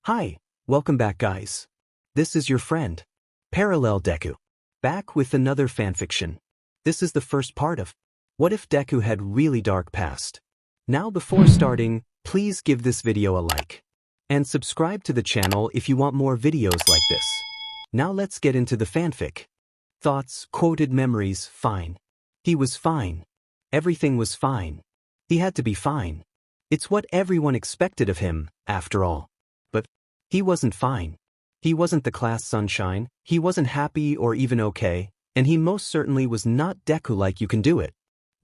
Hi, welcome back guys. This is your friend, Parallel Deku. Back with another fanfiction. This is the first part of What If Deku Had Really Dark Past. Now before starting, please give this video a like. And subscribe to the channel if you want more videos like this. Now let's get into the fanfic. Thoughts, quoted memories, fine. He was fine. Everything was fine. He had to be fine. It's what everyone expected of him, after all. But he wasn't fine. He wasn't the class sunshine, he wasn't happy or even okay, and he most certainly was not Deku like you can do it.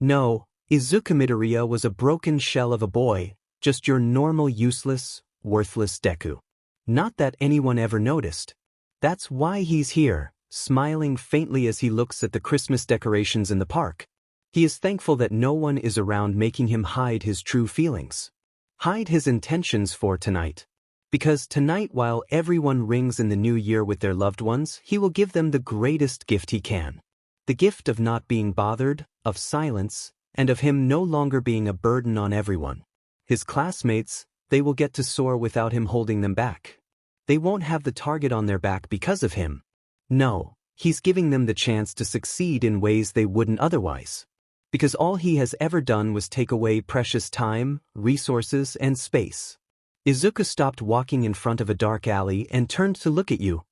No, Izuku Midoriya was a broken shell of a boy, just your normal useless, worthless Deku. Not that anyone ever noticed. That's why he's here, smiling faintly as he looks at the Christmas decorations in the park. He is thankful that no one is around making him hide his true feelings. Hide his intentions for tonight. Because tonight, while everyone rings in the new year with their loved ones, he will give them the greatest gift he can. The gift of not being bothered, of silence, and of him no longer being a burden on everyone. His classmates, they will get to soar without him holding them back. They won't have the target on their back because of him. No, he's giving them the chance to succeed in ways they wouldn't otherwise. Because all he has ever done was take away precious time, resources, and space. Izuku stopped walking in front of a dark alley and turned to look at you.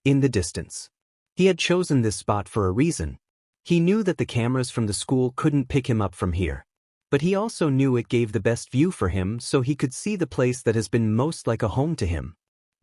In the distance. He had chosen this spot for a reason. He knew that the cameras from the school couldn't pick him up from here. But he also knew it gave the best view for him so he could see the place that has been most like a home to him.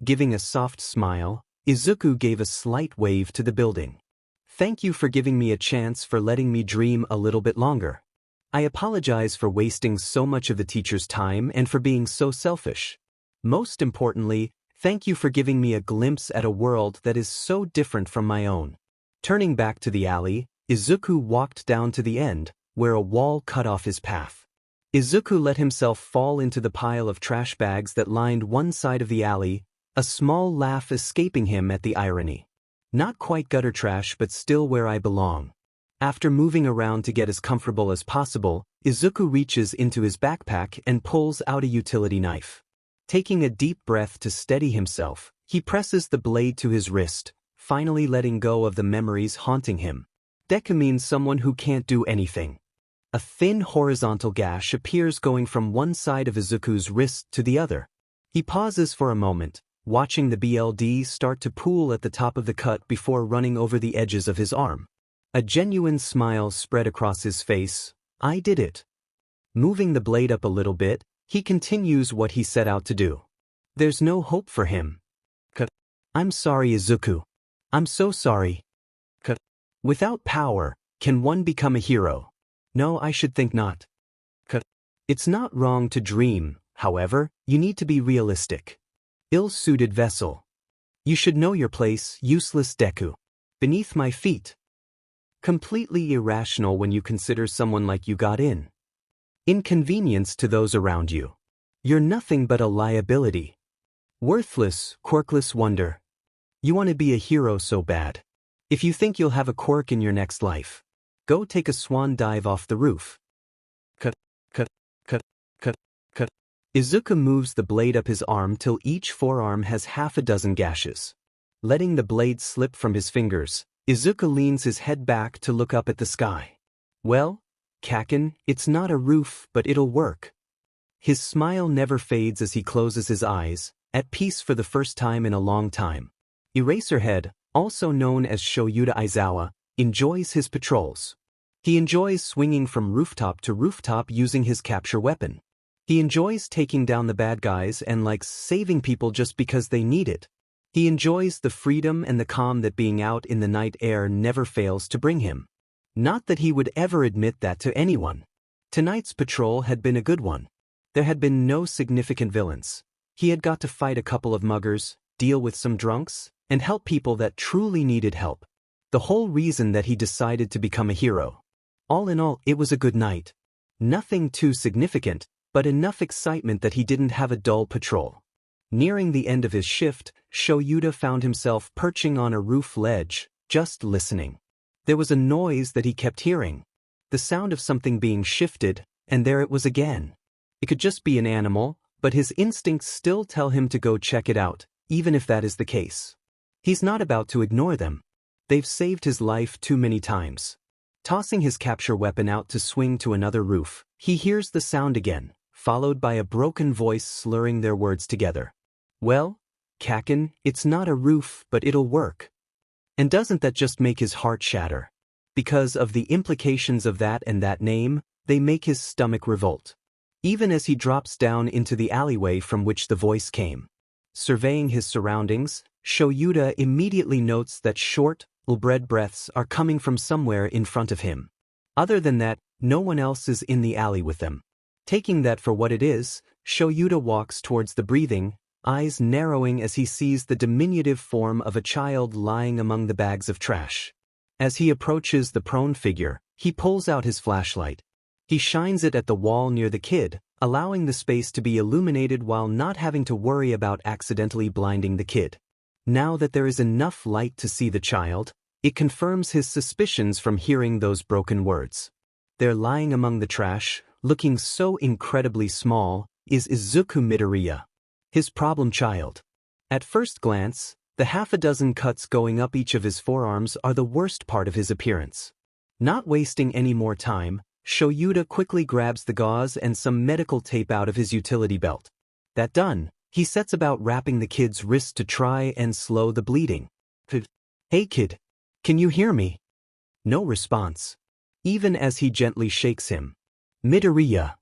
Giving a soft smile, Izuku gave a slight wave to the building. Thank you for giving me a chance, for letting me dream a little bit longer. I apologize for wasting so much of the teacher's time and for being so selfish. Most importantly, thank you for giving me a glimpse at a world that is so different from my own. Turning back to the alley, Izuku walked down to the end, where a wall cut off his path. Izuku let himself fall into the pile of trash bags that lined one side of the alley, a small laugh escaping him at the irony. Not quite gutter trash, but still where I belong. After moving around to get as comfortable as possible, Izuku reaches into his backpack and pulls out a utility knife. Taking a deep breath to steady himself, he presses the blade to his wrist, finally letting go of the memories haunting him. Deku means someone who can't do anything. A thin horizontal gash appears going from one side of Izuku's wrist to the other. He pauses for a moment, watching the BLD start to pool at the top of the cut before running over the edges of his arm. A genuine smile spread across his face. I did it. Moving the blade up a little bit, he continues what he set out to do. There's no hope for him. I'm sorry, Izuku. I'm so sorry. Without power, can one become a hero? No, I should think not. It's not wrong to dream, however, you need to be realistic. Ill-suited vessel. You should know your place, useless Deku. Beneath my feet. Completely irrational when you consider someone like you got in. Inconvenience to those around you. You're nothing but a liability. Worthless, quirkless wonder. You want to be a hero so bad. If you think you'll have a quirk in your next life, go take a swan dive off the roof. Izuku moves the blade up his arm till each forearm has half a dozen gashes. Letting the blade slip from his fingers, Izuku leans his head back to look up at the sky. Well, Kaken, it's not a roof, but it'll work. His smile never fades as he closes his eyes, at peace for the first time in a long time. Eraserhead, also known as Shoyuda Aizawa, enjoys his patrols. He enjoys swinging from rooftop to rooftop using his capture weapon. He enjoys taking down the bad guys and likes saving people just because they need it. He enjoys the freedom and the calm that being out in the night air never fails to bring him. Not that he would ever admit that to anyone. Tonight's patrol had been a good one. There had been no significant villains. He had got to fight a couple of muggers, deal with some drunks, and help people that truly needed help. The whole reason that he decided to become a hero. All in all, it was a good night. Nothing too significant, but enough excitement that he didn't have a dull patrol. Nearing the end of his shift, Shoyuda found himself perching on a roof ledge, just listening. There was a noise that he kept hearing. The sound of something being shifted, and there it was again. It could just be an animal, but his instincts still tell him to go check it out, even if that is the case. He's not about to ignore them. They've saved his life too many times. Tossing his capture weapon out to swing to another roof, he hears the sound again, followed by a broken voice slurring their words together. Well, Kaken, it's not a roof, but it'll work. And doesn't that just make his heart shatter? Because of the implications of that and that name, they make his stomach revolt. Even as he drops down into the alleyway from which the voice came. Surveying his surroundings, Shoyuta immediately notes that short, ill-bred breaths are coming from somewhere in front of him. Other than that, no one else is in the alley with them. Taking that for what it is, Shoyuta walks towards the breathing, eyes narrowing as he sees the diminutive form of a child lying among the bags of trash. As he approaches the prone figure, he pulls out his flashlight. He shines it at the wall near the kid, allowing the space to be illuminated while not having to worry about accidentally blinding the kid. Now that there is enough light to see the child, it confirms his suspicions from hearing those broken words. There lying among the trash, looking so incredibly small, is Izuku Midoriya, his problem child. At first glance, the half a dozen cuts going up each of his forearms are the worst part of his appearance. Not wasting any more time, Shoyuta quickly grabs the gauze and some medical tape out of his utility belt. That done, he sets about wrapping the kid's wrist to try and slow the bleeding. Hey kid, can you hear me? No response. Even as he gently shakes him. Midoriya.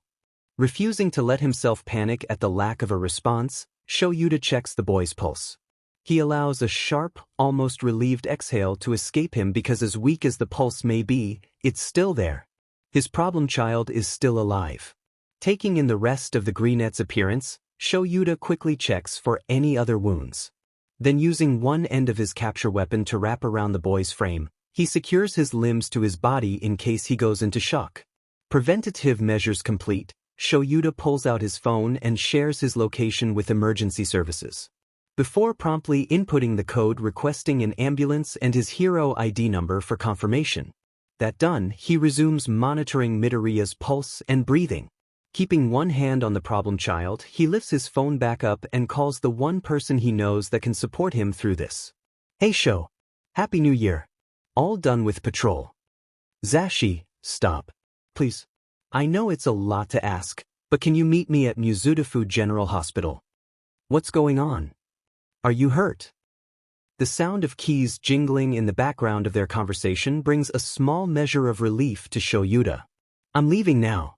Refusing to let himself panic at the lack of a response, Shoyuta checks the boy's pulse. He allows a sharp, almost relieved exhale to escape him because as weak as the pulse may be, it's still there. His problem child is still alive. Taking in the rest of the greenette's appearance, Shoyuta quickly checks for any other wounds. Then using one end of his capture weapon to wrap around the boy's frame, he secures his limbs to his body in case he goes into shock. Preventative measures complete, Shoyuta pulls out his phone and shares his location with emergency services. Before promptly inputting the code requesting an ambulance and his hero ID number for confirmation. That done, he resumes monitoring Midoriya's pulse and breathing. Keeping one hand on the problem child, he lifts his phone back up and calls the one person he knows that can support him through this. Hey Sho. Happy New Year. All done with patrol. Zashi, stop. Please. I know it's a lot to ask, but can you meet me at Muzutafu General Hospital? What's going on? Are you hurt? The sound of keys jingling in the background of their conversation brings a small measure of relief to Shoyuta. I'm leaving now.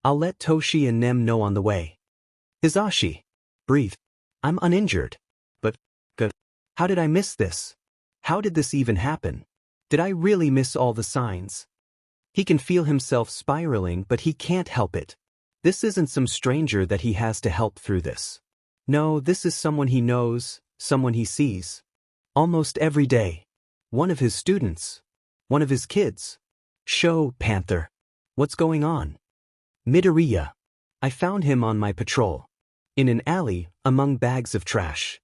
I'll let Toshi and Nem know on the way. Hizashi. Breathe. I'm uninjured. But, how did I miss this? How did this even happen? Did I really miss all the signs? He can feel himself spiraling, but he can't help it. This isn't some stranger that he has to help through this. No, this is someone he knows, someone he sees. Almost every day. One of his students. One of his kids. Sho, Panther. What's going on? Midoriya. I found him on my patrol. In an alley, among bags of trash.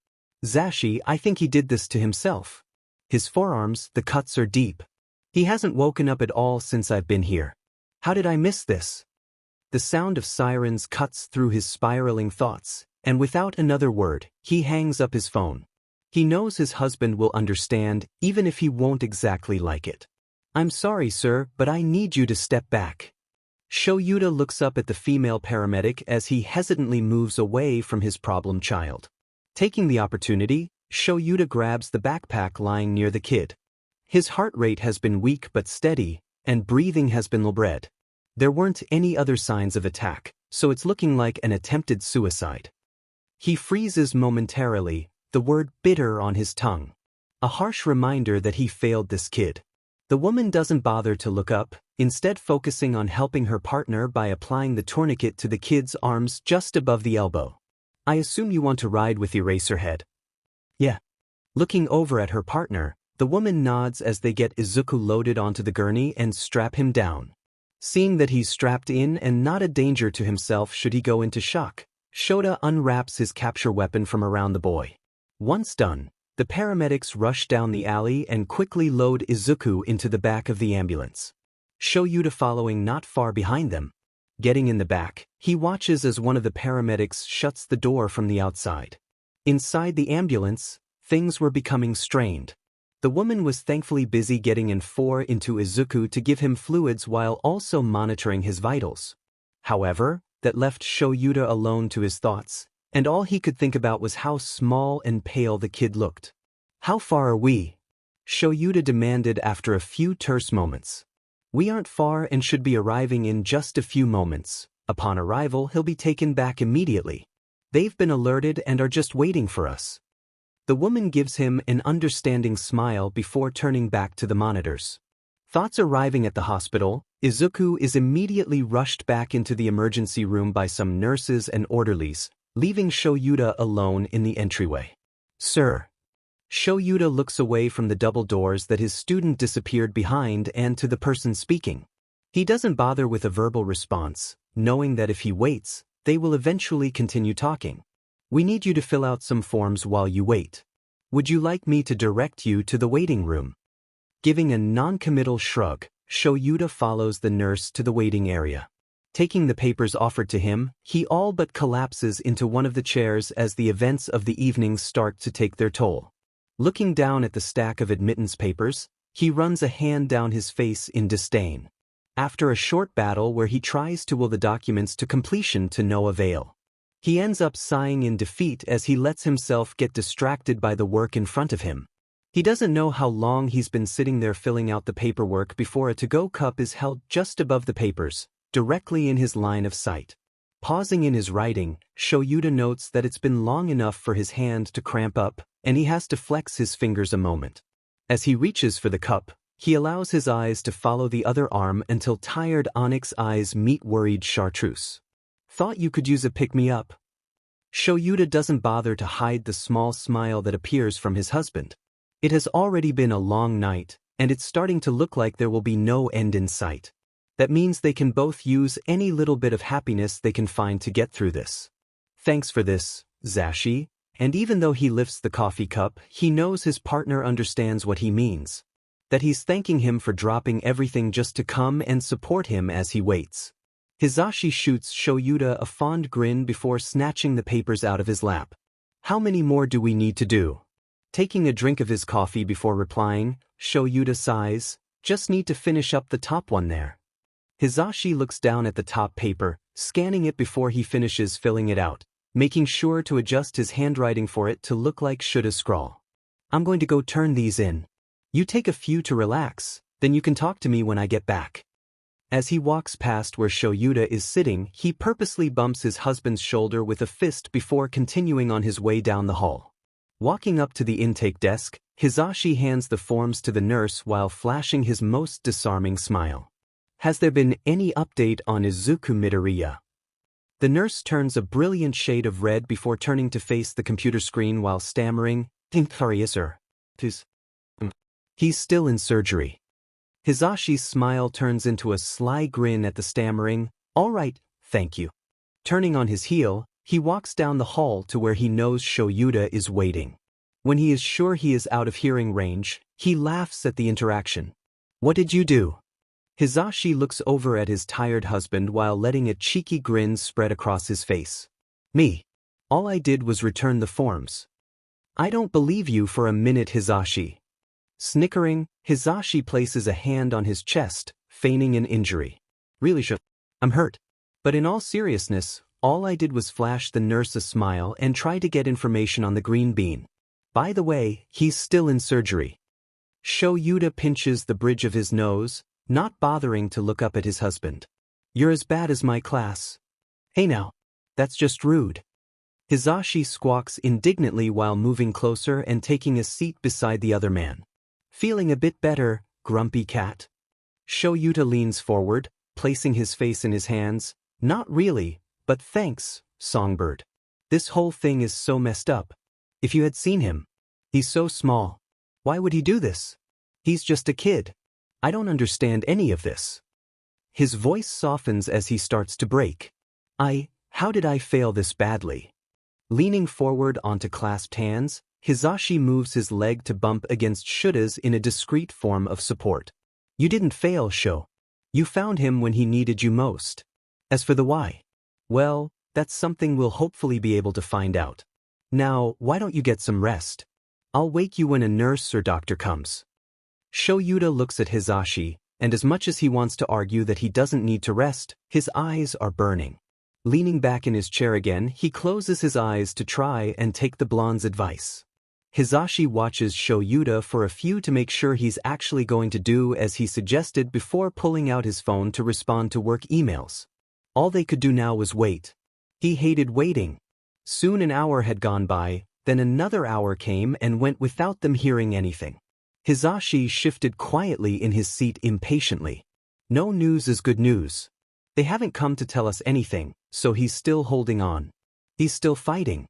Zashi, I think he did this to himself. His forearms, the cuts are deep. He hasn't woken up at all since I've been here. How did I miss this? The sound of sirens cuts through his spiraling thoughts, and without another word, he hangs up his phone. He knows his husband will understand, even if he won't exactly like it. I'm sorry, sir, but I need you to step back. Shoyuta looks up at the female paramedic as he hesitantly moves away from his problem child. Taking the opportunity, Shoyuta grabs the backpack lying near the kid. His heart rate has been weak but steady, and breathing has been labred. There weren't any other signs of attack, so it's looking like an attempted suicide. He freezes momentarily, the word bitter on his tongue. A harsh reminder that he failed this kid. The woman doesn't bother to look up, instead focusing on helping her partner by applying the tourniquet to the kid's arms just above the elbow. I assume you want to ride with Eraserhead. Yeah. Looking over at her partner, the woman nods as they get Izuku loaded onto the gurney and strap him down. Seeing that he's strapped in and not a danger to himself should he go into shock, Shota unwraps his capture weapon from around the boy. Once done, the paramedics rush down the alley and quickly load Izuku into the back of the ambulance. Shoyuta following not far behind them. Getting in the back, he watches as one of the paramedics shuts the door from the outside. Inside the ambulance, things were becoming strained. The woman was thankfully busy getting into Izuku to give him fluids while also monitoring his vitals. However, that left Shoyuta alone to his thoughts, and all he could think about was how small and pale the kid looked. "How far are we?" Shoyuta demanded after a few terse moments. "We aren't far and should be arriving in just a few moments. Upon arrival, he'll be taken back immediately. They've been alerted and are just waiting for us." The woman gives him an understanding smile before turning back to the monitors. Thoughts arriving at the hospital, Izuku is immediately rushed back into the emergency room by some nurses and orderlies, leaving Shoyuta alone in the entryway. "Sir." Shoyuta looks away from the double doors that his student disappeared behind and to the person speaking. He doesn't bother with a verbal response, knowing that if he waits, they will eventually continue talking. "We need you to fill out some forms while you wait. Would you like me to direct you to the waiting room?" Giving a non-committal shrug, Shoyuta follows the nurse to the waiting area. Taking the papers offered to him, he all but collapses into one of the chairs as the events of the evening start to take their toll. Looking down at the stack of admittance papers, he runs a hand down his face in disdain. After a short battle where he tries to will the documents to completion to no avail, he ends up sighing in defeat as he lets himself get distracted by the work in front of him. He doesn't know how long he's been sitting there filling out the paperwork before a to-go cup is held just above the papers, directly in his line of sight. Pausing in his writing, Shoyuta notes that it's been long enough for his hand to cramp up, and he has to flex his fingers a moment. As he reaches for the cup, he allows his eyes to follow the other arm until tired onyx eyes meet worried chartreuse. "Thought you could use a pick-me-up." Shoyuta doesn't bother to hide the small smile that appears from his husband. It has already been a long night, and it's starting to look like there will be no end in sight. That means they can both use any little bit of happiness they can find to get through this. "Thanks for this, Zashi," and even though he lifts the coffee cup, he knows his partner understands what he means. That he's thanking him for dropping everything just to come and support him as he waits. Hizashi shoots Shoyuta a fond grin before snatching the papers out of his lap. "How many more do we need to do?" Taking a drink of his coffee before replying, Shoyuta sighs, "Just need to finish up the top one there." Hizashi looks down at the top paper, scanning it before he finishes filling it out, making sure to adjust his handwriting for it to look like shoulda scrawl. "I'm going to go turn these in. You take a few to relax, then you can talk to me when I get back." As he walks past where Shoyuta is sitting, he purposely bumps his husband's shoulder with a fist before continuing on his way down the hall. Walking up to the intake desk, Hizashi hands the forms to the nurse while flashing his most disarming smile. "Has there been any update on Izuku Midoriya?" The nurse turns a brilliant shade of red before turning to face the computer screen while stammering, "Sorry, sir. He's still in surgery." Hizashi's smile turns into a sly grin at the stammering, "All right, thank you." Turning on his heel, he walks down the hall to where he knows Shoyuta is waiting. When he is sure he is out of hearing range, he laughs at the interaction. "What did you do?" Hizashi looks over at his tired husband while letting a cheeky grin spread across his face. "Me. All I did was return the forms." "I don't believe you for a minute, Hizashi." Snickering, Hizashi places a hand on his chest, feigning an injury. "Really, I'm hurt." But in all seriousness, all I did was flash the nurse a smile and try to get information on the green bean. By the way, he's still in surgery. Shoyuta pinches the bridge of his nose, not bothering to look up at his husband. "You're as bad as my class." "Hey now. That's just rude." Hizashi squawks indignantly while moving closer and taking a seat beside the other man. "Feeling a bit better, grumpy cat?" Shoyuta leans forward, placing his face in his hands. "Not really, but thanks, Songbird. This whole thing is so messed up. If you had seen him. He's so small. Why would he do this? He's just a kid. I don't understand any of this." His voice softens as he starts to break. How did I fail this badly?" Leaning forward onto clasped hands, Hizashi moves his leg to bump against Shuta's in a discreet form of support. "You didn't fail, Sho. You found him when he needed you most. As for the why, well, that's something we'll hopefully be able to find out. Now, why don't you get some rest? I'll wake you when a nurse or doctor comes. Shoyuta looks at Hizashi, and as much as he wants to argue that he doesn't need to rest, his eyes are burning. Leaning back in his chair again, he closes his eyes to try and take the blonde's advice. Hizashi watches Shoyuta for a few to make sure he's actually going to do as he suggested before pulling out his phone to respond to work emails. All they could do now was wait. He hated waiting. Soon an hour had gone by, then another hour came and went without them hearing anything. Hizashi shifted quietly in his seat impatiently. No news is good news. They haven't come to tell us anything, so he's still holding on. He's still fighting.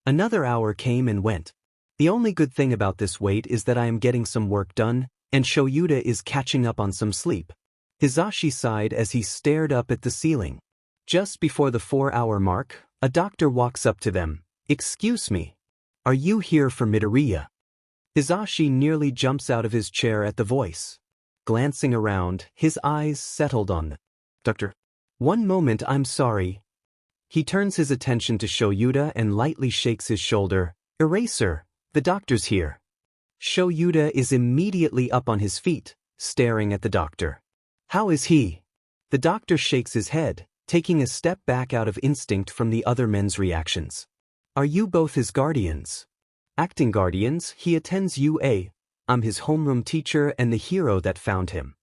Another hour came and went. The only good thing about this wait is that I am getting some work done, and Shoyuta is catching up on some sleep. Hizashi sighed as he stared up at the ceiling. Just before the 4-hour mark, a doctor walks up to them. "Excuse me. Are you here for Midoriya?" Hizashi nearly jumps out of his chair at the voice. Glancing around, his eyes settled on the doctor. "One moment, I'm sorry." He turns his attention to Shoyuta and lightly shakes his shoulder. "Eraser, the doctor's here." Shoyuta is immediately up on his feet, staring at the doctor. "How is he?" The doctor shakes his head, taking a step back out of instinct from the other men's reactions. "Are you both his guardians?" "Acting guardians, he attends UA. I'm his homeroom teacher and the hero that found him."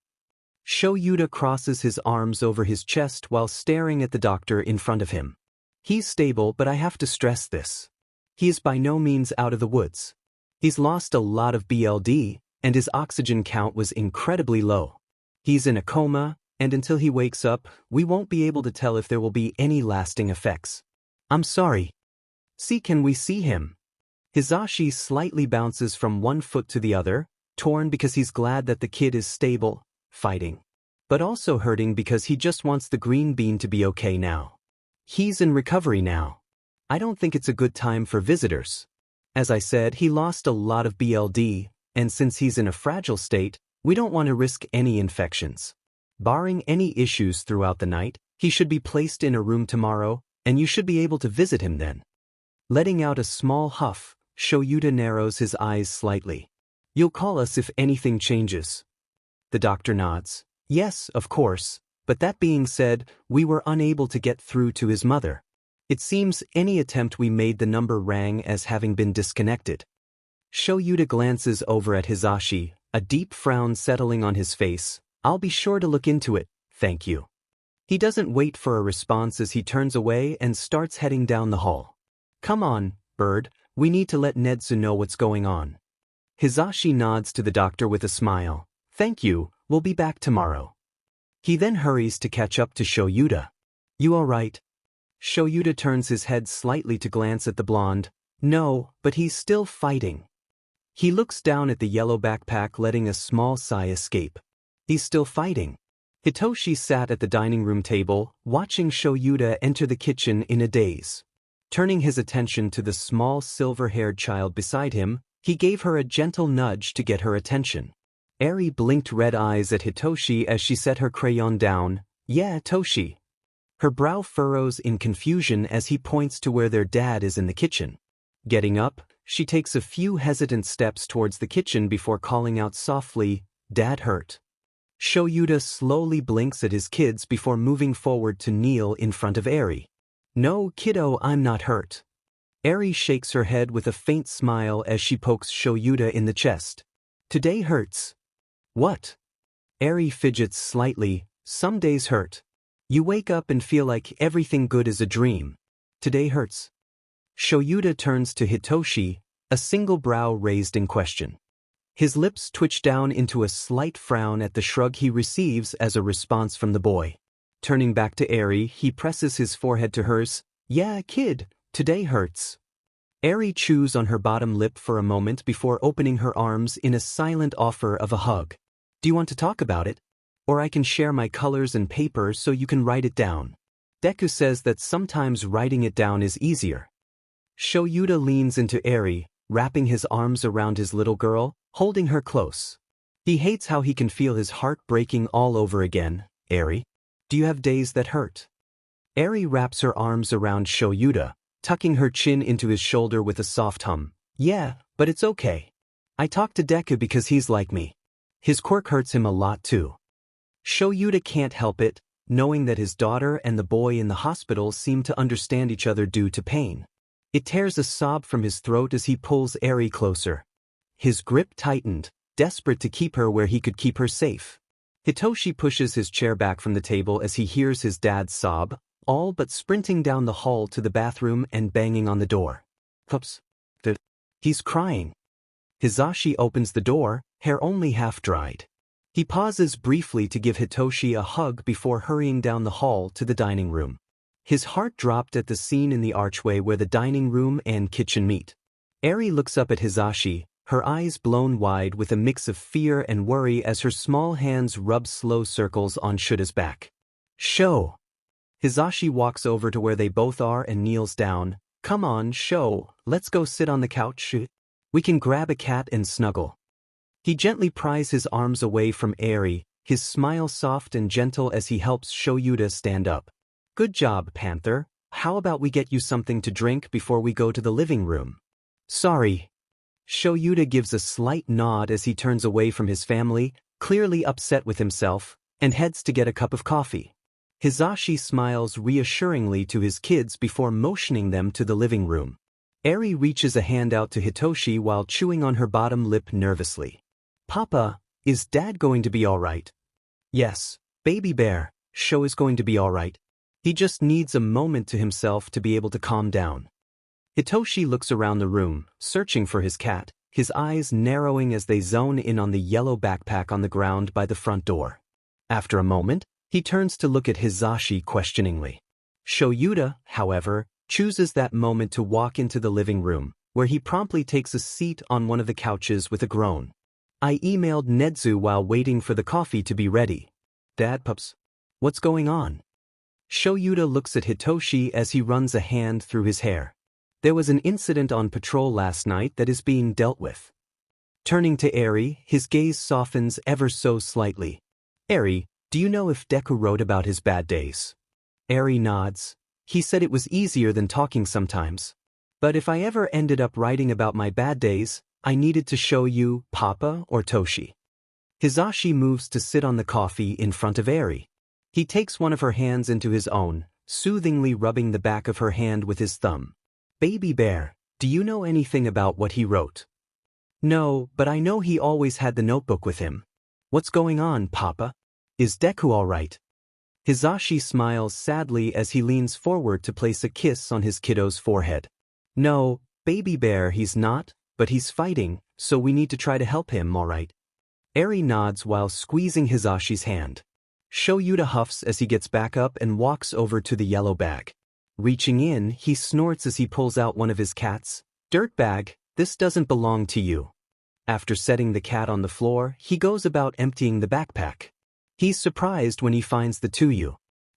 Shoyuta crosses his arms over his chest while staring at the doctor in front of him. "He's stable, but I have to stress this. He is by no means out of the woods. He's lost a lot of BLD, and his oxygen count was incredibly low. He's in a coma, and until he wakes up, we won't be able to tell if there will be any lasting effects." "I'm sorry." Can we see him?" Hizashi slightly bounces from one foot to the other, torn because he's glad that the kid is stable, fighting, but also hurting because he just wants the green bean to be okay now. He's in recovery now. I don't think it's a good time for visitors. As I said, he lost a lot of BLD, and since he's in a fragile state, we don't want to risk any infections. Barring any issues throughout the night, he should be placed in a room tomorrow, and you should be able to visit him then. Letting out a small huff, Shoyuta narrows his eyes slightly. "You'll call us if anything changes." The doctor nods. "Yes, of course, but that being said, we were unable to get through to his mother. It seems any attempt we made the number rang as having been disconnected." Shoyuta glances over at Hizashi, a deep frown settling on his face. "I'll be sure to look into it, thank you." He doesn't wait for a response as he turns away and starts heading down the hall. "Come on, Bird, we need to let Netsu know what's going on." Hizashi nods to the doctor with a smile. "Thank you, we'll be back tomorrow." He then hurries to catch up to Shoyuta. "You all right?" Shoyuta turns his head slightly to glance at the blonde. "No, but he's still fighting." He looks down at the yellow backpack, letting a small sigh escape. He's still fighting. Hitoshi sat at the dining room table, watching Shoyuta enter the kitchen in a daze. Turning his attention to the small silver-haired child beside him, he gave her a gentle nudge to get her attention. Arie blinked red eyes at Hitoshi as she set her crayon down. "Yeah, Toshi." Her brow furrows in confusion as he points to where their dad is in the kitchen. Getting up, she takes a few hesitant steps towards the kitchen before calling out softly, "Dad hurt." Shoyuta slowly blinks at his kids before moving forward to kneel in front of Arie. "No, kiddo, I'm not hurt." Arie shakes her head with a faint smile as she pokes Shoyuta in the chest. "Today hurts." "What?" Arie fidgets slightly. "Some days hurt. You wake up and feel like everything good is a dream. Today hurts." Shoyuta turns to Hitoshi, a single brow raised in question. His lips twitch down into a slight frown at the shrug he receives as a response from the boy. Turning back to Arie, he presses his forehead to hers. "Yeah, kid, today hurts." Arie chews on her bottom lip for a moment before opening her arms in a silent offer of a hug. "Do you want to talk about it? Or I can share my colors and paper so you can write it down." Deku says that sometimes writing it down is easier. Shoyuta leans into Arie, wrapping his arms around his little girl, holding her close. He hates how he can feel his heart breaking all over again. "Arie, do you have days that hurt?" Arie wraps her arms around Shoyuta, tucking her chin into his shoulder with a soft hum. Yeah, but it's okay. I talked to Deku because he's like me. His quirk hurts him a lot too. Shoyuta can't help it, knowing that his daughter and the boy in the hospital seem to understand each other due to pain. It tears a sob from his throat as he pulls Arie closer. His grip tightened, desperate to keep her where he could keep her safe. Hitoshi pushes his chair back from the table as he hears his dad's sob, all but sprinting down the hall to the bathroom and banging on the door. Oops. He's crying. Hizashi opens the door, hair only half dried. He pauses briefly to give Hitoshi a hug before hurrying down the hall to the dining room. His heart dropped at the scene in the archway where the dining room and kitchen meet. Arie looks up at Hizashi, her eyes blown wide with a mix of fear and worry as her small hands rub slow circles on Shuta's back. Sho. Hizashi walks over to where they both are and kneels down. Come on, Sho, let's go sit on the couch. We can grab a cat and snuggle. He gently pries his arms away from Arie, his smile soft and gentle as he helps Shoyuta stand up. Good job, Panther. How about we get you something to drink before we go to the living room? Sorry. Shoyuta gives a slight nod as he turns away from his family, clearly upset with himself, and heads to get a cup of coffee. Hizashi smiles reassuringly to his kids before motioning them to the living room. Arie reaches a hand out to Hitoshi while chewing on her bottom lip nervously. Papa, is Dad going to be alright? Yes, baby bear, Sho is going to be alright. He just needs a moment to himself to be able to calm down. Hitoshi looks around the room, searching for his cat, his eyes narrowing as they zone in on the yellow backpack on the ground by the front door. After a moment, he turns to look at Hizashi questioningly. Shoyuta, however, chooses that moment to walk into the living room, where he promptly takes a seat on one of the couches with a groan. I emailed Nedzu while waiting for the coffee to be ready. Dad, pups, what's going on? Shoyuta looks at Hitoshi as he runs a hand through his hair. There was an incident on patrol last night that is being dealt with. Turning to Arie, his gaze softens ever so slightly. Arie, do you know if Deku wrote about his bad days? Arie nods. He said it was easier than talking sometimes. But if I ever ended up writing about my bad days, I needed to show you, Papa or Toshi. Hizashi moves to sit on the coffee in front of Arie. He takes one of her hands into his own, soothingly rubbing the back of her hand with his thumb. Baby bear, do you know anything about what he wrote? No, but I know he always had the notebook with him. What's going on, Papa? Is Deku alright? Hizashi smiles sadly as he leans forward to place a kiss on his kiddo's forehead. No, baby bear, he's not, but he's fighting, so we need to try to help him, alright? Arie nods while squeezing Hizashi's hand. Shoyuta huffs as he gets back up and walks over to the yellow bag. Reaching in, he snorts as he pulls out one of his cats. Dirtbag, this doesn't belong to you. After setting the cat on the floor, he goes about emptying the backpack. He's surprised when he finds the tuyu.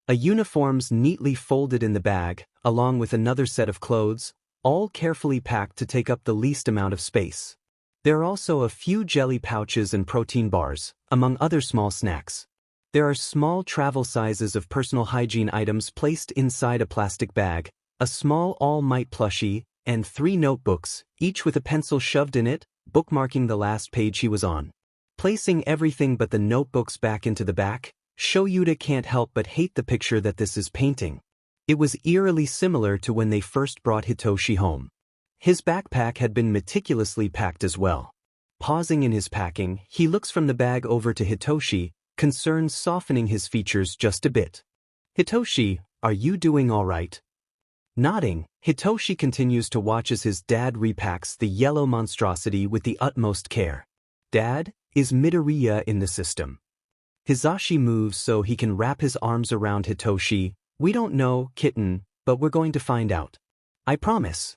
A uniform's neatly folded in the bag, along with another set of clothes, all carefully packed to take up the least amount of space. There are also a few jelly pouches and protein bars, among other small snacks. There are small travel sizes of personal hygiene items placed inside a plastic bag, a small All Might plushie, and 3 notebooks, each with a pencil shoved in it, bookmarking the last page he was on. Placing everything but the notebooks back into the back, Shoyuta can't help but hate the picture that this is painting. It was eerily similar to when they first brought Hitoshi home. His backpack had been meticulously packed as well. Pausing in his packing, he looks from the bag over to Hitoshi, concern softening his features just a bit. Hitoshi, are you doing all right? Nodding, Hitoshi continues to watch as his dad repacks the yellow monstrosity with the utmost care. Dad, is Midoriya in the system? Hizashi moves so he can wrap his arms around Hitoshi. We don't know, kitten, but we're going to find out. I promise.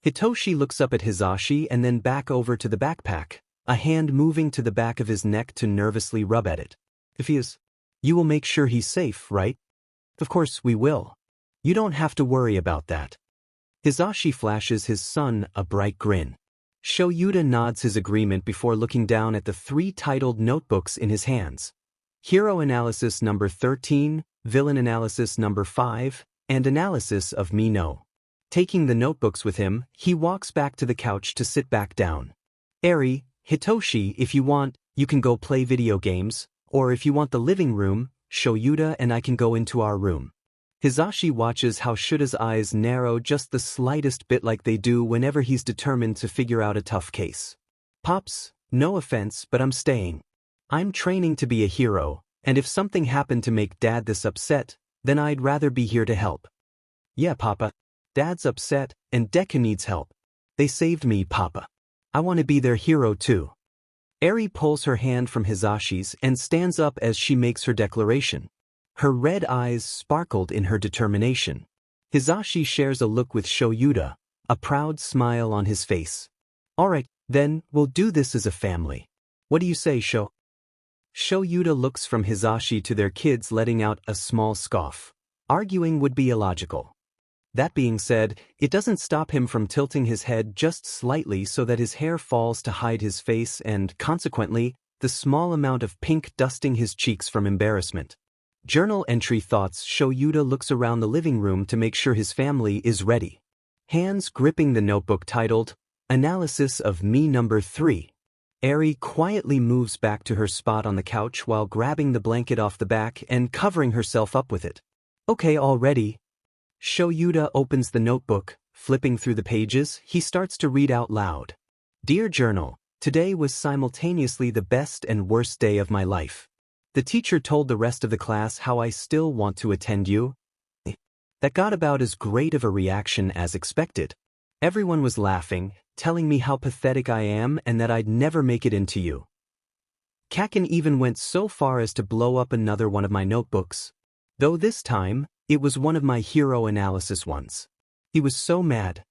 Hitoshi looks up at Hizashi and then back over to the backpack, a hand moving to the back of his neck to nervously rub at it. If he is, you will make sure he's safe, right? Of course we will. You don't have to worry about that. Hizashi flashes his son a bright grin. Shoyuta nods his agreement before looking down at the 3 titled notebooks in his hands. Hero Analysis number 13, Villain Analysis number 5, and analysis of me no. Taking the notebooks with him, he walks back to the couch to sit back down. Arie, Hitoshi, if you want, you can go play video games, or if you want the living room, Shoyuta and I can go into our room. Hisashi watches how Shuta's eyes narrow just the slightest bit like they do whenever he's determined to figure out a tough case. Pops, no offense, but I'm staying. I'm training to be a hero, and if something happened to make Dad this upset, then I'd rather be here to help. Yeah, Papa. Dad's upset, and Deku needs help. They saved me, Papa. I want to be their hero too. Arie pulls her hand from Hisashi's and stands up as she makes her declaration. Her red eyes sparkled in her determination. Hisashi shares a look with Shoyuta, a proud smile on his face. Alright, then, we'll do this as a family. What do you say, Sho? Shoyuta looks from Hisashi to their kids, letting out a small scoff. Arguing would be illogical. That being said, it doesn't stop him from tilting his head just slightly so that his hair falls to hide his face and, consequently, the small amount of pink dusting his cheeks from embarrassment. Journal entry thoughts. Shoyuta looks around the living room to make sure his family is ready. Hands gripping the notebook titled, Analysis of Me Number 3. Arie quietly moves back to her spot on the couch while grabbing the blanket off the back and covering herself up with it. Okay, all ready. Shoyuta opens the notebook, flipping through the pages, he starts to read out loud. Dear Journal, today was simultaneously the best and worst day of my life. The teacher told the rest of the class how I still want to attend you. That got about as great of a reaction as expected. Everyone was laughing, telling me how pathetic I am and that I'd never make it into you. Kaken even went so far as to blow up another one of my notebooks. Though this time, it was one of my hero analysis ones. He was so mad.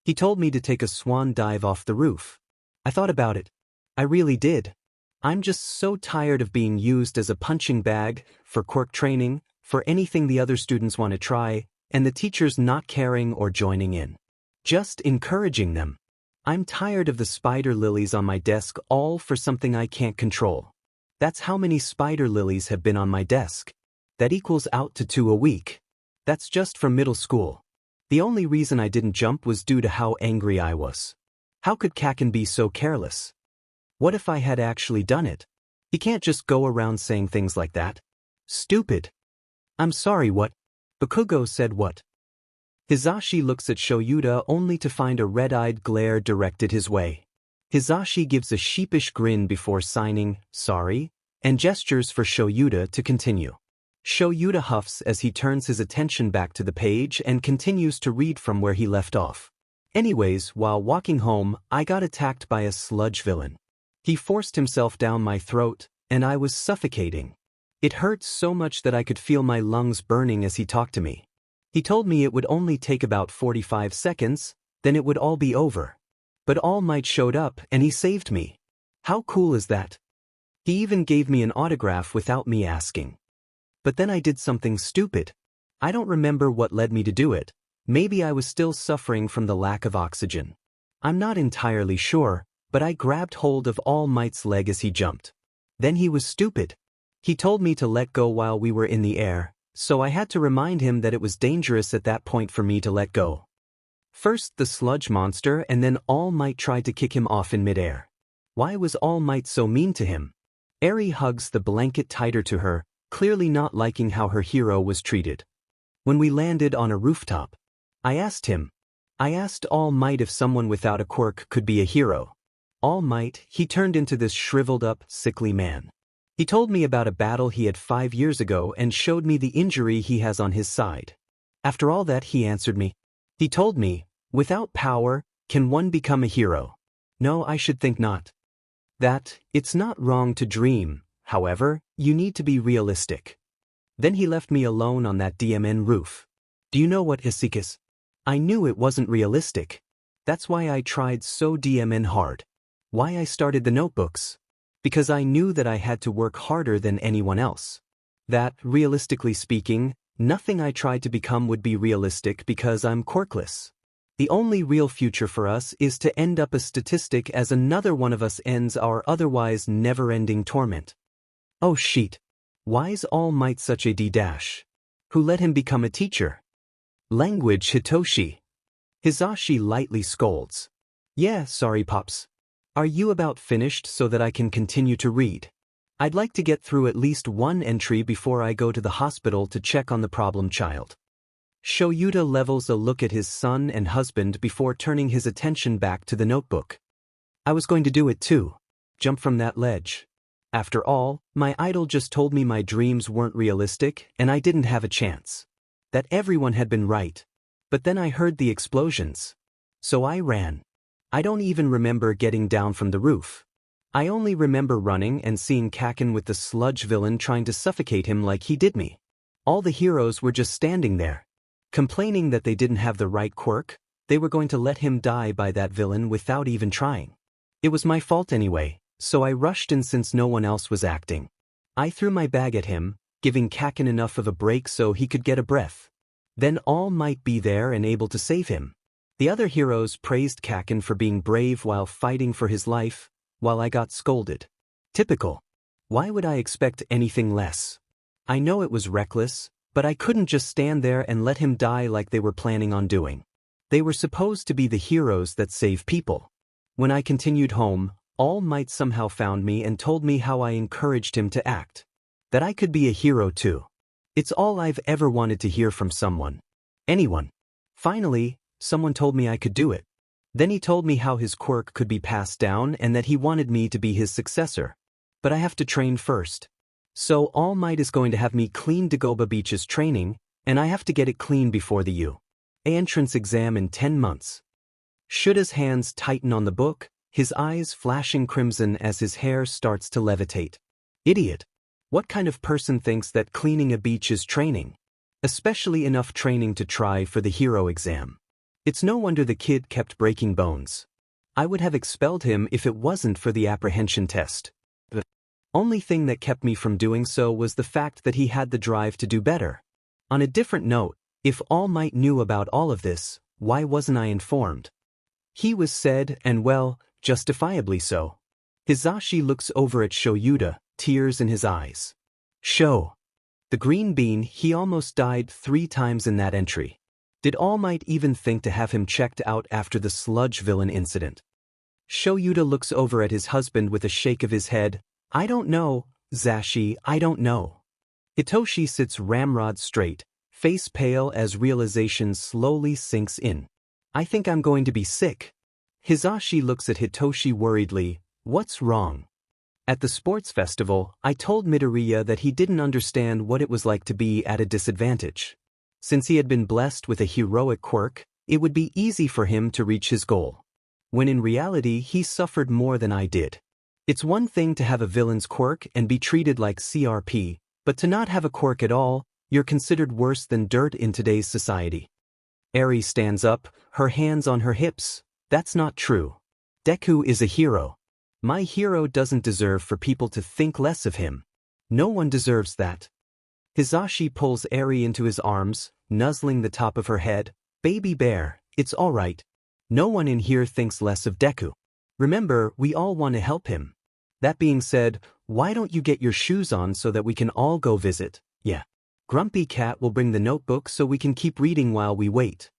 He told me to take a swan dive off the roof. I thought about it. I really did. I'm just so tired of being used as a punching bag, for quirk training, for anything the other students want to try, and the teachers not caring or joining in. Just encouraging them. I'm tired of the spider lilies on my desk, all for something I can't control. That's how many spider lilies have been on my desk. That equals out to 2 a week. That's just from middle school. The only reason I didn't jump was due to how angry I was. How could Kaken be so careless? What if I had actually done it? He can't just go around saying things like that. Stupid. I'm sorry, what? Bakugo said what? Hisashi looks at Shoyuta only to find a red-eyed glare directed his way. Hisashi gives a sheepish grin before signing, sorry, and gestures for Shoyuta to continue. Shoyuta huffs as he turns his attention back to the page and continues to read from where he left off. Anyways, while walking home, I got attacked by a sludge villain. He forced himself down my throat, and I was suffocating. It hurt so much that I could feel my lungs burning as he talked to me. He told me it would only take about 45 seconds, then it would all be over. But All Might showed up and he saved me. How cool is that? He even gave me an autograph without me asking. But then I did something stupid. I don't remember what led me to do it. Maybe I was still suffering from the lack of oxygen. I'm not entirely sure, but I grabbed hold of All Might's leg as he jumped. Then he was stupid. He told me to let go while we were in the air, so I had to remind him that it was dangerous at that point for me to let go. First the sludge monster and then All Might tried to kick him off in midair. Why was All Might so mean to him? Arie hugs the blanket tighter to her, clearly not liking how her hero was treated. When we landed on a rooftop, I asked All Might if someone without a quirk could be a hero. All Might, he turned into this shriveled up, sickly man. He told me about a battle he had 5 years ago and showed me the injury he has on his side. After all that, he answered me. He told me, without power, can one become a hero? No, I should think not. That, it's not wrong to dream, however, you need to be realistic. Then he left me alone on that DMN roof. Do you know what Isuku is? I knew it wasn't realistic. That's why I tried so DMN hard. Why I started the notebooks. Because I knew that I had to work harder than anyone else. That, realistically speaking, nothing I tried to become would be realistic because I'm quirkless. The only real future for us is to end up a statistic as another one of us ends our otherwise never-ending torment. Oh shit. Why's All Might such a D-dash? Who let him become a teacher? Language Hitoshi. Hizashi lightly scolds. Yeah, sorry pops. Are you about finished so that I can continue to read? I'd like to get through at least one entry before I go to the hospital to check on the problem child. Shoyuta levels a look at his son and husband before turning his attention back to the notebook. I was going to do it too. Jump from that ledge. After all, my idol just told me my dreams weren't realistic and I didn't have a chance. That everyone had been right. But then I heard the explosions. So I ran. I don't even remember getting down from the roof. I only remember running and seeing Kaken with the sludge villain trying to suffocate him like he did me. All the heroes were just standing there, complaining that they didn't have the right quirk. They were going to let him die by that villain without even trying. It was my fault anyway, so I rushed in since no one else was acting. I threw my bag at him, giving Kaken enough of a break so he could get a breath. Then All Might be there and able to save him. The other heroes praised Kaken for being brave while fighting for his life, while I got scolded. Typical. Why would I expect anything less? I know it was reckless, but I couldn't just stand there and let him die like they were planning on doing. They were supposed to be the heroes that save people. When I continued home, All Might somehow found me and told me how I encouraged him to act. That I could be a hero too. It's all I've ever wanted to hear from someone. Anyone. Finally, someone told me I could do it. Then he told me how his quirk could be passed down and that he wanted me to be his successor. But I have to train first. So All Might is going to have me clean Dagoba Beach's training, and I have to get it clean before the U.A. entrance exam in 10 months. Shuda's hands tighten on the book, his eyes flashing crimson as his hair starts to levitate. Idiot. What kind of person thinks that cleaning a beach is training? Especially enough training to try for the hero exam. It's no wonder the kid kept breaking bones. I would have expelled him if it wasn't for the apprehension test. The only thing that kept me from doing so was the fact that he had the drive to do better. On a different note, if All Might knew about all of this, why wasn't I informed? He was said, and well, justifiably so. Hizashi looks over at Shoyuta, tears in his eyes. The green bean, he almost died 3 times in that entry. Did All Might even think to have him checked out after the sludge villain incident? Shoyuta looks over at his husband with a shake of his head. I don't know, Zashi, I don't know. Hitoshi sits ramrod straight, face pale as realization slowly sinks in. I think I'm going to be sick. Hizashi looks at Hitoshi worriedly. What's wrong? At the sports festival, I told Midoriya that he didn't understand what it was like to be at a disadvantage. Since he had been blessed with a heroic quirk, it would be easy for him to reach his goal. When in reality he suffered more than I did. It's one thing to have a villain's quirk and be treated like CRP, but to not have a quirk at all, you're considered worse than dirt in today's society. Arie stands up, her hands on her hips. That's not true. Deku is a hero. My hero doesn't deserve for people to think less of him. No one deserves that. Hizashi pulls Arie into his arms, nuzzling the top of her head. Baby bear, it's all right. No one in here thinks less of Deku. Remember, we all want to help him. That being said, why don't you get your shoes on so that we can all go visit? Yeah. Grumpy Cat will bring the notebook so we can keep reading while we wait.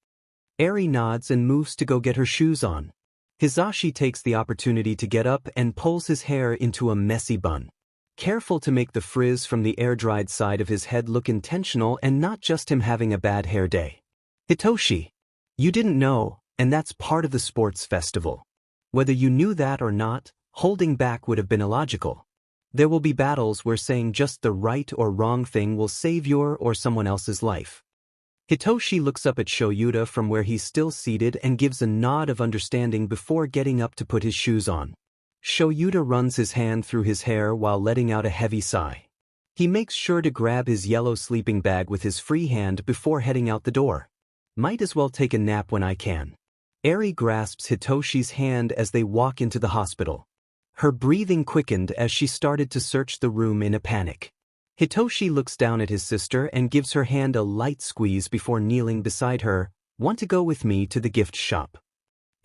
Arie nods and moves to go get her shoes on. Hizashi takes the opportunity to get up and pulls his hair into a messy bun. Careful to make the frizz from the air-dried side of his head look intentional and not just him having a bad hair day. Hitoshi, you didn't know, and that's part of the sports festival. Whether you knew that or not, holding back would have been illogical. There will be battles where saying just the right or wrong thing will save your or someone else's life. Hitoshi looks up at Shoyuta from where he's still seated and gives a nod of understanding before getting up to put his shoes on. Shoyuta runs his hand through his hair while letting out a heavy sigh. He makes sure to grab his yellow sleeping bag with his free hand before heading out the door. Might as well take a nap when I can. Arie grasps Hitoshi's hand as they walk into the hospital. Her breathing quickened as she started to search the room in a panic. Hitoshi looks down at his sister and gives her hand a light squeeze before kneeling beside her. Want to go with me to the gift shop?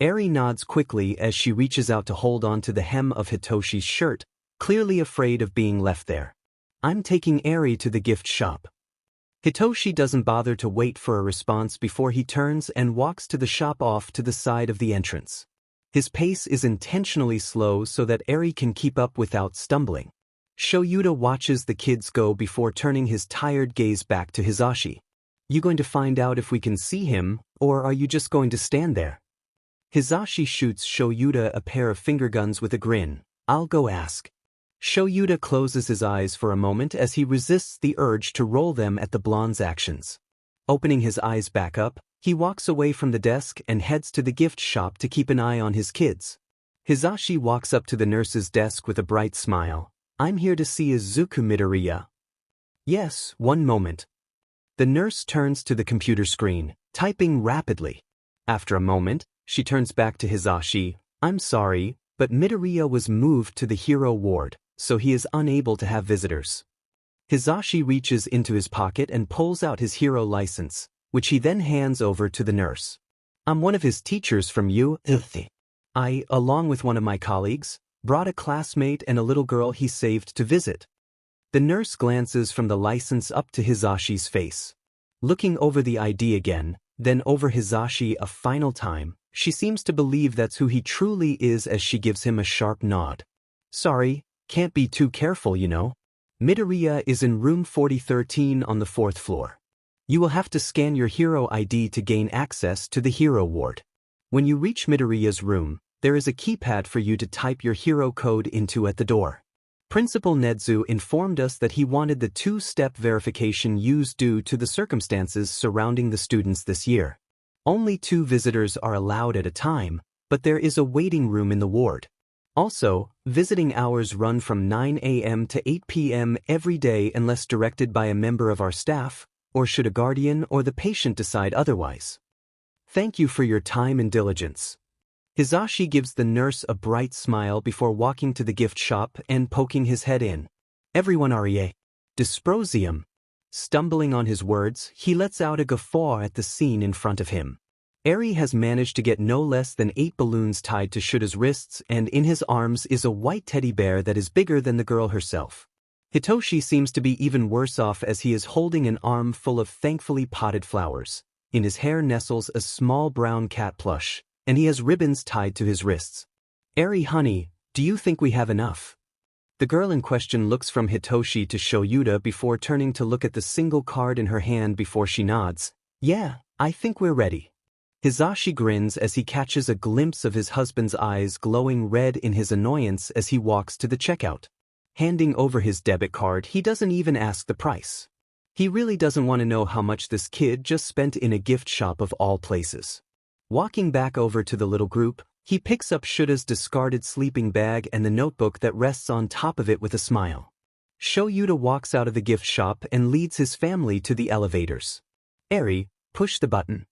Arie nods quickly as she reaches out to hold on to the hem of Hitoshi's shirt, clearly afraid of being left there. I'm taking Arie to the gift shop. Hitoshi doesn't bother to wait for a response before he turns and walks to the shop off to the side of the entrance. His pace is intentionally slow so that Arie can keep up without stumbling. Shoyuta watches the kids go before turning his tired gaze back to Hizashi. You going to find out if we can see him, or are you just going to stand there? Hizashi shoots Shoyuta a pair of finger guns with a grin. I'll go ask. Shoyuta closes his eyes for a moment as he resists the urge to roll them at the blonde's actions. Opening his eyes back up, he walks away from the desk and heads to the gift shop to keep an eye on his kids. Hizashi walks up to the nurse's desk with a bright smile. I'm here to see Izuku Midoriya. Yes, one moment. The nurse turns to the computer screen, typing rapidly. After a moment, she turns back to Hizashi. I'm sorry, but Midoriya was moved to the hero ward, so he is unable to have visitors. Hizashi reaches into his pocket and pulls out his hero license, which he then hands over to the nurse. I'm one of his teachers from I, along with one of my colleagues, brought a classmate and a little girl he saved to visit. The nurse glances from the license up to Hizashi's face. Looking over the ID again, then over Hizashi a final time, she seems to believe that's who he truly is as she gives him a sharp nod. Sorry, can't be too careful, you know. Midoriya is in room 4013 on the 4th floor. You will have to scan your hero ID to gain access to the hero ward. When you reach Midoriya's room, there is a keypad for you to type your hero code into at the door. Principal Nedzu informed us that he wanted the 2-step verification used due to the circumstances surrounding the students this year. Only 2 visitors are allowed at a time, but there is a waiting room in the ward. Also, visiting hours run from 9 a.m. to 8 p.m. every day unless directed by a member of our staff, or should a guardian or the patient decide otherwise. Thank you for your time and diligence. Hizashi gives the nurse a bright smile before walking to the gift shop and poking his head in. Everyone Arie. Dysprosium. Stumbling on his words, he lets out a guffaw at the scene in front of him. Arie has managed to get no less than 8 balloons tied to Shuta's wrists, and in his arms is a white teddy bear that is bigger than the girl herself. Hitoshi seems to be even worse off as he is holding an arm full of thankfully potted flowers. In his hair nestles a small brown cat plush, and he has ribbons tied to his wrists. Arie honey, do you think we have enough? The girl in question looks from Hitoshi to Shoyuta before turning to look at the single card in her hand before she nods. Yeah, I think we're ready. Hizashi grins as he catches a glimpse of his husband's eyes glowing red in his annoyance as he walks to the checkout. Handing over his debit card, he doesn't even ask the price. He really doesn't want to know how much this kid just spent in a gift shop of all places. Walking back over to the little group, he picks up Shuta's discarded sleeping bag and the notebook that rests on top of it with a smile. Shoyuta walks out of the gift shop and leads his family to the elevators. Arie, push the button.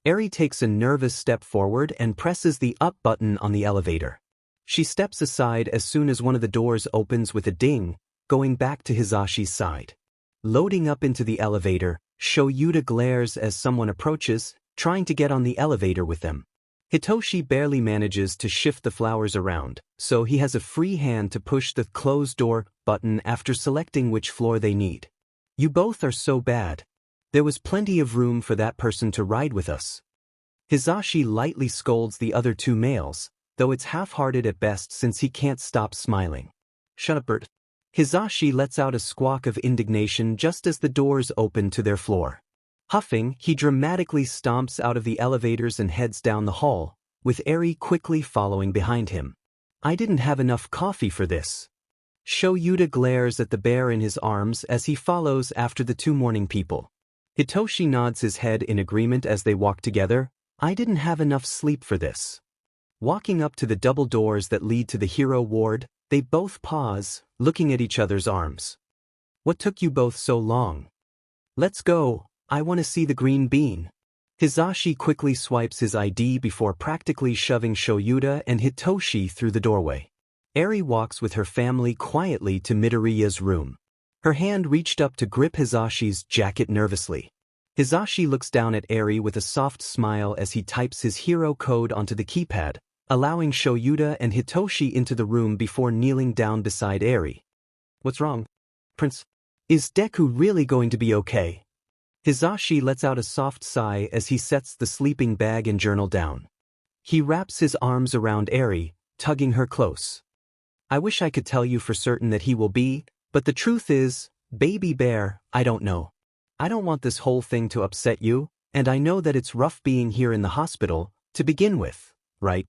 Arie takes a nervous step forward and presses the up button on the elevator. She steps aside as soon as one of the doors opens with a ding, going back to Hizashi's side. Loading up into the elevator, Shoyuta glares as someone approaches, trying to get on the elevator with them. Hitoshi barely manages to shift the flowers around, so he has a free hand to push the close door button after selecting which floor they need. You both are so bad. There was plenty of room for that person to ride with us. Hizashi lightly scolds the other 2 males, though it's half-hearted at best since he can't stop smiling. Shut up, Bert. Hizashi lets out a squawk of indignation just as the doors open to their floor. Huffing, he dramatically stomps out of the elevators and heads down the hall, with Arie quickly following behind him. I didn't have enough coffee for this. Shoyuta glares at the bear in his arms as he follows after the 2 morning people. Hitoshi nods his head in agreement as they walk together. I didn't have enough sleep for this. Walking up to the double doors that lead to the hero ward, they both pause, looking at each other's arms. What took you both so long? Let's go, I want to see the green bean. Hizashi quickly swipes his ID before practically shoving Shoyuta and Hitoshi through the doorway. Arie walks with her family quietly to Midoriya's room. Her hand reached up to grip Hizashi's jacket nervously. Hizashi looks down at Arie with a soft smile as he types his hero code onto the keypad, allowing Shoyuta and Hitoshi into the room before kneeling down beside Arie. What's wrong? Prince? Is Deku really going to be okay? Hizashi lets out a soft sigh as he sets the sleeping bag and journal down. He wraps his arms around Arie, tugging her close. I wish I could tell you for certain that he will be, but the truth is, baby bear, I don't know. I don't want this whole thing to upset you, and I know that it's rough being here in the hospital, to begin with, right?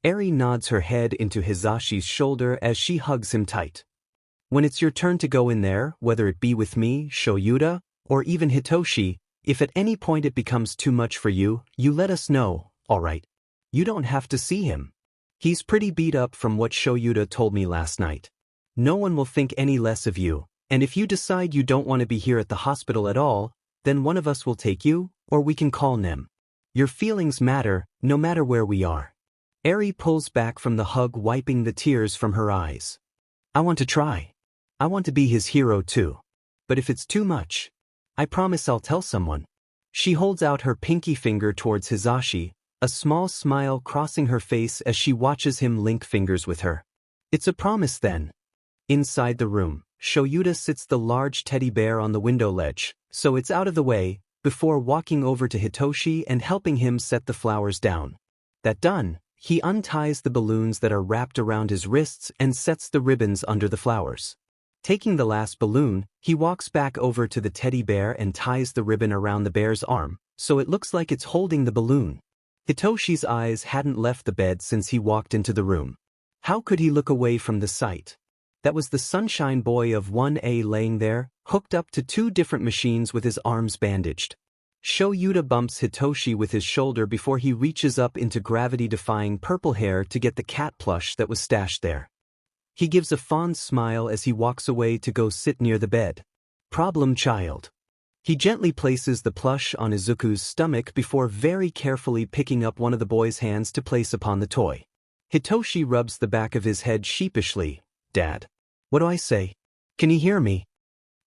Arie nods her head into Hizashi's shoulder as she hugs him tight. When it's your turn to go in there, whether it be with me, Shoyuta, or even Hitoshi, if at any point it becomes too much for you, you let us know, alright? You don't have to see him. He's pretty beat up from what Shoyuta told me last night. No one will think any less of you, and if you decide you don't want to be here at the hospital at all, then one of us will take you, or we can call Nem. Your feelings matter, no matter where we are. Arie pulls back from the hug, wiping the tears from her eyes. I want to try. I want to be his hero too. But if it's too much, I promise I'll tell someone. She holds out her pinky finger towards Hizashi, a small smile crossing her face as she watches him link fingers with her. It's a promise then. Inside the room, Shoyuta sits the large teddy bear on the window ledge, so it's out of the way, before walking over to Hitoshi and helping him set the flowers down. That done, he unties the balloons that are wrapped around his wrists and sets the ribbons under the flowers. Taking the last balloon, he walks back over to the teddy bear and ties the ribbon around the bear's arm, so it looks like it's holding the balloon. Hitoshi's eyes hadn't left the bed since he walked into the room. How could he look away from the sight? That was the Sunshine Boy of 1A laying there, hooked up to 2 different machines with his arms bandaged. Shoyuta bumps Hitoshi with his shoulder before he reaches up into gravity-defying purple hair to get the cat plush that was stashed there. He gives a fond smile as he walks away to go sit near the bed. Problem child. He gently places the plush on Izuku's stomach before very carefully picking up one of the boy's hands to place upon the toy. Hitoshi rubs the back of his head sheepishly. Dad. What do I say? Can he hear me?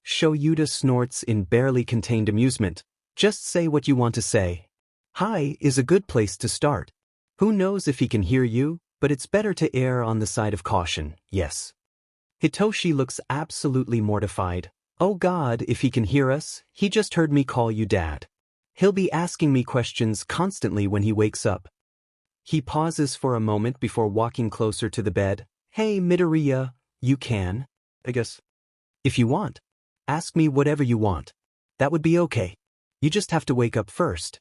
Shoyuta snorts in barely contained amusement. Just say what you want to say. Hi is a good place to start. Who knows if he can hear you, but it's better to err on the side of caution, yes. Hitoshi looks absolutely mortified. Oh God, if he can hear us, he just heard me call you Dad. He'll be asking me questions constantly when he wakes up. He pauses for a moment before walking closer to the bed. Hey Midoriya, you can, I guess. If you want. Ask me whatever you want. That would be okay. You just have to wake up first.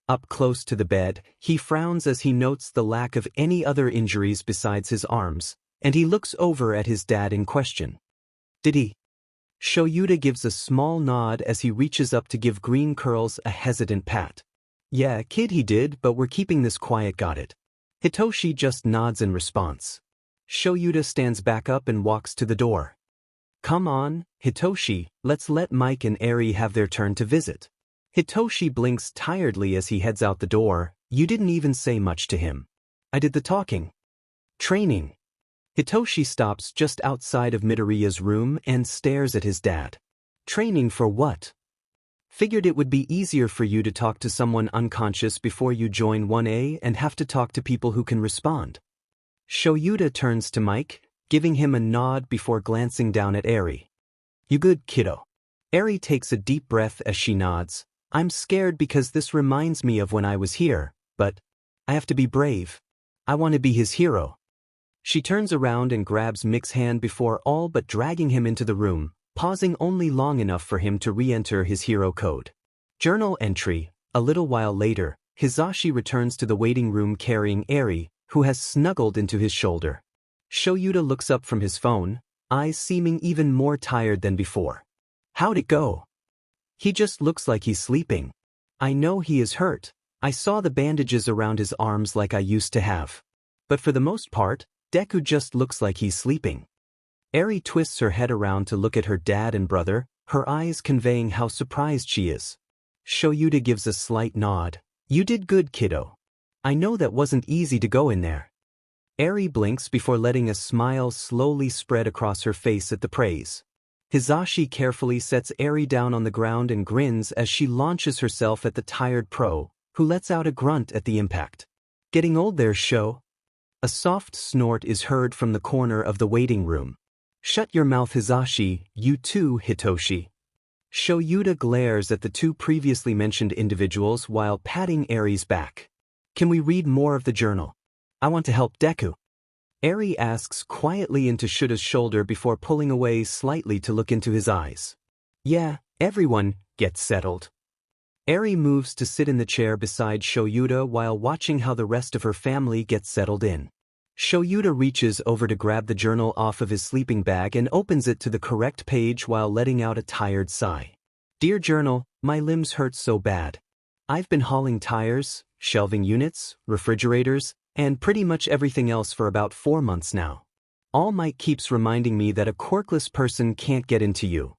Up close to the bed, he frowns as he notes the lack of any other injuries besides his arms, and he looks over at his dad in question. Did he? Shoyuta gives a small nod as he reaches up to give Green Curls a hesitant pat. Yeah, kid, he did, but we're keeping this quiet, got it. Hitoshi just nods in response. Shoyuta stands back up and walks to the door. Come on, Hitoshi, let's let Mike and Arie have their turn to visit. Hitoshi blinks tiredly as he heads out the door. You didn't even say much to him. I did the talking. Training. Hitoshi stops just outside of Midoriya's room and stares at his dad. Training for what? Figured it would be easier for you to talk to someone unconscious before you join 1A and have to talk to people who can respond. Shoyuta turns to Mike, giving him a nod before glancing down at Arie. You good, kiddo? Arie takes a deep breath as she nods. I'm scared because this reminds me of when I was here, but I have to be brave. I want to be his hero. She turns around and grabs Mick's hand before all but dragging him into the room, pausing only long enough for him to re-enter his hero code. Journal entry. A little while later, Hizashi returns to the waiting room carrying Arie, who has snuggled into his shoulder. Shoyuta looks up from his phone, eyes seeming even more tired than before. How'd it go? He just looks like he's sleeping. I know he is hurt. I saw the bandages around his arms like I used to have. But for the most part, Deku just looks like he's sleeping. Arie twists her head around to look at her dad and brother, her eyes conveying how surprised she is. Shoyuta gives a slight nod. You did good, kiddo. I know that wasn't easy to go in there. Arie blinks before letting a smile slowly spread across her face at the praise. Hizashi carefully sets Arie down on the ground and grins as she launches herself at the tired pro, who lets out a grunt at the impact. Getting old there, Sho? A soft snort is heard from the corner of the waiting room. Shut your mouth, Hizashi, you too, Hitoshi. Shoyuta glares at the two previously mentioned individuals while patting Arie's back. Can we read more of the journal? I want to help Deku. Arie asks quietly into Shuta's shoulder before pulling away slightly to look into his eyes. Yeah, everyone, get settled. Arie moves to sit in the chair beside Shoyuta while watching how the rest of her family gets settled in. Shoyuta reaches over to grab the journal off of his sleeping bag and opens it to the correct page while letting out a tired sigh. Dear journal, my limbs hurt so bad. I've been hauling tires, shelving units, refrigerators, and pretty much everything else for about 4 months now. All Might keeps reminding me that a quirkless person can't get into you,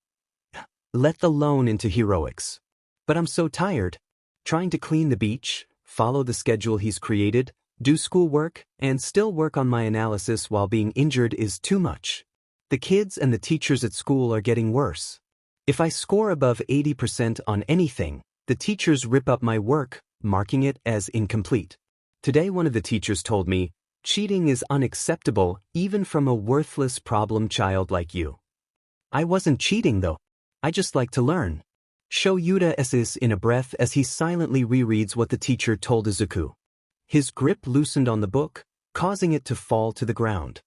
let alone into heroics. But I'm so tired. Trying to clean the beach, follow the schedule he's created, do schoolwork, and still work on my analysis while being injured is too much. The kids and the teachers at school are getting worse. If I score above 80% on anything, the teachers rip up my work, marking it as incomplete. Today one of the teachers told me, cheating is unacceptable even from a worthless problem child like you. I wasn't cheating though. I just like to learn. Shoyuta says in a breath as he silently rereads what the teacher told Izuku. His grip loosened on the book, causing it to fall to the ground.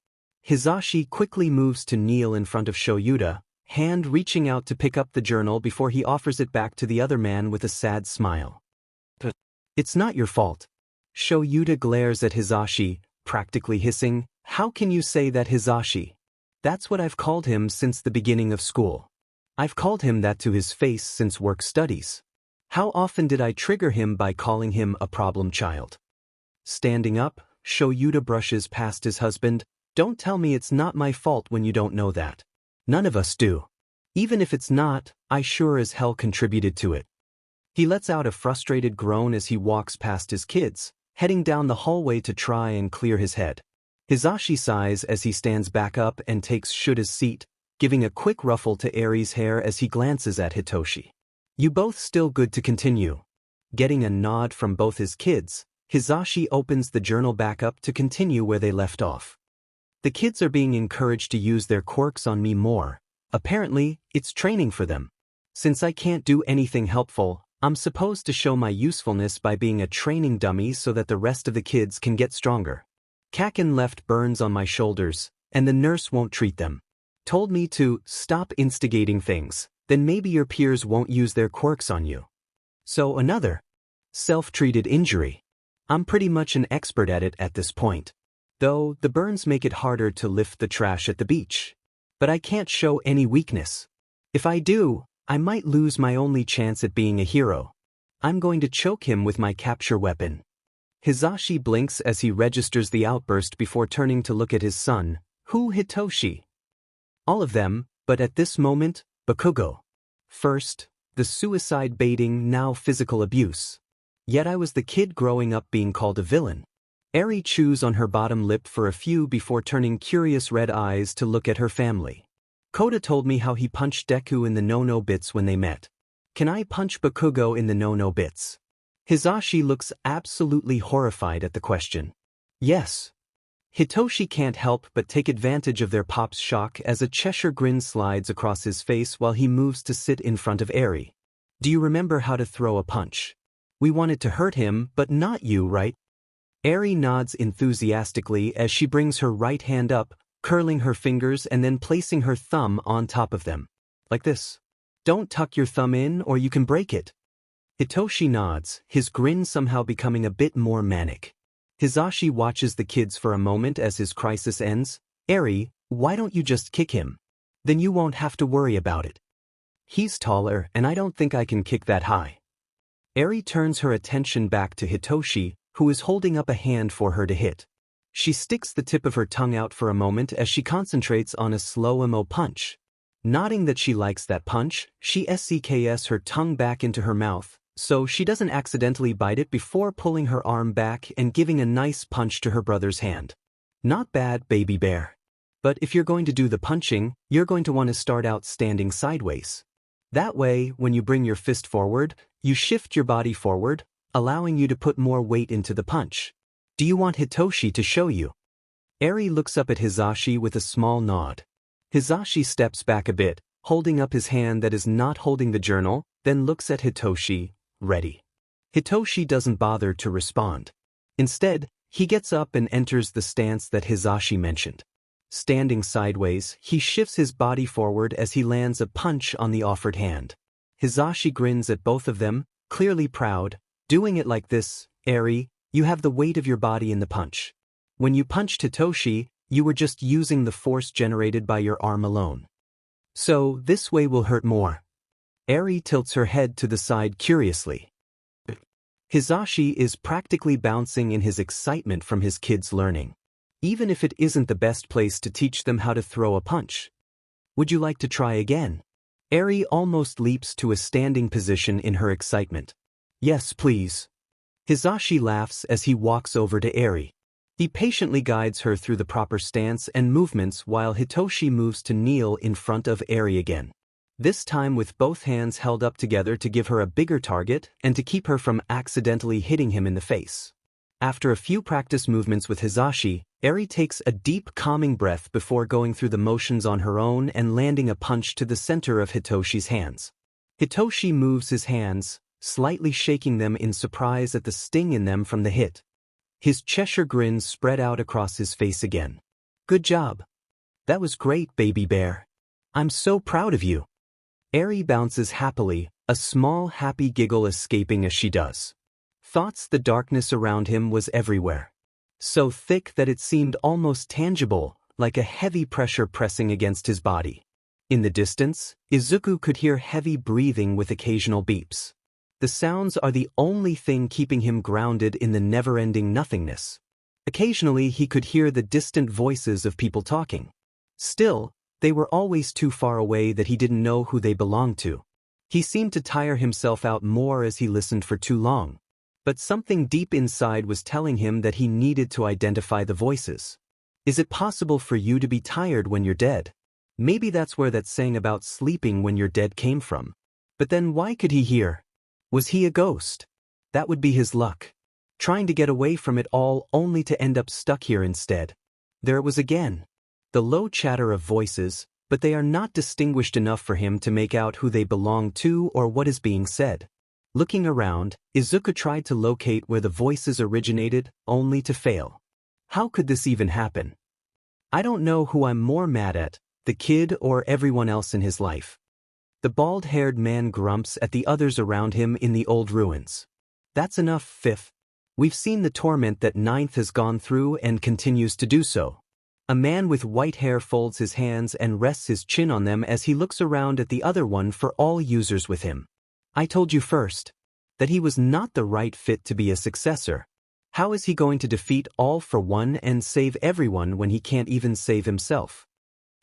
Hizashi quickly moves to kneel in front of Shoyuta, hand reaching out to pick up the journal before he offers it back to the other man with a sad smile. But it's not your fault. Shoyuta glares at Hizashi, practically hissing, how can you say that, Hizashi? That's what I've called him since the beginning of school. I've called him that to his face since work studies. How often did I trigger him by calling him a problem child? Standing up, Shoyuta brushes past his husband. Don't tell me it's not my fault when you don't know that. None of us do. Even if it's not, I sure as hell contributed to it. He lets out a frustrated groan as he walks past his kids, heading down the hallway to try and clear his head. Hizashi sighs as he stands back up and takes Shuta's seat, giving a quick ruffle to Arie's hair as he glances at Hitoshi. You both still good to continue? Getting a nod from both his kids, Hizashi opens the journal back up to continue where they left off. The kids are being encouraged to use their quirks on me more. Apparently, it's training for them. Since I can't do anything helpful, I'm supposed to show my usefulness by being a training dummy so that the rest of the kids can get stronger. Kakin left burns on my shoulders, and the nurse won't treat them. Told me to stop instigating things, then maybe your peers won't use their quirks on you. So another self-treated injury. I'm pretty much an expert at it at this point. Though the burns make it harder to lift the trash at the beach. But I can't show any weakness. If I do, I might lose my only chance at being a hero. I'm going to choke him with my capture weapon. Hizashi blinks as he registers the outburst before turning to look at his son. Who, Hitoshi? All of them, but at this moment, Bakugo. First, the suicide baiting, now physical abuse. Yet I was the kid growing up being called a villain. Arie chews on her bottom lip for a few before turning curious red eyes to look at her family. Koda told me how he punched Deku in the no-no bits when they met. Can I punch Bakugo in the no-no bits? Hizashi looks absolutely horrified at the question. Yes. Hitoshi can't help but take advantage of their pop's shock as a Cheshire grin slides across his face while he moves to sit in front of Arie. Do you remember how to throw a punch? We wanted to hurt him, but not you, right? Arie nods enthusiastically as she brings her right hand up, curling her fingers and then placing her thumb on top of them. Like this. Don't tuck your thumb in or you can break it. Hitoshi nods, his grin somehow becoming a bit more manic. Hizashi watches the kids for a moment as his crisis ends. Arie, why don't you just kick him? Then you won't have to worry about it. He's taller and I don't think I can kick that high. Arie turns her attention back to Hitoshi, who is holding up a hand for her to hit. She sticks the tip of her tongue out for a moment as she concentrates on a slow-mo punch. Nodding that she likes that punch, she sks her tongue back into her mouth, so she doesn't accidentally bite it before pulling her arm back and giving a nice punch to her brother's hand. Not bad, baby bear. But if you're going to do the punching, you're going to want to start out standing sideways. That way, when you bring your fist forward, you shift your body forward, allowing you to put more weight into the punch. Do you want Hitoshi to show you? Arie looks up at Hizashi with a small nod. Hizashi steps back a bit, holding up his hand that is not holding the journal, then looks at Hitoshi, ready. Hitoshi doesn't bother to respond. Instead, he gets up and enters the stance that Hisashi mentioned. Standing sideways, he shifts his body forward as he lands a punch on the offered hand. Hisashi grins at both of them, clearly proud. Doing it like this, Arie, you have the weight of your body in the punch. When you punched Hitoshi, you were just using the force generated by your arm alone. So, this way will hurt more. Arie tilts her head to the side curiously. Hisashi is practically bouncing in his excitement from his kids' learning. Even if it isn't the best place to teach them how to throw a punch. Would you like to try again? Arie almost leaps to a standing position in her excitement. Yes, please. Hisashi laughs as he walks over to Arie. He patiently guides her through the proper stance and movements while Hitoshi moves to kneel in front of Arie again. This time with both hands held up together to give her a bigger target and to keep her from accidentally hitting him in the face. After a few practice movements with Hisashi, Arie takes a deep calming breath before going through the motions on her own and landing a punch to the center of Hitoshi's hands. Hitoshi moves his hands, slightly shaking them in surprise at the sting in them from the hit. His Cheshire grin spread out across his face again. Good job. That was great, baby bear. I'm so proud of you. Arie bounces happily, a small happy giggle escaping as she does. Thoughts the darkness around him was everywhere. So thick that it seemed almost tangible, like a heavy pressure pressing against his body. In the distance, Izuku could hear heavy breathing with occasional beeps. The sounds are the only thing keeping him grounded in the never-ending nothingness. Occasionally he could hear the distant voices of people talking. Still, they were always too far away that he didn't know who they belonged to. He seemed to tire himself out more as he listened for too long. But something deep inside was telling him that he needed to identify the voices. Is it possible for you to be tired when you're dead? Maybe that's where that saying about sleeping when you're dead came from. But then why could he hear? Was he a ghost? That would be his luck. Trying to get away from it all only to end up stuck here instead. There it was again. The low chatter of voices, but they are not distinguished enough for him to make out who they belong to or what is being said. Looking around, Izuku tried to locate where the voices originated, only to fail. How could this even happen? I don't know who I'm more mad at, the kid or everyone else in his life. The bald-haired man grumps at the others around him in the old ruins. That's enough, Fifth. We've seen the torment that Ninth has gone through and continues to do so. A man with white hair folds his hands and rests his chin on them as he looks around at the other one for all users with him. I told you first that he was not the right fit to be a successor. How is he going to defeat all for one and save everyone when he can't even save himself?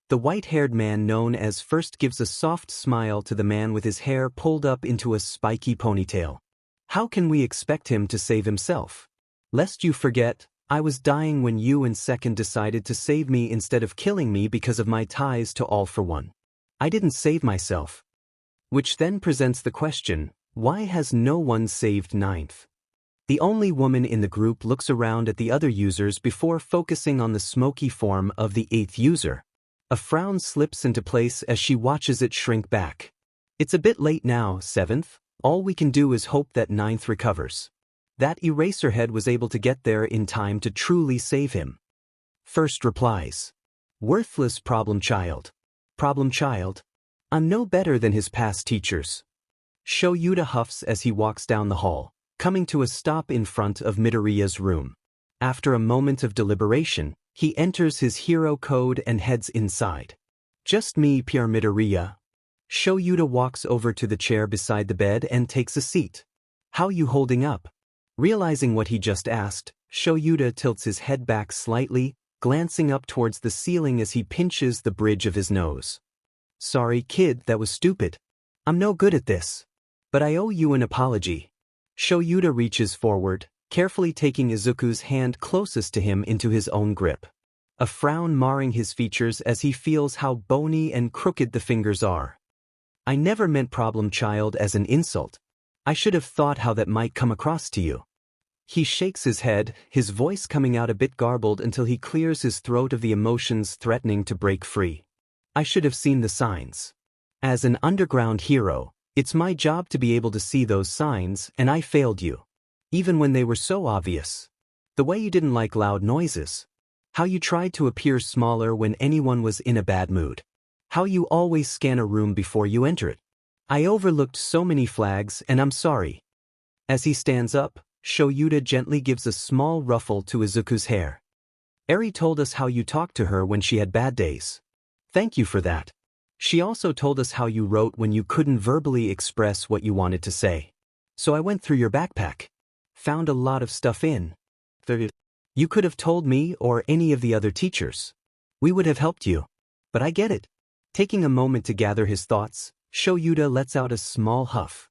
The white-haired man known as First gives a soft smile to the man with his hair pulled up into a spiky ponytail. How can we expect him to save himself? Lest you forget, I was dying when you and Second decided to save me instead of killing me because of my ties to All for One. I didn't save myself. Which then presents the question, why has no one saved Ninth? The only woman in the group looks around at the other users before focusing on the smoky form of the 8th user. A frown slips into place as she watches it shrink back. It's a bit late now, 7th. All we can do is hope that 9th recovers. That Eraserhead was able to get there in time to truly save him. First replies. Worthless problem child. Problem child? I'm no better than his past teachers. Shoyuta huffs as he walks down the hall, coming to a stop in front of Midoriya's room. After a moment of deliberation, he enters his hero code and heads inside. Just me, Pierre Midoriya. Shoyuta walks over to the chair beside the bed and takes a seat. How you holding up? Realizing what he just asked, Shoyuta tilts his head back slightly, glancing up towards the ceiling as he pinches the bridge of his nose. Sorry, kid, that was stupid. I'm no good at this. But I owe you an apology. Shoyuta reaches forward, carefully taking Izuku's hand closest to him into his own grip. A frown marring his features as he feels how bony and crooked the fingers are. I never meant problem child as an insult. I should have thought how that might come across to you. He shakes his head, his voice coming out a bit garbled until he clears his throat of the emotions threatening to break free. I should have seen the signs. As an underground hero, it's my job to be able to see those signs, and I failed you. Even when they were so obvious. The way you didn't like loud noises. How you tried to appear smaller when anyone was in a bad mood. How you always scan a room before you enter it. I overlooked so many flags, and I'm sorry. As he stands up, Shoyuta gently gives a small ruffle to Izuku's hair. Arie told us how you talked to her when she had bad days. Thank you for that. She also told us how you wrote when you couldn't verbally express what you wanted to say. So I went through your backpack. Found a lot of stuff in there. You could have told me or any of the other teachers. We would have helped you. But I get it. Taking a moment to gather his thoughts, Shoyuta lets out a small huff.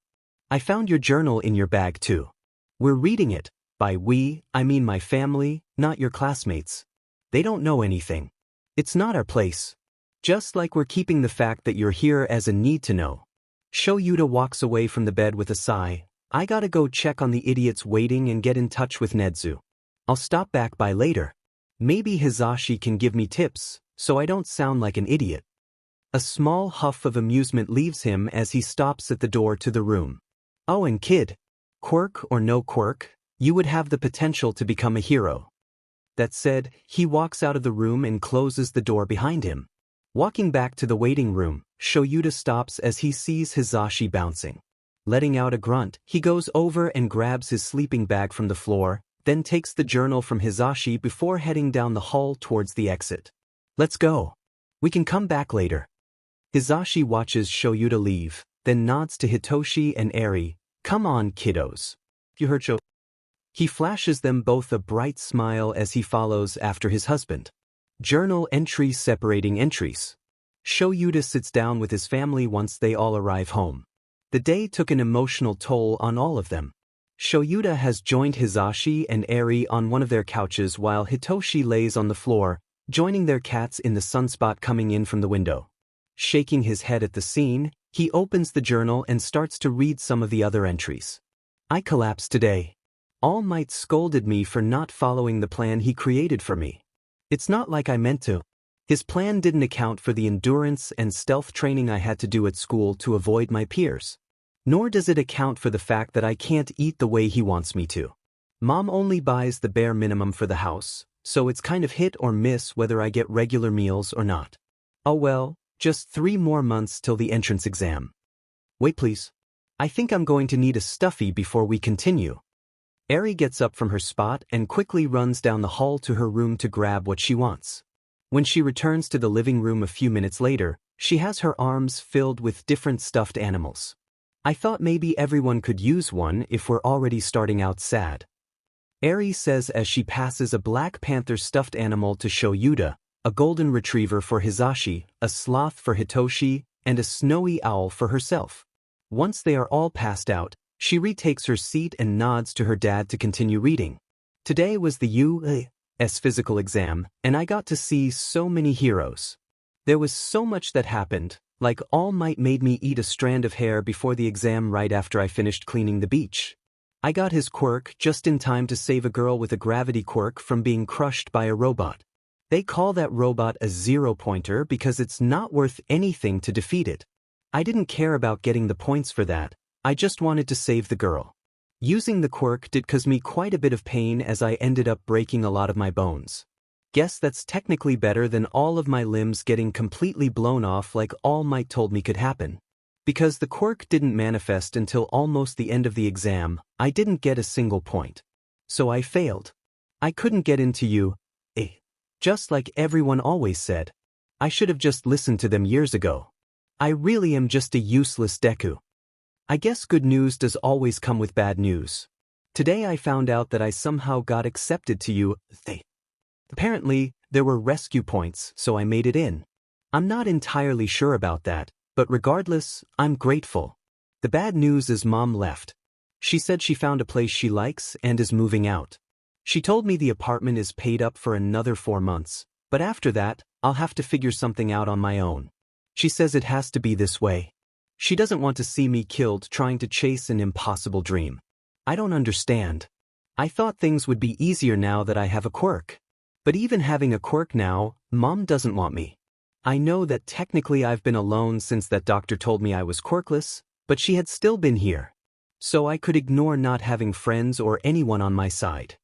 I found your journal in your bag too. We're reading it. By we, I mean my family, not your classmates. They don't know anything. It's not our place. Just like we're keeping the fact that you're here as a need to know. Shoyuta walks away from the bed with a sigh. I gotta go check on the idiots waiting and get in touch with Nedzu. I'll stop back by later. Maybe Hizashi can give me tips, so I don't sound like an idiot. A small huff of amusement leaves him as he stops at the door to the room. Oh, and kid. Quirk or no quirk, you would have the potential to become a hero. That said, he walks out of the room and closes the door behind him. Walking back to the waiting room, Shoyuta stops as he sees Hizashi bouncing. Letting out a grunt, he goes over and grabs his sleeping bag from the floor, then takes the journal from Hizashi before heading down the hall towards the exit. Let's go. We can come back later. Hizashi watches Shoyuta leave, then nods to Hitoshi and Arie. Come on, kiddos. You heard Sho. He flashes them both a bright smile as he follows after his husband. Journal entries separating entries. Shoyuta sits down with his family once they all arrive home. The day took an emotional toll on all of them. Shoyuta has joined Hizashi and Arie on one of their couches while Hitoshi lays on the floor, joining their cats in the sunspot coming in from the window. Shaking his head at the scene, he opens the journal and starts to read some of the other entries. I collapsed today. All Might scolded me for not following the plan he created for me. It's not like I meant to. His plan didn't account for the endurance and stealth training I had to do at school to avoid my peers. Nor does it account for the fact that I can't eat the way he wants me to. Mom only buys the bare minimum for the house, so it's kind of hit or miss whether I get regular meals or not. Oh well, just 3 more months till the entrance exam. Wait please. I think I'm going to need a stuffy before we continue. Arie gets up from her spot and quickly runs down the hall to her room to grab what she wants. When she returns to the living room a few minutes later, she has her arms filled with different stuffed animals. I thought maybe everyone could use one if we're already starting out sad. Arie says as she passes a Black Panther stuffed animal to Shoyuta, a golden retriever for Hizashi, a sloth for Hitoshi, and a snowy owl for herself. Once they are all passed out, she retakes her seat and nods to her dad to continue reading. Today was the U.S. physical exam, and I got to see so many heroes. There was so much that happened, like All Might made me eat a strand of hair before the exam right after I finished cleaning the beach. I got his quirk just in time to save a girl with a gravity quirk from being crushed by a robot. They call that robot a zero-pointer because it's not worth anything to defeat it. I didn't care about getting the points for that, I just wanted to save the girl. Using the quirk did cause me quite a bit of pain as I ended up breaking a lot of my bones. Guess that's technically better than all of my limbs getting completely blown off like All Might told me could happen. Because the quirk didn't manifest until almost the end of the exam, I didn't get a single point. So I failed. I couldn't get into just like everyone always said. I should have just listened to them years ago. I really am just a useless Deku. I guess good news does always come with bad news. Today I found out that I somehow got accepted to you. Apparently, there were rescue points, so I made it in. I'm not entirely sure about that, but regardless, I'm grateful. The bad news is Mom left. She said she found a place she likes and is moving out. She told me the apartment is paid up for another 4 months, but after that, I'll have to figure something out on my own. She says it has to be this way. She doesn't want to see me killed trying to chase an impossible dream. I don't understand. I thought things would be easier now that I have a quirk. But even having a quirk now, Mom doesn't want me. I know that technically I've been alone since that doctor told me I was quirkless, but she had still been here. So I could ignore not having friends or anyone on my side.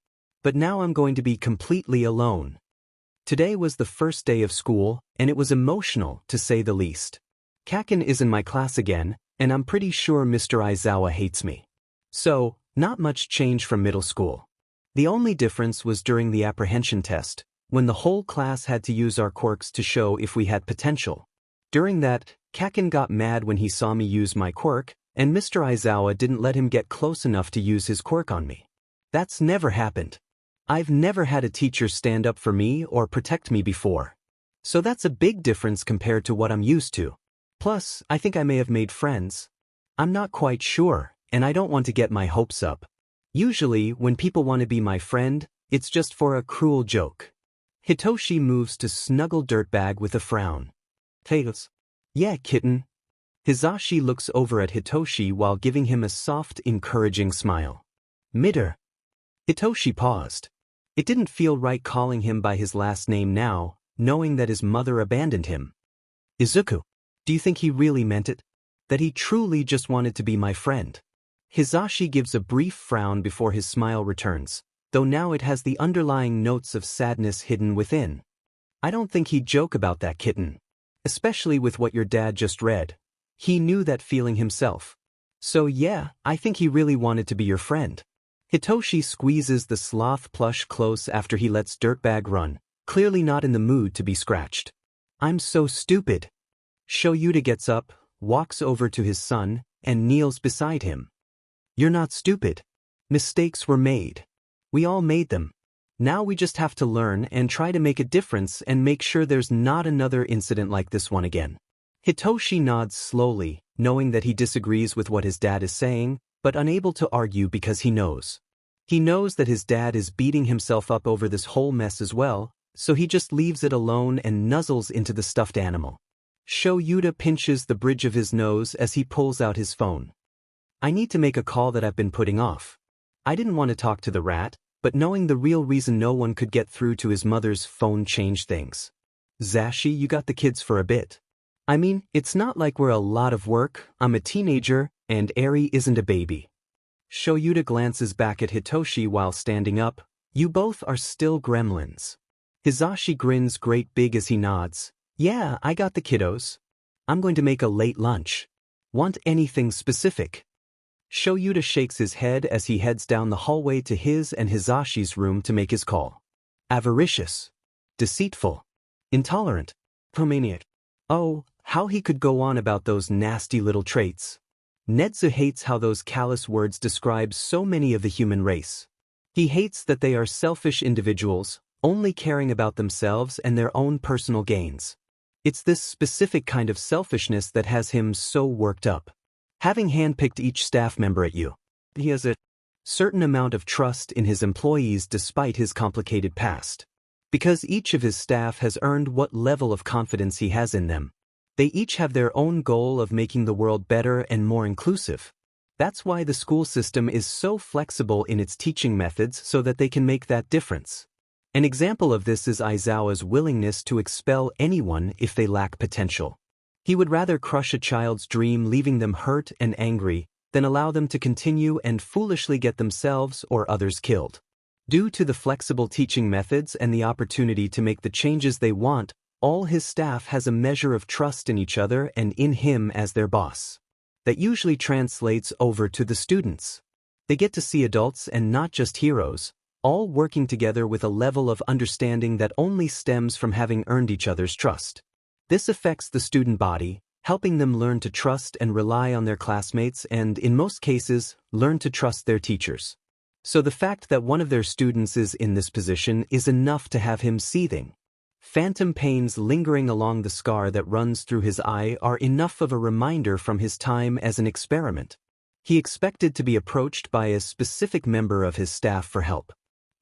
But now I'm going to be completely alone. Today was the first day of school, and it was emotional, to say the least. Kaken is in my class again, and I'm pretty sure Mr. Aizawa hates me. So, not much change from middle school. The only difference was during the apprehension test, when the whole class had to use our quirks to show if we had potential. During that, Kaken got mad when he saw me use my quirk, and Mr. Aizawa didn't let him get close enough to use his quirk on me. That's never happened. I've never had a teacher stand up for me or protect me before. So that's a big difference compared to what I'm used to. Plus, I think I may have made friends. I'm not quite sure, and I don't want to get my hopes up. Usually, when people want to be my friend, it's just for a cruel joke. Hitoshi moves to snuggle Dirtbag with a frown. Tails. Yeah, kitten. Hizashi looks over at Hitoshi while giving him a soft, encouraging smile. Midder. Hitoshi paused. It didn't feel right calling him by his last name now, knowing that his mother abandoned him. Izuku. Do you think he really meant it? That he truly just wanted to be my friend? Hizashi gives a brief frown before his smile returns, though now it has the underlying notes of sadness hidden within. I don't think he'd joke about that, kitten. Especially with what your dad just read. He knew that feeling himself. So yeah, I think he really wanted to be your friend. Hitoshi squeezes the sloth plush close after he lets Dirtbag run, clearly not in the mood to be scratched. I'm so stupid. Shoyuta gets up, walks over to his son, and kneels beside him. You're not stupid. Mistakes were made. We all made them. Now we just have to learn and try to make a difference and make sure there's not another incident like this one again. Hitoshi nods slowly, knowing that he disagrees with what his dad is saying, but unable to argue because he knows. He knows that his dad is beating himself up over this whole mess as well, so he just leaves it alone and nuzzles into the stuffed animal. Shoyuta pinches the bridge of his nose as he pulls out his phone. I need to make a call that I've been putting off. I didn't want to talk to the rat, but knowing the real reason no one could get through to his mother's phone changed things. Zashi, you got the kids for a bit. I mean, it's not like we're a lot of work, I'm a teenager, and Arie isn't a baby. Shoyuta glances back at Hitoshi while standing up. You both are still gremlins. Hizashi grins great big as he nods. Yeah, I got the kiddos. I'm going to make a late lunch. Want anything specific? Shoyuta shakes his head as he heads down the hallway to his and Hizashi's room to make his call. Avaricious. Deceitful. Intolerant. Promaniac. Oh, how he could go on about those nasty little traits. Netsu hates how those callous words describe so many of the human race. He hates that they are selfish individuals, only caring about themselves and their own personal gains. It's this specific kind of selfishness that has him so worked up. Having handpicked each staff member at you, he has a certain amount of trust in his employees despite his complicated past. Because each of his staff has earned what level of confidence he has in them. They each have their own goal of making the world better and more inclusive. That's why the school system is so flexible in its teaching methods so that they can make that difference. An example of this is Aizawa's willingness to expel anyone if they lack potential. He would rather crush a child's dream leaving them hurt and angry than allow them to continue and foolishly get themselves or others killed. Due to the flexible teaching methods and the opportunity to make the changes they want, all his staff has a measure of trust in each other and in him as their boss. That usually translates over to the students. They get to see adults and not just heroes, all working together with a level of understanding that only stems from having earned each other's trust. This affects the student body, helping them learn to trust and rely on their classmates and, in most cases, learn to trust their teachers. So the fact that one of their students is in this position is enough to have him seething. Phantom pains lingering along the scar that runs through his eye are enough of a reminder from his time as an experiment. He expected to be approached by a specific member of his staff for help.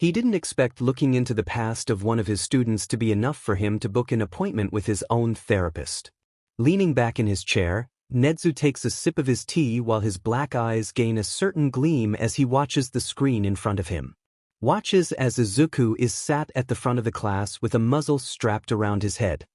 He didn't expect looking into the past of one of his students to be enough for him to book an appointment with his own therapist. Leaning back in his chair, Netsu takes a sip of his tea while his black eyes gain a certain gleam as he watches the screen in front of him. Watches as Izuku is sat at the front of the class with a muzzle strapped around his head.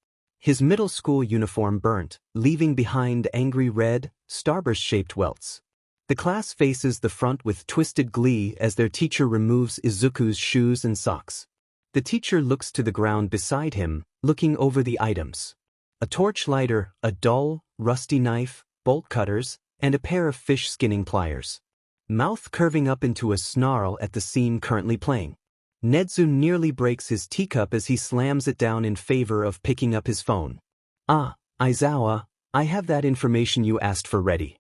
His middle school uniform burnt, leaving behind angry red, starburst-shaped welts. The class faces the front with twisted glee as their teacher removes Izuku's shoes and socks. The teacher looks to the ground beside him, looking over the items. A torch lighter, a dull, rusty knife, bolt cutters, and a pair of fish skinning pliers. Mouth curving up into a snarl at the scene currently playing. Nezu nearly breaks his teacup as he slams it down in favor of picking up his phone. "Ah, Aizawa, I have that information you asked for ready.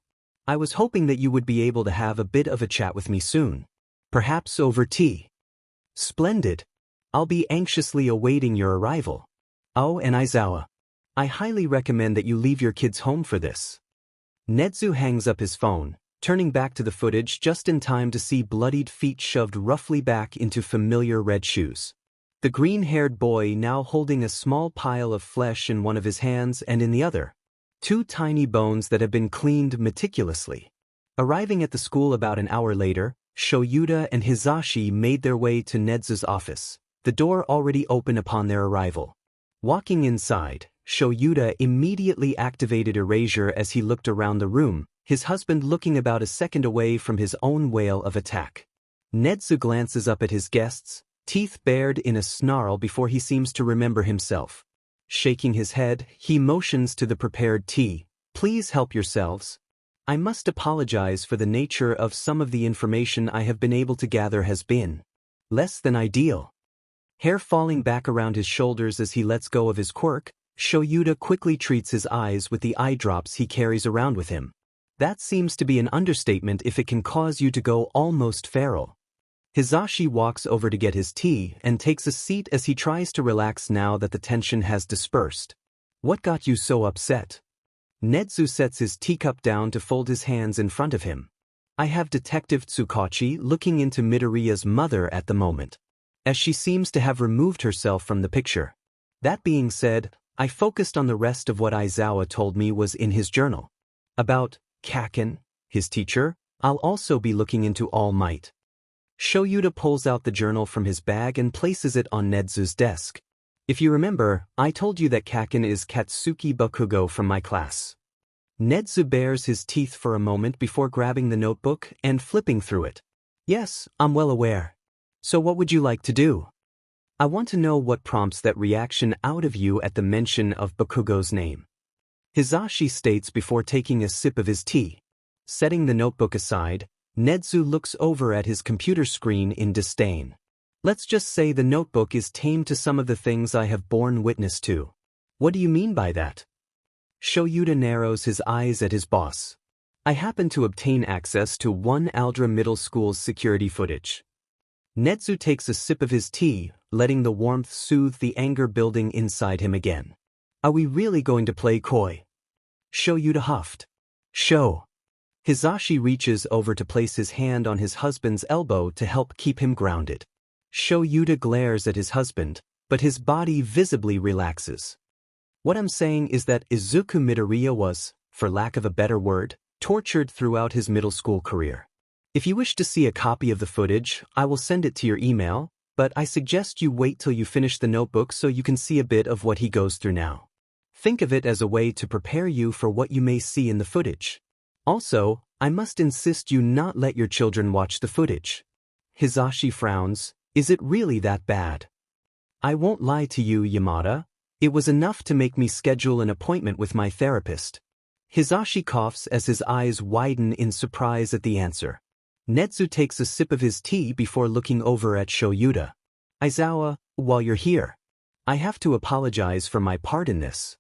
I was hoping that you would be able to have a bit of a chat with me soon. Perhaps over tea." "Splendid. I'll be anxiously awaiting your arrival. Oh, and Aizawa, I highly recommend that you leave your kids home for this." Nezu hangs up his phone, turning back to the footage just in time to see bloodied feet shoved roughly back into familiar red shoes. The green-haired boy now holding a small pile of flesh in one of his hands and in the other. Two tiny bones that have been cleaned meticulously. Arriving at the school about an hour later, Shoyuta and Hizashi made their way to Nezu's office, the door already open upon their arrival. Walking inside, Shoyuta immediately activated erasure as he looked around the room, his husband looking about a second away from his own wail of attack. Nezu glances up at his guests, teeth bared in a snarl before he seems to remember himself. Shaking his head, he motions to the prepared tea. "Please help yourselves. I must apologize for the nature of some of the information I have been able to gather has been less than ideal." Hair falling back around his shoulders as he lets go of his quirk, Shoyuta quickly treats his eyes with the eye drops he carries around with him. That seems to be an understatement if it can cause you to go almost feral. Hizashi walks over to get his tea and takes a seat as he tries to relax now that the tension has dispersed. "What got you so upset?" Nezu sets his teacup down to fold his hands in front of him. "I have Detective Tsukachi looking into Midoriya's mother at the moment, as she seems to have removed herself from the picture. That being said, I focused on the rest of what Aizawa told me was in his journal. About Kaken, his teacher, I'll also be looking into All Might." Shoyuta pulls out the journal from his bag and places it on Nezu's desk. "If you remember, I told you that Kaken is Katsuki Bakugo from my class." Nezu bares his teeth for a moment before grabbing the notebook and flipping through it. "Yes, I'm well aware. So what would you like to do?" "I want to know what prompts that reaction out of you at the mention of Bakugo's name," Hizashi states before taking a sip of his tea. Setting the notebook aside, Nezu looks over at his computer screen in disdain. "Let's just say the notebook is tame to some of the things I have borne witness to." "What do you mean by that?" Shoyuta narrows his eyes at his boss. "I happen to obtain access to one Aldra Middle School's security footage." Nezu takes a sip of his tea, letting the warmth soothe the anger building inside him again. "Are we really going to play coy?" Shoyuta huffed. "Show." Hizashi reaches over to place his hand on his husband's elbow to help keep him grounded. Shoyuta glares at his husband, but his body visibly relaxes. "What I'm saying is that Izuku Midoriya was, for lack of a better word, tortured throughout his middle school career. If you wish to see a copy of the footage, I will send it to your email, but I suggest you wait till you finish the notebook so you can see a bit of what he goes through now. Think of it as a way to prepare you for what you may see in the footage. Also, I must insist you not let your children watch the footage." Hizashi frowns. "Is it really that bad?" "I won't lie to you, Yamada. It was enough to make me schedule an appointment with my therapist." Hizashi coughs as his eyes widen in surprise at the answer. Nezu takes a sip of his tea before looking over at Shoyuta. "Aizawa, while you're here, I have to apologize for my part in this.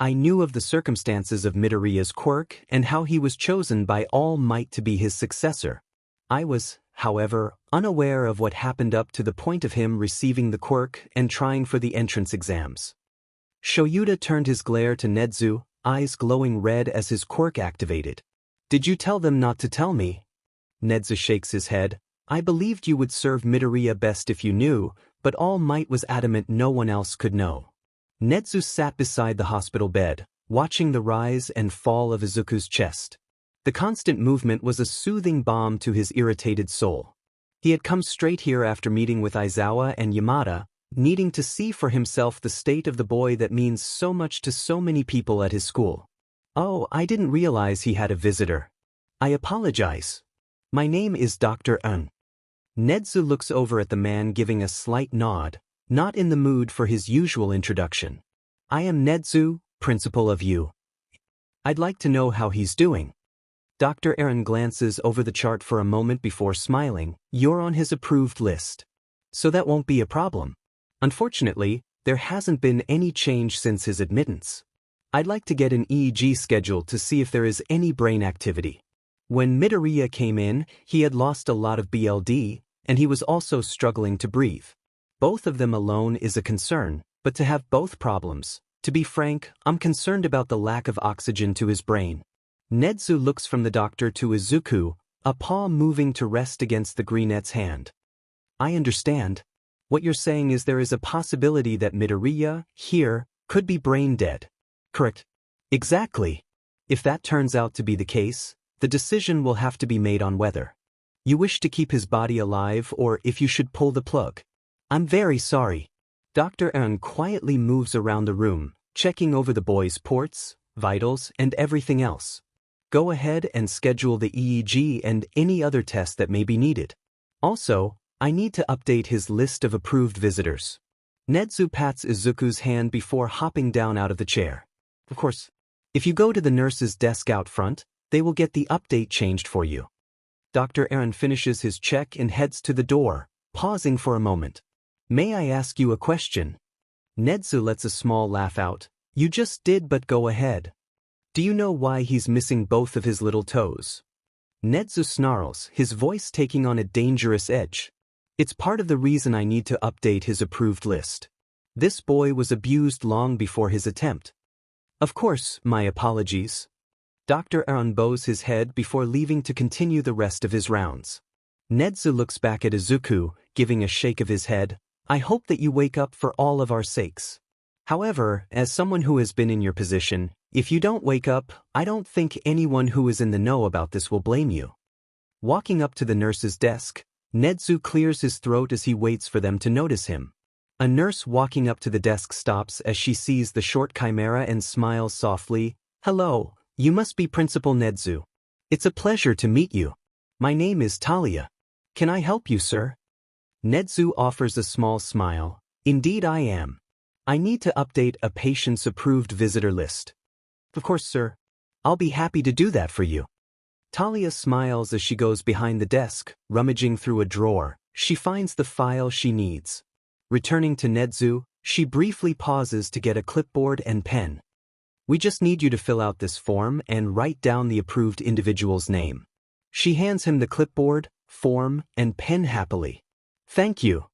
I knew of the circumstances of Midoriya's quirk and how he was chosen by All Might to be his successor. I was, however, unaware of what happened up to the point of him receiving the quirk and trying for the entrance exams." Shoyuta turned his glare to Nezu, eyes glowing red as his quirk activated. "Did you tell them not to tell me?" Nezu shakes his head. "I believed you would serve Midoriya best if you knew, but All Might was adamant no one else could know." Nezu sat beside the hospital bed, watching the rise and fall of Izuku's chest. The constant movement was a soothing balm to his irritated soul. He had come straight here after meeting with Aizawa and Yamada, needing to see for himself the state of the boy that means so much to so many people at his school. Oh, I didn't realize he had a visitor. I apologize. My name is Dr. Un. Nedzu looks over at the man giving a slight nod, not in the mood for his usual introduction. I am Nedzu, principal of U. I'd like to know how he's doing. Dr. Aaron glances over the chart for a moment before smiling. You're on his approved list. So that won't be a problem. Unfortunately, there hasn't been any change since his admittance. I'd like to get an EEG scheduled to see if there is any brain activity. When Midoriya came in, he had lost a lot of BLD, and he was also struggling to breathe. Both of them alone is a concern, but to have both problems, to be frank, I'm concerned about the lack of oxygen to his brain. Nedzu looks from the doctor to Izuku, a paw moving to rest against the greenette's hand. I understand. What you're saying is there is a possibility that Midoriya, here, could be brain dead. Correct? Exactly. If that turns out to be the case, the decision will have to be made on whether you wish to keep his body alive or if you should pull the plug. I'm very sorry. Dr. Aaron quietly moves around the room, checking over the boy's ports, vitals, and everything else. Go ahead and schedule the EEG and any other test that may be needed. Also, I need to update his list of approved visitors. Nedzu pats Izuku's hand before hopping down out of the chair. Of course, if you go to the nurse's desk out front, they will get the update changed for you. Dr. Aaron finishes his check and heads to the door, pausing for a moment. May I ask you a question? Nedzu lets a small laugh out. You just did, but go ahead. Do you know why he's missing both of his little toes? Nedzu snarls, his voice taking on a dangerous edge. It's part of the reason I need to update his approved list. This boy was abused long before his attempt. Of course, my apologies. Dr. Aaron bows his head before leaving to continue the rest of his rounds. Nedzu looks back at Izuku, giving a shake of his head. I hope that you wake up for all of our sakes. However, as someone who has been in your position, if you don't wake up, I don't think anyone who is in the know about this will blame you. Walking up to the nurse's desk, Nedzu clears his throat as he waits for them to notice him. A nurse walking up to the desk stops as she sees the short chimera and smiles softly. Hello, you must be Principal Nedzu. It's a pleasure to meet you. My name is Talia. Can I help you, sir? Nedzu offers a small smile. Indeed I am. I need to update a patient's approved visitor list. Of course, sir. I'll be happy to do that for you. Talia smiles as she goes behind the desk, rummaging through a drawer. She finds the file she needs. Returning to Nedzu, she briefly pauses to get a clipboard and pen. We just need you to fill out this form and write down the approved individual's name. She hands him the clipboard, form, and pen happily. Thank you.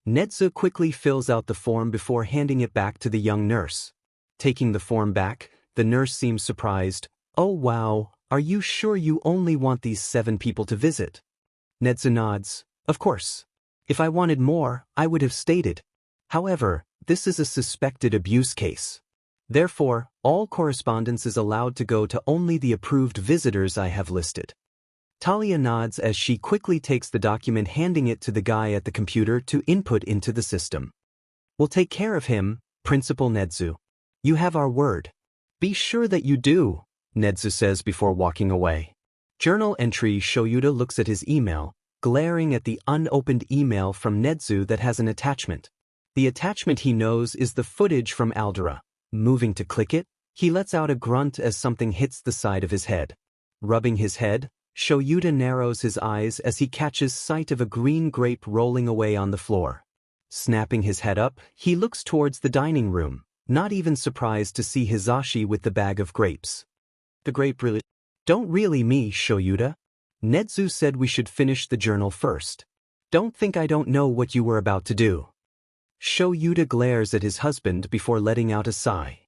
Nedzu quickly fills out the form before handing it back to the young nurse. Taking the form back, the nurse seems surprised. Oh wow, are you sure you only want these 7 people to visit? Nedzu nods. Of course. If I wanted more, I would have stated. However, this is a suspected abuse case. Therefore, all correspondence is allowed to go to only the approved visitors I have listed. Talia nods as she quickly takes the document, handing it to the guy at the computer to input into the system. We'll take care of him, Principal Nedzu. You have our word. Be sure that you do, Nedzu says before walking away. Journal entry. Shoyuta looks at his email, glaring at the unopened email from Nedzu that has an attachment. The attachment he knows is the footage from Aldera. Moving to click it, he lets out a grunt as something hits the side of his head. Rubbing his head, Shoyuta narrows his eyes as he catches sight of a green grape rolling away on the floor. Snapping his head up, he looks towards the dining room, not even surprised to see Hizashi with the bag of grapes. The grape really... Don't really me, Shoyuta. Nedzu said we should finish the journal first. Don't think I don't know what you were about to do. Shoyuta glares at his husband before letting out a sigh.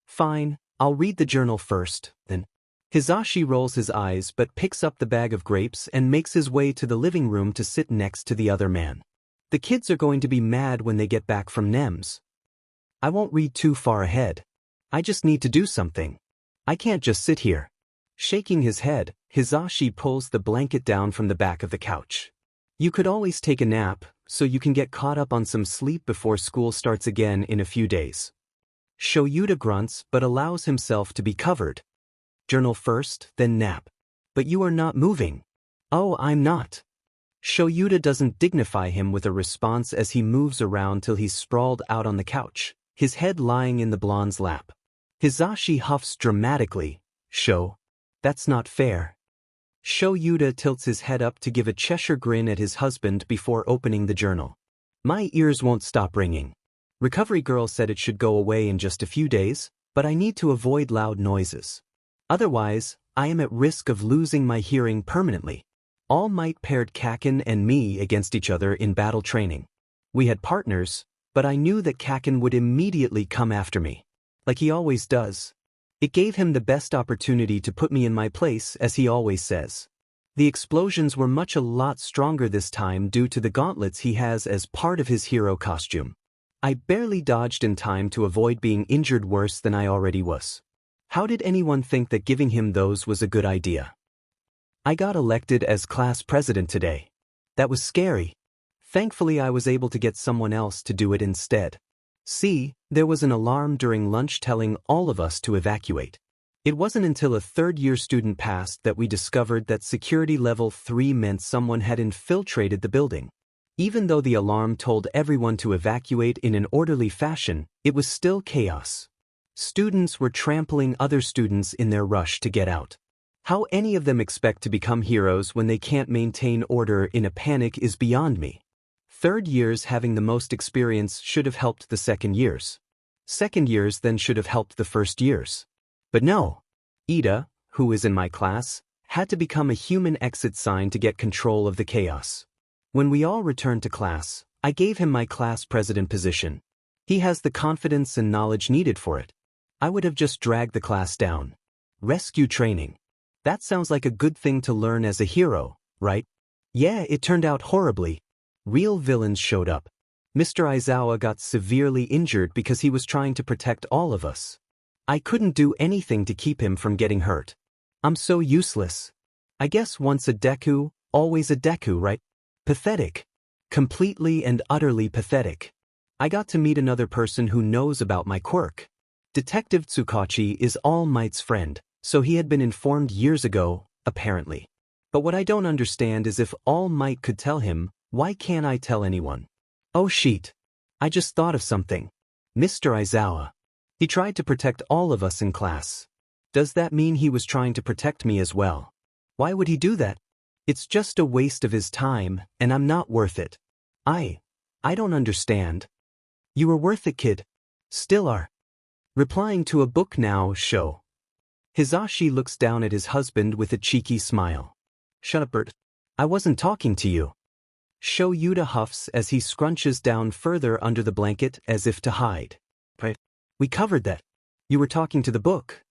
Fine, I'll read the journal first, then. Hizashi rolls his eyes but picks up the bag of grapes and makes his way to the living room to sit next to the other man. The kids are going to be mad when they get back from NEMS. I won't read too far ahead. I just need to do something. I can't just sit here. Shaking his head, Hizashi pulls the blanket down from the back of the couch. You could always take a nap, so you can get caught up on some sleep before school starts again in a few days. Shoyuta grunts but allows himself to be covered. Journal first, then nap. But you are not moving. Oh, I'm not. Shoyuta doesn't dignify him with a response as he moves around till he's sprawled out on the couch, his head lying in the blonde's lap. Hizashi huffs dramatically. That's not fair. Shoyuta tilts his head up to give a Cheshire grin at his husband before opening the journal. My ears won't stop ringing. Recovery girl said it should go away in just a few days, but I need to avoid loud noises. Otherwise, I am at risk of losing my hearing permanently. All Might paired Kaken and me against each other in battle training. We had partners, but I knew that Kaken would immediately come after me. Like he always does. It gave him the best opportunity to put me in my place, as he always says. The explosions were a lot stronger this time due to the gauntlets he has as part of his hero costume. I barely dodged in time to avoid being injured worse than I already was. How did anyone think that giving him those was a good idea? I got elected as class president today. That was scary. Thankfully I was able to get someone else to do it instead. See, there was an alarm during lunch telling all of us to evacuate. It wasn't until a third-year student passed that we discovered that security level 3 meant someone had infiltrated the building. Even though the alarm told everyone to evacuate in an orderly fashion, it was still chaos. Students were trampling other students in their rush to get out. How any of them expect to become heroes when they can't maintain order in a panic is beyond me. Third years having the most experience should have helped the second years. Second years then should have helped the first years. But no. Ida, who is in my class, had to become a human exit sign to get control of the chaos. When we all returned to class, I gave him my class president position. He has the confidence and knowledge needed for it. I would have just dragged the class down. Rescue training. That sounds like a good thing to learn as a hero, right? Yeah, it turned out horribly. Real villains showed up. Mr. Aizawa got severely injured because he was trying to protect all of us. I couldn't do anything to keep him from getting hurt. I'm so useless. I guess once a Deku, always a Deku, right? Pathetic. Completely and utterly pathetic. I got to meet another person who knows about my quirk. Detective Tsukachi is All Might's friend, so he had been informed years ago, apparently. But what I don't understand is if All Might could tell him, why can't I tell anyone? Oh shit. I just thought of something. Mr. Aizawa. He tried to protect all of us in class. Does that mean he was trying to protect me as well? Why would he do that? It's just a waste of his time, and I'm not worth it. I don't understand. You were worth it, kid. Still are. Replying to a book now, show. Hizashi looks down at his husband with a cheeky smile. Shut up, Bert. I wasn't talking to you. Shoyuta huffs as he scrunches down further under the blanket as if to hide. Right. We covered that. You were talking to the book.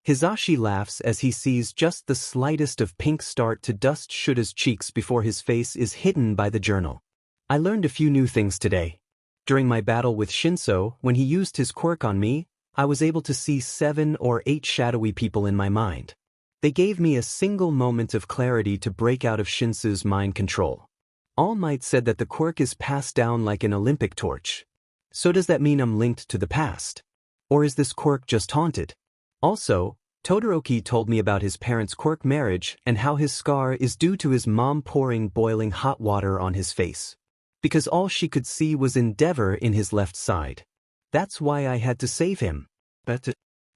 Hizashi laughs as he sees just the slightest of pink start to dust Shuta's cheeks before his face is hidden by the journal. I learned a few new things today. During my battle with Shinso, when he used his quirk on me, I was able to see 7 or 8 shadowy people in my mind. They gave me a single moment of clarity to break out of Shinso's mind control. All Might said that the quirk is passed down like an Olympic torch. So does that mean I'm linked to the past? Or is this quirk just haunted? Also, Todoroki told me about his parents' quirk marriage and how his scar is due to his mom pouring boiling hot water on his face. Because all she could see was endeavor in his left side. That's why I had to save him. But to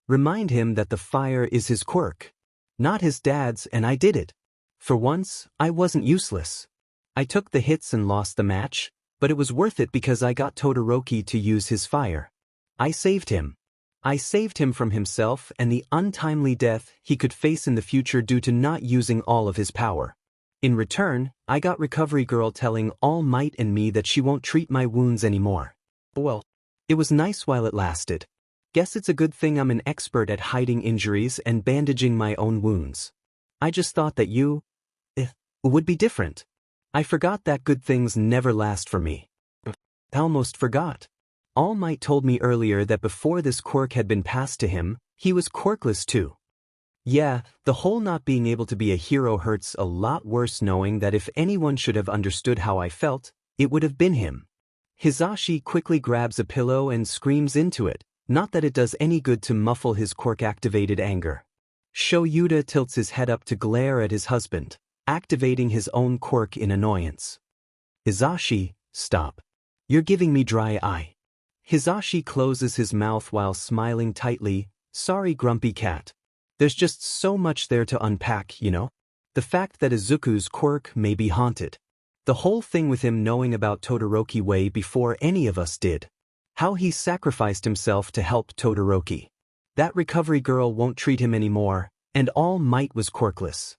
remind him that the fire is his quirk, not his dad's, and I did it. For once, I wasn't useless. I took the hits and lost the match, but it was worth it because I got Todoroki to use his fire. I saved him. I saved him from himself and the untimely death he could face in the future due to not using all of his power. In return, I got Recovery Girl telling All Might and me that she won't treat my wounds anymore. Well, it was nice while it lasted. Guess it's a good thing I'm an expert at hiding injuries and bandaging my own wounds. I just thought that you would be different. I forgot that good things never last for me. I almost forgot. All Might told me earlier that before this quirk had been passed to him, he was quirkless too. Yeah, the whole not being able to be a hero hurts a lot worse knowing that if anyone should have understood how I felt, it would have been him. Hizashi quickly grabs a pillow and screams into it, not that it does any good to muffle his quirk-activated anger. Shoyuta tilts his head up to glare at his husband, activating his own quirk in annoyance. Hizashi, stop. You're giving me dry eye. Hizashi closes his mouth while smiling tightly. Sorry, grumpy cat. There's just so much there to unpack, you know? The fact that Izuku's quirk may be haunted. The whole thing with him knowing about Todoroki way before any of us did. How he sacrificed himself to help Todoroki. That recovery girl won't treat him anymore, and All Might was quirkless.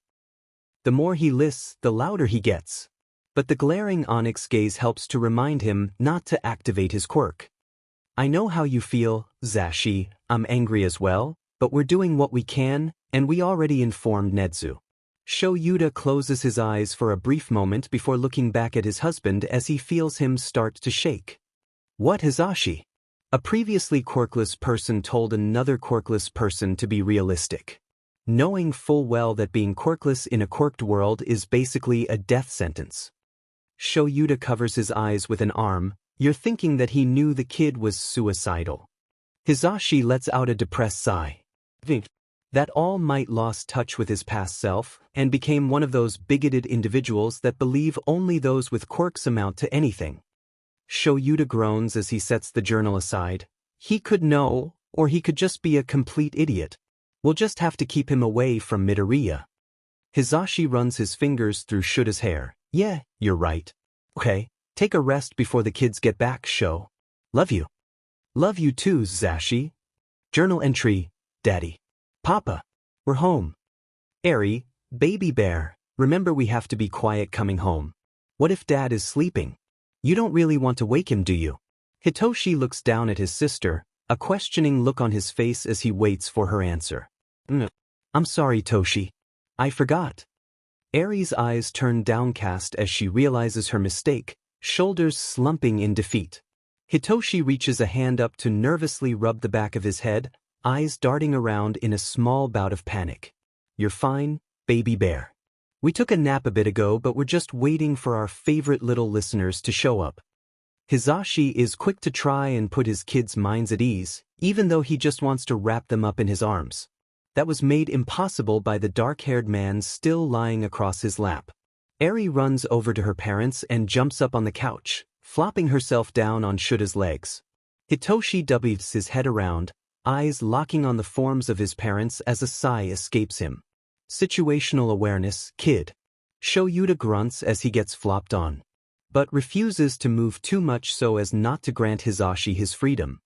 The more he lists, the louder he gets. But the glaring onyx gaze helps to remind him not to activate his quirk. I know how you feel, Zashi, I'm angry as well, but we're doing what we can, and we already informed Netsu. Shoyuta closes his eyes for a brief moment before looking back at his husband as he feels him start to shake. What, Hizashi? A previously quirkless person told another quirkless person to be realistic. Knowing full well that being quirkless in a quirked world is basically a death sentence. Shoyuta covers his eyes with an arm. You're thinking that he knew the kid was suicidal. Hizashi lets out a depressed sigh. That All Might lost touch with his past self and became one of those bigoted individuals that believe only those with quirks amount to anything. Shoyuta groans as he sets the journal aside. He could know, or he could just be a complete idiot. We'll just have to keep him away from Midoriya. Hizashi runs his fingers through Shuta's hair. Yeah, you're right. Okay, take a rest before the kids get back, Sho. Love you. Love you too, Zashi. Journal entry, Daddy. Papa. We're home. Arie, baby bear, remember we have to be quiet coming home. What if Dad is sleeping? You don't really want to wake him, do you? Hitoshi looks down at his sister, a questioning look on his face as he waits for her answer. I'm sorry, Toshi. I forgot. Arie's eyes turn downcast as she realizes her mistake, shoulders slumping in defeat. Hitoshi reaches a hand up to nervously rub the back of his head, eyes darting around in a small bout of panic. You're fine, baby bear. We took a nap a bit ago, but we're just waiting for our favorite little listeners to show up. Hizashi is quick to try and put his kids' minds at ease, even though he just wants to wrap them up in his arms. That was made impossible by the dark-haired man still lying across his lap. Arie runs over to her parents and jumps up on the couch, flopping herself down on Shuta's legs. Hitoshi dubs his head around, eyes locking on the forms of his parents as a sigh escapes him. Situational awareness, kid. Shoyuta grunts as he gets flopped on, but refuses to move too much so as not to grant Hizashi his freedom.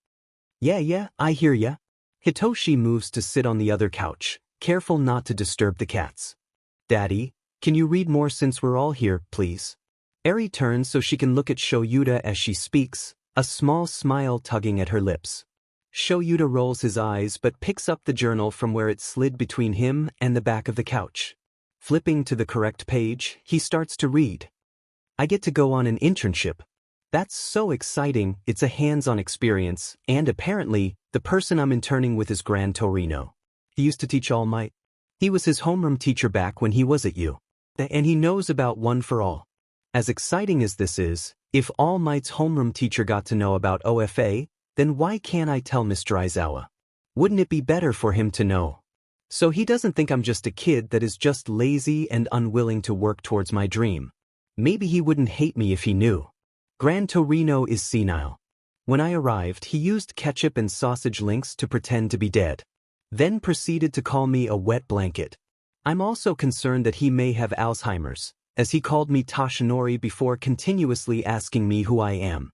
Yeah, I hear ya. Hitoshi moves to sit on the other couch, careful not to disturb the cats. Daddy, can you read more since we're all here, please? Arie turns so she can look at Shoyuta as she speaks, a small smile tugging at her lips. Shoyuta rolls his eyes but picks up the journal from where it slid between him and the back of the couch. Flipping to the correct page, he starts to read. I get to go on an internship. That's so exciting. It's a hands-on experience, and apparently, the person I'm interning with is Gran Torino. He used to teach All Might. He was his homeroom teacher back when he was at U. And he knows about One for All. As exciting as this is, if All Might's homeroom teacher got to know about OFA, then why can't I tell Mr. Aizawa? Wouldn't it be better for him to know? So he doesn't think I'm just a kid that is just lazy and unwilling to work towards my dream. Maybe he wouldn't hate me if he knew. Gran Torino is senile. When I arrived, he used ketchup and sausage links to pretend to be dead. Then proceeded to call me a wet blanket. I'm also concerned that he may have Alzheimer's, as he called me Tashinori before continuously asking me who I am.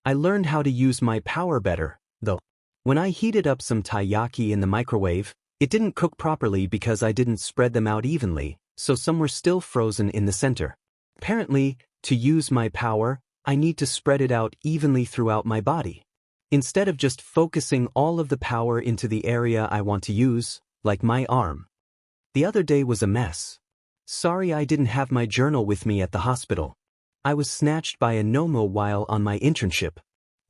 I learned how to use my power better, though. When I heated up some taiyaki in the microwave, it didn't cook properly because I didn't spread them out evenly, so some were still frozen in the center. Apparently, to use my power, I need to spread it out evenly throughout my body. Instead of just focusing all of the power into the area I want to use, like my arm. The other day was a mess. Sorry I didn't have my journal with me at the hospital. I was snatched by a Nomo while on my internship.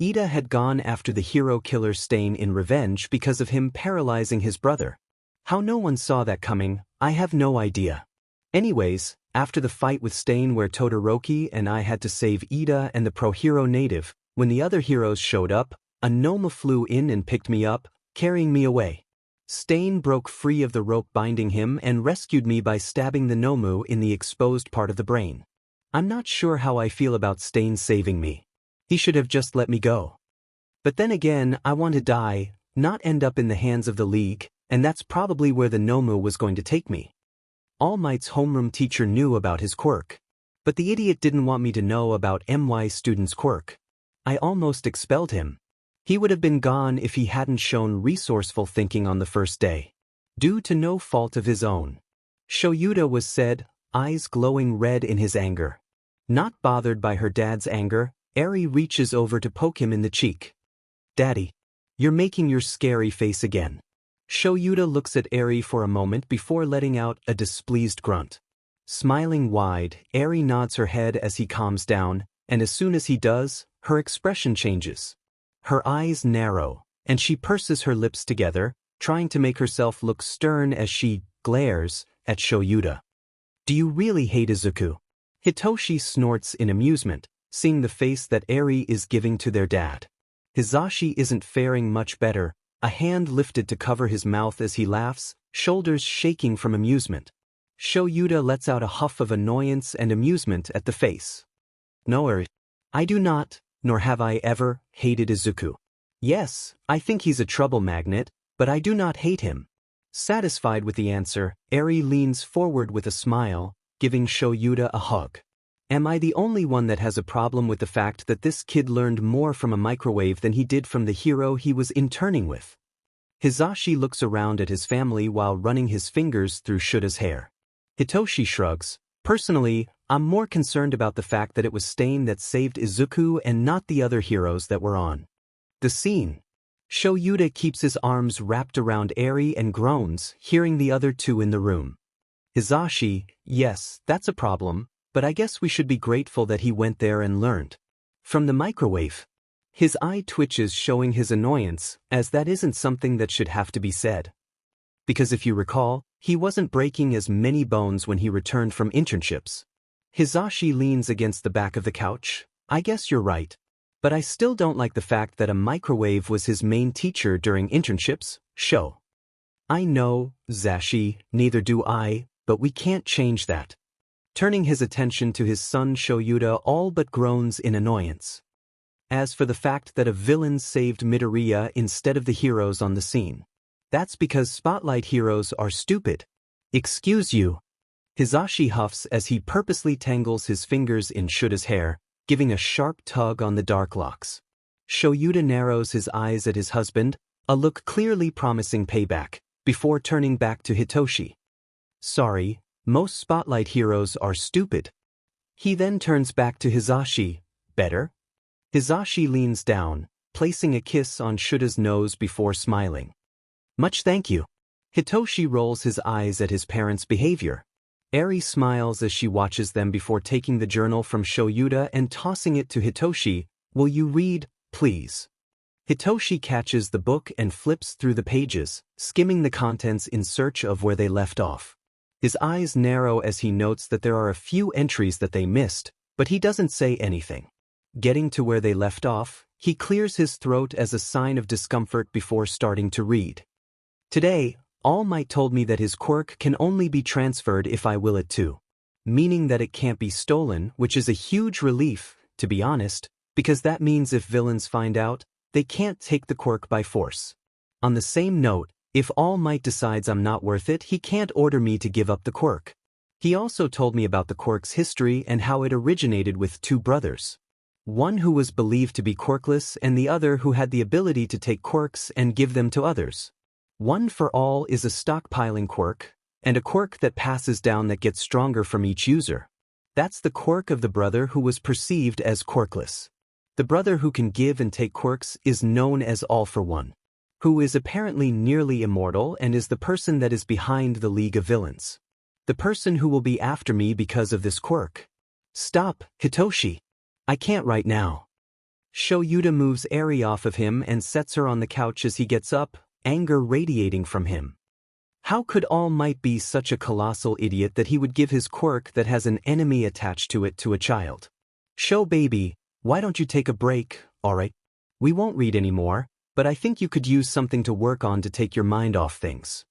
Ida had gone after the hero killer Stain in revenge because of him paralyzing his brother. How no one saw that coming, I have no idea. Anyways, After the fight with Stain where Todoroki and I had to save Ida and the pro-hero native, when the other heroes showed up, a Noma flew in and picked me up, carrying me away. Stain broke free of the rope binding him and rescued me by stabbing the Nomu in the exposed part of the brain. I'm not sure how I feel about Stain saving me. He should have just let me go. But then again, I want to die, not end up in the hands of the League, and that's probably where the Nomu was going to take me. All Might's homeroom teacher knew about his quirk. But the idiot didn't want me to know about MY student's quirk. I almost expelled him. He would have been gone if he hadn't shown resourceful thinking on the first day. Due to no fault of his own. Shoyuta was said, eyes glowing red in his anger. Not bothered by her dad's anger, Arie reaches over to poke him in the cheek. Daddy, you're making your scary face again. Shoyuta looks at Arie for a moment before letting out a displeased grunt. Smiling wide, Arie nods her head as he calms down, and as soon as he does, her expression changes. Her eyes narrow, and she purses her lips together, trying to make herself look stern as she glares at Shoyuta. Do you really hate Izuku? Hitoshi snorts in amusement, seeing the face that Arie is giving to their dad. Hizashi isn't faring much better, a hand lifted to cover his mouth as he laughs, shoulders shaking from amusement. Shoyuta lets out a huff of annoyance and amusement at the face. No, I do not, nor have I ever, hated Izuku. Yes, I think he's a trouble magnet, but I do not hate him. Satisfied with the answer, Arie leans forward with a smile, giving Shoyuta a hug. Am I the only one that has a problem with the fact that this kid learned more from a microwave than he did from the hero he was interning with? Hizashi looks around at his family while running his fingers through Shuta's hair. Hitoshi shrugs. Personally, I'm more concerned about the fact that it was Stain that saved Izuku and not the other heroes that were on the scene. Shoyuta keeps his arms wrapped around Arie and groans, hearing the other two in the room. Hizashi, yes, that's a problem, but I guess we should be grateful that he went there and learned from the microwave. His eye twitches, showing his annoyance, as that isn't something that should have to be said. Because if you recall, he wasn't breaking as many bones when he returned from internships. Hizashi leans against the back of the couch. I guess you're right. But I still don't like the fact that a microwave was his main teacher during internships. I know, Zashi, neither do I, but we can't change that. Turning his attention to his son Shoyuta all but groans in annoyance. As for the fact that a villain saved Midoriya instead of the heroes on the scene, that's because spotlight heroes are stupid. Excuse you. Hizashi huffs as he purposely tangles his fingers in Shuta's hair, giving a sharp tug on the dark locks. Shoyuta narrows his eyes at his husband, a look clearly promising payback, before turning back to Hitoshi. Sorry, most spotlight heroes are stupid. He then turns back to Hizashi. Better? Hizashi leans down, placing a kiss on Shuta's nose before smiling. Much thank you. Hitoshi rolls his eyes at his parents' behavior. Arie smiles as she watches them before taking the journal from Shoyuta and tossing it to Hitoshi. Will you read, please? Hitoshi catches the book and flips through the pages, skimming the contents in search of where they left off. His eyes narrow as he notes that there are a few entries that they missed, but he doesn't say anything. Getting to where they left off, he clears his throat as a sign of discomfort before starting to read. Today, All Might told me that his quirk can only be transferred if I will it to. Meaning that it can't be stolen, which is a huge relief, to be honest, because that means if villains find out, they can't take the quirk by force. On the same note, if All Might decides I'm not worth it, he can't order me to give up the quirk. He also told me about the quirk's history and how it originated with two brothers. One who was believed to be quirkless and the other who had the ability to take quirks and give them to others. One for all is a stockpiling quirk, and a quirk that passes down that gets stronger from each user. That's the quirk of the brother who was perceived as quirkless. The brother who can give and take quirks is known as All for One, who is apparently nearly immortal and is the person that is behind the League of Villains. The person who will be after me because of this quirk. Stop, Hitoshi. I can't right now. Shoyuta moves Arie off of him and sets her on the couch as he gets up, anger radiating from him. How could All Might be such a colossal idiot that he would give his quirk that has an enemy attached to it to a child? Show baby, why don't you take a break, alright? We won't read anymore, but I think you could use something to work on to take your mind off things.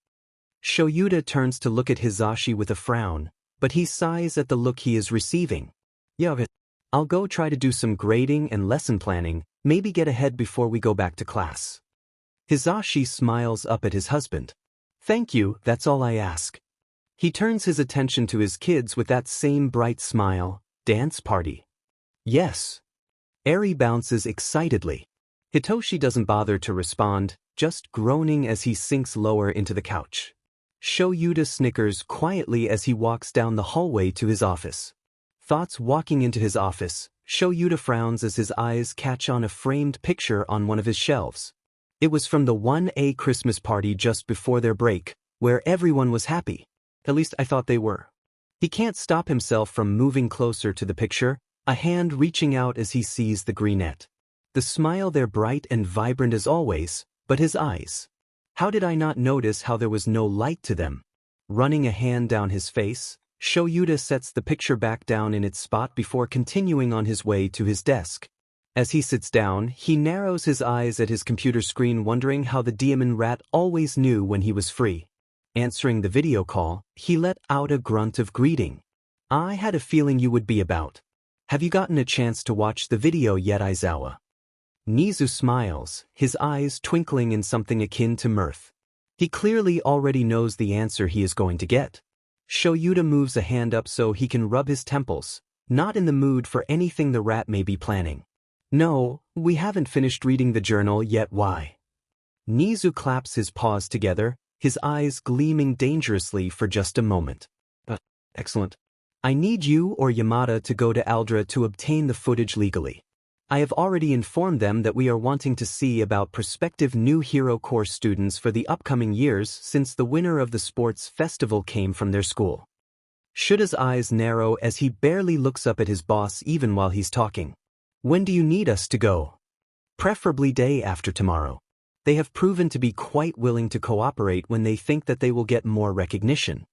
Shoyuta turns to look at Hizashi with a frown, but he sighs at the look he is receiving. Yeah, I'll go try to do some grading and lesson planning, maybe get ahead before we go back to class. Hizashi smiles up at his husband. Thank you, that's all I ask. He turns his attention to his kids with that same bright smile. Dance party. Yes. Arie bounces excitedly. Hitoshi doesn't bother to respond, just groaning as he sinks lower into the couch. Shoyuta snickers quietly as he walks down the hallway to his office. Thoughts walking into his office, Shoyuta frowns as his eyes catch on a framed picture on one of his shelves. It was from the 1A Christmas party just before their break, where everyone was happy. At least I thought they were. He can't stop himself from moving closer to the picture, a hand reaching out as he sees the greenette. The smile there bright and vibrant as always, but his eyes. How did I not notice how there was no light to them? Running a hand down his face, Shoyuta sets the picture back down in its spot before continuing on his way to his desk. As he sits down, he narrows his eyes at his computer screen wondering how the demon rat always knew when he was free. Answering the video call, he let out a grunt of greeting. I had a feeling you would be about. Have you gotten a chance to watch the video yet, Aizawa? Nizu smiles, his eyes twinkling in something akin to mirth. He clearly already knows the answer he is going to get. Shoyuta moves a hand up so he can rub his temples, not in the mood for anything the rat may be planning. No, we haven't finished reading the journal yet. Why? Nizu claps his paws together, his eyes gleaming dangerously for just a moment. Excellent. I need you or Yamada to go to Aldra to obtain the footage legally. I have already informed them that we are wanting to see about prospective new Hero Corps students for the upcoming years since the winner of the sports festival came from their school. Shuta's eyes narrow as he barely looks up at his boss even while he's talking. When do you need us to go? Preferably day after tomorrow. They have proven to be quite willing to cooperate when they think that they will get more recognition.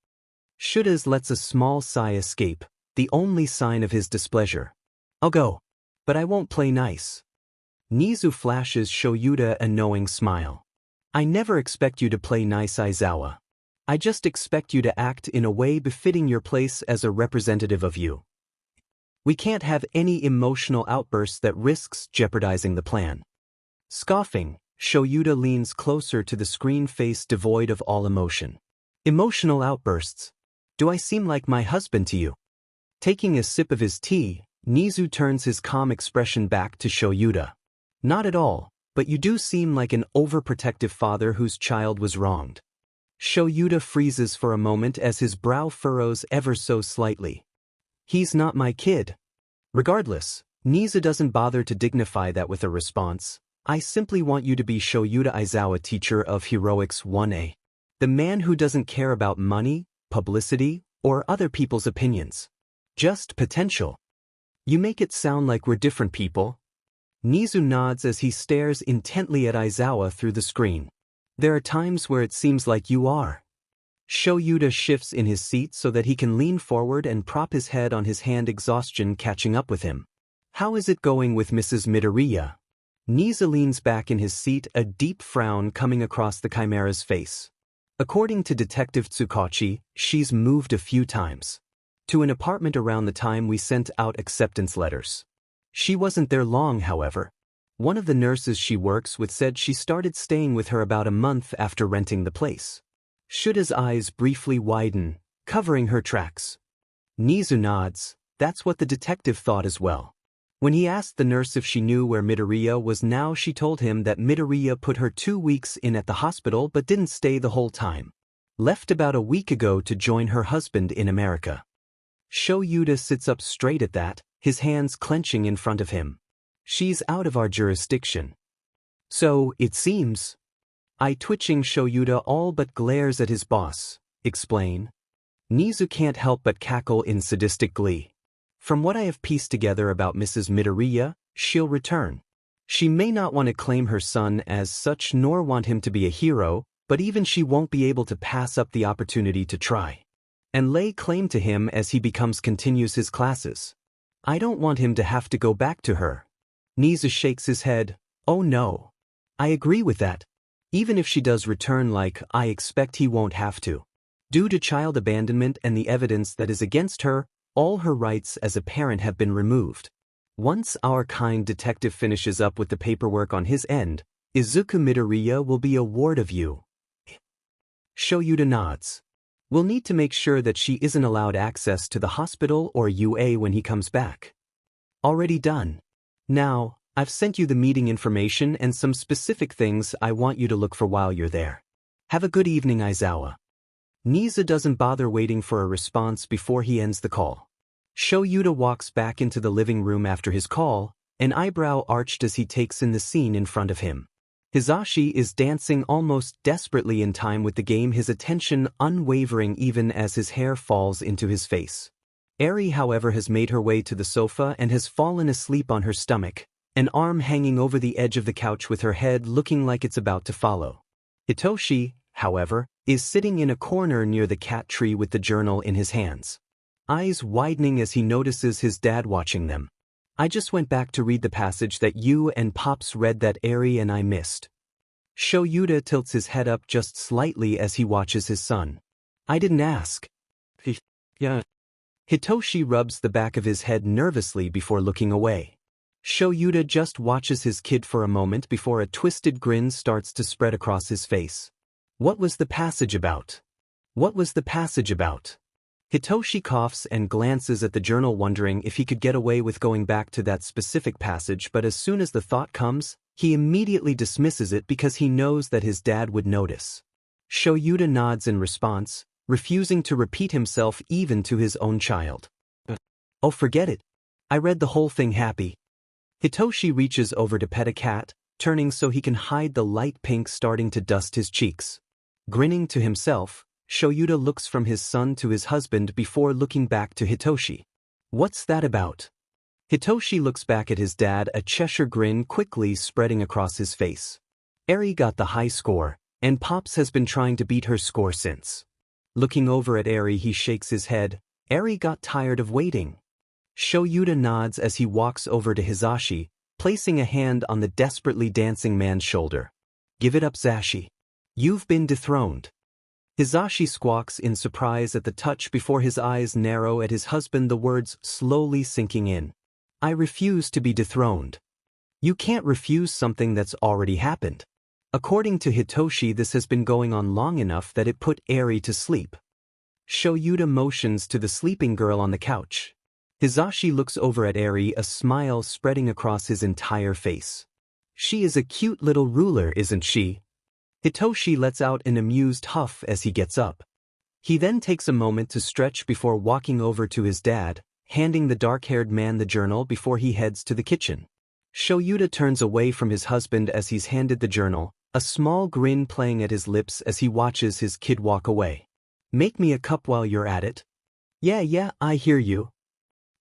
Shuta's lets a small sigh escape, the only sign of his displeasure. I'll go. But I won't play nice. Nizu flashes Shoyuta a knowing smile. I never expect you to play nice, Aizawa. I just expect you to act in a way befitting your place as a representative of you. We can't have any emotional outbursts that risks jeopardizing the plan. Scoffing, Shoyuta leans closer to the screen, face devoid of all emotion. Emotional outbursts? Do I seem like my husband to you? Taking a sip of his tea, Nizu turns his calm expression back to Shoyuta. Not at all, but you do seem like an overprotective father whose child was wronged. Shoyuta freezes for a moment as his brow furrows ever so slightly. He's not my kid. Regardless, Nizu doesn't bother to dignify that with a response. I simply want you to be Shoyuta Aizawa, teacher of Heroics 1A. The man who doesn't care about money, publicity, or other people's opinions. Just potential. You make it sound like we're different people. Nizu nods as he stares intently at Aizawa through the screen. There are times where it seems like you are. Shoyuta shifts in his seat so that he can lean forward and prop his head on his hand, exhaustion catching up with him. How is it going with Mrs. Midoriya? Nizu leans back in his seat, a deep frown coming across the chimera's face. According to Detective Tsukachi, she's moved a few times. To an apartment around the time we sent out acceptance letters. She wasn't there long, however. One of the nurses she works with said she started staying with her about a month after renting the place. Shuta's eyes briefly widen, covering her tracks. Nizu nods. That's what the detective thought as well. When he asked the nurse if she knew where Midoriya was now, she told him that Midoriya put her 2 weeks in at the hospital but didn't stay the whole time. Left about a week ago to join her husband in America. Shoyuta sits up straight at that, his hands clenching in front of him. She's out of our jurisdiction. So, it seems. Twitching Shoyuta all but glares at his boss. Explain. Nizu can't help but cackle in sadistic glee. From what I have pieced together about Mrs. Midoriya, she'll return. She may not want to claim her son as such nor want him to be a hero, but even she won't be able to pass up the opportunity to try and lay claim to him as he continues his classes. I don't want him to have to go back to her. Niza shakes his head. Oh no. I agree with that. Even if she does return, I expect he won't have to. Due to child abandonment and the evidence that is against her, all her rights as a parent have been removed. Once our kind detective finishes up with the paperwork on his end, Izuku Midoriya will be a ward of you. Shoyuta nods. We'll need to make sure that she isn't allowed access to the hospital or UA when he comes back. Already done. Now, I've sent you the meeting information and some specific things I want you to look for while you're there. Have a good evening, Aizawa. Niza doesn't bother waiting for a response before he ends the call. Shoyuta walks back into the living room after his call, an eyebrow arched as he takes in the scene in front of him. Hizashi is dancing almost desperately in time with the game, his attention unwavering even as his hair falls into his face. Arie, however, has made her way to the sofa and has fallen asleep on her stomach, an arm hanging over the edge of the couch with her head looking like it's about to follow. Hitoshi, however, is sitting in a corner near the cat tree with the journal in his hands. Eyes widening as he notices his dad watching them. I just went back to read the passage that you and Pops read that Arie and I missed. Shoyuta tilts his head up just slightly as he watches his son. I didn't ask. Yeah. Hitoshi rubs the back of his head nervously before looking away. Shoyuta just watches his kid for a moment before a twisted grin starts to spread across his face. What was the passage about? What was the passage about? Hitoshi coughs and glances at the journal, wondering if he could get away with going back to that specific passage, but as soon as the thought comes, he immediately dismisses it because he knows that his dad would notice. Shoyuta nods in response, refusing to repeat himself even to his own child. Oh, forget it. I read the whole thing, happy. Hitoshi reaches over to pet a cat, turning so he can hide the light pink starting to dust his cheeks. Grinning to himself, Shoyuta looks from his son to his husband before looking back to Hitoshi. What's that about? Hitoshi looks back at his dad, a Cheshire grin quickly spreading across his face. Arie got the high score, and Pops has been trying to beat her score since. Looking over at Arie, he shakes his head. Arie got tired of waiting. Shoyuta nods as he walks over to Hizashi, placing a hand on the desperately dancing man's shoulder. Give it up, Zashi. You've been dethroned. Hizashi squawks in surprise at the touch before his eyes narrow at his husband, the words slowly sinking in. I refuse to be dethroned. You can't refuse something that's already happened. According to Hitoshi, this has been going on long enough that it put Arie to sleep. Shoyuta motions to the sleeping girl on the couch. Hizashi looks over at Arie, a smile spreading across his entire face. She is a cute little ruler, isn't she? Hitoshi lets out an amused huff as he gets up. He then takes a moment to stretch before walking over to his dad, handing the dark-haired man the journal before he heads to the kitchen. Shoyuta turns away from his husband as he's handed the journal, a small grin playing at his lips as he watches his kid walk away. Make me a cup while you're at it. Yeah, I hear you.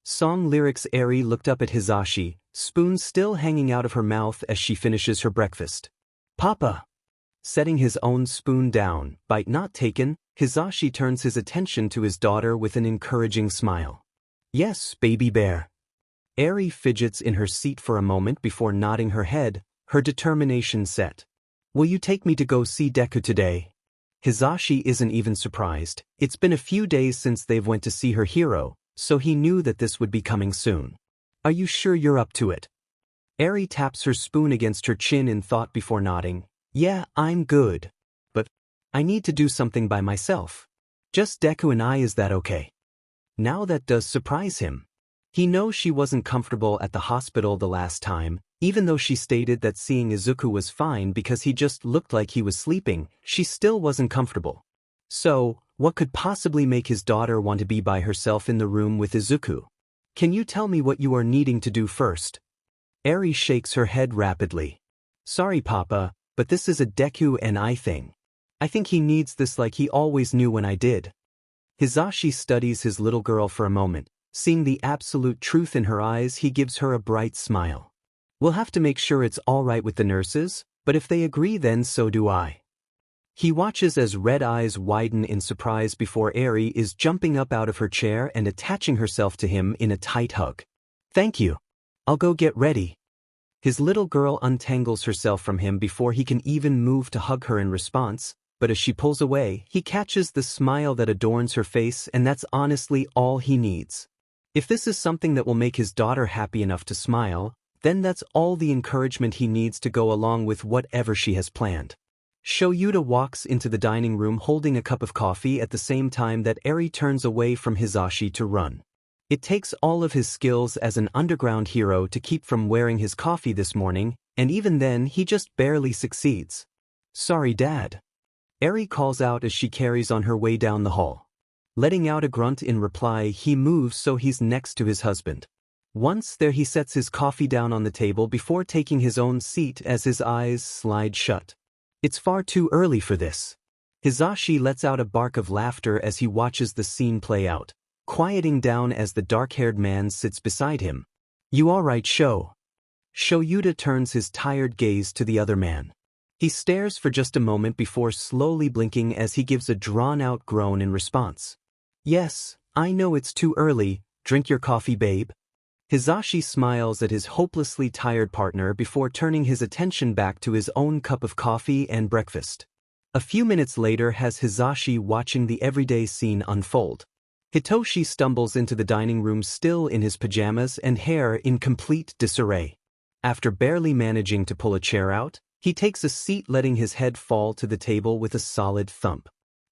Song lyrics. Arie looked up at Hizashi, spoon still hanging out of her mouth as she finishes her breakfast. Papa. Setting his own spoon down, bite not taken, Hizashi turns his attention to his daughter with an encouraging smile. Yes, baby bear. Arie fidgets in her seat for a moment before nodding her head, her determination set. Will you take me to go see Deku today? Hizashi isn't even surprised. It's been a few days since they've went to see her hero, so he knew that this would be coming soon. Are you sure you're up to it? Arie taps her spoon against her chin in thought before nodding. Yeah, I'm good. But I need to do something by myself. Just Deku and I, is that okay? Now that does surprise him. He knows she wasn't comfortable at the hospital the last time, even though she stated that seeing Izuku was fine because he just looked like he was sleeping, she still wasn't comfortable. So, what could possibly make his daughter want to be by herself in the room with Izuku? Can you tell me what you are needing to do first? Arie shakes her head rapidly. Sorry, Papa, but this is a Deku and I thing. I think he needs this like he always knew when I did. Hizashi studies his little girl for a moment. Seeing the absolute truth in her eyes, he gives her a bright smile. We'll have to make sure it's all right with the nurses, but if they agree, then so do I. He watches as red eyes widen in surprise before Arie is jumping up out of her chair and attaching herself to him in a tight hug. Thank you. I'll go get ready. His little girl untangles herself from him before he can even move to hug her in response, but as she pulls away, he catches the smile that adorns her face, and that's honestly all he needs. If this is something that will make his daughter happy enough to smile, then that's all the encouragement he needs to go along with whatever she has planned. Shoyuta walks into the dining room holding a cup of coffee at the same time that Arie turns away from Hizashi to run. It takes all of his skills as an underground hero to keep from wearing his coffee this morning, and even then he just barely succeeds. Sorry, Dad. Arie calls out as she carries on her way down the hall. Letting out a grunt in reply, he moves so he's next to his husband. Once there, he sets his coffee down on the table before taking his own seat as his eyes slide shut. It's far too early for this. Hizashi lets out a bark of laughter as he watches the scene play out, quieting down as the dark-haired man sits beside him. You alright, Sho? Shoyuta turns his tired gaze to the other man. He stares for just a moment before slowly blinking as he gives a drawn-out groan in response. Yes, I know it's too early. Drink your coffee, babe. Hizashi smiles at his hopelessly tired partner before turning his attention back to his own cup of coffee and breakfast. A few minutes later has Hizashi watching the everyday scene unfold. Hitoshi stumbles into the dining room still in his pajamas and hair in complete disarray. After barely managing to pull a chair out, he takes a seat, letting his head fall to the table with a solid thump.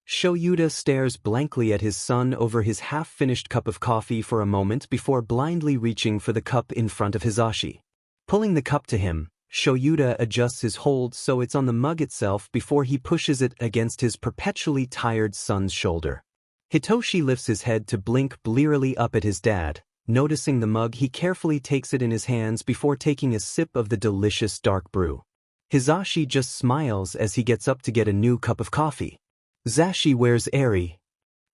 Shoyuta stares blankly at his son over his half-finished cup of coffee for a moment before blindly reaching for the cup in front of Hizashi. Pulling the cup to him, Shoyuta adjusts his hold so it's on the mug itself before he pushes it against his perpetually tired son's shoulder. Hitoshi lifts his head to blink blearily up at his dad. Noticing the mug, he carefully takes it in his hands before taking a sip of the delicious dark brew. Hizashi just smiles as he gets up to get a new cup of coffee. Zashi, where's Arie?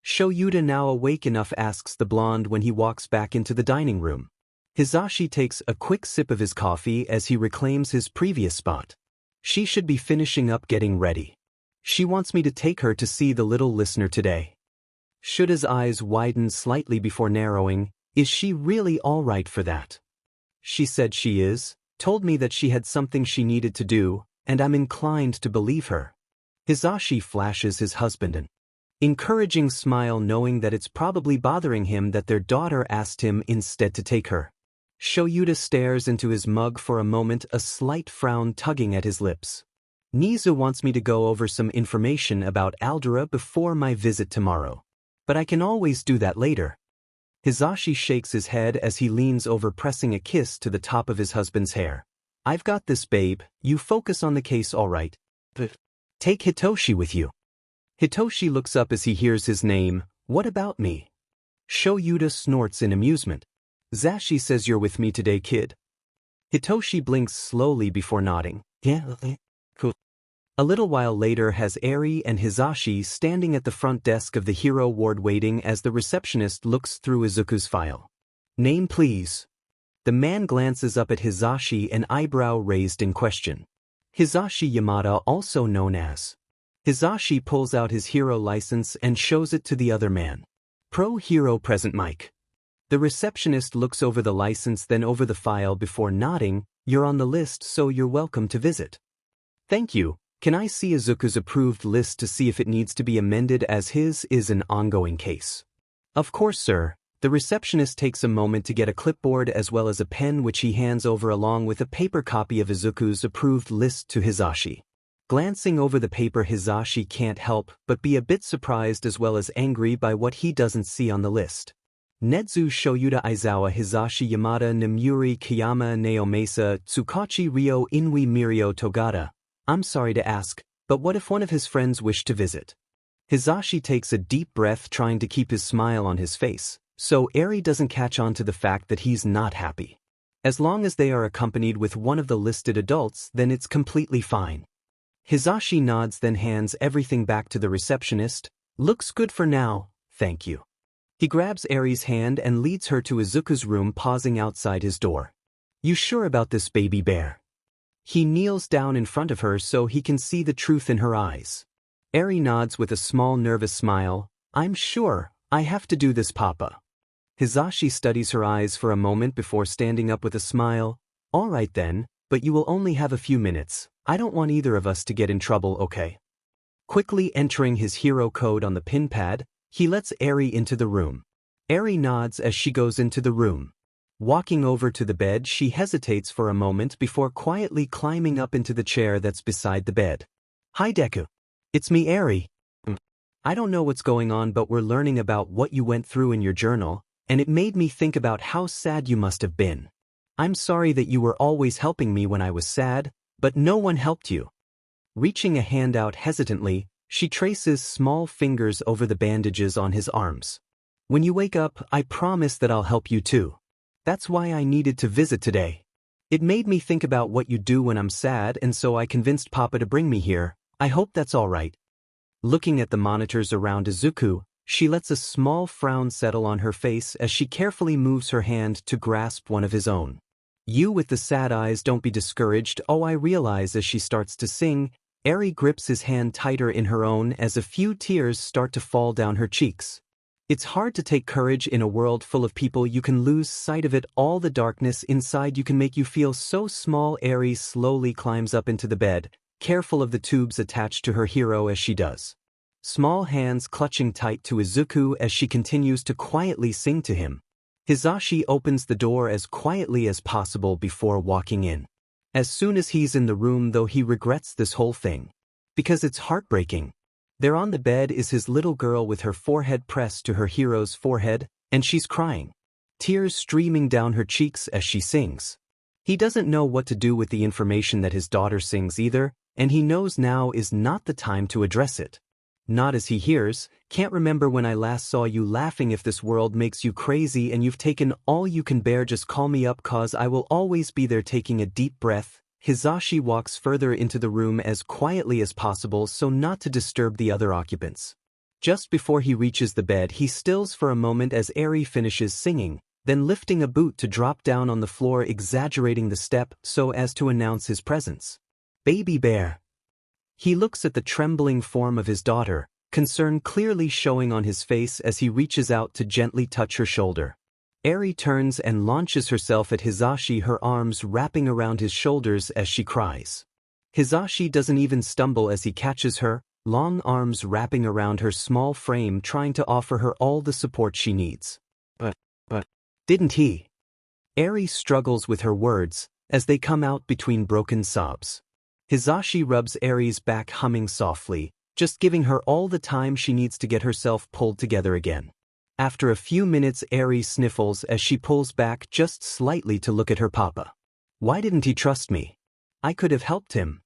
Shoyuta, now awake enough, asks the blonde when he walks back into the dining room. Hizashi takes a quick sip of his coffee as he reclaims his previous spot. She should be finishing up getting ready. She wants me to take her to see the little listener today. Shuta's eyes widen slightly before narrowing. Is she really all right for that? She said she is, told me that she had something she needed to do, and I'm inclined to believe her. Hizashi flashes his husband an encouraging smile, knowing that it's probably bothering him that their daughter asked him instead to take her. Shoyuta stares into his mug for a moment, a slight frown tugging at his lips. Nizu wants me to go over some information about Aldera before my visit tomorrow. But I can always do that later. Hizashi shakes his head as he leans over, pressing a kiss to the top of his husband's hair. I've got this, babe. You focus on the case, all right? Take Hitoshi with you. Hitoshi looks up as he hears his name. What about me? Shoyuta snorts in amusement. Zashi says you're with me today, kid. Hitoshi blinks slowly before nodding. Yeah, cool. A little while later has Arie and Hizashi standing at the front desk of the hero ward waiting as the receptionist looks through Izuku's file. Name, please. The man glances up at Hizashi, an eyebrow raised in question. Hizashi Yamada, also known as. Hizashi pulls out his hero license and shows it to the other man. Pro hero present, Mike. The receptionist looks over the license, then over the file before nodding. You're on the list, so you're welcome to visit. Thank you. Can I see Izuku's approved list to see if it needs to be amended, as his is an ongoing case? Of course, sir. The receptionist takes a moment to get a clipboard as well as a pen, which he hands over along with a paper copy of Izuku's approved list to Hizashi. Glancing over the paper, Hizashi can't help but be a bit surprised as well as angry by what he doesn't see on the list. Nedzu, Shoyuta, Aizawa, Hizashi, Yamada, Namuri, Kiyama, Naomasa, Tsukachi, Ryo, Inui, Mirio, Togata. I'm sorry to ask, but what if one of his friends wished to visit? Hizashi takes a deep breath, trying to keep his smile on his face, so Arie doesn't catch on to the fact that he's not happy. As long as they are accompanied with one of the listed adults, then it's completely fine. Hizashi nods, then hands everything back to the receptionist. Looks good for now, thank you. He grabs Arie's hand and leads her to Izuku's room, pausing outside his door. You sure about this, baby bear? He kneels down in front of her so he can see the truth in her eyes. Arie nods with a small nervous smile. I'm sure, I have to do this, Papa. Hizashi studies her eyes for a moment before standing up with a smile. All right then, but you will only have a few minutes. I don't want either of us to get in trouble, okay? Quickly entering his hero code on the pin pad, he lets Arie into the room. Arie nods as she goes into the room. Walking over to the bed, she hesitates for a moment before quietly climbing up into the chair that's beside the bed. Hi Deku. It's me, Arie. I don't know what's going on, but we're learning about what you went through in your journal, and it made me think about how sad you must have been. I'm sorry that you were always helping me when I was sad, but no one helped you. Reaching a hand out hesitantly, she traces small fingers over the bandages on his arms. When you wake up, I promise that I'll help you too. That's why I needed to visit today. It made me think about what you do when I'm sad, and so I convinced Papa to bring me here. I hope that's all right. Looking at the monitors around Izuku, she lets a small frown settle on her face as she carefully moves her hand to grasp one of his own. You with the sad eyes, don't be discouraged. Oh, I realize. As she starts to sing, Arie grips his hand tighter in her own as a few tears start to fall down her cheeks. It's hard to take courage in a world full of people. You can lose sight of it. All the darkness inside you can make you feel so small. Arie slowly climbs up into the bed, careful of the tubes attached to her hero as she does. Small hands clutching tight to Izuku as she continues to quietly sing to him. Hizashi opens the door as quietly as possible before walking in. As soon as he's in the room, though, he regrets this whole thing. Because it's heartbreaking. There on the bed is his little girl with her forehead pressed to her hero's forehead, and she's crying. Tears streaming down her cheeks as she sings. He doesn't know what to do with the information that his daughter sings either, and he knows now is not the time to address it. Not as he hears, can't remember when I last saw you laughing. If this world makes you crazy and you've taken all you can bear, just call me up, cause I will always be there. Taking a deep breath, Hizashi walks further into the room as quietly as possible so not to disturb the other occupants. Just before he reaches the bed, he stills for a moment as Arie finishes singing, then lifting a boot to drop down on the floor, exaggerating the step so as to announce his presence. Baby bear. He looks at the trembling form of his daughter, concern clearly showing on his face as he reaches out to gently touch her shoulder. Arie turns and launches herself at Hizashi, her arms wrapping around his shoulders as she cries. Hizashi doesn't even stumble as he catches her, long arms wrapping around her small frame, trying to offer her all the support she needs. But, didn't he? Arie struggles with her words as they come out between broken sobs. Hizashi rubs Arie's back, humming softly, just giving her all the time she needs to get herself pulled together again. After a few minutes, Arie sniffles as she pulls back just slightly to look at her papa. Why didn't he trust me? I could have helped him.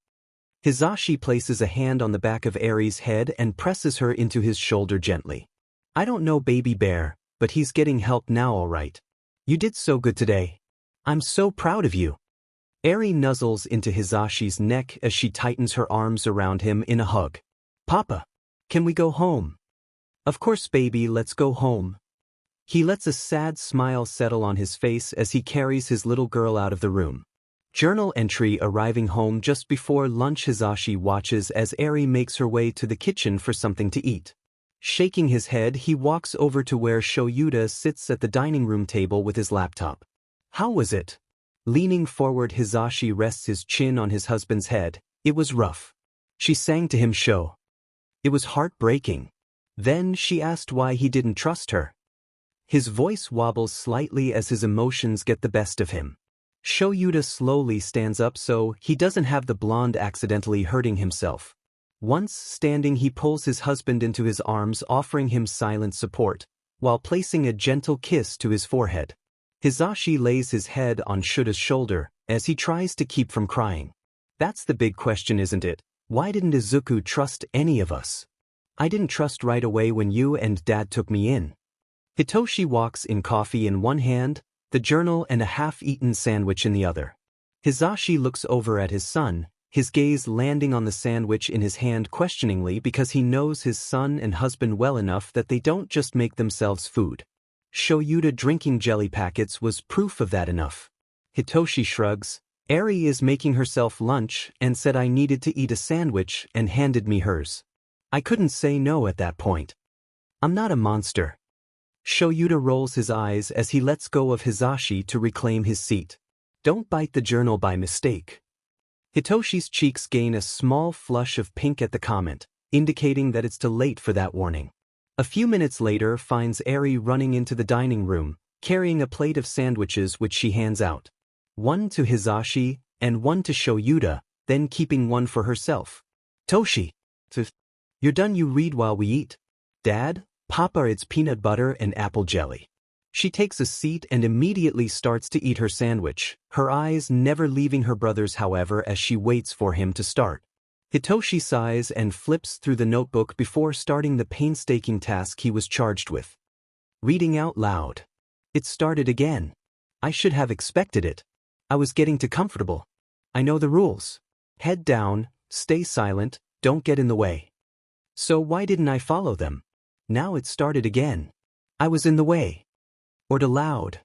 Hizashi places a hand on the back of Arie's head and presses her into his shoulder gently. I don't know, baby bear, but he's getting help now, all right. You did so good today. I'm so proud of you. Arie nuzzles into Hizashi's neck as she tightens her arms around him in a hug. Papa, can we go home? Of course, baby, let's go home. He lets a sad smile settle on his face as he carries his little girl out of the room. Journal entry: arriving home just before lunch, Hizashi watches as Arie makes her way to the kitchen for something to eat. Shaking his head, he walks over to where Shoyuta sits at the dining room table with his laptop. How was it? Leaning forward, Hizashi rests his chin on his husband's head. It was rough. She sang to him, Sho. It was heartbreaking. Then she asked why he didn't trust her. His voice wobbles slightly as his emotions get the best of him. Shoyuta slowly stands up so he doesn't have the blonde accidentally hurting himself. Once standing, he pulls his husband into his arms, offering him silent support, while placing a gentle kiss to his forehead. Hizashi lays his head on Shuta's shoulder as he tries to keep from crying. That's the big question, isn't it? Why didn't Izuku trust any of us? I didn't trust right away when you and Dad took me in. Hitoshi walks in, coffee in one hand, the journal and a half-eaten sandwich in the other. Hizashi looks over at his son, his gaze landing on the sandwich in his hand questioningly, because he knows his son and husband well enough that they don't just make themselves food. Shoyuta drinking jelly packets was proof of that enough. Hitoshi shrugs. Arie is making herself lunch and said I needed to eat a sandwich and handed me hers. I couldn't say no at that point. I'm not a monster. Shoyuta rolls his eyes as he lets go of Hizashi to reclaim his seat. Don't bite the journal by mistake. Hitoshi's cheeks gain a small flush of pink at the comment, indicating that it's too late for that warning. A few minutes later finds Arie running into the dining room, carrying a plate of sandwiches which she hands out. One to Hizashi and one to Shoyuta, then keeping one for herself. Toshi. You're done, you read while we eat. Dad, Papa, it's peanut butter and apple jelly. She takes a seat and immediately starts to eat her sandwich, her eyes never leaving her brother's however as she waits for him to start. Hitoshi sighs and flips through the notebook before starting the painstaking task he was charged with. Reading out loud. It started again. I should have expected it. I was getting too comfortable. I know the rules. Head down, stay silent, don't get in the way. So why didn't I follow them? Now it started again. I was in the way. Or too loud.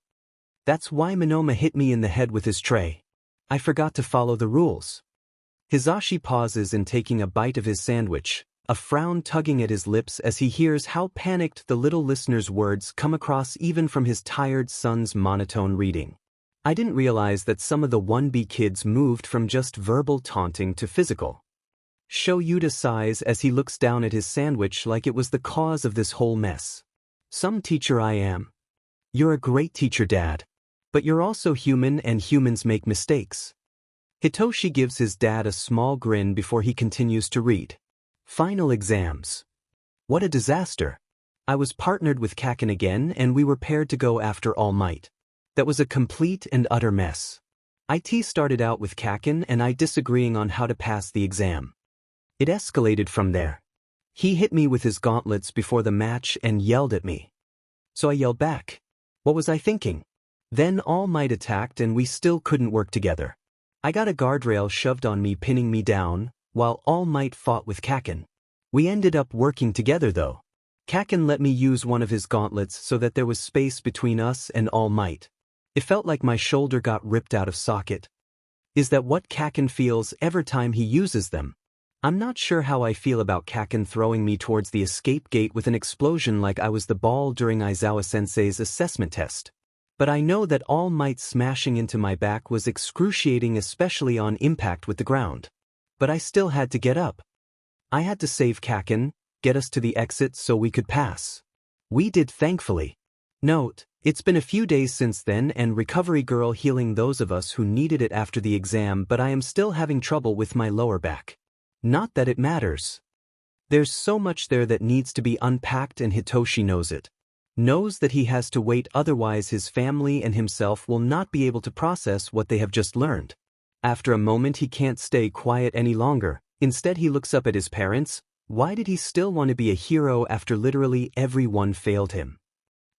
That's why Monoma hit me in the head with his tray. I forgot to follow the rules. Hizashi pauses in taking a bite of his sandwich, a frown tugging at his lips as he hears how panicked the little listener's words come across even from his tired son's monotone reading. I didn't realize that some of the 1B kids moved from just verbal taunting to physical. Shoyuta sighs as he looks down at his sandwich like it was the cause of this whole mess. Some teacher I am. You're a great teacher, Dad. But you're also human and humans make mistakes. Hitoshi gives his dad a small grin before he continues to read. Final exams. What a disaster. I was partnered with Kaken again and we were paired to go after All Might. That was a complete and utter mess. IT started out with Kaken and I disagreeing on how to pass the exam. It escalated from there. He hit me with his gauntlets before the match and yelled at me. So I yelled back. What was I thinking? Then All Might attacked and we still couldn't work together. I got a guardrail shoved on me, pinning me down, while All Might fought with Kaken. We ended up working together though. Kaken let me use one of his gauntlets so that there was space between us and All Might. It felt like my shoulder got ripped out of socket. Is that what Kaken feels every time he uses them? I'm not sure how I feel about Kaken throwing me towards the escape gate with an explosion like I was the ball during Aizawa-sensei's assessment test. But I know that All Might smashing into my back was excruciating, especially on impact with the ground. But I still had to get up. I had to save Kaken, get us to the exit so we could pass. We did, thankfully. Note, it's been a few days since then and recovery girl healing those of us who needed it after the exam, but I am still having trouble with my lower back. Not that it matters. There's so much there that needs to be unpacked and Hitoshi knows it. Knows that he has to wait, otherwise his family and himself will not be able to process what they have just learned. After a moment he can't stay quiet any longer. Instead he looks up at his parents. Why did he still want to be a hero after literally everyone failed him?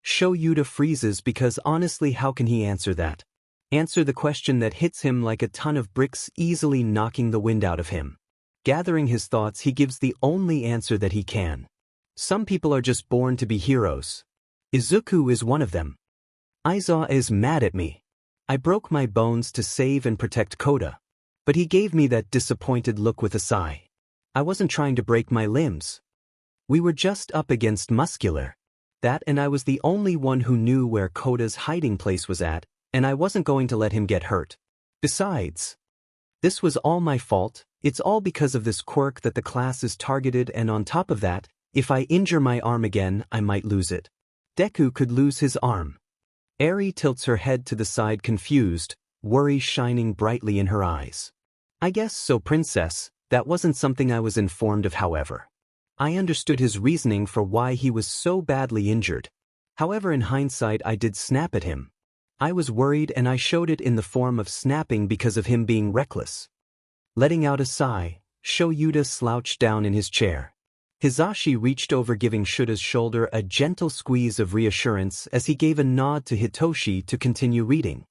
Shoyuta freezes because honestly how can he answer that? Answer the question that hits him like a ton of bricks, easily knocking the wind out of him. Gathering his thoughts he gives the only answer that he can. Some people are just born to be heroes. Izuku is one of them. Aizawa is mad at me. I broke my bones to save and protect Kota. But he gave me that disappointed look with a sigh. I wasn't trying to break my limbs. We were just up against muscular. That, and I was the only one who knew where Kota's hiding place was at, and I wasn't going to let him get hurt. Besides, this was all my fault. It's all because of this quirk that the class is targeted, and on top of that, if I injure my arm again, I might lose it. Deku could lose his arm. Arie tilts her head to the side, confused, worry shining brightly in her eyes. I guess so, princess. That wasn't something I was informed of, however. I understood his reasoning for why he was so badly injured. However, in hindsight I did snap at him. I was worried and I showed it in the form of snapping because of him being reckless. Letting out a sigh, Shoyuta slouched down in his chair. Hizashi reached over, giving Shuta's shoulder a gentle squeeze of reassurance as he gave a nod to Hitoshi to continue reading.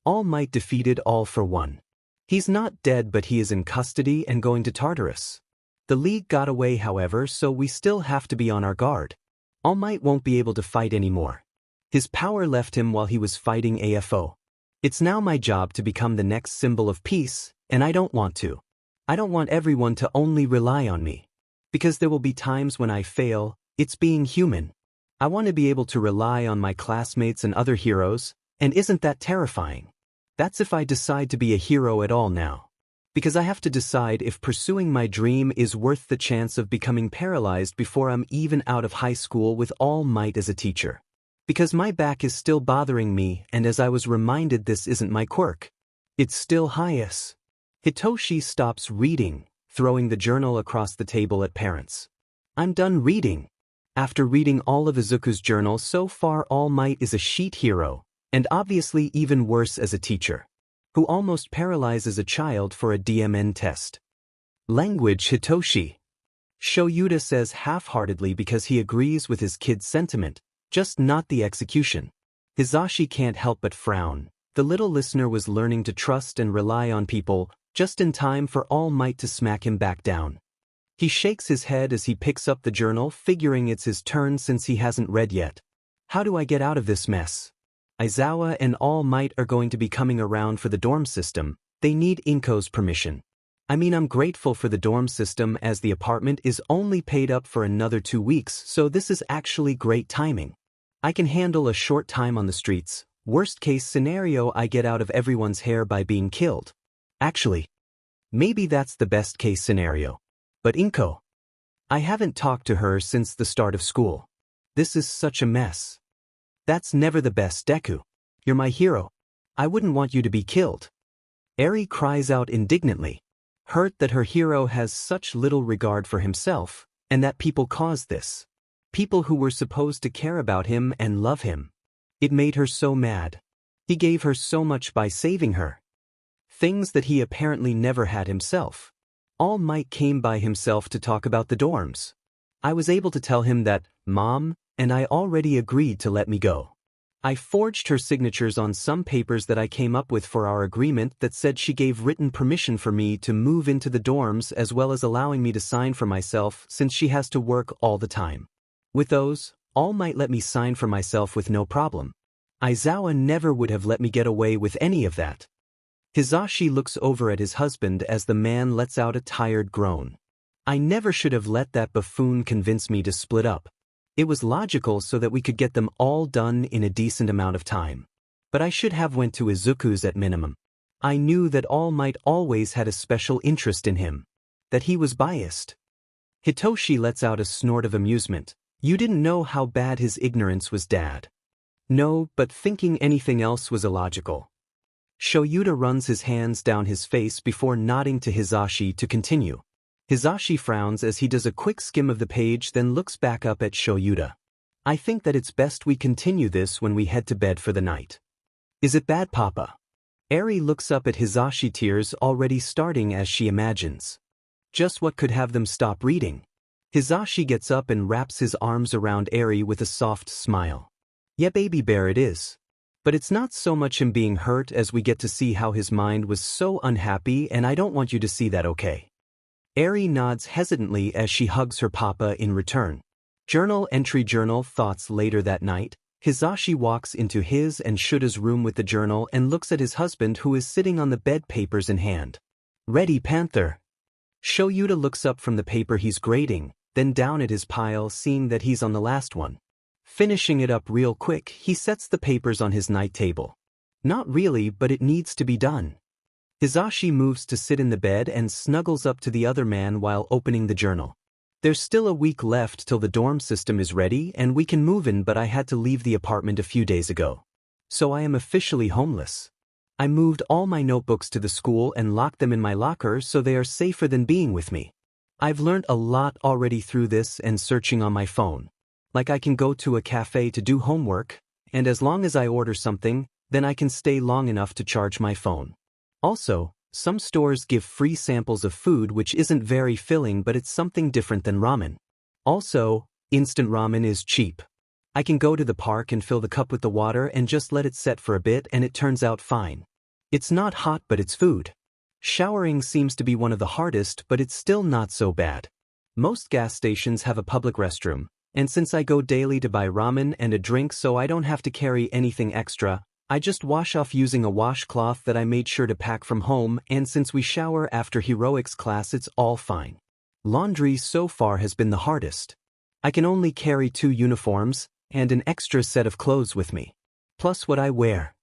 All Might defeated All for One. He's not dead, but he is in custody and going to Tartarus. The League got away, however, so we still have to be on our guard. All Might won't be able to fight anymore. His power left him while he was fighting AFO. It's now my job to become the next symbol of peace, and I don't want to. I don't want everyone to only rely on me. Because there will be times when I fail, it's being human. I want to be able to rely on my classmates and other heroes, and isn't that terrifying? That's if I decide to be a hero at all now. Because I have to decide if pursuing my dream is worth the chance of becoming paralyzed before I'm even out of high school with All Might as a teacher. Because my back is still bothering me, and as I was reminded, this isn't my quirk. It's still highest. Hitoshi stops reading, throwing the journal across the table at parents. I'm done reading. After reading all of Izuku's journal, so far All Might is a sheet hero, and obviously even worse as a teacher, who almost paralyzes a child for a DMN test. Language Hitoshi. Shoyuta says half-heartedly because he agrees with his kid's sentiment, just not the execution. Hizashi can't help but frown. The little listener was learning to trust and rely on people, just in time for All Might to smack him back down. He shakes his head as he picks up the journal, figuring it's his turn since he hasn't read yet. How do I get out of this mess? Aizawa and All Might are going to be coming around for the dorm system. They need Inko's permission. I mean, I'm grateful for the dorm system as the apartment is only paid up for another 2 weeks, so this is actually great timing. I can handle a short time on the streets. Worst case scenario, I get out of everyone's hair by being killed. Actually, maybe that's the best case scenario. But Inko, I haven't talked to her since the start of school. This is such a mess. That's never the best, Deku. You're my hero. I wouldn't want you to be killed. Arie cries out indignantly, hurt that her hero has such little regard for himself, and that people caused this. People who were supposed to care about him and love him. It made her so mad. He gave her so much by saving her. Things that he apparently never had himself. All Might came by himself to talk about the dorms. I was able to tell him that, Mom, and I already agreed to let me go. I forged her signatures on some papers that I came up with for our agreement that said she gave written permission for me to move into the dorms as well as allowing me to sign for myself since she has to work all the time. With those, All Might let me sign for myself with no problem. Aizawa never would have let me get away with any of that. Hizashi looks over at his husband as the man lets out a tired groan. I never should have let that buffoon convince me to split up. It was logical so that we could get them all done in a decent amount of time. But I should have went to Izuku's at minimum. I knew that All Might always had a special interest in him. That he was biased. Hitoshi lets out a snort of amusement. You didn't know how bad his ignorance was, Dad. No, but thinking anything else was illogical. Shoyuta runs his hands down his face before nodding to Hizashi to continue. Hizashi frowns as he does a quick skim of the page, then looks back up at Shoyuta. I think that it's best we continue this when we head to bed for the night. Is it bad, Papa? Arie looks up at Hizashi, tears already starting as she imagines. Just what could have them stop reading? Hizashi gets up and wraps his arms around Arie with a soft smile. Yeah, baby bear, it is. But it's not so much him being hurt as we get to see how his mind was so unhappy, and I don't want you to see that, okay? Arie nods hesitantly as she hugs her papa in return. Journal entry. Journal thoughts. Later that night, Hizashi walks into his and Shuta's room with the journal and looks at his husband who is sitting on the bed, papers in hand. Ready, Panther? Shoyuta looks up from the paper he's grading, then down at his pile, seeing that he's on the last one. Finishing it up real quick, he sets the papers on his night table. Not really, but it needs to be done. Hizashi moves to sit in the bed and snuggles up to the other man while opening the journal. There's still a week left till the dorm system is ready and we can move in, but I had to leave the apartment a few days ago. So I am officially homeless. I moved all my notebooks to the school and locked them in my locker so they are safer than being with me. I've learned a lot already through this and searching on my phone. Like I can go to a cafe to do homework, and as long as I order something, then I can stay long enough to charge my phone. Also, some stores give free samples of food which isn't very filling, but it's something different than ramen. Also, instant ramen is cheap. I can go to the park and fill the cup with the water and just let it set for a bit and it turns out fine. It's not hot, but it's food. Showering seems to be one of the hardest, but it's still not so bad. Most gas stations have a public restroom, and since I go daily to buy ramen and a drink so I don't have to carry anything extra, I just wash off using a washcloth that I made sure to pack from home, and since we shower after heroics class, it's all fine. Laundry so far has been the hardest. I can only carry 2 uniforms and an extra set of clothes with me, plus what I wear.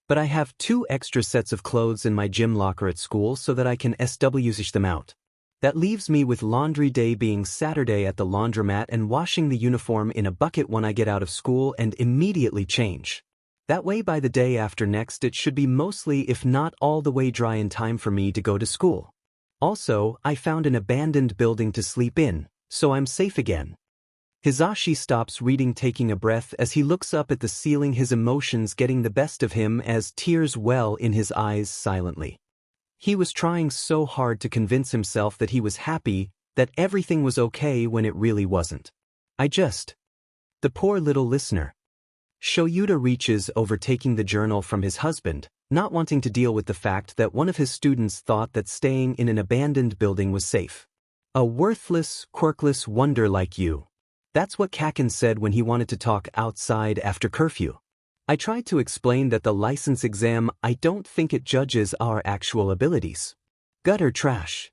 But I have 2 extra sets of clothes in my gym locker at school so that I can switch them out. That leaves me with laundry day being Saturday at the laundromat and washing the uniform in a bucket when I get out of school and immediately change. That way by the day after next it should be mostly if not all the way dry in time for me to go to school. Also, I found an abandoned building to sleep in, so I'm safe again. Hisashi stops reading, taking a breath as he looks up at the ceiling, his emotions getting the best of him as tears well in his eyes silently. He was trying so hard to convince himself that he was happy, that everything was okay when it really wasn't. The poor little listener. Shoyuta reaches over, taking the journal from his husband, not wanting to deal with the fact that one of his students thought that staying in an abandoned building was safe. A worthless, quirkless wonder like you. That's what Kaken said when he wanted to talk outside after curfew. I tried to explain that the license exam, I don't think it judges our actual abilities. Gutter trash.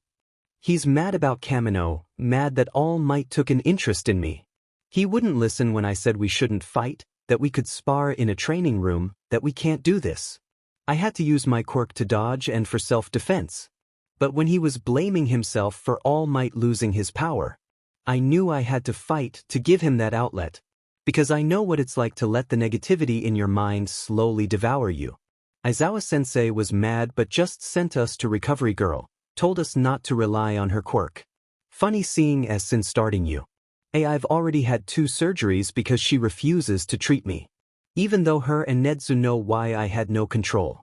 He's mad about Kamino, mad that All Might took an interest in me. He wouldn't listen when I said we shouldn't fight, that we could spar in a training room, that we can't do this. I had to use my quirk to dodge and for self-defense. But when he was blaming himself for All Might losing his power, I knew I had to fight to give him that outlet. Because I know what it's like to let the negativity in your mind slowly devour you. Aizawa-sensei was mad but just sent us to Recovery Girl, told us not to rely on her quirk. Funny seeing as since starting you. I've already had 2 surgeries because she refuses to treat me. Even though her and Nedzu know why I had no control.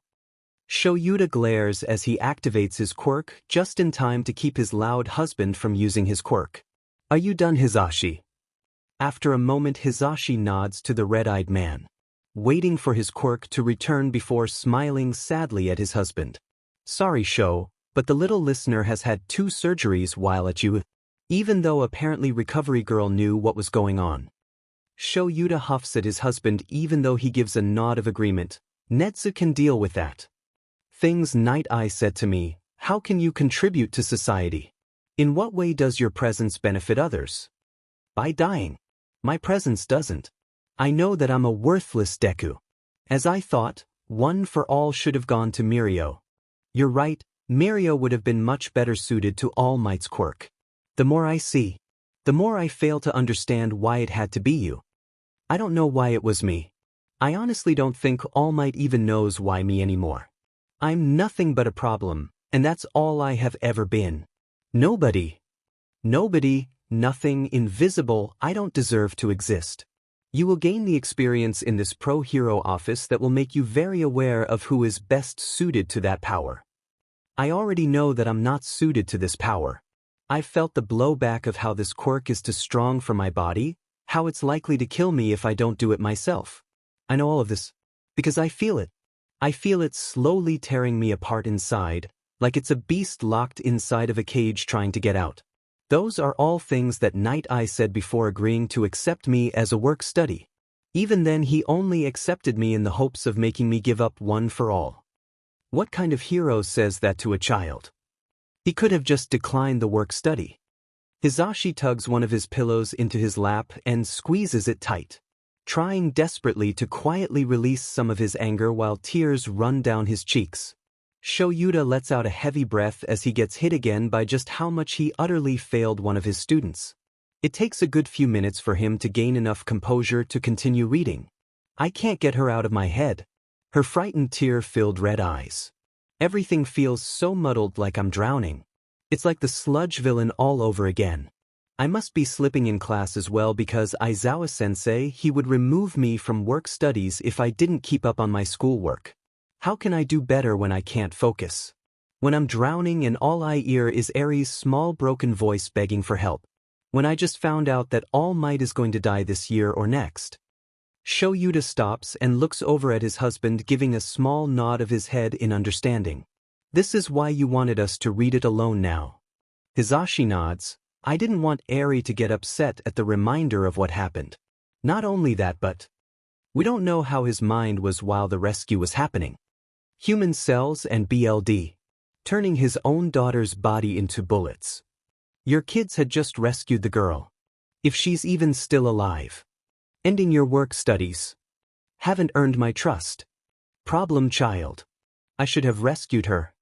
Shoyuta glares as he activates his quirk just in time to keep his loud husband from using his quirk. Are you done, Hisashi? After a moment, Hisashi nods to the red-eyed man, waiting for his quirk to return before smiling sadly at his husband. Sorry, Sho, but the little listener has had 2 surgeries while at you. Even though apparently Recovery Girl knew what was going on. Shoyuta huffs at his husband even though he gives a nod of agreement. Nedzu can deal with that. Things Night Eye said to me, how can you contribute to society? In what way does your presence benefit others? By dying. My presence doesn't. I know that I'm a worthless Deku. As I thought, one for all should have gone to Mirio. You're right, Mirio would have been much better suited to All Might's quirk. The more I see, the more I fail to understand why it had to be you. I don't know why it was me. I honestly don't think All Might even knows why me anymore. I'm nothing but a problem, and that's all I have ever been. Nobody, nothing, invisible. I don't deserve to exist. You will gain the experience in this pro-hero office that will make you very aware of who is best suited to that power. I already know that I'm not suited to this power. I've felt the blowback of how this quirk is too strong for my body, how it's likely to kill me if I don't do it myself. I know all of this because I feel it. I feel it slowly tearing me apart inside, like it's a beast locked inside of a cage trying to get out. Those are all things that Night Eye said before agreeing to accept me as a work study. Even then he only accepted me in the hopes of making me give up one for all. What kind of hero says that to a child? He could have just declined the work study. Hisashi tugs one of his pillows into his lap and squeezes it tight, trying desperately to quietly release some of his anger while tears run down his cheeks. Shoyuta lets out a heavy breath as he gets hit again by just how much he utterly failed one of his students. It takes a good few minutes for him to gain enough composure to continue reading. I can't get her out of my head. Her frightened tear-filled red eyes. Everything feels so muddled, like I'm drowning. It's like the sludge villain all over again. I must be slipping in class as well because Aizawa-sensei, he would remove me from work studies if I didn't keep up on my schoolwork. How can I do better when I can't focus? When I'm drowning and all I hear is Arie's small broken voice begging for help. When I just found out that All Might is going to die this year or next. Shoyuta stops and looks over at his husband, giving a small nod of his head in understanding. This is why you wanted us to read it alone now. Hisashi nods. I didn't want Arie to get upset at the reminder of what happened. Not only that, but we don't know how his mind was while the rescue was happening. Human cells and BLD. Turning his own daughter's body into bullets. Your kids had just rescued the girl. If she's even still alive. Ending your work studies. Haven't earned my trust. Problem child. I should have rescued her.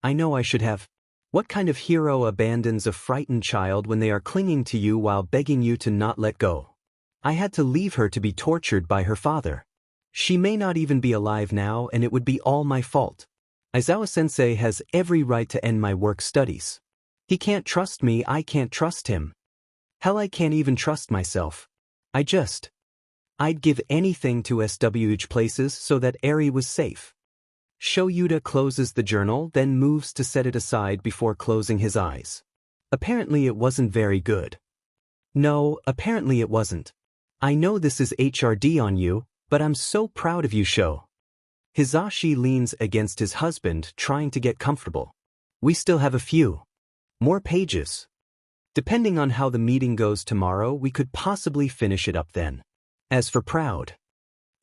I know I should have. What kind of hero abandons a frightened child when they are clinging to you while begging you to not let go? I had to leave her to be tortured by her father. She may not even be alive now, and it would be all my fault. Aizawa-sensei has every right to end my work studies. He can't trust me, I can't trust him. Hell, I can't even trust myself. I'd give anything to SWH places so that Arie was safe. Shoyuta closes the journal, then moves to set it aside before closing his eyes. Apparently it wasn't very good. No, apparently it wasn't. I know this is HRD on you, but I'm so proud of you, Sho. Hizashi leans against his husband, trying to get comfortable. We still have a few more pages. Depending on how the meeting goes tomorrow, we could possibly finish it up then. As for proud,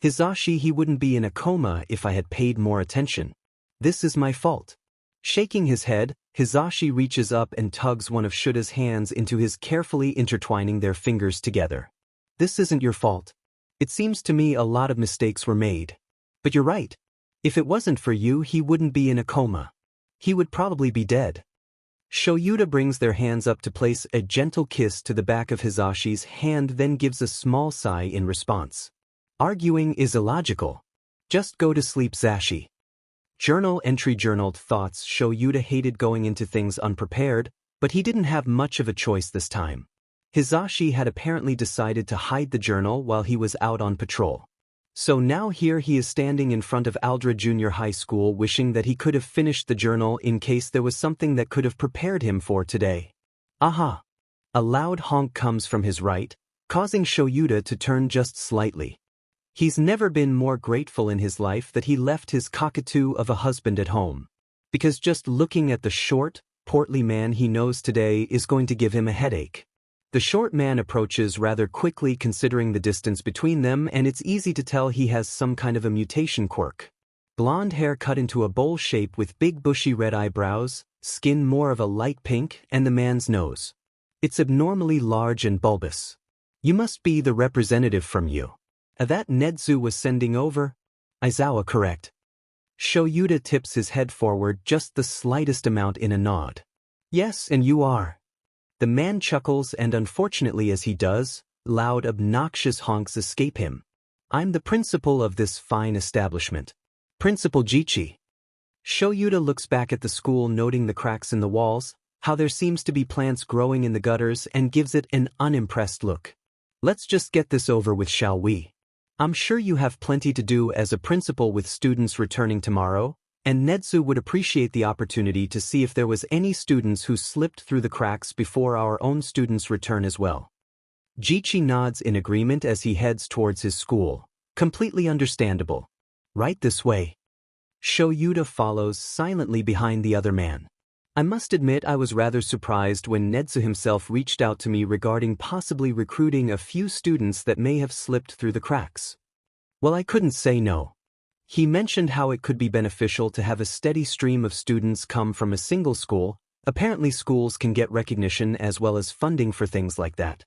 Hizashi, he wouldn't be in a coma if I had paid more attention. This is my fault. Shaking his head, Hizashi reaches up and tugs one of Shuta's hands into his, carefully intertwining their fingers together. This isn't your fault. It seems to me a lot of mistakes were made. But you're right. If it wasn't for you, he wouldn't be in a coma. He would probably be dead. Shoyuta brings their hands up to place a gentle kiss to the back of Hizashi's hand, then gives a small sigh in response. Arguing is illogical. Just go to sleep, Zashi. Journal entry. Journaled thoughts. Shoyuta hated going into things unprepared, but he didn't have much of a choice this time. Hizashi had apparently decided to hide the journal while he was out on patrol. So now here he is standing in front of Aldra Junior High School, wishing that he could have finished the journal in case there was something that could have prepared him for today. Aha! A loud honk comes from his right, causing Shoyuta to turn just slightly. He's never been more grateful in his life that he left his cockatoo of a husband at home. Because just looking at the short, portly man he knows today is going to give him a headache. The short man approaches rather quickly considering the distance between them, and it's easy to tell he has some kind of a mutation quirk. Blonde hair cut into a bowl shape with big bushy red eyebrows, skin more of a light pink, and the man's nose. It's abnormally large and bulbous. You must be the representative from you. That Nedzu was sending over? Aizawa, correct. Shoyuta tips his head forward just the slightest amount in a nod. Yes, and you are. The man chuckles, and unfortunately as he does, loud obnoxious honks escape him. I'm the principal of this fine establishment. Principal Jichi. Shoyuta looks back at the school, noting the cracks in the walls, how there seems to be plants growing in the gutters, and gives it an unimpressed look. Let's just get this over with, shall we? I'm sure you have plenty to do as a principal with students returning tomorrow, and Nedzu would appreciate the opportunity to see if there was any students who slipped through the cracks before our own students return as well. Jichi nods in agreement as he heads towards his school. Completely understandable. Right this way. Shoyuta follows silently behind the other man. I must admit I was rather surprised when Nedzu himself reached out to me regarding possibly recruiting a few students that may have slipped through the cracks. Well, I couldn't say no. He mentioned how it could be beneficial to have a steady stream of students come from a single school. Apparently schools can get recognition as well as funding for things like that.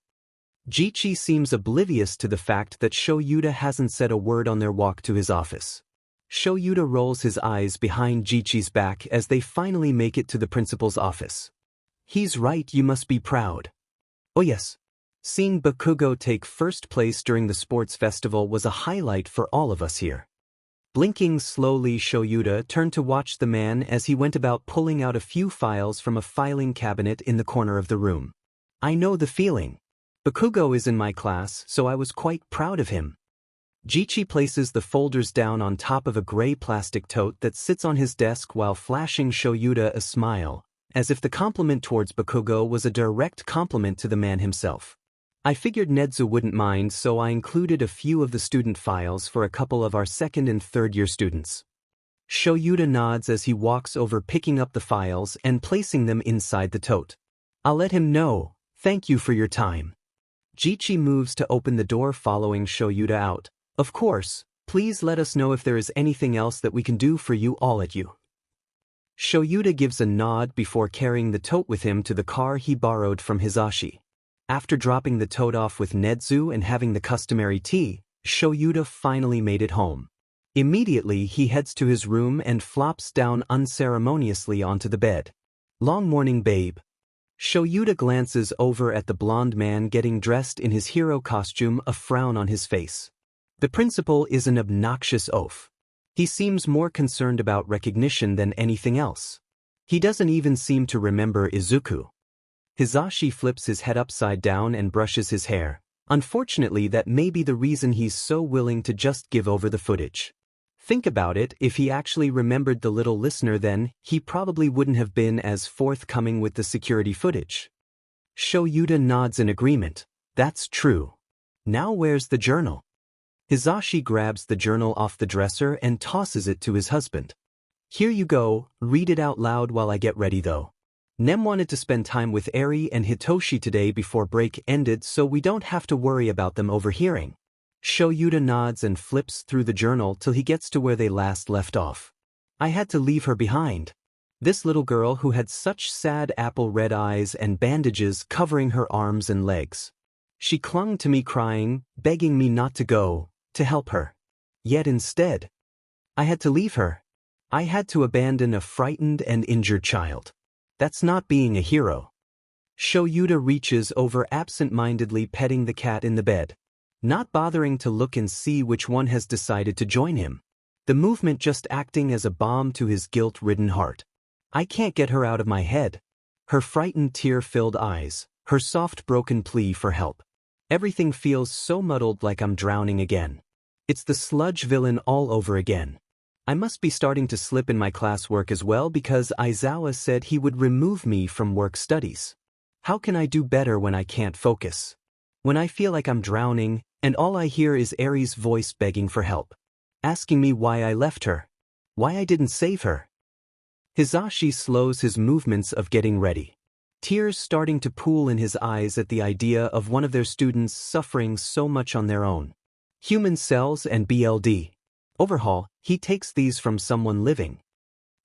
Jichi seems oblivious to the fact that Shoyuta hasn't said a word on their walk to his office. Shoyuta rolls his eyes behind Jichi's back as they finally make it to the principal's office. He's right, you must be proud. Oh yes. Seeing Bakugo take first place during the sports festival was a highlight for all of us here. Blinking slowly, Shoyuta turned to watch the man as he went about pulling out a few files from a filing cabinet in the corner of the room. I know the feeling. Bakugo is in my class, so I was quite proud of him. Jichi places the folders down on top of a gray plastic tote that sits on his desk while flashing Shoyuta a smile, as if the compliment towards Bakugo was a direct compliment to the man himself. I figured Nedzu wouldn't mind, so I included a few of the student files for a couple of our second and third year students. Shoyuta nods as he walks over, picking up the files and placing them inside the tote. I'll let him know. Thank you for your time. Jichi moves to open the door, following Shoyuta out. Of course, please let us know if there is anything else that we can do for you all at you. Shoyuta gives a nod before carrying the tote with him to the car he borrowed from Hizashi. After dropping the tote off with Netsu and having the customary tea, Shoyuta finally made it home. Immediately he heads to his room and flops down unceremoniously onto the bed. Long morning, babe. Shoyuta glances over at the blonde man getting dressed in his hero costume, a frown on his face. The principal is an obnoxious oaf. He seems more concerned about recognition than anything else. He doesn't even seem to remember Izuku. Hizashi flips his head upside down and brushes his hair. Unfortunately, that may be the reason he's so willing to just give over the footage. Think about it, if he actually remembered the little listener, then he probably wouldn't have been as forthcoming with the security footage. Shoyuta nods in agreement. That's true. Now where's the journal? Hizashi grabs the journal off the dresser and tosses it to his husband. Here you go, read it out loud while I get ready though. Nem wanted to spend time with Arie and Hitoshi today before break ended, so we don't have to worry about them overhearing. Shoyuta nods and flips through the journal till he gets to where they last left off. I had to leave her behind. This little girl who had such sad apple red eyes and bandages covering her arms and legs. She clung to me crying, begging me not to go, to help her. Yet instead, I had to leave her. I had to abandon a frightened and injured child. That's not being a hero. Shoyuta reaches over absent-mindedly petting the cat in the bed, not bothering to look and see which one has decided to join him. The movement just acting as a balm to his guilt-ridden heart. I can't get her out of my head. Her frightened tear-filled eyes, her soft broken plea for help. Everything feels so muddled, like I'm drowning again. It's the sludge villain all over again. I must be starting to slip in my classwork as well, because Aizawa said he would remove me from work studies. How can I do better when I can't focus? When I feel like I'm drowning, and all I hear is Arie's voice begging for help. Asking me why I left her. Why I didn't save her. Hizashi slows his movements of getting ready. Tears starting to pool in his eyes at the idea of one of their students suffering so much on their own. Human cells and BLD. Overhaul, he takes these from someone living.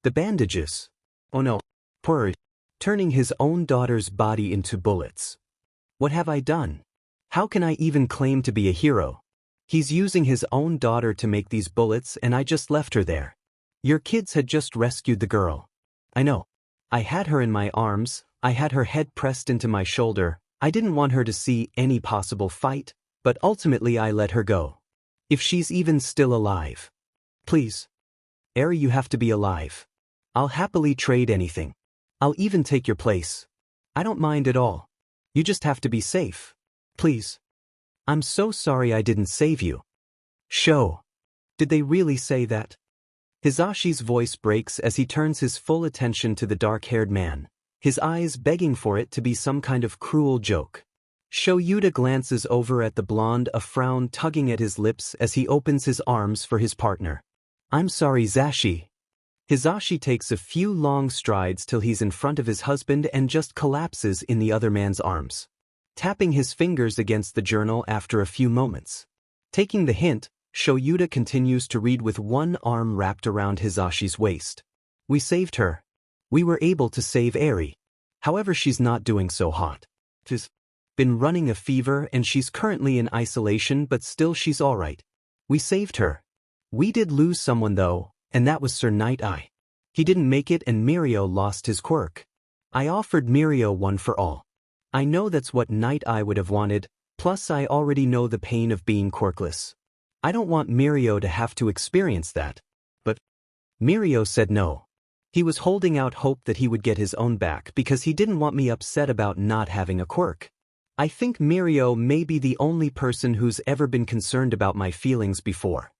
The bandages. Oh no. Poor. Turning his own daughter's body into bullets. What have I done? How can I even claim to be a hero? He's using his own daughter to make these bullets, and I just left her there. Your kids had just rescued the girl. I know. I had her in my arms, I had her head pressed into my shoulder, I didn't want her to see any possible fight, but ultimately I let her go. If she's even still alive. Please. Arie, you have to be alive. I'll happily trade anything. I'll even take your place. I don't mind at all. You just have to be safe. Please. I'm so sorry I didn't save you. Sho. Did they really say that? Hizashi's voice breaks as he turns his full attention to the dark-haired man, his eyes begging for it to be some kind of cruel joke. Shoyuta glances over at the blonde, a frown tugging at his lips as he opens his arms for his partner. I'm sorry, Zashi. Hizashi takes a few long strides till he's in front of his husband and just collapses in the other man's arms, tapping his fingers against the journal after a few moments. Taking the hint, Shoyuta continues to read with one arm wrapped around Hizashi's waist. We saved her. We were able to save Arie. However, she's not doing so hot. She's been running a fever and she's currently in isolation, but still she's alright. We saved her. We did lose someone though, and that was Sir Night-Eye. He didn't make it and Mirio lost his quirk. I offered Mirio one for all. I know that's what Night-Eye would have wanted, plus I already know the pain of being quirkless. I don't want Mirio to have to experience that. But Mirio said no. He was holding out hope that he would get his own back because he didn't want me upset about not having a quirk. I think Mirio may be the only person who's ever been concerned about my feelings before.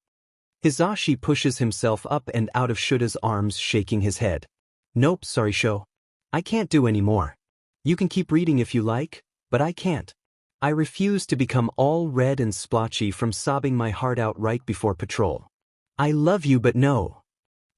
Hizashi pushes himself up and out of Shuta's arms, shaking his head. Nope, sorry Sho. I can't do any more. You can keep reading if you like, but I can't. I refuse to become all red and splotchy from sobbing my heart out right before patrol. I love you, but no.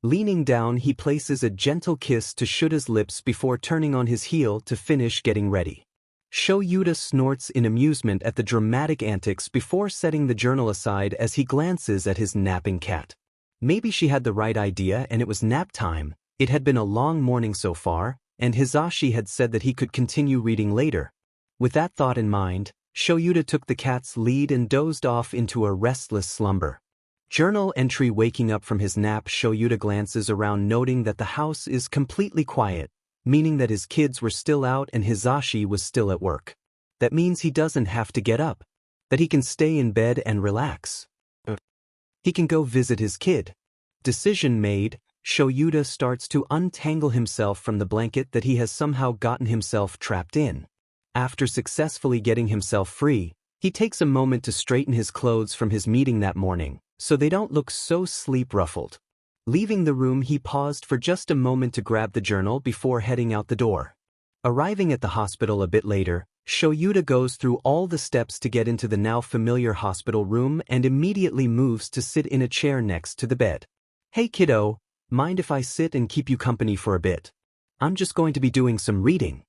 Leaning down, he places a gentle kiss to Shuta's lips before turning on his heel to finish getting ready. Shoyuta snorts in amusement at the dramatic antics before setting the journal aside as he glances at his napping cat. Maybe she had the right idea and it was nap time. It had been a long morning so far, and Hisashi had said that he could continue reading later. With that thought in mind, Shoyuta took the cat's lead and dozed off into a restless slumber. Journal entry. Waking up from his nap, Shoyuta glances around, noting that the house is completely quiet, meaning that his kids were still out and Hisashi was still at work. That means he doesn't have to get up. That he can stay in bed and relax. He can go visit his kid. Decision made, Shoyuta starts to untangle himself from the blanket that he has somehow gotten himself trapped in. After successfully getting himself free, he takes a moment to straighten his clothes from his meeting that morning, so they don't look so sleep-ruffled. Leaving the room, he paused for just a moment to grab the journal before heading out the door. Arriving at the hospital a bit later, Shoyuta goes through all the steps to get into the now familiar hospital room and immediately moves to sit in a chair next to the bed. "Hey kiddo, mind if I sit and keep you company for a bit? I'm just going to be doing some reading."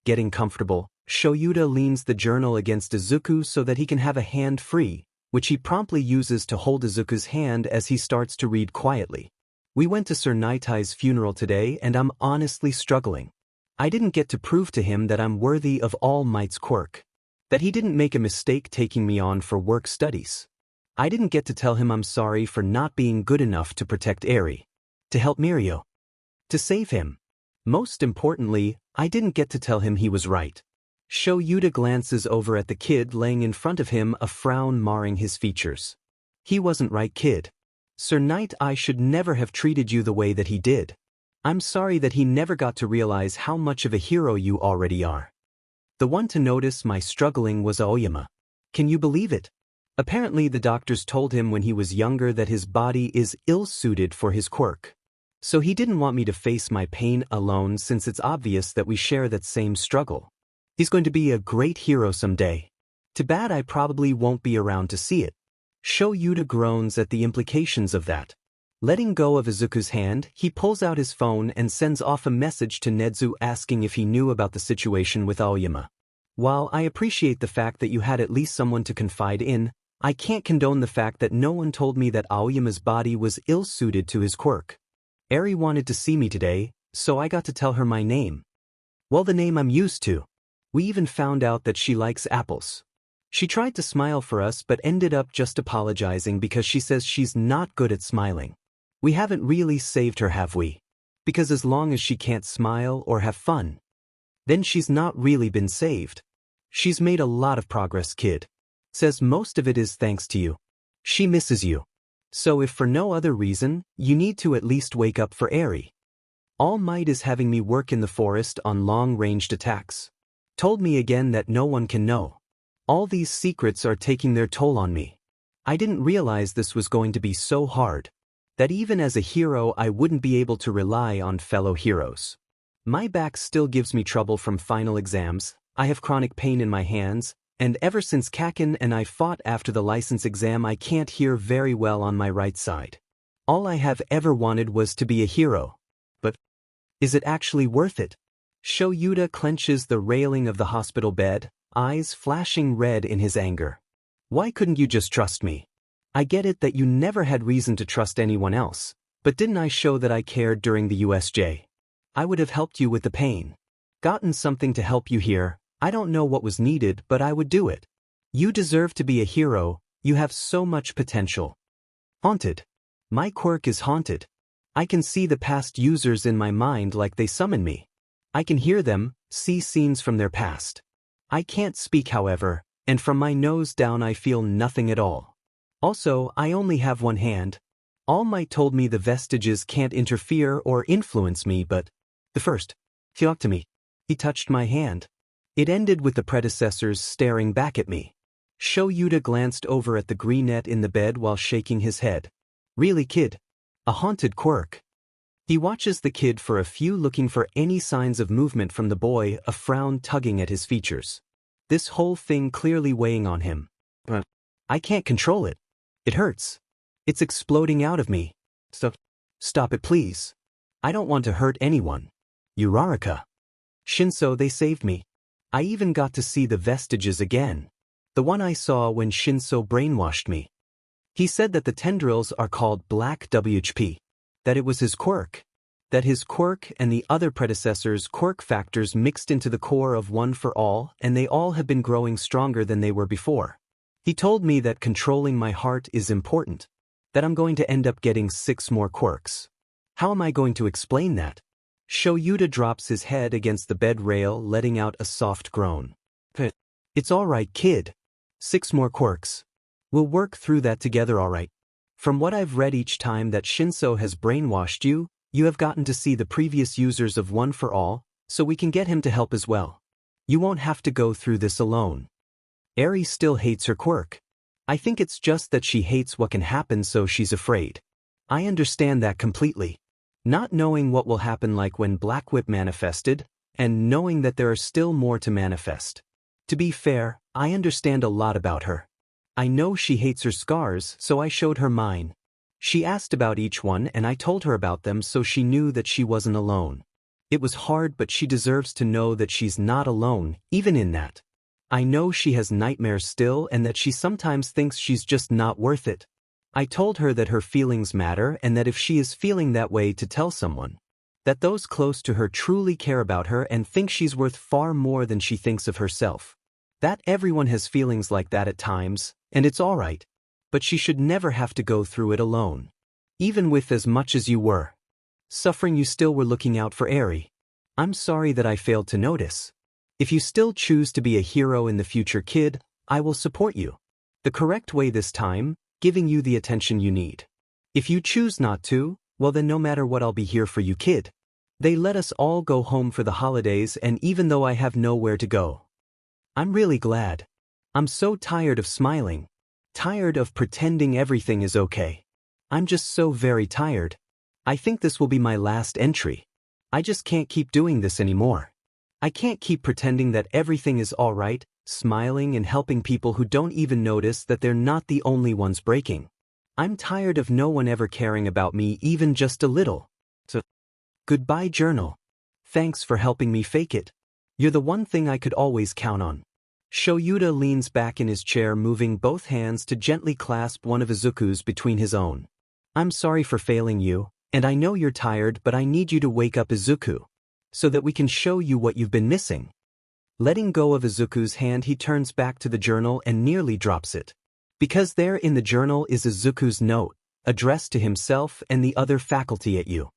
Getting comfortable, Shoyuta leans the journal against Izuku so that he can have a hand free, which he promptly uses to hold Izuku's hand as he starts to read quietly. "We went to Sir Naitai's funeral today and I'm honestly struggling. I didn't get to prove to him that I'm worthy of All Might's quirk. That he didn't make a mistake taking me on for work studies. I didn't get to tell him I'm sorry for not being good enough to protect Arie. To help Mirio. To save him. Most importantly, I didn't get to tell him he was right." Shoyuta glances over at the kid laying in front of him, a frown marring his features. "He wasn't right, kid. Sir Naitai should never have treated you the way that he did. I'm sorry that he never got to realize how much of a hero you already are. The one to notice my struggling was Aoyama. Can you believe it? Apparently the doctors told him when he was younger that his body is ill-suited for his quirk. So he didn't want me to face my pain alone, since it's obvious that we share that same struggle. He's going to be a great hero someday. Too bad I probably won't be around to see it." Shoyuta groans at the implications of that. Letting go of Izuku's hand, he pulls out his phone and sends off a message to Nedzu asking if he knew about the situation with Aoyama. "While I appreciate the fact that you had at least someone to confide in, I can't condone the fact that no one told me that Aoyama's body was ill-suited to his quirk. Arie wanted to see me today, so I got to tell her my name. Well, the name I'm used to. We even found out that she likes apples. She tried to smile for us but ended up just apologizing because she says she's not good at smiling. We haven't really saved her, have we? Because as long as she can't smile or have fun, then she's not really been saved. She's made a lot of progress, kid. Says most of it is thanks to you. She misses you. So if for no other reason, you need to at least wake up for Arie. All Might is having me work in the forest on long-ranged attacks. Told me again that no one can know. All these secrets are taking their toll on me. I didn't realize this was going to be so hard. That even as a hero I wouldn't be able to rely on fellow heroes. My back still gives me trouble from final exams, I have chronic pain in my hands, and ever since Kaken and I fought after the license exam I can't hear very well on my right side. All I have ever wanted was to be a hero. But is it actually worth it? Shoyuta clenches the railing of the hospital bed, eyes flashing red in his anger. Why couldn't you just trust me? I get it that you never had reason to trust anyone else, but didn't I show that I cared during the USJ? I would have helped you with the pain. Gotten something to help you here. I don't know what was needed, but I would do it. You deserve to be a hero, you have so much potential. Haunted. My quirk is haunted. I can see the past users in my mind like they summon me. I can hear them, see scenes from their past. I can't speak, however, and from my nose down I feel nothing at all. Also, I only have one hand. All Might told me the vestiges can't interfere or influence me, but the first, Hyoktomi, he touched my hand. It ended with the predecessors staring back at me. Shoyuta glanced over at the greenette in the bed while shaking his head. Really, kid? A haunted quirk. He watches the kid for a few, looking for any signs of movement from the boy, a frown tugging at his features. This whole thing clearly weighing on him. But I can't control it. It hurts. It's exploding out of me. Stop it, please. I don't want to hurt anyone. Uraraka. Shinso, they saved me. I even got to see the vestiges again. The one I saw when Shinso brainwashed me. He said that the tendrils are called Black WHP. That it was his quirk. that his quirk and the other predecessors' quirk factors mixed into the core of One for All, and they all have been growing stronger than they were before. He told me that controlling my heart is important, that I'm going to end up getting 6 more quirks. How am I going to explain that? Shoyuta drops his head against the bed rail, letting out a soft groan. It's all right, kid. 6 more quirks. We'll work through that together, all right. From what I've read, each time that Shinso has brainwashed you, you have gotten to see the previous users of One for All, so we can get him to help as well. You won't have to go through this alone. Arie still hates her quirk. I think it's just that she hates what can happen, so she's afraid. I understand that completely. Not knowing what will happen, like when Black Whip manifested, and knowing that there are still more to manifest. To be fair, I understand a lot about her. I know she hates her scars, so I showed her mine. She asked about each one and I told her about them, so she knew that she wasn't alone. It was hard, but she deserves to know that she's not alone, even in that. I know she has nightmares still and that she sometimes thinks she's just not worth it. I told her that her feelings matter and that if she is feeling that way, to tell someone. That those close to her truly care about her and think she's worth far more than she thinks of herself. That everyone has feelings like that at times, and it's alright. But she should never have to go through it alone. Even with as much as you were suffering, you still were looking out for Arie. I'm sorry that I failed to notice. If you still choose to be a hero in the future, kid, I will support you. The correct way this time, giving you the attention you need. If you choose not to, well then no matter what, I'll be here for you, kid. They let us all go home for the holidays, and even though I have nowhere to go, I'm really glad. I'm so tired of smiling. Tired of pretending everything is okay. I'm just so very tired. I think this will be my last entry. I just can't keep doing this anymore. I can't keep pretending that everything is alright, smiling and helping people who don't even notice that they're not the only ones breaking. I'm tired of no one ever caring about me even just a little. So, goodbye, journal. Thanks for helping me fake it. You're the one thing I could always count on. Shoyuta leans back in his chair, moving both hands to gently clasp one of Izuku's between his own. I'm sorry for failing you, and I know you're tired, but I need you to wake up, Izuku, so that we can show you what you've been missing. Letting go of Izuku's hand, he turns back to the journal and nearly drops it. Because there in the journal is Izuku's note, addressed to himself and the other faculty at you.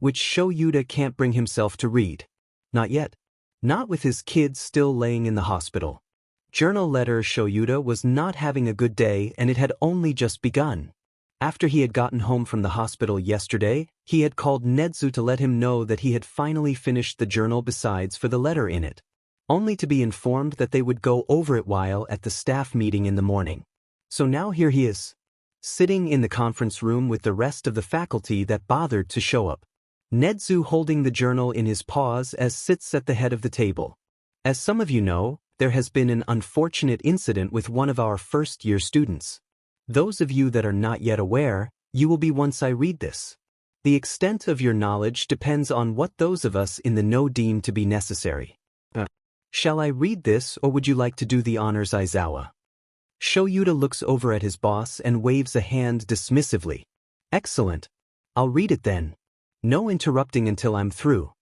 Which Shoyuta can't bring himself to read. Not yet. Not with his kids still laying in the hospital. Journal letter: Shoyuta was not having a good day and it had only just begun. After he had gotten home from the hospital yesterday, he had called Nedzu to let him know that he had finally finished the journal besides for the letter in it. Only to be informed that they would go over it while at the staff meeting in the morning. So now here he is, sitting in the conference room with the rest of the faculty that bothered to show up. Nedzu holding the journal in his paws as sits at the head of the table. As some of you know, there has been an unfortunate incident with one of our first-year students. Those of you that are not yet aware, you will be once I read this. The extent of your knowledge depends on what those of us in the know deem to be necessary. Shall I read this, or would you like to do the honors, Aizawa? Shoyuta looks over at his boss and waves a hand dismissively. Excellent. I'll read it then. No interrupting until I'm through.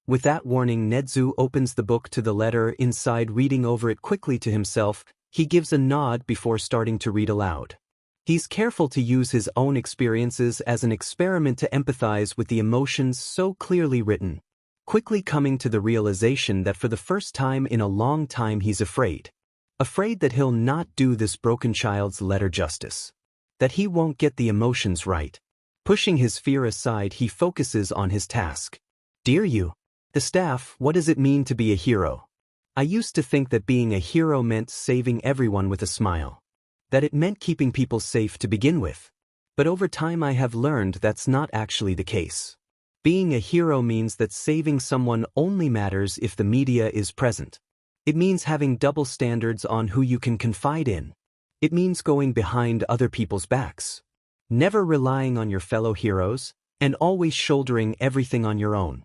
With that warning, Nedzu opens the book to the letter inside. Reading over it quickly to himself, he gives a nod before starting to read aloud. He's careful to use his own experiences as an experiment to empathize with the emotions so clearly written, quickly coming to the realization that for the first time in a long time he's afraid. Afraid that he'll not do this broken child's letter justice. That he won't get the emotions right. Pushing his fear aside, he focuses on his task. Dear you, the staff, what does it mean to be a hero? I used to think that being a hero meant saving everyone with a smile. That it meant keeping people safe to begin with. But over time I have learned that's not actually the case. Being a hero means that saving someone only matters if the media is present. It means having double standards on who you can confide in. It means going behind other people's backs. Never relying on your fellow heroes, and always shouldering everything on your own.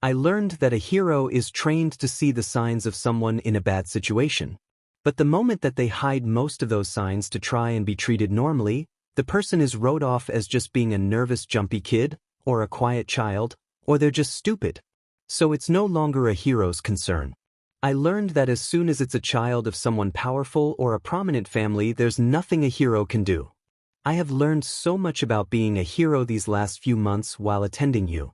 I learned that a hero is trained to see the signs of someone in a bad situation. But the moment that they hide most of those signs to try and be treated normally, the person is wrote off as just being a nervous, jumpy kid, or a quiet child, or they're just stupid. So it's no longer a hero's concern. I learned that as soon as it's a child of someone powerful or a prominent family, there's nothing a hero can do. I have learned so much about being a hero these last few months while attending you.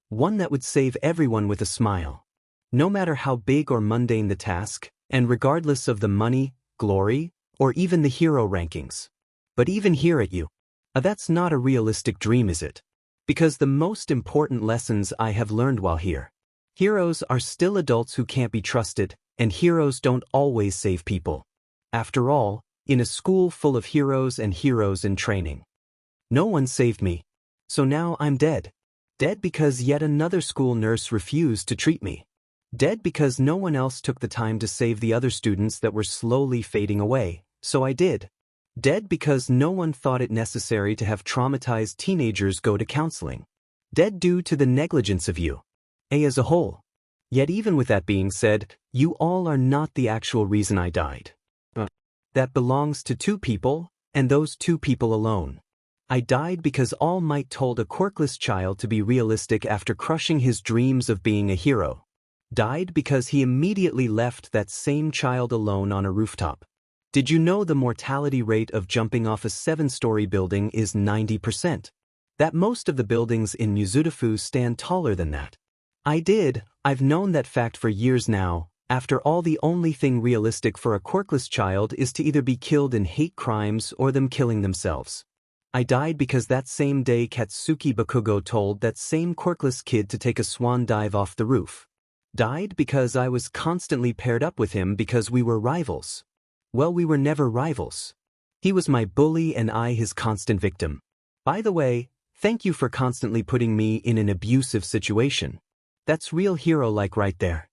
One that would save everyone with a smile. No matter how big or mundane the task, and regardless of the money, glory, or even the hero rankings. But even here at you, that's not a realistic dream, is it? Because the most important lessons I have learned while here. Heroes are still adults who can't be trusted, and heroes don't always save people. After all, in a school full of heroes and heroes in training. No one saved me. So now I'm dead. Dead because yet another school nurse refused to treat me. Dead because no one else took the time to save the other students that were slowly fading away, so I did. Dead because no one thought it necessary to have traumatized teenagers go to counseling. Dead due to the negligence of you. As a whole. Yet even with that being said, you all are not the actual reason I died. That belongs to two people, and those two people alone. I died because All Might told a quirkless child to be realistic after crushing his dreams of being a hero. Died because he immediately left that same child alone on a rooftop. Did you know the mortality rate of jumping off a 7-story building is 90%? That most of the buildings in Mizudafu stand taller than that. I've known that fact for years now. After all, the only thing realistic for a quirkless child is to either be killed in hate crimes or them killing themselves. I died because that same day Katsuki Bakugo told that same quirkless kid to take a swan dive off the roof. Died because I was constantly paired up with him because we were rivals. Well, we were never rivals. He was my bully and I his constant victim. By the way, thank you for constantly putting me in an abusive situation. That's real hero-like right there.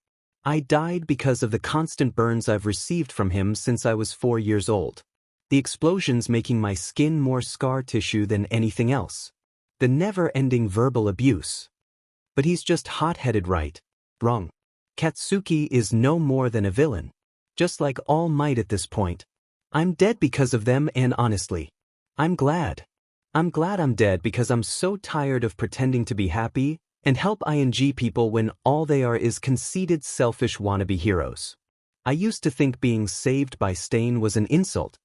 I died because of the constant burns I've received from him since I was 4 years old. The explosions making my skin more scar tissue than anything else. The never-ending verbal abuse. But he's just hot-headed, right? Wrong. Katsuki is no more than a villain. Just like All Might at this point. I'm dead because of them, and honestly, I'm glad. I'm glad I'm dead because I'm so tired of pretending to be happy and help ing people when all they are is conceited, selfish wannabe heroes. I used to think being saved by Stain was an insult.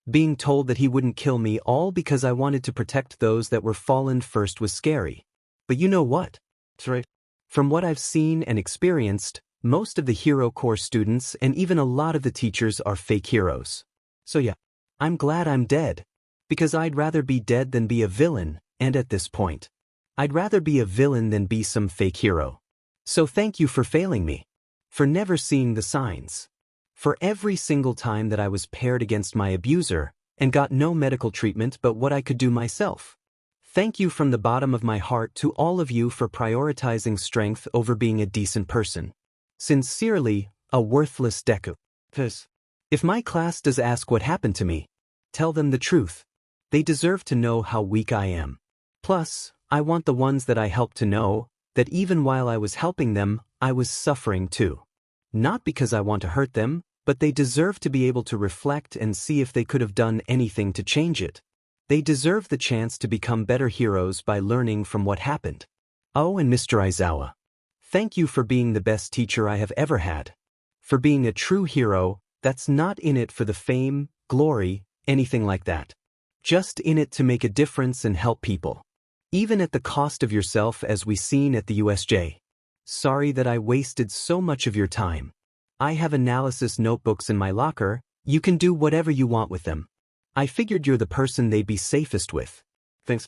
Being told that he wouldn't kill me all because I wanted to protect those that were fallen first was scary. But you know what? That's right. From what I've seen and experienced, most of the Hero Corps students and even a lot of the teachers are fake heroes. So yeah, I'm glad I'm dead. Because I'd rather be dead than be a villain, and at this point, I'd rather be a villain than be some fake hero. So thank you for failing me. For never seeing the signs. For every single time that I was paired against my abuser, and got no medical treatment but what I could do myself. Thank you from the bottom of my heart to all of you for prioritizing strength over being a decent person. Sincerely, a worthless Deku. If my class does ask what happened to me, tell them the truth. They deserve to know how weak I am. Plus, I want the ones that I helped to know that even while I was helping them, I was suffering too. Not because I want to hurt them, but they deserve to be able to reflect and see if they could have done anything to change it. They deserve the chance to become better heroes by learning from what happened. Oh, and Mr. Aizawa. Thank you for being the best teacher I have ever had. For being a true hero that's not in it for the fame, glory, anything like that. Just in it to make a difference and help people. Even at the cost of yourself, as we seen at the USJ. Sorry that I wasted so much of your time. I have analysis notebooks in my locker. You can do whatever you want with them. I figured you're the person they'd be safest with. Thanks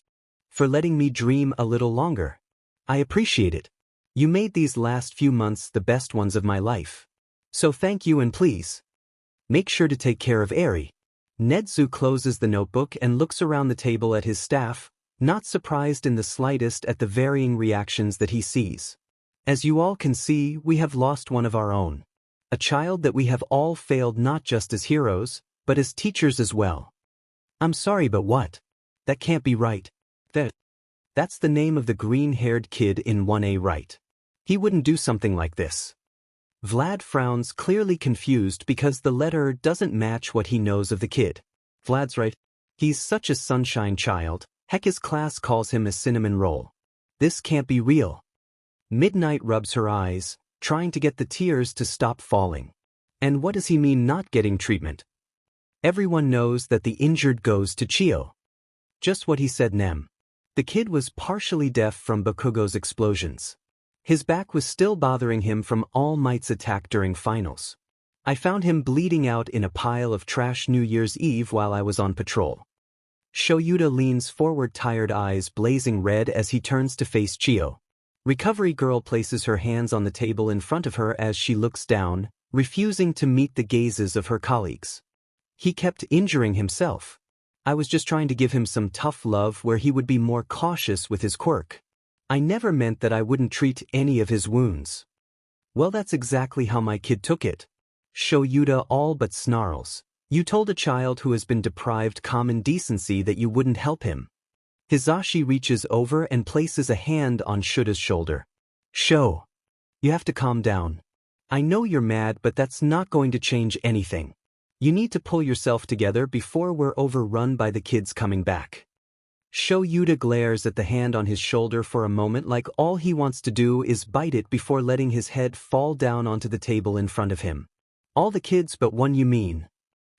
for letting me dream a little longer. I appreciate it. You made these last few months the best ones of my life. So thank you, and please, make sure to take care of Arie. Netsu closes the notebook and looks around the table at his staff, not surprised in the slightest at the varying reactions that he sees. As you all can see, we have lost one of our own. A child that we have all failed not just as heroes, but as teachers as well. I'm sorry, but what? That can't be right. That's the name of the green-haired kid in 1A, right? He wouldn't do something like this. Vlad frowns, clearly confused because the letter doesn't match what he knows of the kid. Vlad's right. He's such a sunshine child, Heck, his class calls him a cinnamon roll. This can't be real. Midnight rubs her eyes, trying to get the tears to stop falling. And what does he mean not getting treatment? Everyone knows that the injured goes to Chio. Just what he said, Nem. The kid was partially deaf from Bakugo's explosions. His back was still bothering him from All Might's attack during finals. I found him bleeding out in a pile of trash New Year's Eve while I was on patrol. Shoyuta leans forward, tired eyes blazing red as he turns to face Chio. Recovery girl places her hands on the table in front of her as she looks down, refusing to meet the gazes of her colleagues. He kept injuring himself. I was just trying to give him some tough love where he would be more cautious with his quirk. I never meant that I wouldn't treat any of his wounds. Well, that's exactly how my kid took it. Shoyuta all but snarls. You told a child who has been deprived common decency that you wouldn't help him. Hizashi reaches over and places a hand on Shuta's shoulder. Sho. You have to calm down. I know you're mad, but that's not going to change anything. You need to pull yourself together before we're overrun by the kids coming back. Shoyuta glares at the hand on his shoulder for a moment like all he wants to do is bite it before letting his head fall down onto the table in front of him. All the kids but one, you mean?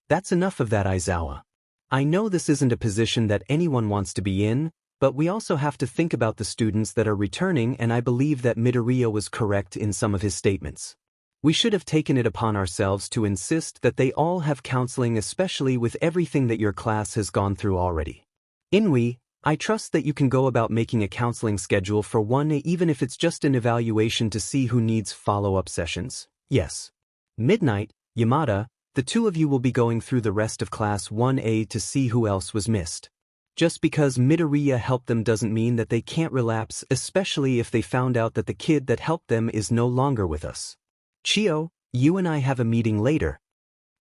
That's enough of that, Aizawa. I know this isn't a position that anyone wants to be in, but we also have to think about the students that are returning, and I believe that Midoriya was correct in some of his statements. We should have taken it upon ourselves to insist that they all have counseling, especially with everything that your class has gone through already. Inui, I trust that you can go about making a counseling schedule for one, even if it's just an evaluation to see who needs follow-up sessions. Yes. Midnight, Yamada, the two of you will be going through the rest of Class 1A to see who else was missed. Just because Midoriya helped them doesn't mean that they can't relapse, especially if they found out that the kid that helped them is no longer with us. Chio, you and I have a meeting later.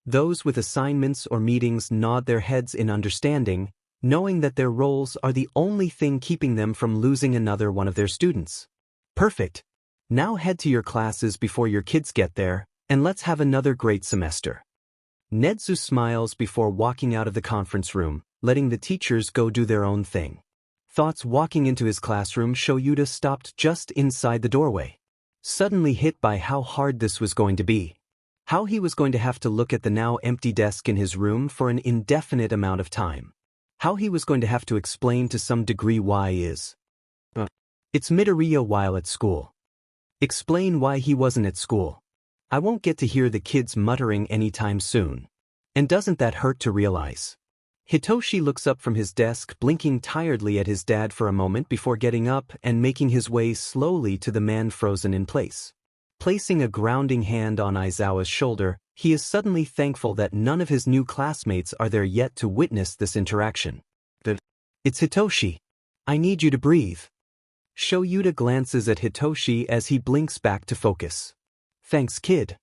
Those with assignments or meetings nod their heads in understanding, knowing that their roles are the only thing keeping them from losing another one of their students. Perfect. Now head to your classes before your kids get there, and let's have another great semester. Nedzu smiles before walking out of the conference room, letting the teachers go do their own thing. Thoughts walking into his classroom, Shoyuta stopped just inside the doorway. Suddenly hit by how hard this was going to be. How he was going to have to look at the now empty desk in his room for an indefinite amount of time. How he was going to have to explain to some degree why it's Midoriya while at school. Explain why he wasn't at school. I won't get to hear the kids muttering anytime soon. And doesn't that hurt to realize? Hitoshi looks up from his desk, blinking tiredly at his dad for a moment before getting up and making his way slowly to the man frozen in place. Placing a grounding hand on Aizawa's shoulder, he is suddenly thankful that none of his new classmates are there yet to witness this interaction. It's Hitoshi. I need you to breathe. Shoyuta glances at Hitoshi as he blinks back to focus. Thanks, kid.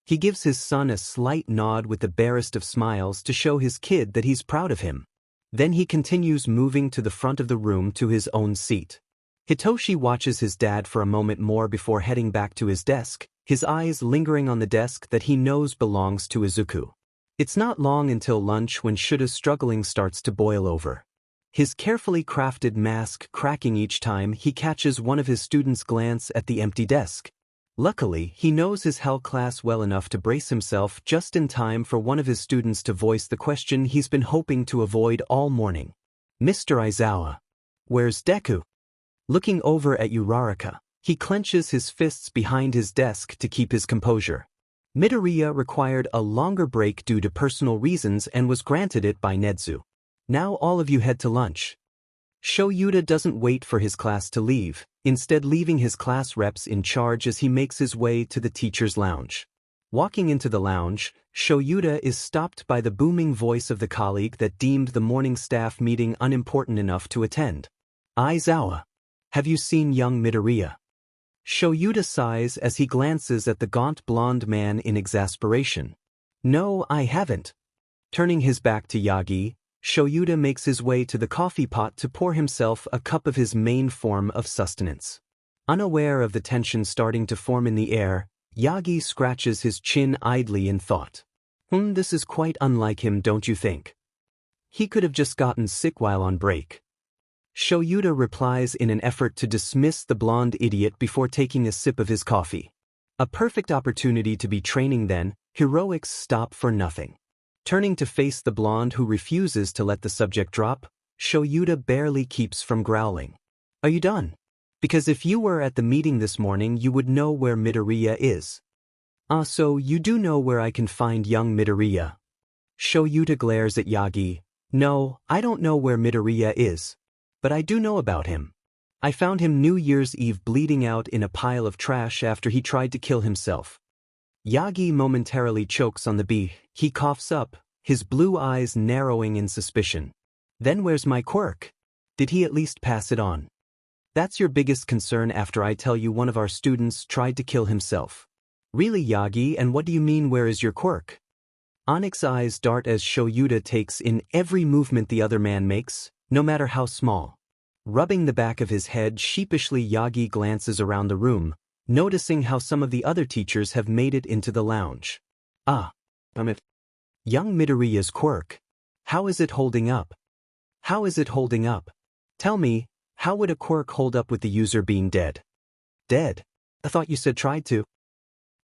He gives his son a slight nod with the barest of smiles to show his kid that he's proud of him. Then he continues moving to the front of the room to his own seat. Hitoshi watches his dad for a moment more before heading back to his desk, his eyes lingering on the desk that he knows belongs to Izuku. It's not long until lunch when Shuta's struggling starts to boil over. His carefully crafted mask cracking each time he catches one of his students' glance at the empty desk. Luckily, he knows his Hell class well enough to brace himself just in time for one of his students to voice the question he's been hoping to avoid all morning. Mr. Aizawa. Where's Deku? Looking over at Uraraka, he clenches his fists behind his desk to keep his composure. Midoriya required a longer break due to personal reasons and was granted it by Nedzu. Now all of you head to lunch. Shoyuta doesn't wait for his class to leave, instead leaving his class reps in charge as he makes his way to the teacher's lounge. Walking into the lounge, Shoyuta is stopped by the booming voice of the colleague that deemed the morning staff meeting unimportant enough to attend. Aizawa. Have you seen young Midoriya? Shoyuta sighs as he glances at the gaunt blonde man in exasperation. No, I haven't. Turning his back to Yagi, Shoyuta makes his way to the coffee pot to pour himself a cup of his main form of sustenance. Unaware of the tension starting to form in the air, Yagi scratches his chin idly in thought. This is quite unlike him, don't you think? He could have just gotten sick while on break. Shoyuta replies in an effort to dismiss the blonde idiot before taking a sip of his coffee. A perfect opportunity to be training then, heroics stop for nothing. Turning to face the blonde who refuses to let the subject drop, Shoyuta barely keeps from growling. Are you done? Because if you were at the meeting this morning you would know where Midoriya is. So you do know where I can find young Midoriya. Shoyuta glares at Yagi. No, I don't know where Midoriya is. But I do know about him. I found him New Year's Eve bleeding out in a pile of trash after he tried to kill himself. Yagi momentarily chokes on the B. He coughs up, his blue eyes narrowing in suspicion. Then where's my quirk? Did he at least pass it on? That's your biggest concern after I tell you one of our students tried to kill himself. Really, Yagi, and what do you mean where is your quirk? Onyx's eyes dart as Shoyuta takes in every movement the other man makes, no matter how small. Rubbing the back of his head sheepishly, Yagi glances around the room, noticing how some of the other teachers have made it into the lounge. Young Midoriya's quirk. How is it holding up? How is it holding up? Tell me, how would a quirk hold up with the user being dead? Dead? I thought you said tried to.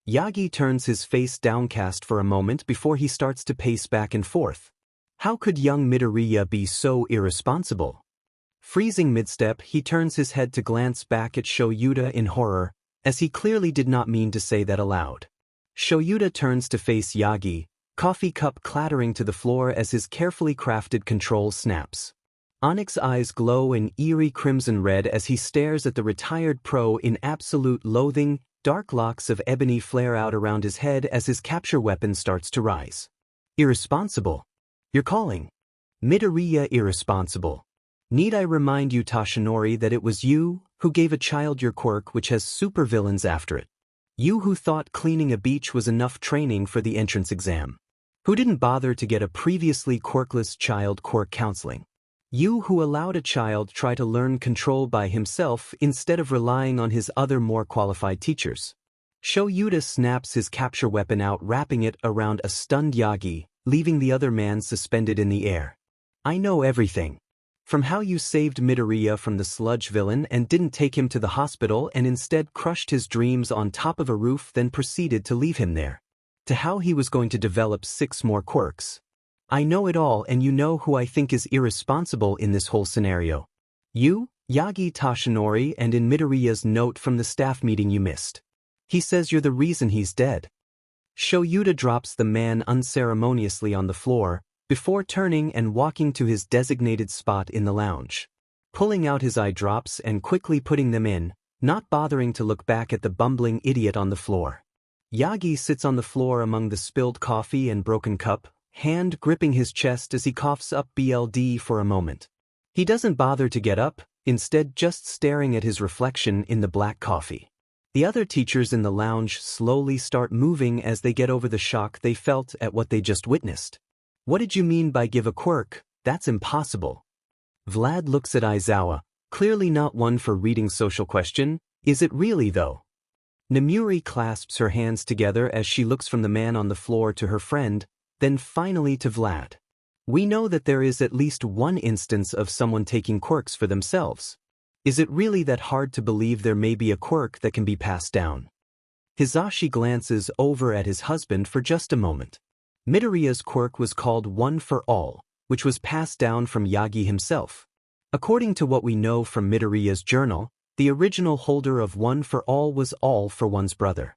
Yagi turns his face downcast for a moment before he starts to pace back and forth. How could young Midoriya be so irresponsible? Freezing mid-step, he turns his head to glance back at Shoyuta in horror, as he clearly did not mean to say that aloud. Shoyuta turns to face Yagi, coffee cup clattering to the floor as his carefully crafted control snaps. Onyx's eyes glow an eerie crimson red as he stares at the retired pro in absolute loathing. Dark locks of ebony flare out around his head as his capture weapon starts to rise. Irresponsible. You're calling Midoriya irresponsible. Need I remind you, Toshinori, that it was you who gave a child your quirk which has supervillains after it? You who thought cleaning a beach was enough training for the entrance exam. Who didn't bother to get a previously quirkless child quirk counseling. You who allowed a child try to learn control by himself instead of relying on his other more qualified teachers. Shoyuta snaps his capture weapon out, wrapping it around a stunned Yagi, leaving the other man suspended in the air. I know everything. From how you saved Midoriya from the sludge villain and didn't take him to the hospital and instead crushed his dreams on top of a roof, then proceeded to leave him there. To how he was going to develop 6 more quirks. I know it all, and you know who I think is irresponsible in this whole scenario. You, Yagi Toshinori, and in Midoriya's note from the staff meeting you missed. He says you're the reason he's dead. Shoyuta drops the man unceremoniously on the floor, before turning and walking to his designated spot in the lounge. Pulling out his eye drops and quickly putting them in, not bothering to look back at the bumbling idiot on the floor. Yagi sits on the floor among the spilled coffee and broken cup, hand gripping his chest as he coughs up BLD for a moment. He doesn't bother to get up, instead just staring at his reflection in the black coffee. The other teachers in the lounge slowly start moving as they get over the shock they felt at what they just witnessed. What did you mean by give a quirk? That's impossible. Vlad looks at Aizawa, clearly not one for reading social question. Is it really though? Nemuri clasps her hands together as she looks from the man on the floor to her friend, then finally to Vlad. We know that there is at least one instance of someone taking quirks for themselves. Is it really that hard to believe there may be a quirk that can be passed down? Hisashi glances over at his husband for just a moment. Midoriya's quirk was called One for All, which was passed down from Yagi himself. According to what we know from Midoriya's journal, the original holder of One for All was All for One's brother.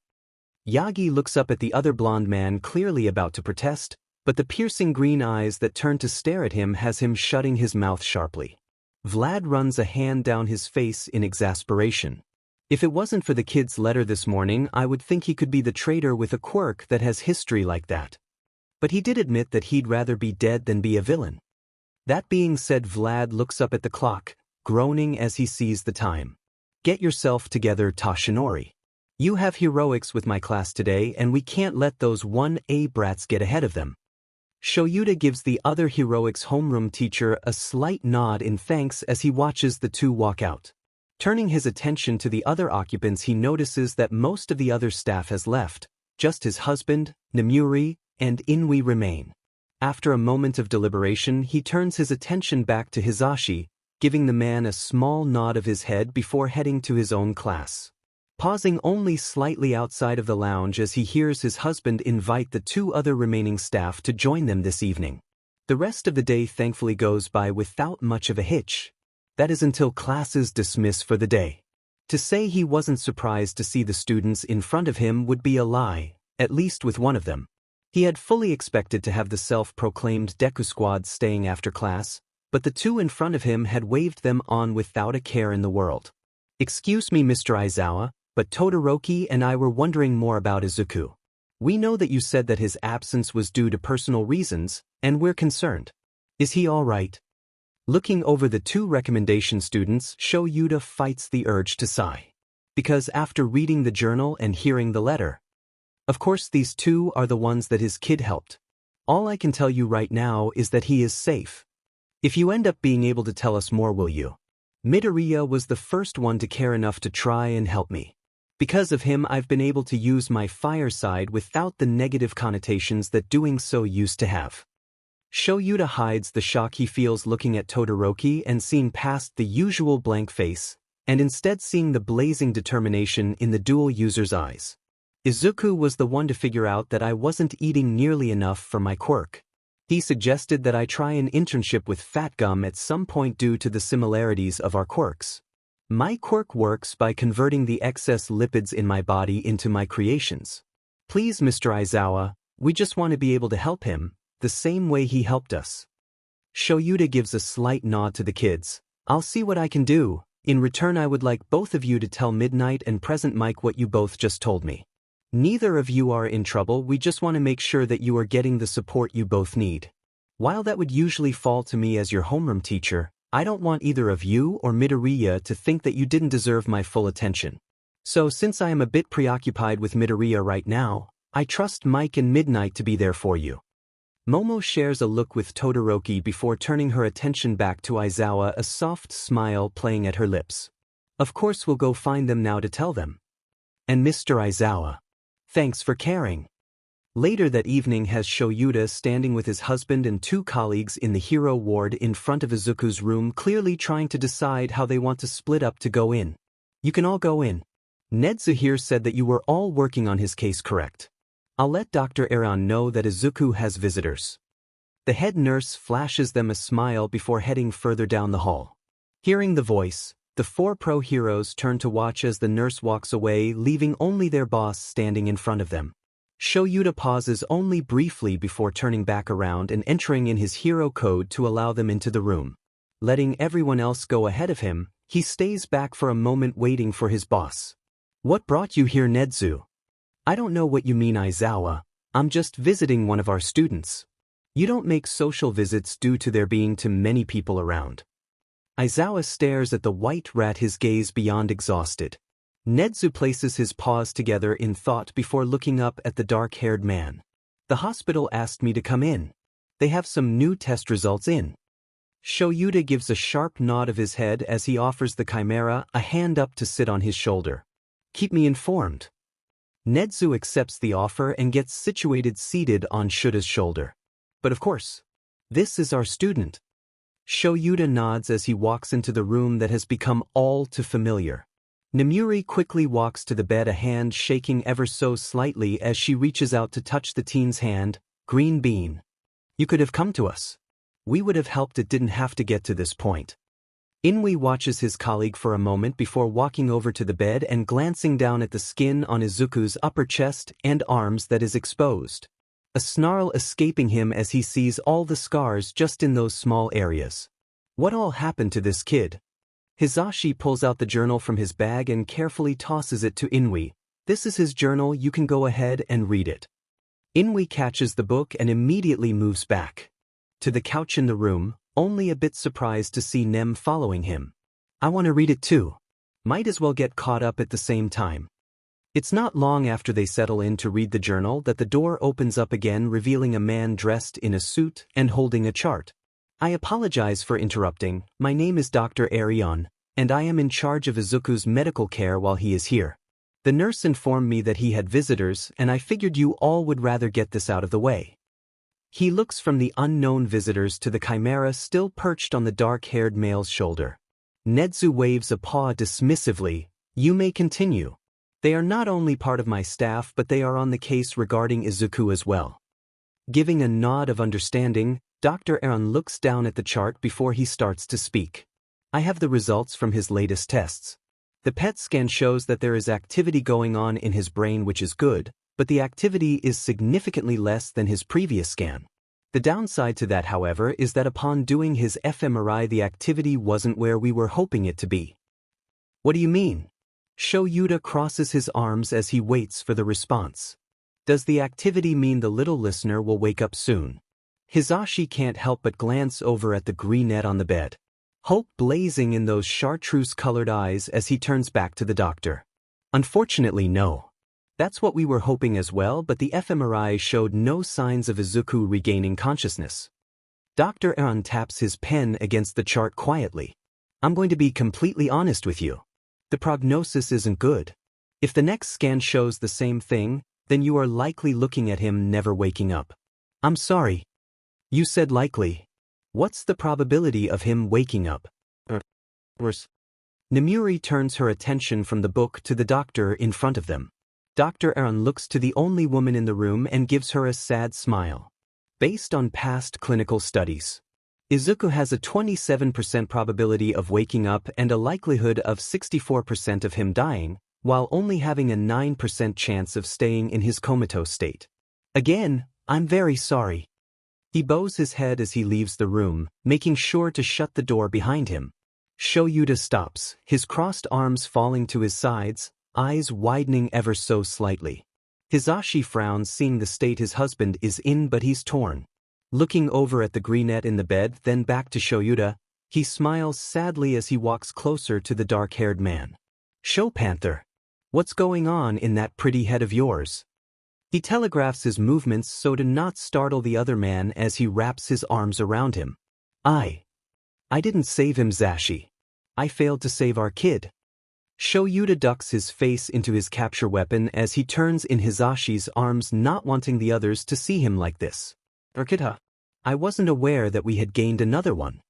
Yagi looks up at the other blonde man, clearly about to protest, but the piercing green eyes that turn to stare at him has him shutting his mouth sharply. Vlad runs a hand down his face in exasperation. If it wasn't for the kid's letter this morning, I would think he could be the traitor with a quirk that has history like that. But he did admit that he'd rather be dead than be a villain. That being said, Vlad looks up at the clock, groaning as he sees the time. Get yourself together, Toshinori. You have heroics with my class today, and we can't let those 1A brats get ahead of them. Shoyuta gives the other heroics homeroom teacher a slight nod in thanks as he watches the two walk out. Turning his attention to the other occupants, he notices that most of the other staff has left. Just his husband, Nemuri, and Inui remain. After a moment of deliberation, he turns his attention back to Hisashi, giving the man a small nod of his head before heading to his own class. Pausing only slightly outside of the lounge as he hears his husband invite the 2 other remaining staff to join them this evening. The rest of the day thankfully goes by without much of a hitch. That is until classes dismiss for the day. To say he wasn't surprised to see the students in front of him would be a lie, at least with one of them. He had fully expected to have the self-proclaimed Deku squad staying after class, but the 2 in front of him had waved them on without a care in the world. "Excuse me, Mr. Aizawa, but Todoroki and I were wondering more about Izuku. We know that you said that his absence was due to personal reasons, and we're concerned. Is he all right?" Looking over the 2 recommendation students, Shoyuta fights the urge to sigh. Because after reading the journal and hearing the letter, of course these 2 are the ones that his kid helped. All I can tell you right now is that he is safe. If you end up being able to tell us more, will you? Midoriya was the first one to care enough to try and help me. Because of him, I've been able to use my fire side without the negative connotations that doing so used to have. Shoyuta hides the shock he feels looking at Todoroki and seeing past the usual blank face, and instead seeing the blazing determination in the dual user's eyes. Izuku was the one to figure out that I wasn't eating nearly enough for my quirk. He suggested that I try an internship with Fat Gum at some point due to the similarities of our quirks. My quirk works by converting the excess lipids in my body into my creations. Please, Mr. Aizawa, we just want to be able to help him, the same way he helped us. Shoyuta gives a slight nod to the kids. I'll see what I can do. In return, I would like both of you to tell Midnight and Present Mike what you both just told me. Neither of you are in trouble, we just want to make sure that you are getting the support you both need. While that would usually fall to me as your homeroom teacher, I don't want either of you or Midoriya to think that you didn't deserve my full attention. So since I am a bit preoccupied with Midoriya right now, I trust Mike and Midnight to be there for you. Momo shares a look with Todoroki before turning her attention back to Aizawa, a soft smile playing at her lips. Of course we'll go find them now to tell them. And Mr. Aizawa, thanks for caring. Later that evening has Shoyuta standing with his husband and 2 colleagues in the hero ward in front of Izuku's room, clearly trying to decide how they want to split up to go in. You can all go in. Nedzu here said that you were all working on his case, correct? I'll let Dr. Aaron know that Izuku has visitors. The head nurse flashes them a smile before heading further down the hall. Hearing the voice, the 4 pro heroes turn to watch as the nurse walks away, leaving only their boss standing in front of them. Shoyuta pauses only briefly before turning back around and entering in his hero code to allow them into the room. Letting everyone else go ahead of him, he stays back for a moment waiting for his boss. What brought you here, Nedzu? I don't know what you mean, Aizawa. I'm just visiting one of our students. You don't make social visits due to there being too many people around. Aizawa stares at the white rat, his gaze beyond exhausted. Nedzu places his paws together in thought before looking up at the dark-haired man. The hospital asked me to come in. They have some new test results in. Shoyuta gives a sharp nod of his head as he offers the chimera a hand up to sit on his shoulder. Keep me informed. Nedzu accepts the offer and gets situated seated on Shuta's shoulder. But of course, this is our student. Shoyuta nods as he walks into the room that has become all too familiar. Namuri quickly walks to the bed, a hand shaking ever so slightly as she reaches out to touch the teen's hand. Green bean. You could have come to us. We would have helped, it didn't have to get to this point. Inui watches his colleague for a moment before walking over to the bed and glancing down at the skin on Izuku's upper chest and arms that is exposed. A snarl escaping him as he sees all the scars just in those small areas. What all happened to this kid? Hizashi pulls out the journal from his bag and carefully tosses it to Inui. This is his journal, you can go ahead and read it. Inui catches the book and immediately moves back to the couch in the room, only a bit surprised to see Nem following him. I want to read it too. Might as well get caught up at the same time. It's not long after they settle in to read the journal that the door opens up again, revealing a man dressed in a suit and holding a chart. I apologize for interrupting, my name is Dr. Arion, and I am in charge of Izuku's medical care while he is here. The nurse informed me that he had visitors and I figured you all would rather get this out of the way. He looks from the unknown visitors to the chimera still perched on the dark-haired male's shoulder. Nedzu waves a paw dismissively. You may continue. They are not only part of my staff but they are on the case regarding Izuku as well. Giving a nod of understanding, Dr. Aaron looks down at the chart before he starts to speak. I have the results from his latest tests. The PET scan shows that there is activity going on in his brain which is good, but the activity is significantly less than his previous scan. The downside to that, however, is that upon doing his fMRI the activity wasn't where we were hoping it to be. What do you mean? Shoyuta crosses his arms as he waits for the response. Does the activity mean the little listener will wake up soon? Hisashi can't help but glance over at the greenette on the bed. Hope blazing in those chartreuse-colored eyes as he turns back to the doctor. Unfortunately, no. That's what we were hoping as well, but the fMRI showed no signs of Izuku regaining consciousness. Dr. Aaron taps his pen against the chart quietly. I'm going to be completely honest with you. The prognosis isn't good. If the next scan shows the same thing, then you are likely looking at him never waking up. I'm sorry. You said likely. What's the probability of him waking up? Worse. Nemuri turns her attention from the book to the doctor in front of them. Dr. Aaron looks to the only woman in the room and gives her a sad smile. Based on past clinical studies, Izuku has a 27% probability of waking up and a likelihood of 64% of him dying, while only having a 9% chance of staying in his comatose state. Again, I'm very sorry. He bows his head as he leaves the room, making sure to shut the door behind him. Shoyuta stops, his crossed arms falling to his sides, eyes widening ever so slightly. Hisashi frowns seeing the state his husband is in, but he's torn. Looking over at the greenette in the bed, then back to Shoyuta, he smiles sadly as he walks closer to the dark-haired man. Show Panther. What's going on in that pretty head of yours? He telegraphs his movements so to not startle the other man as he wraps his arms around him. I didn't save him, Zashi. I failed to save our kid. Shoyuta ducks his face into his capture weapon as he turns in Hisashi's arms, not wanting the others to see him like this. Urkita, I wasn't aware that we had gained another one.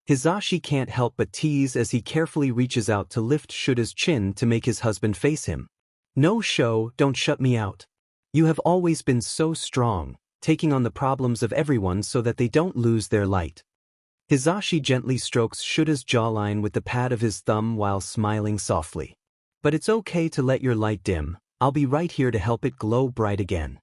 Hisashi can't help but tease as he carefully reaches out to lift Shuta's chin to make his husband face him. No, Sho, don't shut me out. You have always been so strong, taking on the problems of everyone so that they don't lose their light. Hisashi gently strokes Shuta's jawline with the pad of his thumb while smiling softly. But it's okay to let your light dim, I'll be right here to help it glow bright again.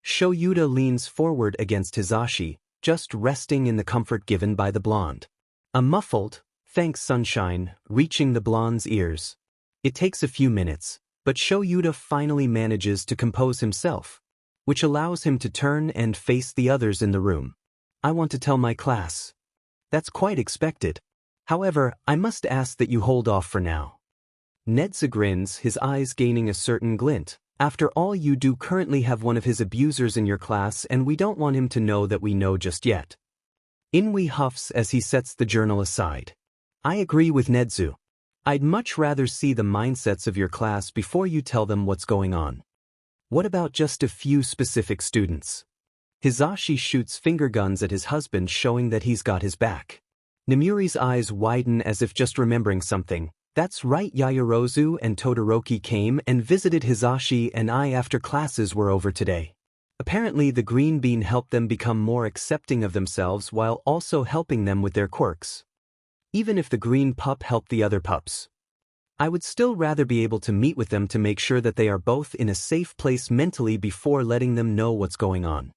Shoyuta leans forward against Hisashi, just resting in the comfort given by the blonde. A muffled, "Thanks, sunshine," reaching the blonde's ears. It takes a few minutes, but Shoyuta finally manages to compose himself, which allows him to turn and face the others in the room. I want to tell my class. That's quite expected. However, I must ask that you hold off for now. Nedza grins, his eyes gaining a certain glint. After all, you do currently have one of his abusers in your class and we don't want him to know that we know just yet. Inui huffs as he sets the journal aside. I agree with Nedzu. I'd much rather see the mindsets of your class before you tell them what's going on. What about just a few specific students? Hisashi shoots finger guns at his husband, showing that he's got his back. Nemuri's eyes widen as if just remembering something. That's right, Yaoyorozu and Todoroki came and visited Hisashi and I after classes were over today. Apparently the green bean helped them become more accepting of themselves while also helping them with their quirks. Even if the green pup helped the other pups, I would still rather be able to meet with them to make sure that they are both in a safe place mentally before letting them know what's going on.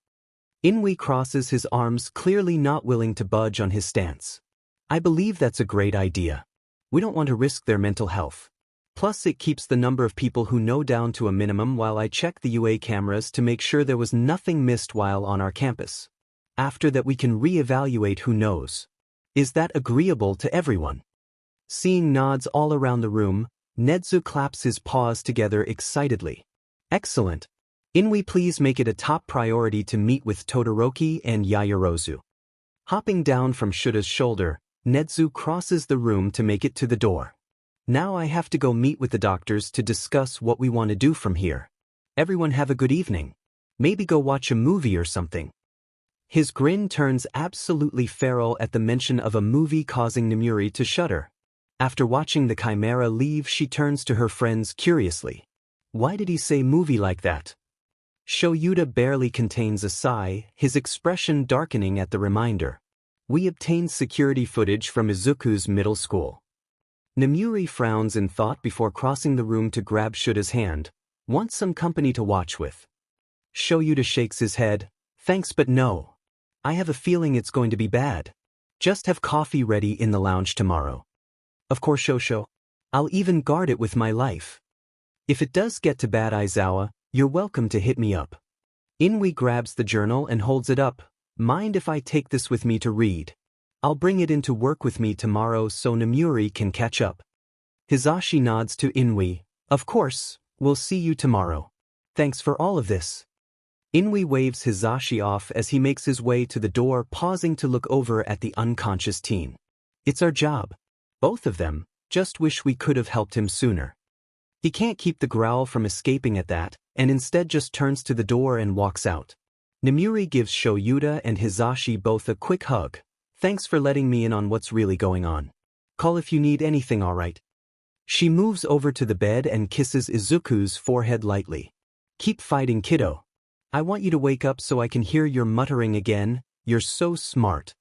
Inui crosses his arms, clearly not willing to budge on his stance. I believe that's a great idea. We don't want to risk their mental health. Plus it keeps the number of people who know down to a minimum while I check the UA cameras to make sure there was nothing missed while on our campus. After that we can re-evaluate who knows. Is that agreeable to everyone? Seeing nods all around the room, Nedzu claps his paws together excitedly. Excellent. Inui, please make it a top priority to meet with Todoroki and Yaoyorozu. Hopping down from Shuta's shoulder, Nedzu crosses the room to make it to the door. Now I have to go meet with the doctors to discuss what we want to do from here. Everyone have a good evening. Maybe go watch a movie or something. His grin turns absolutely feral at the mention of a movie, causing Nemuri to shudder. After watching the chimera leave, she turns to her friends curiously. Why did he say movie like that? Shoyuta barely contains a sigh, his expression darkening at the reminder. We obtained security footage from Izuku's middle school. Nemuri frowns in thought before crossing the room to grab Shuta's hand. Want some company to watch with? Shoyuta shakes his head. Thanks, but no. I have a feeling it's going to be bad. Just have coffee ready in the lounge tomorrow. Of course, Shosho. I'll even guard it with my life. If it does get to bad, Aizawa, you're welcome to hit me up. Inui grabs the journal and holds it up. Mind if I take this with me to read? I'll bring it into work with me tomorrow so Nemuri can catch up. Hizashi nods to Inui. Of course, we'll see you tomorrow. Thanks for all of this. Inui waves Hizashi off as he makes his way to the door, pausing to look over at the unconscious teen. It's our job. Both of them. Just wish we could have helped him sooner. He can't keep the growl from escaping at that, and instead just turns to the door and walks out. Nemuri gives Shoyuta and Hizashi both a quick hug. Thanks for letting me in on what's really going on. Call if you need anything, alright? She moves over to the bed and kisses Izuku's forehead lightly. Keep fighting, kiddo. I want you to wake up so I can hear your muttering again. You're so smart.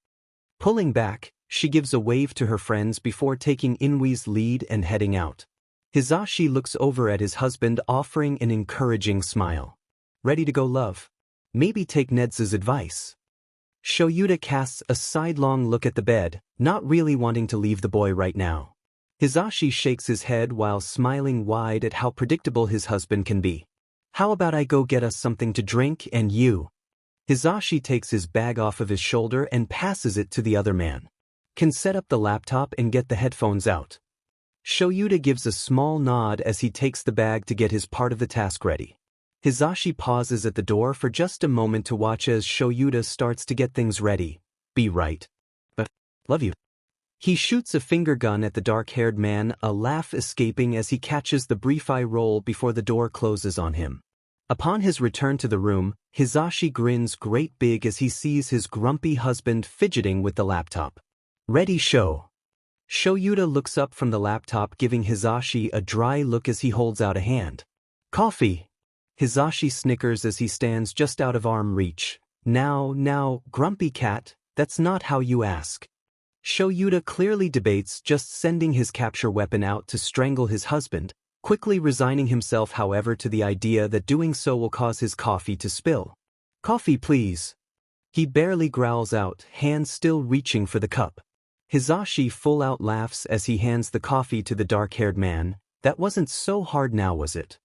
Pulling back, she gives a wave to her friends before taking Inui's lead and heading out. Hizashi looks over at his husband, offering an encouraging smile. Ready to go, love? Maybe take Ned's advice. Shoyuta casts a sidelong look at the bed, not really wanting to leave the boy right now. Hizashi shakes his head while smiling wide at how predictable his husband can be. How about I go get us something to drink and you? Hizashi takes his bag off of his shoulder and passes it to the other man. Can set up the laptop and get the headphones out. Shoyuta gives a small nod as he takes the bag to get his part of the task ready. Hizashi pauses at the door for just a moment to watch as Shoyuta starts to get things ready. Be right. But, love you. He shoots a finger gun at the dark-haired man, a laugh escaping as he catches the brief eye roll before the door closes on him. Upon his return to the room, Hizashi grins great big as he sees his grumpy husband fidgeting with the laptop. Ready, show. Shoyuta looks up from the laptop, giving Hizashi a dry look as he holds out a hand. Coffee. Hizashi snickers as he stands just out of arm reach. Now, grumpy cat, that's not how you ask. Shoyuta clearly debates just sending his capture weapon out to strangle his husband, quickly resigning himself however to the idea that doing so will cause his coffee to spill. Coffee, please. He barely growls out, hands still reaching for the cup. Hizashi full-out laughs as he hands the coffee to the dark-haired man. That wasn't so hard now, was it?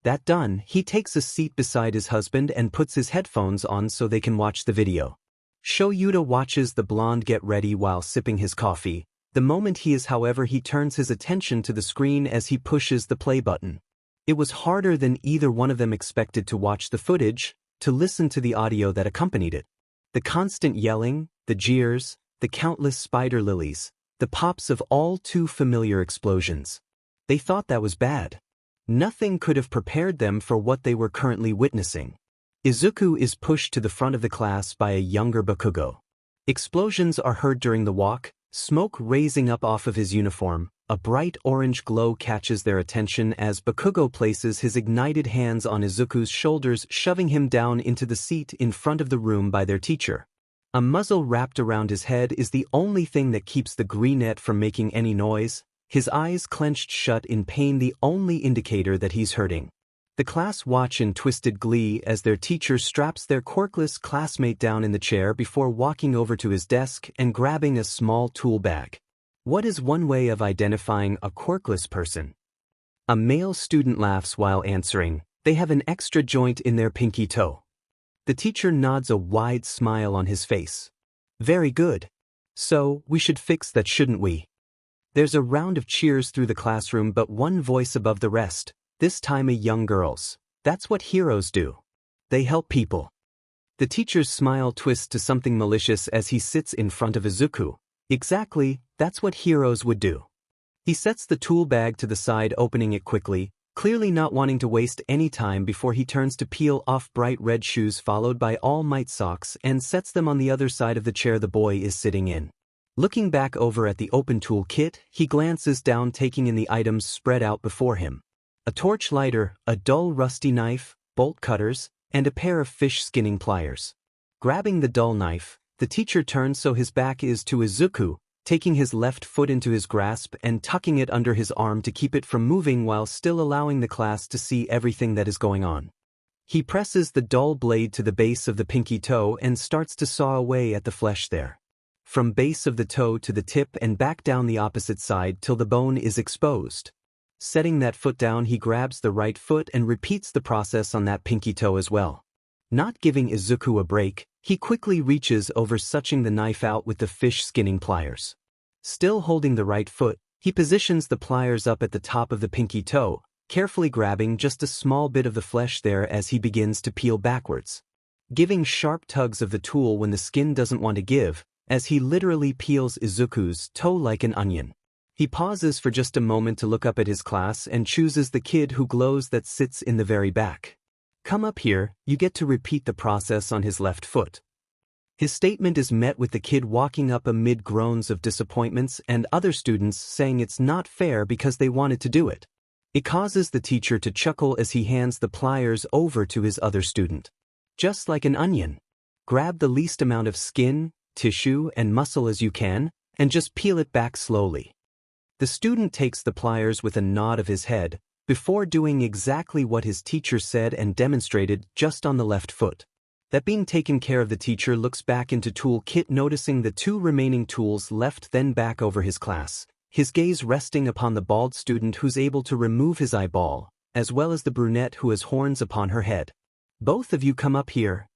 That done, he takes a seat beside his husband and puts his headphones on so they can watch the video. Shoyuta watches the blonde get ready while sipping his coffee. The moment he is, however, he turns his attention to the screen as he pushes the play button. It was harder than either one of them expected to watch the footage, to listen to the audio that accompanied it. The constant yelling, the jeers, the countless spider lilies, the pops of all too familiar explosions. They thought that was bad. Nothing could have prepared them for what they were currently witnessing. Izuku is pushed to the front of the class by a younger Bakugo. Explosions are heard during the walk, smoke raising up off of his uniform. A bright orange glow catches their attention as Bakugo places his ignited hands on Izuku's shoulders, shoving him down into the seat in front of the room by their teacher. A muzzle wrapped around his head is the only thing that keeps the greenette from making any noise, his eyes clenched shut in pain, the only indicator that he's hurting. The class watch in twisted glee as their teacher straps their quirkless classmate down in the chair before walking over to his desk and grabbing a small tool bag. What is one way of identifying a quirkless person? A male student laughs while answering. They have an extra joint in their pinky toe. The teacher nods, a wide smile on his face. Very good. So, we should fix that, shouldn't we? There's a round of cheers through the classroom, but one voice above the rest, this time a young girl's. That's what heroes do. They help people. The teacher's smile twists to something malicious as he sits in front of Izuku. Exactly, that's what heroes would do. He sets the tool bag to the side, opening it quickly, clearly not wanting to waste any time before he turns to peel off bright red shoes followed by all might socks and sets them on the other side of the chair the boy is sitting in. Looking back over at the open tool kit, he glances down taking in the items spread out before him. A torch lighter, a dull rusty knife, bolt cutters, and a pair of fish skinning pliers. Grabbing the dull knife, the teacher turns so his back is to Izuku, taking his left foot into his grasp and tucking it under his arm to keep it from moving while still allowing the class to see everything that is going on. He presses the dull blade to the base of the pinky toe and starts to saw away at the flesh there. From base of the toe to the tip and back down the opposite side till the bone is exposed. Setting that foot down, he grabs the right foot and repeats the process on that pinky toe as well. Not giving Izuku a break, he quickly reaches over suching the knife out with the fish skinning pliers. Still holding the right foot, he positions the pliers up at the top of the pinky toe, carefully grabbing just a small bit of the flesh there as he begins to peel backwards. Giving sharp tugs of the tool when the skin doesn't want to give, as he literally peels Izuku's toe like an onion. He pauses for just a moment to look up at his class and chooses the kid who glows that sits in the very back. Come up here, you get to repeat the process on his left foot. His statement is met with the kid walking up amid groans of disappointments and other students saying it's not fair because they wanted to do it. It causes the teacher to chuckle as he hands the pliers over to his other student. Just like an onion. Grab the least amount of skin, tissue, and muscle as you can, and just peel it back slowly. The student takes the pliers with a nod of his head, before doing exactly what his teacher said and demonstrated just on the left foot. That being taken care of, the teacher looks back into tool kit noticing the two remaining tools left, then back over his class, his gaze resting upon the bald student who's able to remove his eyeball, as well as the brunette who has horns upon her head. Both of you come up here.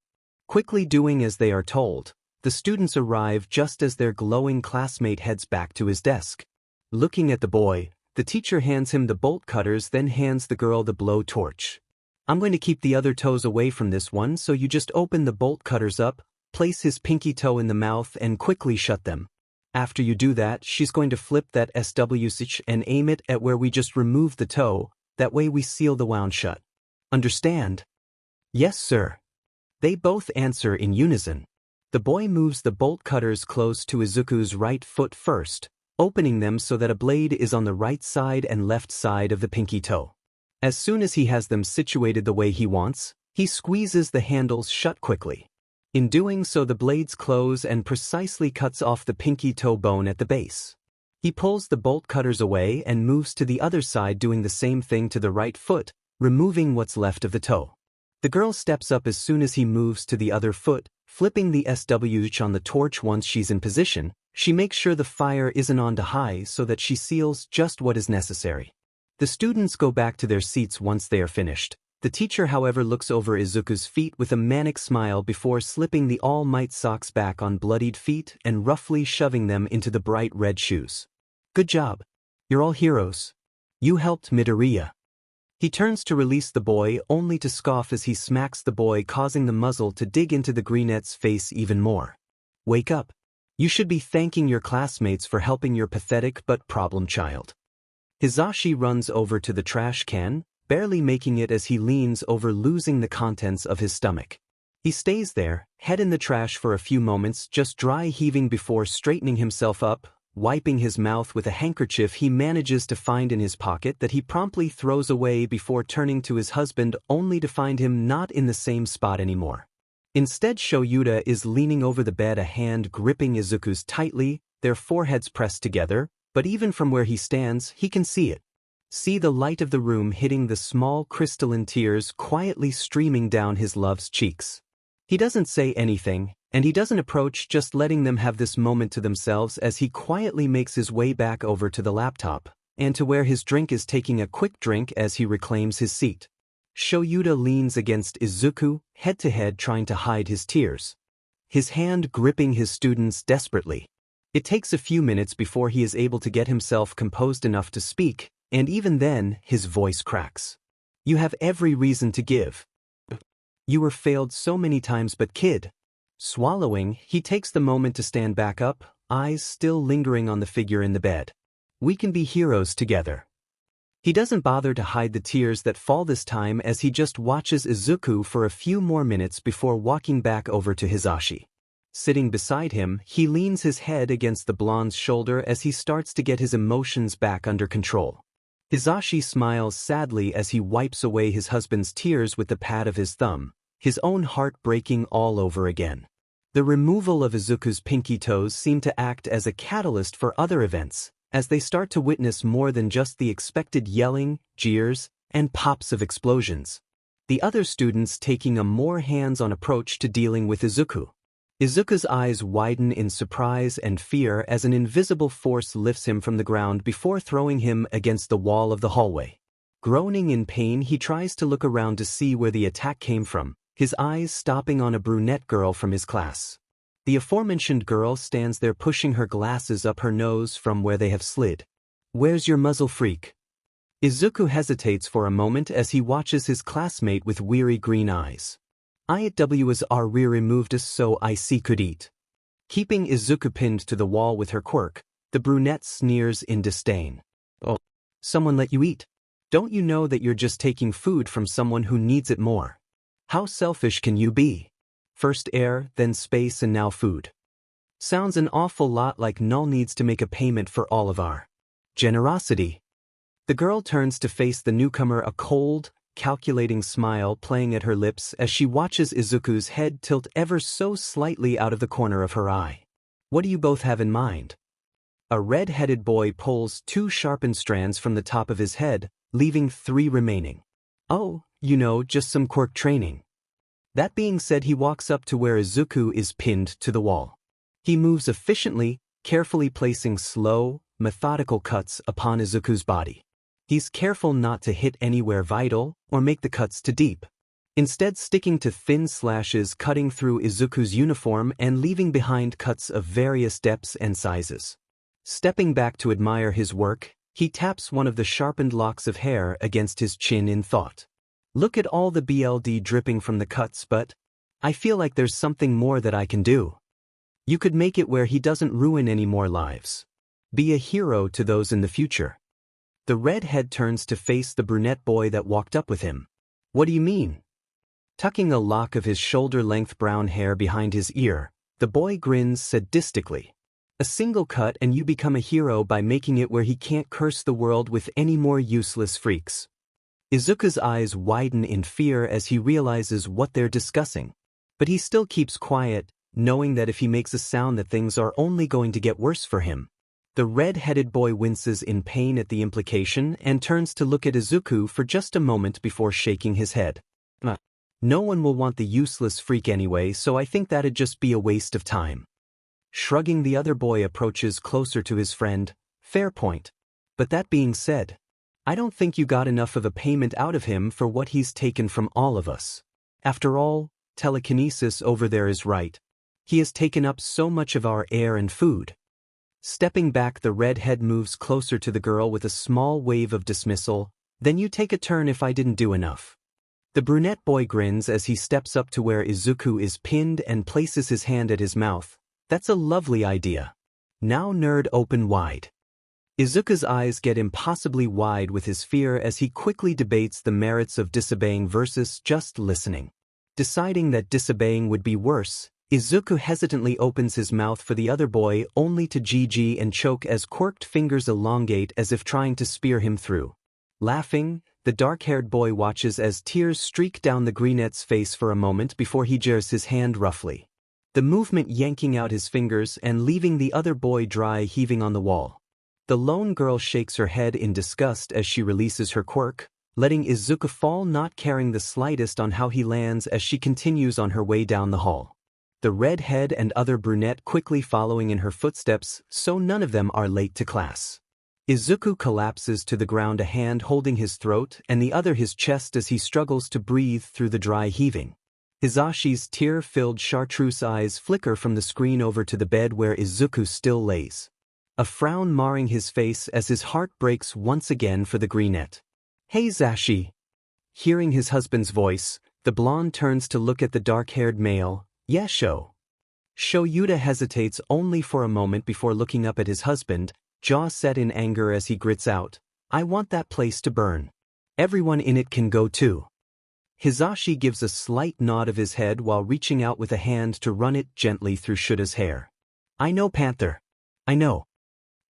Quickly doing as they are told, the students arrive just as their glowing classmate heads back to his desk. Looking at the boy, the teacher hands him the bolt cutters, then hands the girl the blow torch. I'm going to keep the other toes away from this one, so you just open the bolt cutters up, place his pinky toe in the mouth and quickly shut them. After you do that, she's going to flip that switch and aim it at where we just removed the toe, that way we seal the wound shut. Understand? Yes, sir. They both answer in unison. The boy moves the bolt cutters close to Izuku's right foot first, opening them so that a blade is on the right side and left side of the pinky toe. As soon as he has them situated the way he wants, he squeezes the handles shut quickly. In doing so, the blades close and precisely cuts off the pinky toe bone at the base. He pulls the bolt cutters away and moves to the other side, doing the same thing to the right foot, removing what's left of the toe. The girl steps up as soon as he moves to the other foot, flipping the switch on the torch. Once she's in position, she makes sure the fire isn't on to high so that she seals just what is necessary. The students go back to their seats once they are finished. The teacher, however, looks over Izuku's feet with a manic smile before slipping the All Might socks back on bloodied feet and roughly shoving them into the bright red shoes. Good job. You're all heroes. You helped Midoriya. He turns to release the boy only to scoff as he smacks the boy, causing the muzzle to dig into the greenette's face even more. Wake up. You should be thanking your classmates for helping your pathetic but problem child. Hizashi runs over to the trash can, barely making it as he leans over, losing the contents of his stomach. He stays there, head in the trash for a few moments, just dry heaving before straightening himself up, wiping his mouth with a handkerchief he manages to find in his pocket that he promptly throws away before turning to his husband only to find him not in the same spot anymore. Instead, Shoyuta is leaning over the bed, a hand gripping Izuku's tightly, their foreheads pressed together, but even from where he stands, he can see it. See the light of the room hitting the small crystalline tears quietly streaming down his love's cheeks. He doesn't say anything, and he doesn't approach, just letting them have this moment to themselves as he quietly makes his way back over to the laptop, and to where his drink is, taking a quick drink as he reclaims his seat. Shoyuta leans against Izuku, head to head, trying to hide his tears. His hand gripping his students desperately. It takes a few minutes before he is able to get himself composed enough to speak, and even then, his voice cracks. You have every reason to give. You were failed so many times, but kid. Swallowing, he takes the moment to stand back up, eyes still lingering on the figure in the bed. We can be heroes together. He doesn't bother to hide the tears that fall this time as he just watches Izuku for a few more minutes before walking back over to Hisashi. Sitting beside him, he leans his head against the blonde's shoulder as he starts to get his emotions back under control. Hisashi smiles sadly as he wipes away his husband's tears with the pad of his thumb, his own heart breaking all over again. The removal of Izuku's pinky toes seemed to act as a catalyst for other events, as they start to witness more than just the expected yelling, jeers, and pops of explosions. The other students taking a more hands-on approach to dealing with Izuku. Izuku's eyes widen in surprise and fear as an invisible force lifts him from the ground before throwing him against the wall of the hallway. Groaning in pain, he tries to look around to see where the attack came from, his eyes stopping on a brunette girl from his class. The aforementioned girl stands there pushing her glasses up her nose from where they have slid. "Where's your muzzle, freak?" Izuku hesitates for a moment as he watches his classmate with weary green eyes. "Izawa Arie removed us so I could eat." Keeping Izuku pinned to the wall with her quirk, the brunette sneers in disdain. "Oh, someone let you eat? Don't you know that you're just taking food from someone who needs it more? How selfish can you be? First air, then space, and now food. Sounds an awful lot like Null needs to make a payment for all of our generosity." The girl turns to face the newcomer, a cold, calculating smile playing at her lips as she watches Izuku's head tilt ever so slightly out of the corner of her eye. "What do you both have in mind?" A red-headed boy pulls 2 sharpened strands from the top of his head, leaving 3 remaining. "Oh, just some quirk training." That being said, he walks up to where Izuku is pinned to the wall. He moves efficiently, carefully placing slow, methodical cuts upon Izuku's body. He's careful not to hit anywhere vital or make the cuts too deep, instead sticking to thin slashes cutting through Izuku's uniform and leaving behind cuts of various depths and sizes. Stepping back to admire his work, he taps one of the sharpened locks of hair against his chin in thought. "Look at all the blood dripping from the cuts, but I feel like there's something more that I can do. You could make it where he doesn't ruin any more lives. Be a hero to those in the future." The redhead turns to face the brunette boy that walked up with him. "What do you mean?" Tucking a lock of his shoulder-length brown hair behind his ear, the boy grins sadistically. "A single cut and you become a hero by making it where he can't curse the world with any more useless freaks." Izuku's eyes widen in fear as he realizes what they're discussing. But he still keeps quiet, knowing that if he makes a sound that things are only going to get worse for him. The red-headed boy winces in pain at the implication and turns to look at Izuku for just a moment before shaking his head. "No one will want the useless freak anyway, so I think that'd just be a waste of time." Shrugging, the other boy approaches closer to his friend. "Fair point. But that being said, I don't think you got enough of a payment out of him for what he's taken from all of us. After all, telekinesis over there is right. He has taken up so much of our air and food." Stepping back, the redhead moves closer to the girl with a small wave of dismissal. "Then you take a turn if I didn't do enough." The brunette boy grins as he steps up to where Izuku is pinned and places his hand at his mouth. "That's a lovely idea. Now nerd open wide." Izuku's eyes get impossibly wide with his fear as he quickly debates the merits of disobeying versus just listening. Deciding that disobeying would be worse, Izuku hesitantly opens his mouth for the other boy only to GG and choke as quirked fingers elongate as if trying to spear him through. Laughing, the dark-haired boy watches as tears streak down the brunette's face for a moment before he jars his hand roughly. The movement yanking out his fingers and leaving the other boy dry heaving on the wall. The lone girl shakes her head in disgust as she releases her quirk, letting Izuku fall, not caring the slightest on how he lands as she continues on her way down the hall. The redhead and other brunette quickly following in her footsteps, so none of them are late to class. Izuku collapses to the ground, a hand holding his throat and the other his chest as he struggles to breathe through the dry heaving. Hisashi's tear-filled chartreuse eyes flicker from the screen over to the bed where Izuku still lays, a frown marring his face as his heart breaks once again for the brunette. "Hey Zashi." Hearing his husband's voice, the blonde turns to look at the dark-haired male. "Yeah, Sho." Yuta hesitates only for a moment before looking up at his husband, jaw set in anger as he grits out, I want that place to burn. Everyone in it can go too. Hizashi gives a slight nod of his head while reaching out with a hand to run it gently through Shuta's hair. I know, Panther. I know.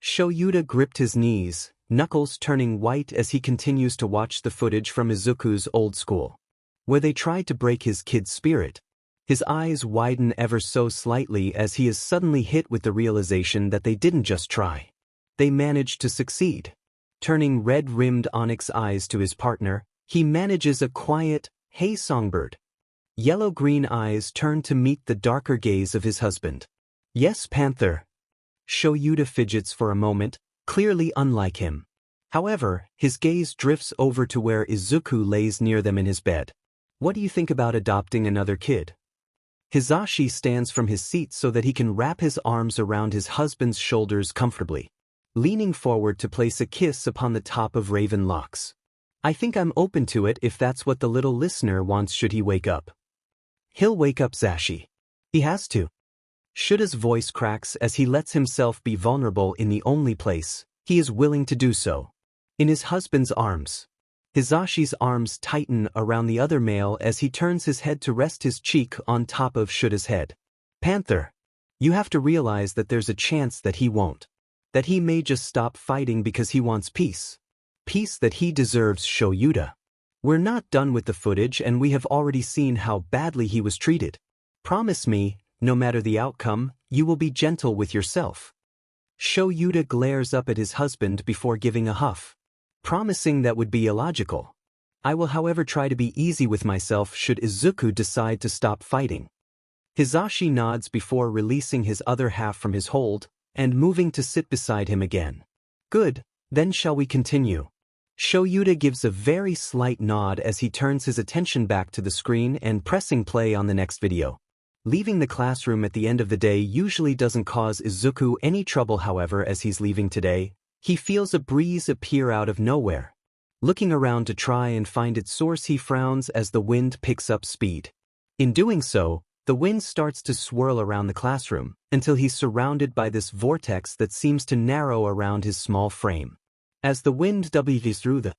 Shoyuta gripped his knees, knuckles turning white as he continues to watch the footage from Izuku's old school, where they tried to break his kid's spirit. His eyes widen ever so slightly as he is suddenly hit with the realization that they didn't just try. They managed to succeed. Turning red-rimmed onyx eyes to his partner, he manages a quiet, "Hey songbird." Yellow-green eyes turn to meet the darker gaze of his husband. Yes, Panther. Shoyuta fidgets for a moment, clearly unlike him. However, his gaze drifts over to where Izuku lays near them in his bed. What do you think about adopting another kid? Hizashi stands from his seat so that he can wrap his arms around his husband's shoulders comfortably, leaning forward to place a kiss upon the top of raven locks. I think I'm open to it if that's what the little listener wants. Should he wake up? He'll wake up, Zashi. He has to. Shuta's voice cracks as he lets himself be vulnerable in the only place he is willing to do so. In his husband's arms. Hizashi's arms tighten around the other male as he turns his head to rest his cheek on top of Shuta's head. Panther, you have to realize that there's a chance that he won't. That he may just stop fighting because he wants peace. Peace that he deserves, Shoyuta. We're not done with the footage and we have already seen how badly he was treated. Promise me, no matter the outcome, you will be gentle with yourself. Shoyuta glares up at his husband before giving a huff. Promising that would be illogical. I will however try to be easy with myself should Izuku decide to stop fighting. Hizashi nods before releasing his other half from his hold, and moving to sit beside him again. Good, then shall we continue? Shoyuta gives a very slight nod as he turns his attention back to the screen and pressing play on the next video. Leaving the classroom at the end of the day usually doesn't cause Izuku any trouble. However, as he's leaving today, he feels a breeze appear out of nowhere. Looking around to try and find its source, he frowns as the wind picks up speed. In doing so, the wind starts to swirl around the classroom until he's surrounded by this vortex that seems to narrow around his small frame. As the wind w's through the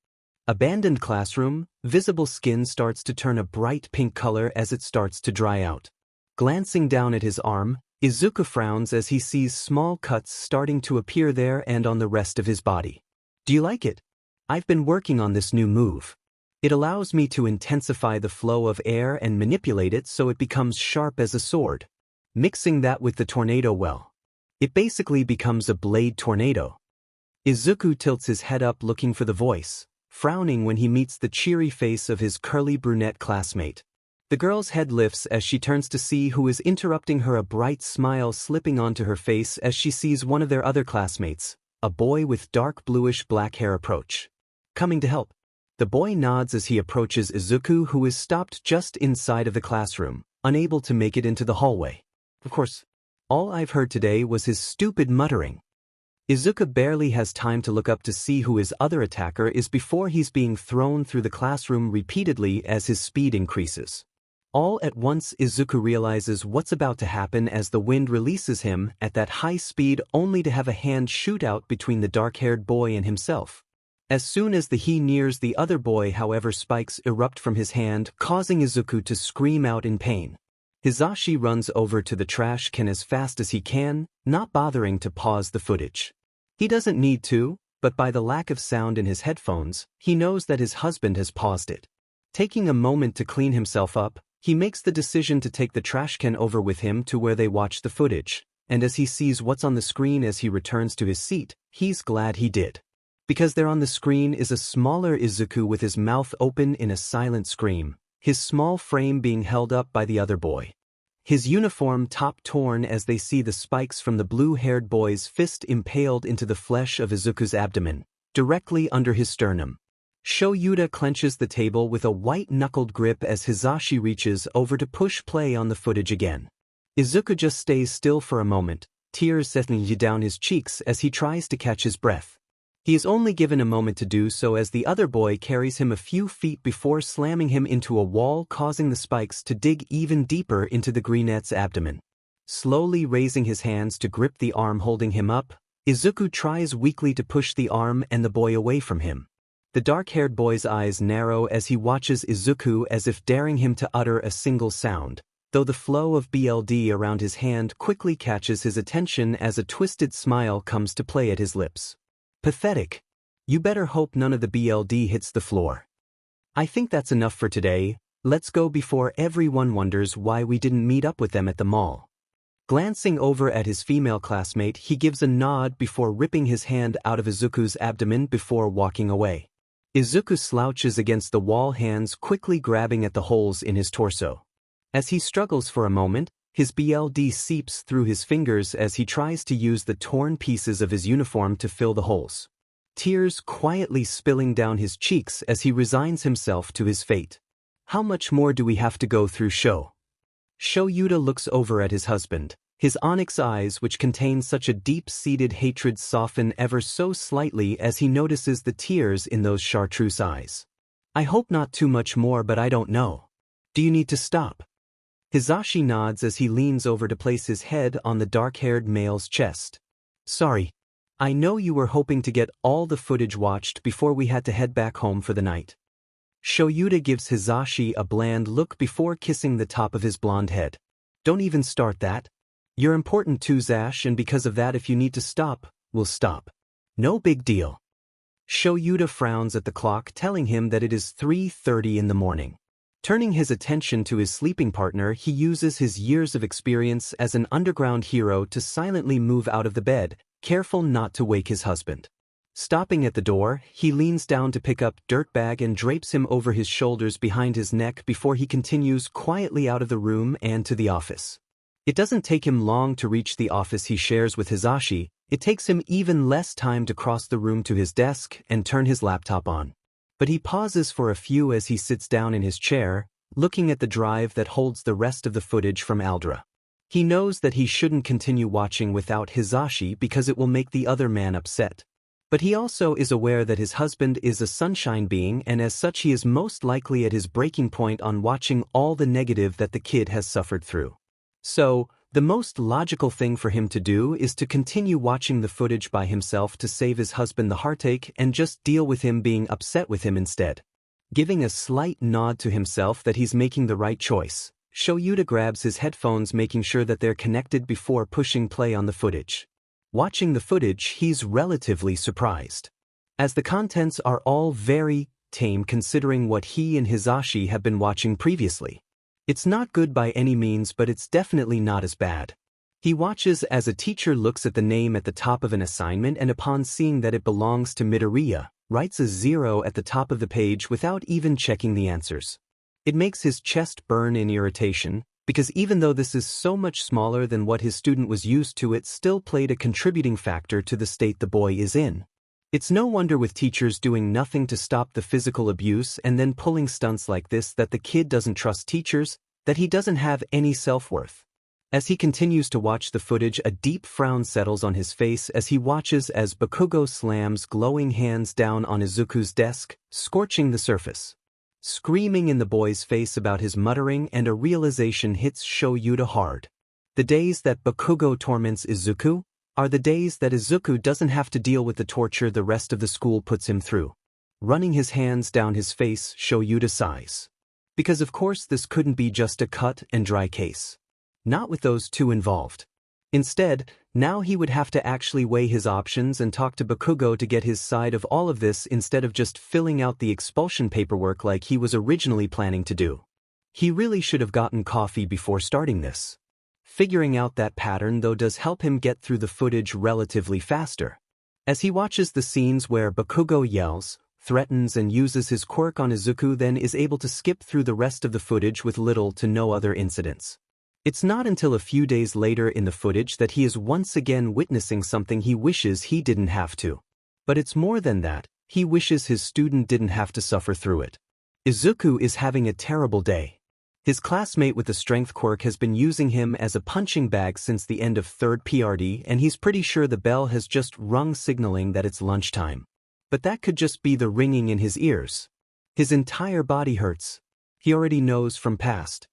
abandoned classroom, visible skin starts to turn a bright pink color as it starts to dry out. Glancing down at his arm, Izuku frowns as he sees small cuts starting to appear there and on the rest of his body. Do you like it? I've been working on this new move. It allows me to intensify the flow of air and manipulate it so it becomes sharp as a sword. Mixing that with the tornado well. It basically becomes a blade tornado. Izuku tilts his head up looking for the voice, frowning when he meets the cheery face of his curly brunette classmate. The girl's head lifts as she turns to see who is interrupting her, a bright smile slipping onto her face as she sees one of their other classmates, a boy with dark bluish-black hair approach. Coming to help. The boy nods as he approaches Izuku, who is stopped just inside of the classroom, unable to make it into the hallway. Of course, all I've heard today was his stupid muttering. Izuku barely has time to look up to see who his other attacker is before he's being thrown through the classroom repeatedly as his speed increases. All at once Izuku realizes what's about to happen as the wind releases him at that high speed, only to have a hand shoot out between the dark-haired boy and himself. As soon as he nears the other boy, however, spikes erupt from his hand, causing Izuku to scream out in pain. Hizashi runs over to the trash can as fast as he can, not bothering to pause the footage. He doesn't need to, but by the lack of sound in his headphones, he knows that his husband has paused it. Taking a moment to clean himself up, he makes the decision to take the trash can over with him to where they watch the footage, and as he sees what's on the screen as he returns to his seat, he's glad he did. Because there on the screen is a smaller Izuku with his mouth open in a silent scream, his small frame being held up by the other boy. His uniform top torn as they see the spikes from the blue-haired boy's fist impaled into the flesh of Izuku's abdomen, directly under his sternum. Shoyuta clenches the table with a white-knuckled grip as Hizashi reaches over to push play on the footage again. Izuku just stays still for a moment, tears settling down his cheeks as he tries to catch his breath. He is only given a moment to do so as the other boy carries him a few feet before slamming him into a wall, causing the spikes to dig even deeper into the greenette's abdomen. Slowly raising his hands to grip the arm holding him up, Izuku tries weakly to push the arm and the boy away from him. The dark-haired boy's eyes narrow as he watches Izuku as if daring him to utter a single sound, though the flow of BLD around his hand quickly catches his attention as a twisted smile comes to play at his lips. Pathetic. You better hope none of the BLD hits the floor. I think that's enough for today. Let's go before everyone wonders why we didn't meet up with them at the mall. Glancing over at his female classmate, he gives a nod before ripping his hand out of Izuku's abdomen before walking away. Izuku slouches against the wall, hands quickly grabbing at the holes in his torso. As he struggles for a moment, his BLD seeps through his fingers as he tries to use the torn pieces of his uniform to fill the holes. Tears quietly spilling down his cheeks as he resigns himself to his fate. How much more do we have to go through, Sho? Yuta looks over at his husband. His onyx eyes, which contain such a deep-seated hatred, soften ever so slightly as he notices the tears in those chartreuse eyes. I hope not too much more, but I don't know. Do you need to stop? Hizashi nods as he leans over to place his head on the dark-haired male's chest. Sorry. I know you were hoping to get all the footage watched before we had to head back home for the night. Yuta gives Hizashi a bland look before kissing the top of his blonde head. Don't even start that. You're important too, Zash, and because of that if you need to stop, we'll stop. No big deal. Yuta frowns at the clock, telling him that it is 3:30 in the morning. Turning his attention to his sleeping partner, he uses his years of experience as an underground hero to silently move out of the bed, careful not to wake his husband. Stopping at the door, he leans down to pick up Dirtbag and drapes him over his shoulders behind his neck before he continues quietly out of the room and to the office. It doesn't take him long to reach the office he shares with Hizashi. It takes him even less time to cross the room to his desk and turn his laptop on. But he pauses for a few as he sits down in his chair, looking at the drive that holds the rest of the footage from Aldra. He knows that he shouldn't continue watching without Hizashi because it will make the other man upset. But he also is aware that his husband is a sunshine being, and as such he is most likely at his breaking point on watching all the negative that the kid has suffered through. So, the most logical thing for him to do is to continue watching the footage by himself to save his husband the heartache and just deal with him being upset with him instead. Giving a slight nod to himself that he's making the right choice, Yuta grabs his headphones, making sure that they're connected before pushing play on the footage. Watching the footage, he's relatively surprised, as the contents are all very tame considering what he and Hizashi have been watching previously. It's not good by any means, but it's definitely not as bad. He watches as a teacher looks at the name at the top of an assignment and upon seeing that it belongs to Midoriya, writes a 0 at the top of the page without even checking the answers. It makes his chest burn in irritation, because even though this is so much smaller than what his student was used to, it still played a contributing factor to the state the boy is in. It's no wonder with teachers doing nothing to stop the physical abuse and then pulling stunts like this that the kid doesn't trust teachers, that he doesn't have any self-worth. As he continues to watch the footage, a deep frown settles on his face as he watches as Bakugo slams glowing hands down on Izuku's desk, scorching the surface. Screaming in the boy's face about his muttering, and a realization hits Yuta hard. The days that Bakugo torments Izuku are the days that Izuku doesn't have to deal with the torture the rest of the school puts him through. Running his hands down his face, Yuta sighs. Because of course this couldn't be just a cut and dry case. Not with those two involved. Instead, now he would have to actually weigh his options and talk to Bakugo to get his side of all of this instead of just filling out the expulsion paperwork like he was originally planning to do. He really should have gotten coffee before starting this. Figuring out that pattern though does help him get through the footage relatively faster. As he watches the scenes where Bakugo yells, threatens and uses his quirk on Izuku, then is able to skip through the rest of the footage with little to no other incidents. It's not until a few days later in the footage that he is once again witnessing something he wishes he didn't have to. But it's more than that, he wishes his student didn't have to suffer through it. Izuku is having a terrible day. His classmate with the strength quirk has been using him as a punching bag since the end of 3rd PRD, and he's pretty sure the bell has just rung signaling that it's lunchtime. But that could just be the ringing in his ears. His entire body hurts. He already knows from past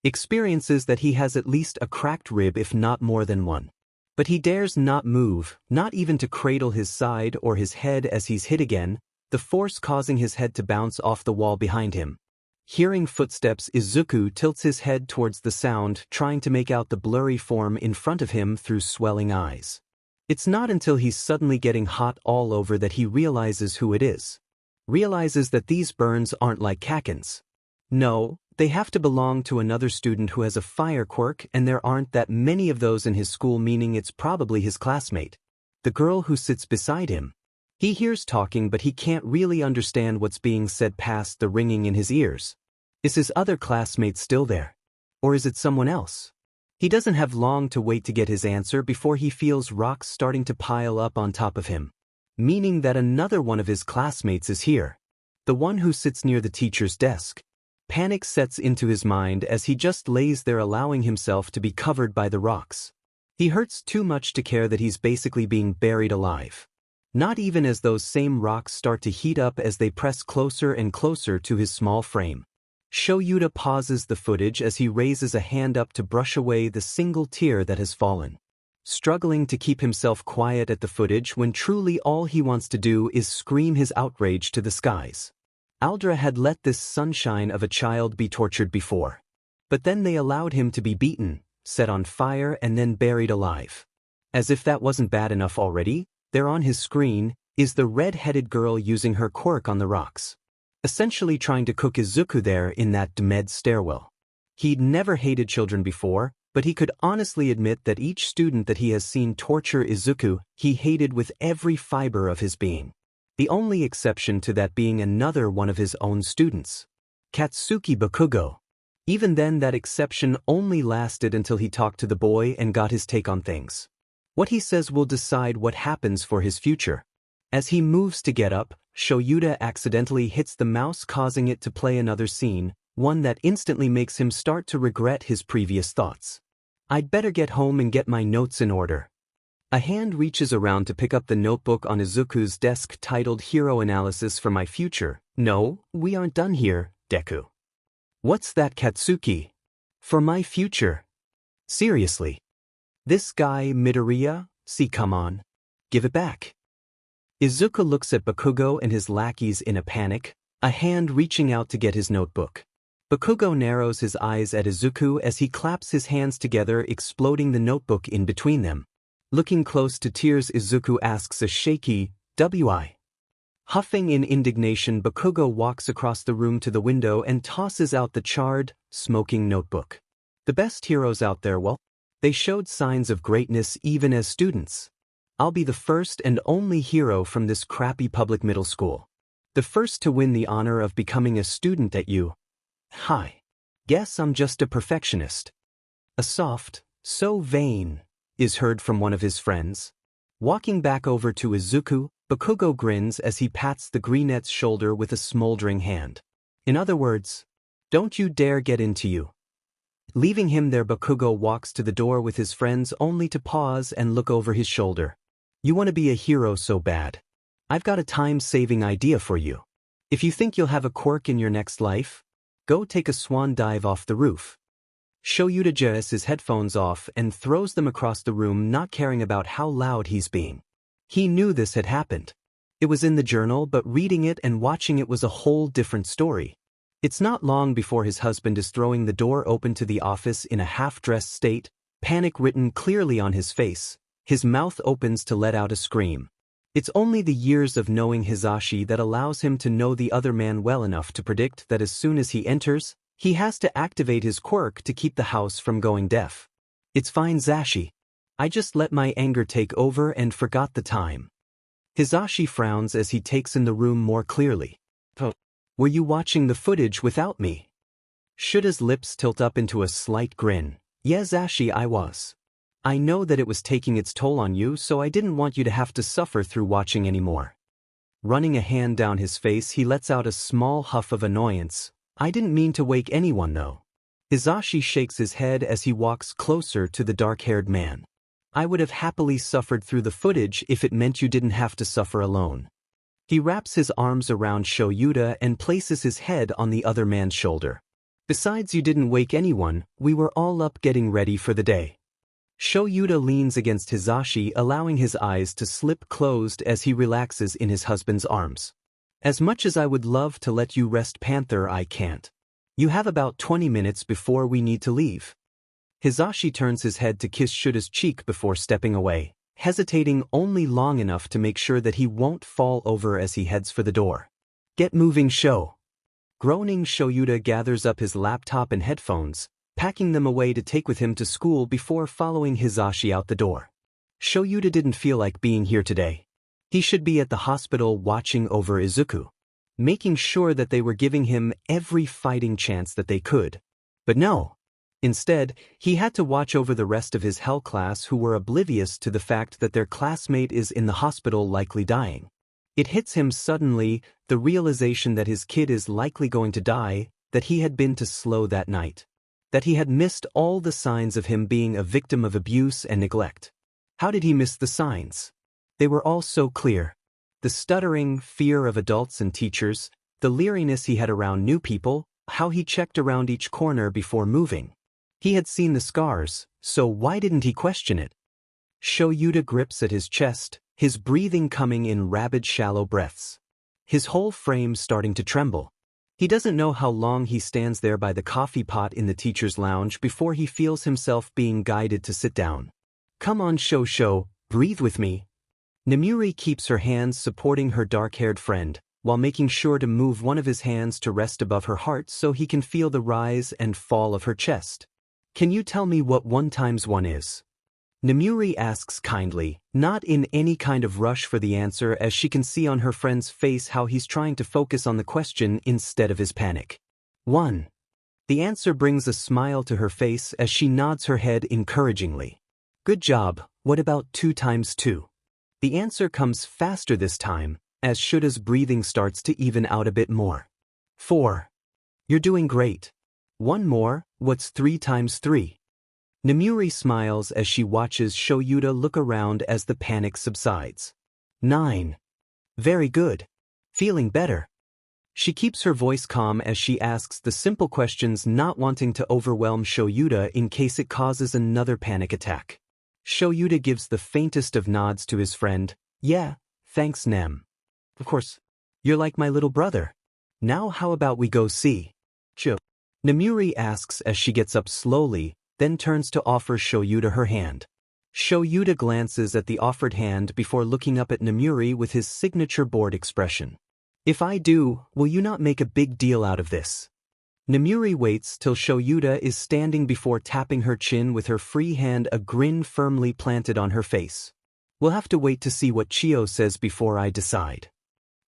experiences that he has at least a cracked rib, if not more than one. But he dares not move, not even to cradle his side or his head as he's hit again, the force causing his head to bounce off the wall behind him. Hearing footsteps, Izuku tilts his head towards the sound, trying to make out the blurry form in front of him through swelling eyes. It's not until he's suddenly getting hot all over that he realizes who it is. Realizes that these burns aren't like Kaken's. No, they have to belong to another student who has a fire quirk, and there aren't that many of those in his school, meaning it's probably his classmate. The girl who sits beside him. He hears talking, but he can't really understand what's being said past the ringing in his ears. Is his other classmate still there? Or is it someone else? He doesn't have long to wait to get his answer before he feels rocks starting to pile up on top of him. Meaning that another one of his classmates is here. The one who sits near the teacher's desk. Panic sets into his mind as he just lays there, allowing himself to be covered by the rocks. He hurts too much to care that he's basically being buried alive. Not even as those same rocks start to heat up as they press closer and closer to his small frame. Shoyuta pauses the footage as he raises a hand up to brush away the single tear that has fallen. Struggling to keep himself quiet at the footage when truly all he wants to do is scream his outrage to the skies. Aldra had let this sunshine of a child be tortured before. But then they allowed him to be beaten, set on fire, and then buried alive. As if that wasn't bad enough already, there on his screen is the red-headed girl using her quirk on the rocks. Essentially trying to cook Izuku there in that Demed stairwell. He'd never hated children before, but he could honestly admit that each student that he has seen torture Izuku, he hated with every fiber of his being. The only exception to that being another one of his own students. Katsuki Bakugo. Even then, that exception only lasted until he talked to the boy and got his take on things. What he says will decide what happens for his future. As he moves to get up, Shoyuta accidentally hits the mouse, causing it to play another scene, one that instantly makes him start to regret his previous thoughts. I'd better get home and get my notes in order. A hand reaches around to pick up the notebook on Izuku's desk titled Hero Analysis for My Future. No, we aren't done here, Deku. What's that, Katsuki? For my future? Seriously? This guy, Midoriya? See, come on. Give it back. Izuku looks at Bakugo and his lackeys in a panic, a hand reaching out to get his notebook. Bakugo narrows his eyes at Izuku as he claps his hands together, exploding the notebook in between them. Looking close to tears, Izuku asks a shaky, "Why?" Huffing in indignation, Bakugo walks across the room to the window and tosses out the charred, smoking notebook. The best heroes out there, well, they showed signs of greatness even as students. I'll be the first and only hero from this crappy public middle school. The first to win the honor of becoming a student at you. Hi. Guess I'm just a perfectionist. A soft, so vain, is heard from one of his friends. Walking back over to Izuku, Bakugo grins as he pats the greenette's shoulder with a smoldering hand. In other words, don't you dare get into you. Leaving him there, Bakugo walks to the door with his friends only to pause and look over his shoulder. You want to be a hero so bad. I've got a time-saving idea for you. If you think you'll have a quirk in your next life, go take a swan dive off the roof. Shoyuta jets his headphones off and throws them across the room, not caring about how loud he's being. He knew this had happened. It was in the journal, but reading it and watching it was a whole different story. It's not long before his husband is throwing the door open to the office in a half-dressed state, panic written clearly on his face. His mouth opens to let out a scream. It's only the years of knowing Hisashi that allows him to know the other man well enough to predict that as soon as he enters, he has to activate his quirk to keep the house from going deaf. It's fine, Zashi. I just let my anger take over and forgot the time. Hisashi frowns as he takes in the room more clearly. Oh. Were you watching the footage without me? Shuta's lips tilt up into a slight grin. Yeah, Zashi, I was. I know that it was taking its toll on you, so I didn't want you to have to suffer through watching anymore. Running a hand down his face, he lets out a small huff of annoyance. I didn't mean to wake anyone, though. Hisashi shakes his head as he walks closer to the dark-haired man. I would have happily suffered through the footage if it meant you didn't have to suffer alone. He wraps his arms around Shoyuta and places his head on the other man's shoulder. Besides, you didn't wake anyone, we were all up getting ready for the day. Shoyuta leans against Hisashi, allowing his eyes to slip closed as he relaxes in his husband's arms. As much as I would love to let you rest, Panther, I can't. You have about 20 minutes before we need to leave. Hisashi turns his head to kiss Shuta's cheek before stepping away, hesitating only long enough to make sure that he won't fall over as he heads for the door. Get moving, Sho. Groaning, Shoyuta gathers up his laptop and headphones, packing them away to take with him to school before following Hisashi out the door. Shoyuta didn't feel like being here today. He should be at the hospital watching over Izuku, making sure that they were giving him every fighting chance that they could. But no. Instead, he had to watch over the rest of his Hell class, who were oblivious to the fact that their classmate is in the hospital, likely dying. It hits him suddenly, the realization that his kid is likely going to die, that he had been too slow that night. That he had missed all the signs of him being a victim of abuse and neglect. How did he miss the signs? They were all so clear. The stuttering, fear of adults and teachers, the leeriness he had around new people, how he checked around each corner before moving. He had seen the scars, so why didn't he question it? Shoyuta grips at his chest, his breathing coming in rapid, shallow breaths. His whole frame starting to tremble. He doesn't know how long he stands there by the coffee pot in the teacher's lounge before he feels himself being guided to sit down. Come on, Sho, breathe with me. Nemuri keeps her hands supporting her dark-haired friend, while making sure to move one of his hands to rest above her heart so he can feel the rise and fall of her chest. Can you tell me what 1 times 1 is? Nemuri asks kindly, not in any kind of rush for the answer, as she can see on her friend's face how he's trying to focus on the question instead of his panic. 1. The answer brings a smile to her face as she nods her head encouragingly. Good job, what about 2 times 2? The answer comes faster this time, as Shuta's breathing starts to even out a bit more. 4. You're doing great. 1 more, what's 3 times 3? Nemuri smiles as she watches Shoyuta look around as the panic subsides. 9. Very good. Feeling better. She keeps her voice calm as she asks the simple questions, not wanting to overwhelm Shoyuta in case it causes another panic attack. Shoyuta gives the faintest of nods to his friend. Yeah, thanks, Nem. Of course. You're like my little brother. Now how about we go see Cho? Nemuri asks as she gets up slowly, then turns to offer Shoyuta her hand. Shoyuta glances at the offered hand before looking up at Nemuri with his signature bored expression. If I do, will you not make a big deal out of this? Nemuri waits till Shoyuta is standing before tapping her chin with her free hand, a grin firmly planted on her face. We'll have to wait to see what Chio says before I decide.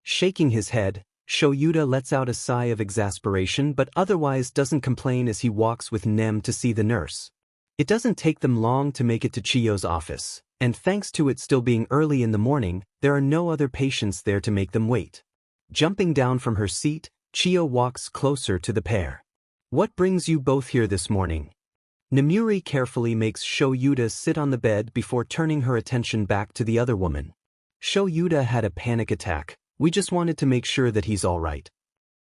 Shaking his head, Shoyuta lets out a sigh of exasperation but otherwise doesn't complain as he walks with Nem to see the nurse. It doesn't take them long to make it to Chio's office, and thanks to it still being early in the morning, there are no other patients there to make them wait. Jumping down from her seat, Chio walks closer to the pair. What brings you both here this morning? Nemuri carefully makes Shoyuta sit on the bed before turning her attention back to the other woman. Shoyuta had a panic attack. We just wanted to make sure that he's all right.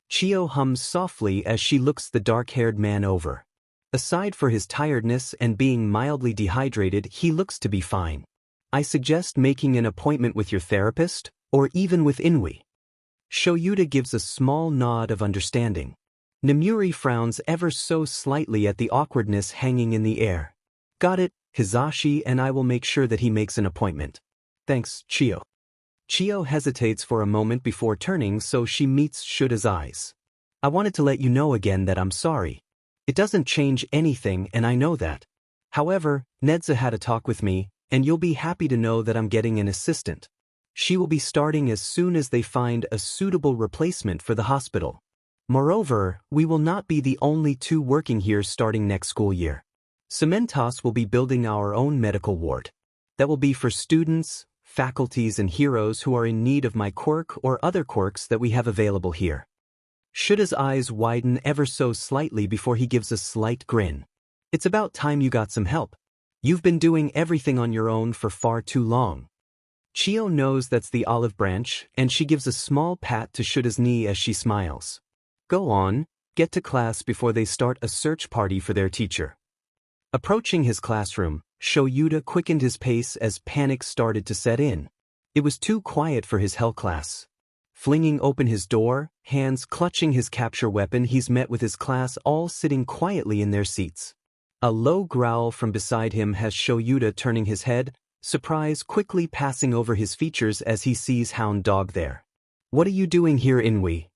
Chio hums softly as she looks the dark-haired man over. Aside for his tiredness and being mildly dehydrated, he looks to be fine. I suggest making an appointment with your therapist, or even with Inui. Shoyuta gives a small nod of understanding. Nemuri frowns ever so slightly at the awkwardness hanging in the air. Got it, Hisashi, and I will make sure that he makes an appointment. Thanks, Chio. Chio hesitates for a moment before turning so she meets Shuta's eyes. I wanted to let you know again that I'm sorry. It doesn't change anything and I know that. However, Nedza had a talk with me, and you'll be happy to know that I'm getting an assistant. She will be starting as soon as they find a suitable replacement for the hospital. Moreover, we will not be the only 2 working here starting next school year. Cementos will be building our own medical ward. That will be for students, faculties and heroes who are in need of my quirk or other quirks that we have available here. Shuta's eyes widen ever so slightly before he gives a slight grin. It's about time you got some help. You've been doing everything on your own for far too long. Chio knows that's the olive branch, and she gives a small pat to Shuta's knee as she smiles. Go on, get to class before they start a search party for their teacher. Approaching his classroom, Shoyuta quickened his pace as panic started to set in. It was too quiet for his hell class. Flinging open his door, hands clutching his capture weapon, he's met with his class all sitting quietly in their seats. A low growl from beside him has Shoyuta turning his head, surprise quickly passing over his features as he sees Hound Dog there. "What are you doing here, Inui?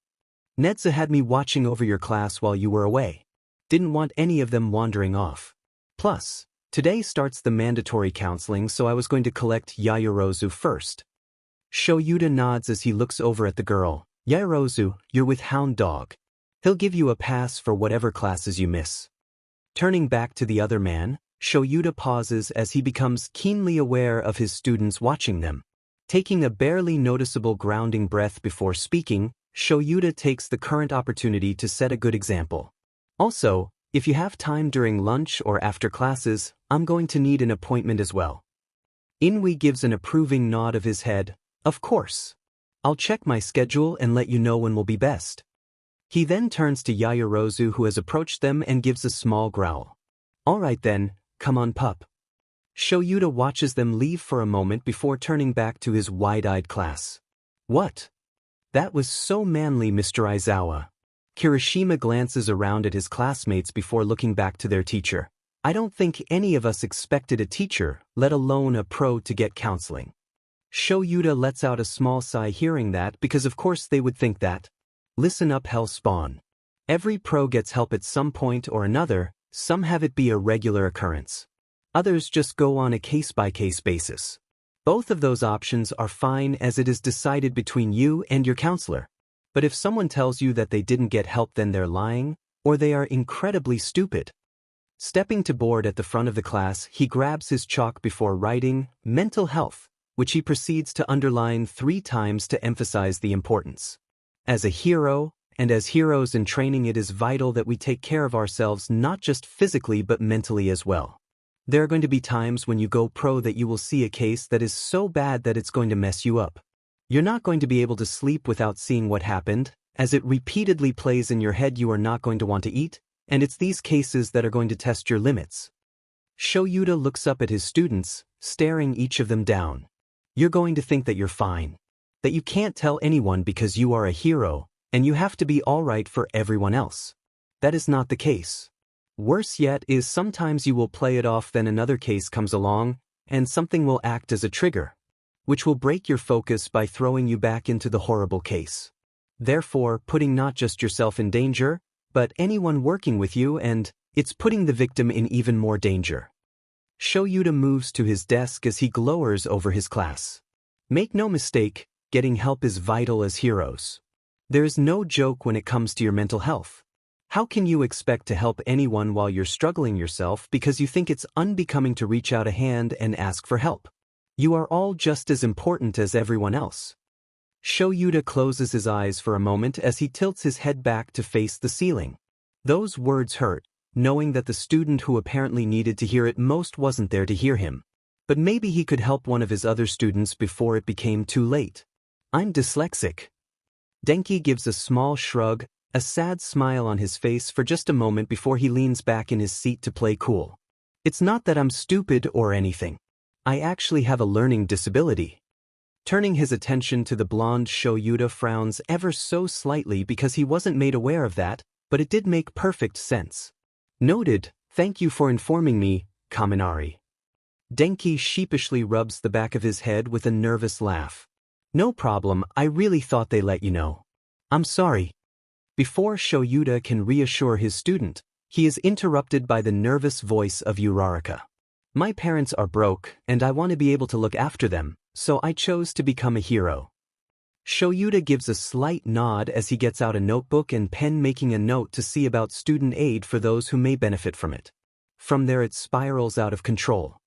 Nedza had me watching over your class while you were away. Didn't want any of them wandering off. Plus, today starts the mandatory counseling, so I was going to collect Yaoyorozu first." Shoyuta nods as he looks over at the girl. "Yaoyorozu, you're with Hound Dog. He'll give you a pass for whatever classes you miss." Turning back to the other man, Shoyuta pauses as he becomes keenly aware of his students watching them. Taking a barely noticeable grounding breath before speaking, Shoyuta takes the current opportunity to set a good example. "Also, if you have time during lunch or after classes, I'm going to need an appointment as well." Inui gives an approving nod of his head. "Of course. I'll check my schedule and let you know when will be best." He then turns to Yaoyorozu, who has approached them, and gives a small growl. "All right then, come on pup." Shoyuta watches them leave for a moment before turning back to his wide-eyed class. "What? That was so manly, Mr. Aizawa." Kirishima glances around at his classmates before looking back to their teacher. "I don't think any of us expected a teacher, let alone a pro, to get counseling." Shoyuta lets out a small sigh hearing that, because of course they would think that. Listen up, Hellspawn. Every pro gets help at some point or another, some have it be a regular occurrence. Others just go on a case-by-case basis. Both of those options are fine as it is decided between you and your counselor. But if someone tells you that they didn't get help, then they're lying, or they are incredibly stupid. Stepping to board at the front of the class, he grabs his chalk before writing, "mental health," which he proceeds to underline 3 times to emphasize the importance. As a hero, and as heroes in training, it is vital that we take care of ourselves not just physically but mentally as well. There are going to be times when you go pro that you will see a case that is so bad that it's going to mess you up. You're not going to be able to sleep without seeing what happened, as it repeatedly plays in your head. You are not going to want to eat, and it's these cases that are going to test your limits. Shoyuta looks up at his students, staring each of them down. You're going to think that you're fine, that you can't tell anyone because you are a hero, and you have to be alright for everyone else. That is not the case. Worse yet is sometimes you will play it off, then another case comes along, and something will act as a trigger, which will break your focus by throwing you back into the horrible case. Therefore, putting not just yourself in danger, but anyone working with you, and it's putting the victim in even more danger. Shoyuta moves to his desk as he glowers over his class. Make no mistake, getting help is vital as heroes. There is no joke when it comes to your mental health. How can you expect to help anyone while you're struggling yourself because you think it's unbecoming to reach out a hand and ask for help? You are all just as important as everyone else. Shoyuta closes his eyes for a moment as he tilts his head back to face the ceiling. Those words hurt, knowing that the student who apparently needed to hear it most wasn't there to hear him. But maybe he could help one of his other students before it became too late. I'm dyslexic. Denki gives a small shrug, a sad smile on his face for just a moment before he leans back in his seat to play cool. It's not that I'm stupid or anything. I actually have a learning disability. Turning his attention to the blonde, Shoyuta frowns ever so slightly because he wasn't made aware of that, but it did make perfect sense. Noted, thank you for informing me, Kaminari. Denki sheepishly rubs the back of his head with a nervous laugh. No problem, I really thought they let you know. I'm sorry. Before Shoyuta can reassure his student, he is interrupted by the nervous voice of Uraraka. My parents are broke, and I want to be able to look after them, so I chose to become a hero. Shoyuta gives a slight nod as he gets out a notebook and pen, making a note to see about student aid for those who may benefit from it. From there it spirals out of control.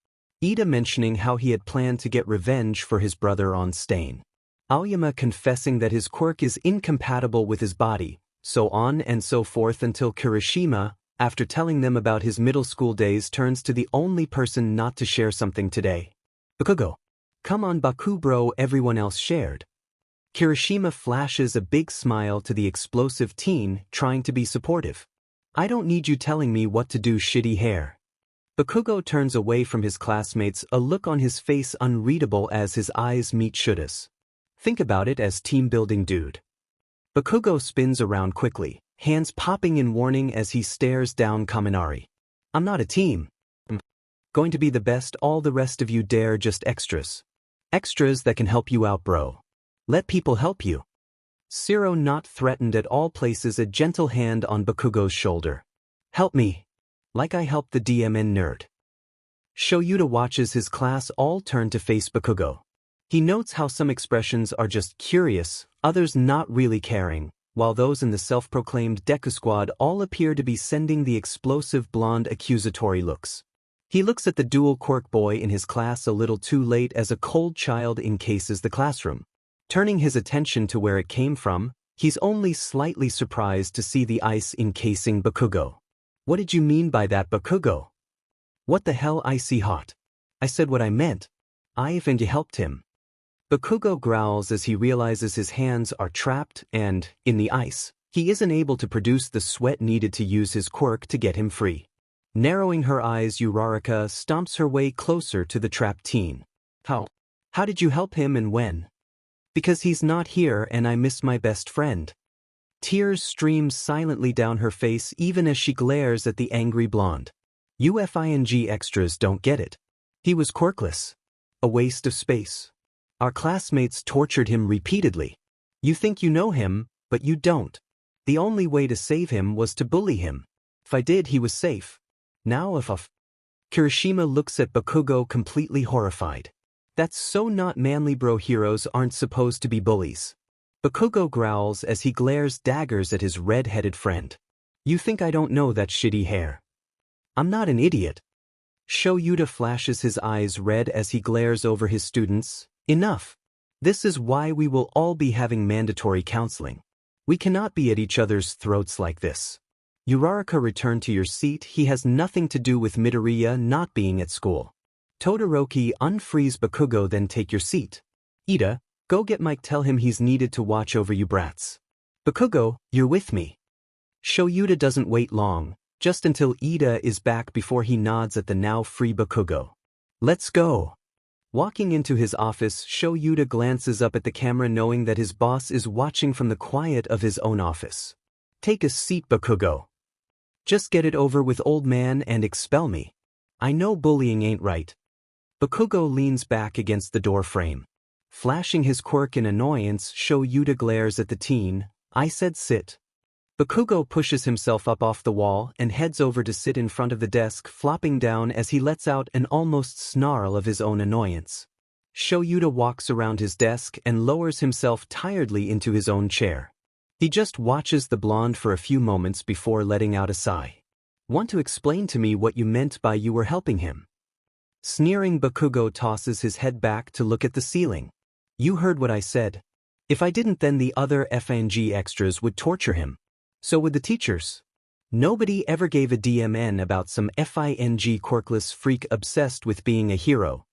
Ida mentioning how he had planned to get revenge for his brother on Stain. Aoyama confessing that his quirk is incompatible with his body, so on and so forth until Kirishima, after telling them about his middle school days, turns to the only person not to share something today. Bakugo. Come on Baku bro, everyone else shared. Kirishima flashes a big smile to the explosive teen, trying to be supportive. I don't need you telling me what to do, shitty hair. Bakugo turns away from his classmates, a look on his face unreadable as his eyes meet Shura's. Think about it as team-building, dude. Bakugo spins around quickly, hands popping in warning as he stares down Kaminari. I'm not a team. I'm going to be the best, all the rest of you dare just extras. Extras that can help you out, bro. Let people help you. Zero, not threatened at all, places a gentle hand on Bakugo's shoulder. Help me. Like I helped the DMN nerd. Shoyuta watches his class all turn to face Bakugo. He notes how some expressions are just curious, others not really caring, while those in the self-proclaimed Deku squad all appear to be sending the explosive blonde accusatory looks. He looks at the dual quirk boy in his class a little too late as a cold child encases the classroom. Turning his attention to where it came from, he's only slightly surprised to see the ice encasing Bakugo. What did you mean by that, Bakugo? What the hell, icy hot? I said what I meant. And you helped him. Bakugo growls as he realizes his hands are trapped and, in the ice, he isn't able to produce the sweat needed to use his quirk to get him free. Narrowing her eyes, Uraraka stomps her way closer to the trapped teen. How did you help him and when? Because he's not here and I miss my best friend. Tears stream silently down her face even as she glares at the angry blonde. UFING extras don't get it. He was quirkless. A waste of space. Our classmates tortured him repeatedly. You think you know him, but you don't. The only way to save him was to bully him. If I did, he was safe. Now if Kirishima looks at Bakugo completely horrified. That's so not manly, bro. Heroes aren't supposed to be bullies. Bakugo growls as he glares daggers at his red-headed friend. You think I don't know that shitty hair? I'm not an idiot. Shoyuta flashes his eyes red as he glares over his students. Enough. This is why we will all be having mandatory counseling. We cannot be at each other's throats like this. Uraraka, return to your seat. He has nothing to do with Midoriya not being at school. Todoroki, unfreeze Bakugo, then take your seat. Ida, go get Mike, tell him he's needed to watch over you brats. Bakugo, you're with me. Shoyuta doesn't wait long, just until Ida is back before he nods at the now free Bakugo. Let's go. Walking into his office, Shoyuta glances up at the camera knowing that his boss is watching from the quiet of his own office. Take a seat, Bakugo. Just get it over with, old man, and expel me. I know bullying ain't right. Bakugo leans back against the door frame. Flashing his quirk in annoyance, Shoyuta glares at the teen. I said sit. Bakugo pushes himself up off the wall and heads over to sit in front of the desk, flopping down as he lets out an almost snarl of his own annoyance. Shoyuta walks around his desk and lowers himself tiredly into his own chair. He just watches the blonde for a few moments before letting out a sigh. Want to explain to me what you meant by you were helping him? Sneering, Bakugo tosses his head back to look at the ceiling. You heard what I said. If I didn't, then the other FNG extras would torture him. So would the teachers. Nobody ever gave a DMN about some FING quirkless freak obsessed with being a hero.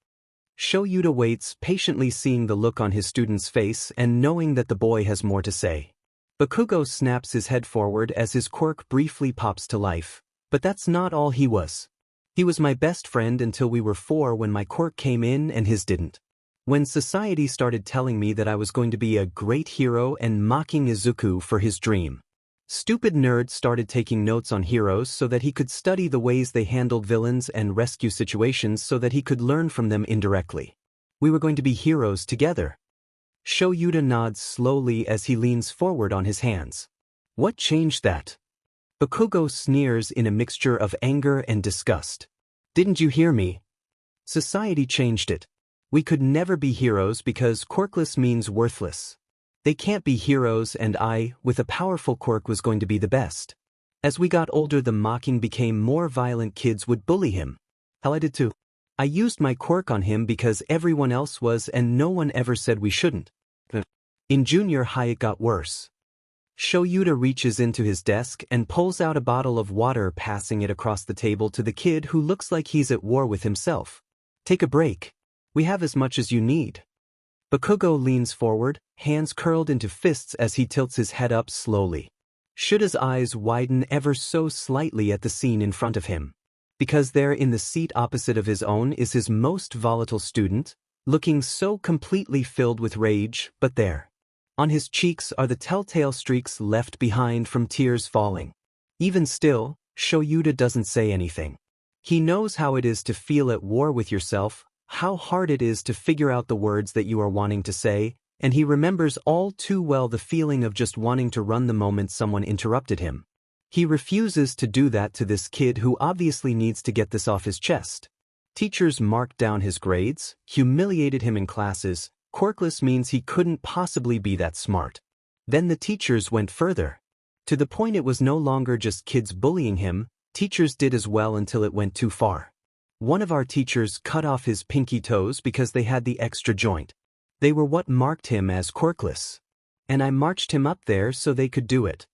Shoyuta waits, patiently seeing the look on his student's face and knowing that the boy has more to say. Bakugo snaps his head forward as his quirk briefly pops to life. But that's not all he was. He was my best friend until we were 4 when my quirk came in and his didn't. When society started telling me that I was going to be a great hero and mocking Izuku for his dream. Stupid nerds started taking notes on heroes so that he could study the ways they handled villains and rescue situations so that he could learn from them indirectly. We were going to be heroes together. Shoyuta nods slowly as he leans forward on his hands. What changed that? Bakugo sneers in a mixture of anger and disgust. Didn't you hear me? Society changed it. We could never be heroes because quirkless means worthless. They can't be heroes, and I, with a powerful quirk, was going to be the best. As we got older, the mocking became more violent. Kids would bully him. Hell, I did too. I used my quirk on him because everyone else was and no one ever said we shouldn't. In junior high it got worse. Shoyuta reaches into his desk and pulls out a bottle of water, passing it across the table to the kid who looks like he's at war with himself. Take a break. We have as much as you need. Bakugo leans forward, hands curled into fists as he tilts his head up slowly. Shura's eyes widen ever so slightly at the scene in front of him. Because there in the seat opposite of his own is his most volatile student, looking so completely filled with rage, but there. On his cheeks are the telltale streaks left behind from tears falling. Even still, Shoyuta doesn't say anything. He knows how it is to feel at war with yourself, how hard it is to figure out the words that you are wanting to say, and he remembers all too well the feeling of just wanting to run the moment someone interrupted him. He refuses to do that to this kid who obviously needs to get this off his chest. Teachers marked down his grades, humiliated him in classes. Quirkless means he couldn't possibly be that smart. Then the teachers went further. To the point it was no longer just kids bullying him, teachers did as well until it went too far. One of our teachers cut off his pinky toes because they had the extra joint. They were what marked him as quirkless. And I marched him up there so they could do it.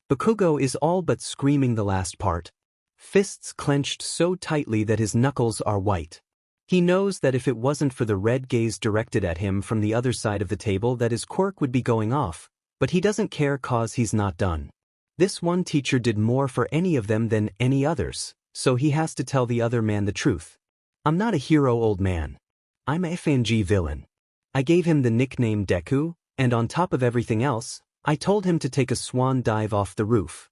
Bakugo is all but screaming the last part. Fists clenched so tightly that his knuckles are white. He knows that if it wasn't for the red gaze directed at him from the other side of the table that his quirk would be going off, but he doesn't care cause he's not done. This one teacher did more for any of them than any others, so he has to tell the other man the truth. I'm not a hero, old man. I'm a FNG villain. I gave him the nickname Deku, and on top of everything else, I told him to take a swan dive off the roof.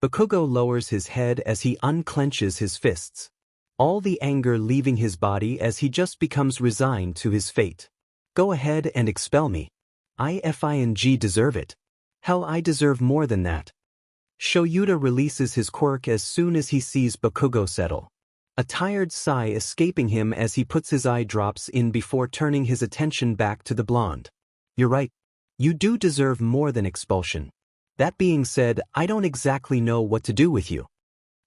Bakugo lowers his head as he unclenches his fists. All the anger leaving his body as he just becomes resigned to his fate. Go ahead and expel me. I deserve it. Hell, I deserve more than that. Shoyuta releases his quirk as soon as he sees Bakugo settle. A tired sigh escaping him as he puts his eye drops in before turning his attention back to the blonde. You're right. You do deserve more than expulsion. That being said, I don't exactly know what to do with you.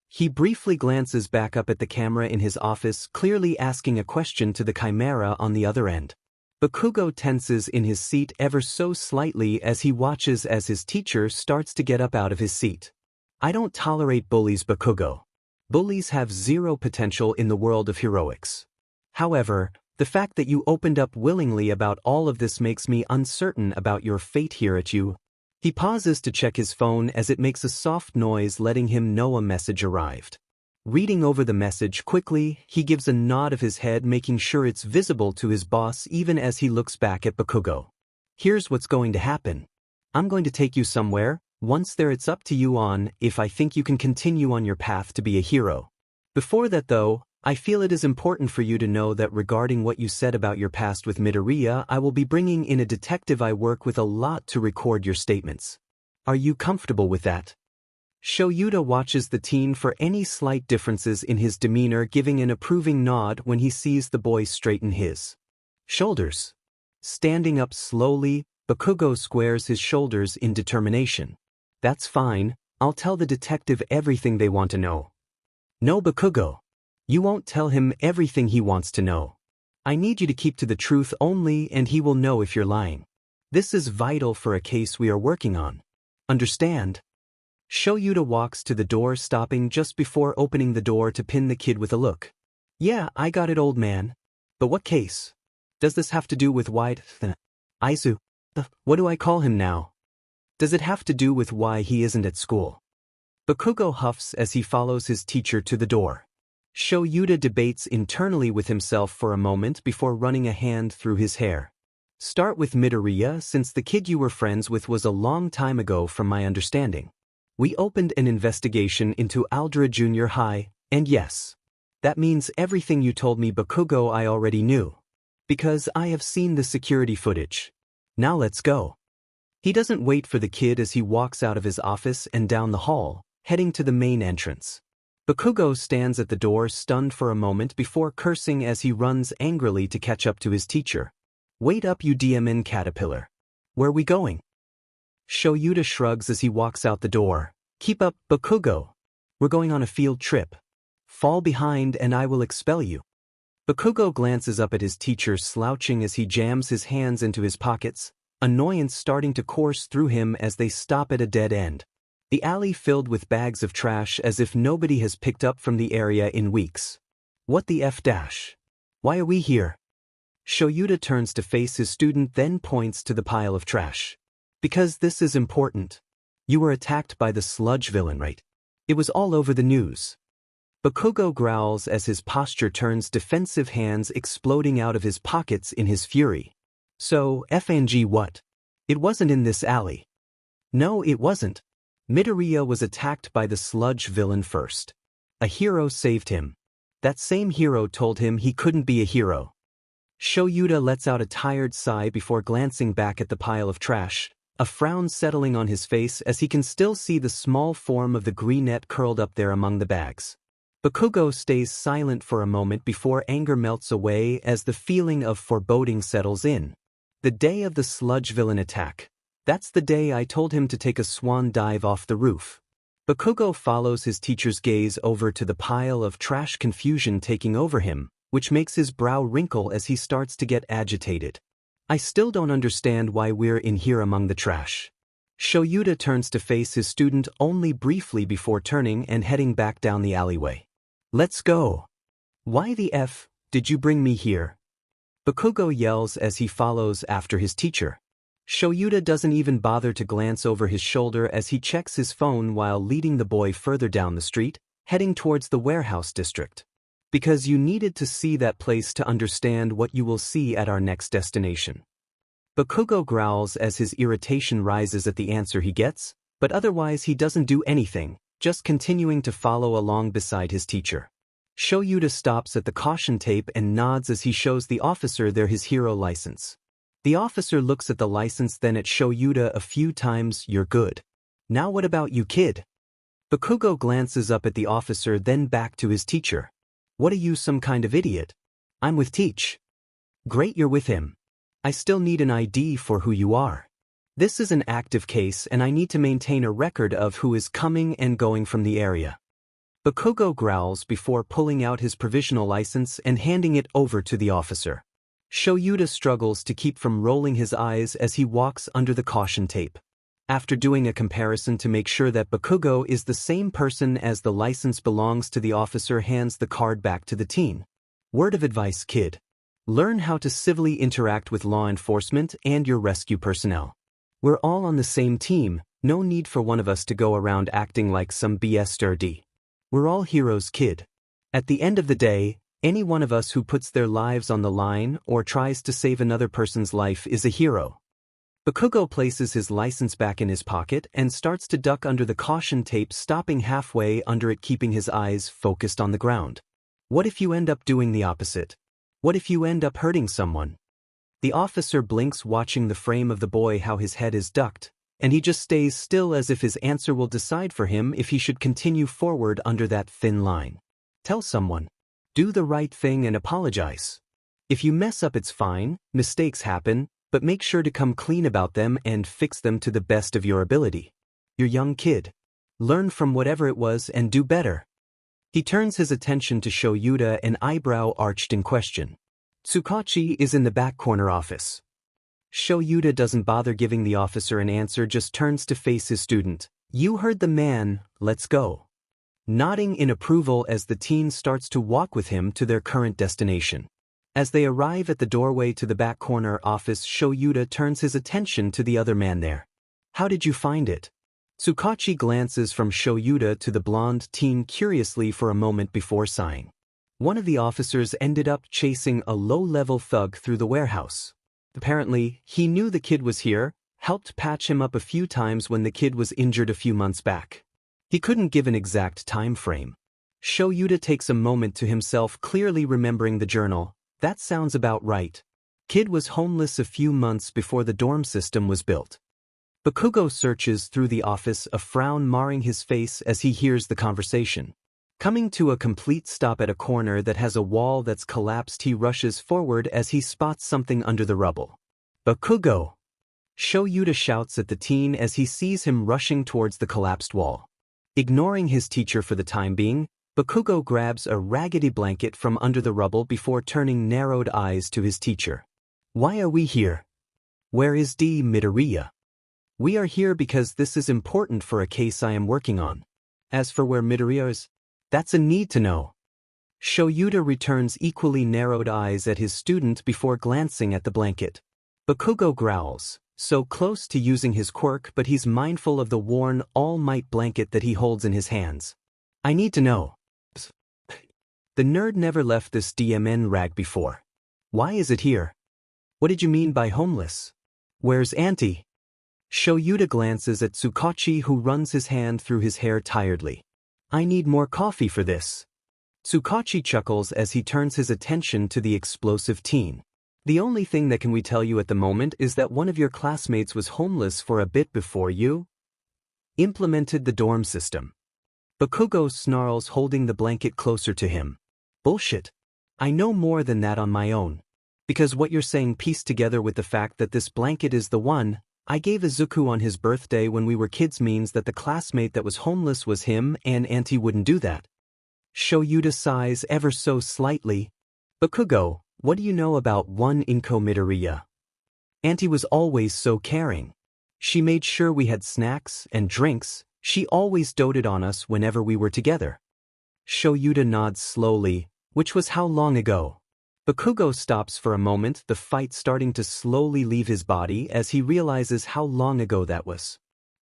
He briefly glances back up at the camera in his office, clearly asking a question to the chimera on the other end. Bakugo tenses in his seat ever so slightly as he watches as his teacher starts to get up out of his seat. I don't tolerate bullies, Bakugo. Bullies have zero potential in the world of heroics. However, the fact that you opened up willingly about all of this makes me uncertain about your fate here at you. He pauses to check his phone as it makes a soft noise letting him know a message arrived. Reading over the message quickly, he gives a nod of his head making sure it's visible to his boss even as he looks back at Bakugo. Here's what's going to happen. I'm going to take you somewhere. Once there it's up to you on if I think you can continue on your path to be a hero. Before that though, I feel it is important for you to know that regarding what you said about your past with Midoriya, I will be bringing in a detective I work with a lot to record your statements. Are you comfortable with that? Shoyuta watches the teen for any slight differences in his demeanor, giving an approving nod when he sees the boy straighten his shoulders. Standing up slowly, Bakugo squares his shoulders in determination. That's fine, I'll tell the detective everything they want to know. No, Bakugo. You won't tell him everything he wants to know. I need you to keep to the truth only and he will know if you're lying. This is vital for a case we are working on. Understand? Shoyuta walks to the door, stopping just before opening the door to pin the kid with a look. Yeah, I got it, old man. But what case? Does this have to do with Izuku? What do I call him now? Does it have to do with why he isn't at school? Bakugo huffs as he follows his teacher to the door. Shoyuta debates internally with himself for a moment before running a hand through his hair. Start with Midoriya, since the kid you were friends with was a long time ago from my understanding. We opened an investigation into Aldra Junior High, and yes. That means everything you told me, Bakugo, I already knew. Because I have seen the security footage. Now let's go. He doesn't wait for the kid as he walks out of his office and down the hall, heading to the main entrance. Bakugo stands at the door stunned for a moment before cursing as he runs angrily to catch up to his teacher. Wait up, you DMN caterpillar. Where are we going? Shoyuta shrugs as he walks out the door. Keep up, Bakugo. We're going on a field trip. Fall behind and I will expel you. Bakugo glances up at his teacher, slouching as he jams his hands into his pockets, annoyance starting to course through him as they stop at a dead end. The alley filled with bags of trash as if nobody has picked up from the area in weeks. What the F dash? Why are we here? Shoyuta turns to face his student, then points to the pile of trash. Because this is important. You were attacked by the sludge villain, right? It was all over the news. Bakugo growls as his posture turns defensive, hands exploding out of his pockets in his fury. So, FNG what? It wasn't in this alley. No, it wasn't. Midoriya was attacked by the sludge villain first. A hero saved him. That same hero told him he couldn't be a hero. Shoyuta lets out a tired sigh before glancing back at the pile of trash, a frown settling on his face as he can still see the small form of the greenette curled up there among the bags. Bakugo stays silent for a moment before anger melts away as the feeling of foreboding settles in. The day of the sludge villain attack. That's the day I told him to take a swan dive off the roof. Bakugo follows his teacher's gaze over to the pile of trash, confusion taking over him, which makes his brow wrinkle as he starts to get agitated. I still don't understand why we're in here among the trash. Shoyuta turns to face his student only briefly before turning and heading back down the alleyway. Let's go. Why the F did you bring me here? Bakugo yells as he follows after his teacher. Shoyuta doesn't even bother to glance over his shoulder as he checks his phone while leading the boy further down the street, heading towards the warehouse district. Because you needed to see that place to understand what you will see at our next destination. Bakugo growls as his irritation rises at the answer he gets, but otherwise he doesn't do anything, just continuing to follow along beside his teacher. Shoyuta stops at the caution tape and nods as he shows the officer there his hero license. The officer looks at the license, then at Shoyuta a few times. You're good. Now what about you, kid? Bakugo glances up at the officer, then back to his teacher. What are you, some kind of idiot? I'm with Teach. Great, you're with him. I still need an ID for who you are. This is an active case and I need to maintain a record of who is coming and going from the area. Bakugo growls before pulling out his provisional license and handing it over to the officer. Shoyuta struggles to keep from rolling his eyes as he walks under the caution tape. After doing a comparison to make sure that Bakugo is the same person as the license belongs to, the officer hands the card back to the teen. Word of advice, kid. Learn how to civilly interact with law enforcement and your rescue personnel. We're all on the same team, no need for one of us to go around acting like some BS sturdy. We're all heroes, kid. At the end of the day, any one of us who puts their lives on the line or tries to save another person's life is a hero. Bakugo places his license back in his pocket and starts to duck under the caution tape, stopping halfway under it, keeping his eyes focused on the ground. What if you end up doing the opposite? What if you end up hurting someone? The officer blinks, watching the frame of the boy, how his head is ducked, and he just stays still as if his answer will decide for him if he should continue forward under that thin line. Tell someone. Do the right thing and apologize. If you mess up, it's fine, mistakes happen, but make sure to come clean about them and fix them to the best of your ability. You're young, kid. Learn from whatever it was and do better. He turns his attention to Shoyuta, an eyebrow arched in question. Tsukachi is in the back corner office. Shoyuta doesn't bother giving the officer an answer, just turns to face his student. You heard the man, let's go. Nodding in approval as the teen starts to walk with him to their current destination. As they arrive at the doorway to the back corner office, Shoyuta turns his attention to the other man there. How did you find it? Tsukachi glances from Shoyuta to the blonde teen curiously for a moment before sighing. One of the officers ended up chasing a low-level thug through the warehouse. Apparently, he knew the kid was here, helped patch him up a few times when the kid was injured a few months back. He couldn't give an exact time frame. Shoyuta takes a moment to himself, clearly remembering the journal. That sounds about right. Kid was homeless a few months before the dorm system was built. Bakugo searches through the office, a frown marring his face as he hears the conversation. Coming to a complete stop at a corner that has a wall that's collapsed, he rushes forward as he spots something under the rubble. Bakugo! Shoyuta shouts at the teen as he sees him rushing towards the collapsed wall. Ignoring his teacher for the time being, Bakugo grabs a raggedy blanket from under the rubble before turning narrowed eyes to his teacher. Why are we here? Where is Midoriya? We are here because this is important for a case I am working on. As for where Midoriya is, that's a need to know. Shoyuta returns equally narrowed eyes at his student before glancing at the blanket. Bakugo growls, so close to using his quirk, but he's mindful of the worn All Might blanket that he holds in his hands. I need to know. The nerd never left this DMN rag before. Why is it here? What did you mean by homeless? Where's Auntie? Shoyuta glances at Tsukachi, who runs his hand through his hair tiredly. I need more coffee for this. Tsukachi chuckles as he turns his attention to the explosive teen. The only thing that we tell you at the moment is that one of your classmates was homeless for a bit before you implemented the dorm system. Bakugo snarls, holding the blanket closer to him. Bullshit. I know more than that on my own. Because what you're saying pieced together with the fact that this blanket is the one I gave Izuku on his birthday when we were kids means that the classmate that was homeless was him, and Auntie wouldn't do that. Shoyuta sighs ever so slightly. Bakugo, what do you know about one Inko Midoriya? Auntie was always so caring. She made sure we had snacks and drinks. She always doted on us whenever we were together. Shoyuta nods slowly. Which was how long ago? Bakugo stops for a moment, the fight starting to slowly leave his body as he realizes how long ago that was.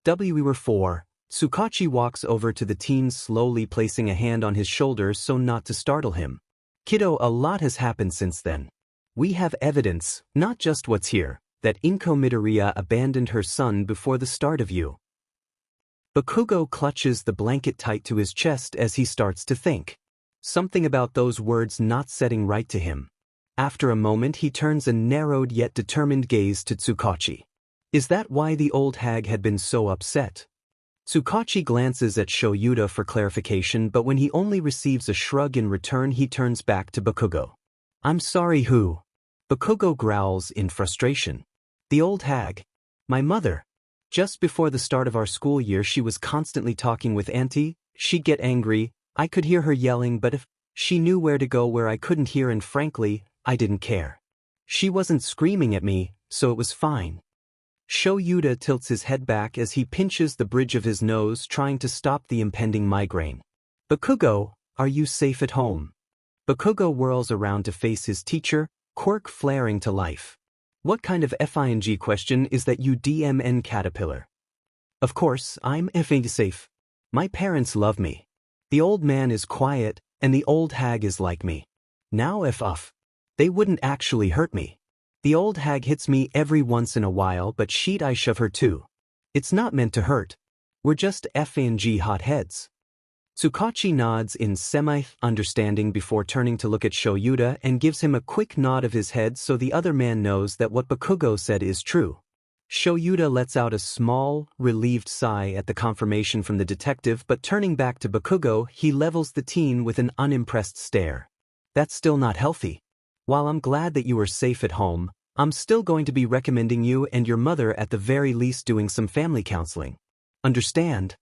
We were 4. Tsukachi walks over to the teen, slowly placing a hand on his shoulder so not to startle him. Kiddo, a lot has happened since then. We have evidence, not just what's here, that Inko Midoriya abandoned her son before the start of you. Bakugo clutches the blanket tight to his chest as he starts to think. Something about those words not setting right to him. After a moment he turns a narrowed yet determined gaze to Tsukachi. Is that why the old hag had been so upset? Tsukachi glances at Shoyuta for clarification, but when he only receives a shrug in return he turns back to Bakugo. I'm sorry, who? Bakugo growls in frustration. The old hag. My mother. Just before the start of our school year she was constantly talking with Auntie. She'd get angry, I could hear her yelling, but if she knew where to go where I couldn't hear, and frankly, I didn't care. She wasn't screaming at me, so it was fine. Shoyuta tilts his head back as he pinches the bridge of his nose, trying to stop the impending migraine. Bakugo, are you safe at home? Bakugo whirls around to face his teacher, quirk flaring to life. What kind of FING question is that, you DMN caterpillar? Of course, I'm effing safe. My parents love me. The old man is quiet, and the old hag is like me. Now if off. They wouldn't actually hurt me. The old hag hits me every once in a while, but I shove her too. It's not meant to hurt. We're just FNG hotheads. Tsukachi nods in semi-understanding before turning to look at Shoyuta and gives him a quick nod of his head so the other man knows that what Bakugo said is true. Shoyuta lets out a small, relieved sigh at the confirmation from the detective, but turning back to Bakugo, he levels the teen with an unimpressed stare. That's still not healthy. While I'm glad that you are safe at home, I'm still going to be recommending you and your mother at the very least doing some family counseling. Understand?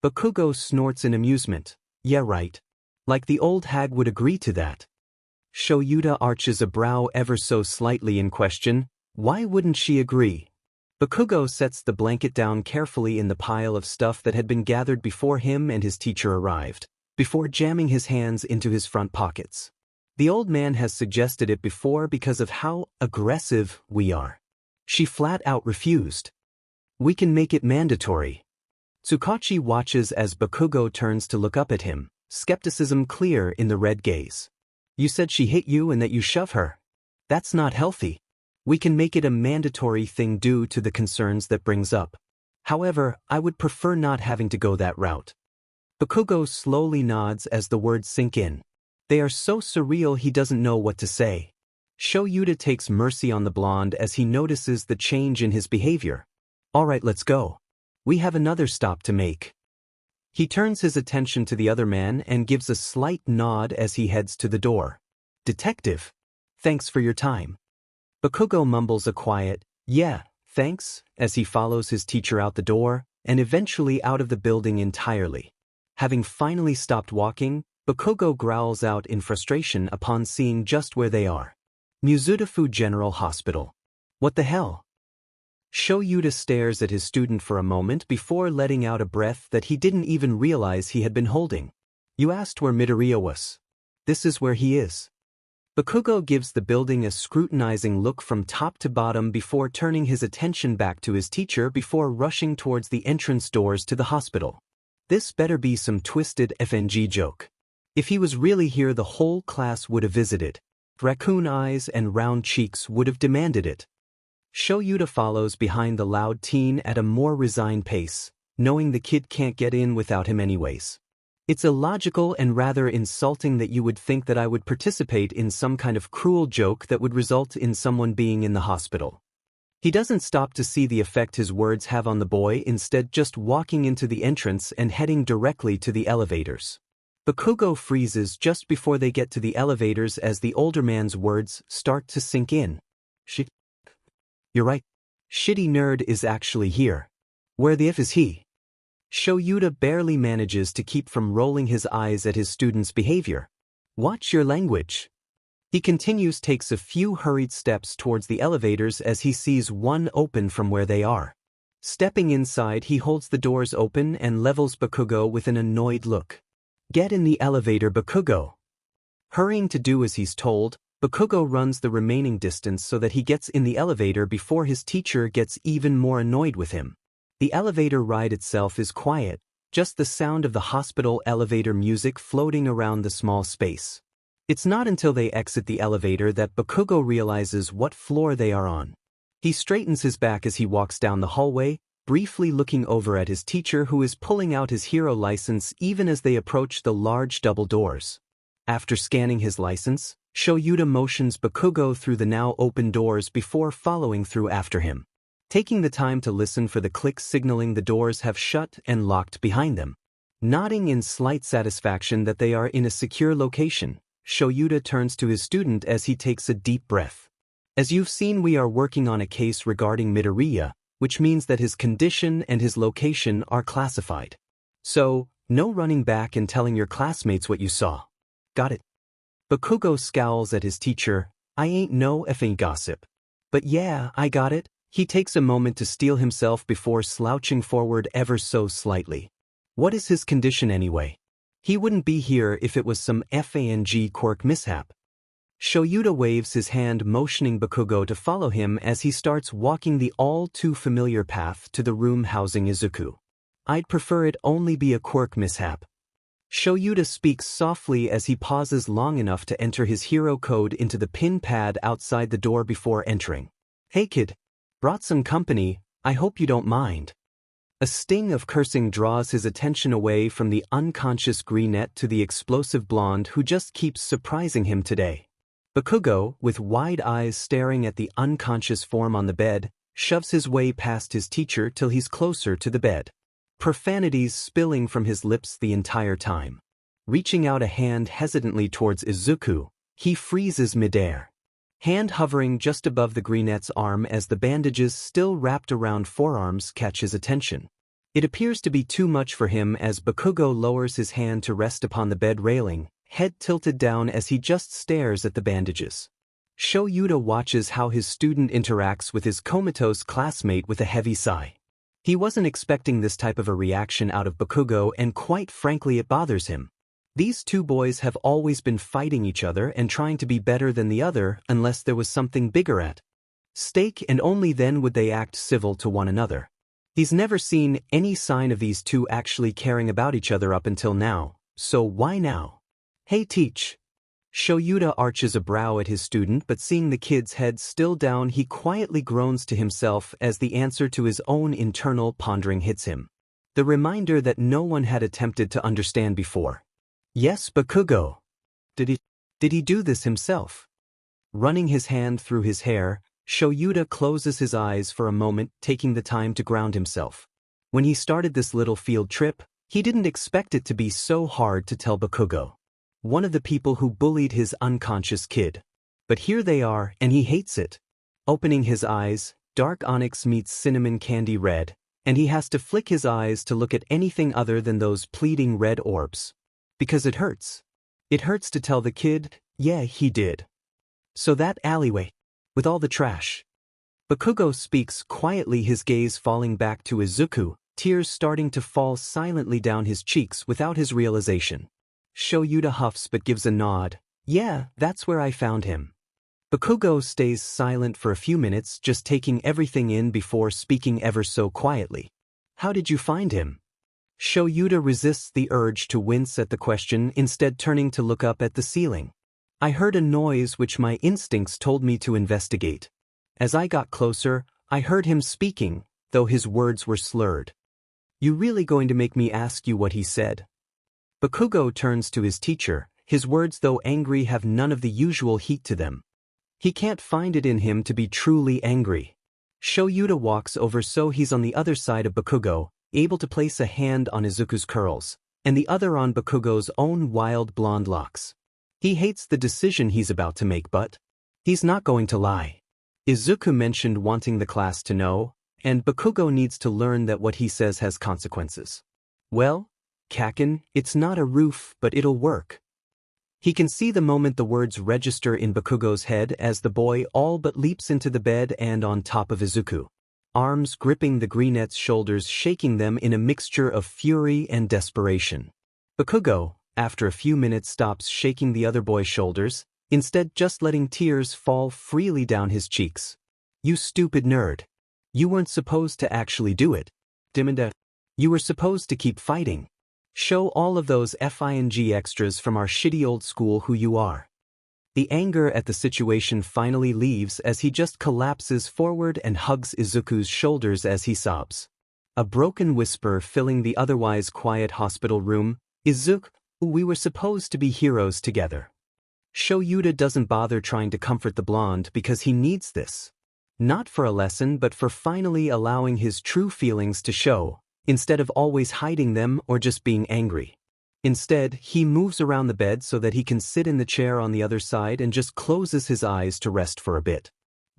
Bakugo snorts in amusement. Yeah, right. Like the old hag would agree to that. Shoyuta arches a brow ever so slightly in question. Why wouldn't she agree? Bakugo sets the blanket down carefully in the pile of stuff that had been gathered before him and his teacher arrived, before jamming his hands into his front pockets. The old man has suggested it before because of how aggressive we are. She flat out refused. We can make it mandatory. Tsukachi watches as Bakugo turns to look up at him, skepticism clear in the red gaze. You said she hit you and that you shove her. That's not healthy. We can make it a mandatory thing due to the concerns that brings up. However, I would prefer not having to go that route. Bakugo slowly nods as the words sink in. They are so surreal he doesn't know what to say. Shoyuta takes mercy on the blonde as he notices the change in his behavior. Alright, let's go. We have another stop to make. He turns his attention to the other man and gives a slight nod as he heads to the door. Detective. Thanks for your time. Bakugo mumbles a quiet, yeah, thanks, as he follows his teacher out the door, and eventually out of the building entirely. Having finally stopped walking, Bakugo growls out in frustration upon seeing just where they are. Muzutafu General Hospital. What the hell? Shoyuta stares at his student for a moment before letting out a breath that he didn't even realize he had been holding. You asked where Midoriya was. This is where he is. Bakugo gives the building a scrutinizing look from top to bottom before turning his attention back to his teacher before rushing towards the entrance doors to the hospital. This better be some twisted FNG joke. If he was really here, the whole class would have visited. Raccoon eyes and round cheeks would have demanded it. Shoyuta follows behind the loud teen at a more resigned pace, knowing the kid can't get in without him anyways. It's illogical and rather insulting that you would think that I would participate in some kind of cruel joke that would result in someone being in the hospital. He doesn't stop to see the effect his words have on the boy, instead just walking into the entrance and heading directly to the elevators. Bakugo freezes just before they get to the elevators as the older man's words start to sink in. Shit. You're right. Shitty nerd is actually here. Where the F is he? Shoyuta barely manages to keep from rolling his eyes at his student's behavior. Watch your language. He continues, takes a few hurried steps towards the elevators as he sees one open from where they are. Stepping inside, he holds the doors open and levels Bakugo with an annoyed look. Get in the elevator, Bakugo. Hurrying to do as he's told, Bakugo runs the remaining distance so that he gets in the elevator before his teacher gets even more annoyed with him. The elevator ride itself is quiet, just the sound of the hospital elevator music floating around the small space. It's not until they exit the elevator that Bakugo realizes what floor they are on. He straightens his back as he walks down the hallway, briefly looking over at his teacher who is pulling out his hero license even as they approach the large double doors. After scanning his license, Shoyuta motions Bakugo through the now open doors before following through after him. Taking the time to listen for the clicks signaling the doors have shut and locked behind them. Nodding in slight satisfaction that they are in a secure location, Shoyuta turns to his student as he takes a deep breath. As you've seen, we are working on a case regarding Midoriya, which means that his condition and his location are classified. So, no running back and telling your classmates what you saw. Got it? Bakugo scowls at his teacher. I ain't no effing gossip. But yeah, I got it. He takes a moment to steel himself before slouching forward ever so slightly. What is his condition anyway? He wouldn't be here if it was some FANG quirk mishap. Shoyuta waves his hand, motioning Bakugo to follow him as he starts walking the all-too-familiar path to the room housing Izuku. I'd prefer it only be a quirk mishap. Shoyuta speaks softly as he pauses long enough to enter his hero code into the pin pad outside the door before entering. Hey kid. Brought some company, I hope you don't mind. A sting of cursing draws his attention away from the unconscious brunette to the explosive blonde who just keeps surprising him today. Bakugo, with wide eyes staring at the unconscious form on the bed, shoves his way past his teacher till he's closer to the bed. Profanities spilling from his lips the entire time. Reaching out a hand hesitantly towards Izuku, he freezes midair. Hand hovering just above the brunette's arm as the bandages still wrapped around forearms catch his attention. It appears to be too much for him as Bakugo lowers his hand to rest upon the bed railing, head tilted down as he just stares at the bandages. Shoyuta watches how his student interacts with his comatose classmate with a heavy sigh. He wasn't expecting this type of a reaction out of Bakugo, and quite frankly it bothers him. These two boys have always been fighting each other and trying to be better than the other unless there was something bigger at stake, and only then would they act civil to one another. He's never seen any sign of these two actually caring about each other up until now, so why now? Hey teach. Shoyuta arches a brow at his student, but seeing the kid's head still down, he quietly groans to himself as the answer to his own internal pondering hits him. The reminder that no one had attempted to understand before. Yes, Bakugo. Did he do this himself? Running his hand through his hair, Shoyuta closes his eyes for a moment, taking the time to ground himself. When he started this little field trip, he didn't expect it to be so hard to tell Bakugo, one of the people who bullied his unconscious kid. But here they are, and he hates it. Opening his eyes, dark onyx meets cinnamon candy red, and he has to flick his eyes to look at anything other than those pleading red orbs. Because it hurts. It hurts to tell the kid, yeah, he did. So that alleyway, with all the trash. Bakugo speaks quietly, his gaze falling back to Izuku, tears starting to fall silently down his cheeks without his realization. Shoyuta huffs but gives a nod. Yeah, that's where I found him. Bakugo stays silent for a few minutes, just taking everything in before speaking ever so quietly. How did you find him? Shoyuta resists the urge to wince at the question, instead turning to look up at the ceiling. I heard a noise which my instincts told me to investigate. As I got closer, I heard him speaking, though his words were slurred. You really going to make me ask you what he said? Bakugo turns to his teacher, his words though angry have none of the usual heat to them. He can't find it in him to be truly angry. Shoyuta walks over so he's on the other side of Bakugo, able to place a hand on Izuku's curls, and the other on Bakugo's own wild blonde locks. He hates the decision he's about to make, but he's not going to lie. Izuku mentioned wanting the class to know, and Bakugo needs to learn that what he says has consequences. Well, Kaken, it's not a roof, but it'll work. He can see the moment the words register in Bakugo's head as the boy all but leaps into the bed and on top of Izuku, arms gripping the greenette's shoulders, shaking them in a mixture of fury and desperation. Bakugo, after a few minutes, stops shaking the other boy's shoulders, instead just letting tears fall freely down his cheeks. You stupid nerd. You weren't supposed to actually do it. Dimanda. You were supposed to keep fighting. Show all of those FING extras from our shitty old school who you are. The anger at the situation finally leaves as he just collapses forward and hugs Izuku's shoulders as he sobs. A broken whisper filling the otherwise quiet hospital room. Izuku, we were supposed to be heroes together. Shoyuta doesn't bother trying to comfort the blonde because he needs this. Not for a lesson but for finally allowing his true feelings to show, instead of always hiding them or just being angry. Instead, he moves around the bed so that he can sit in the chair on the other side and just closes his eyes to rest for a bit,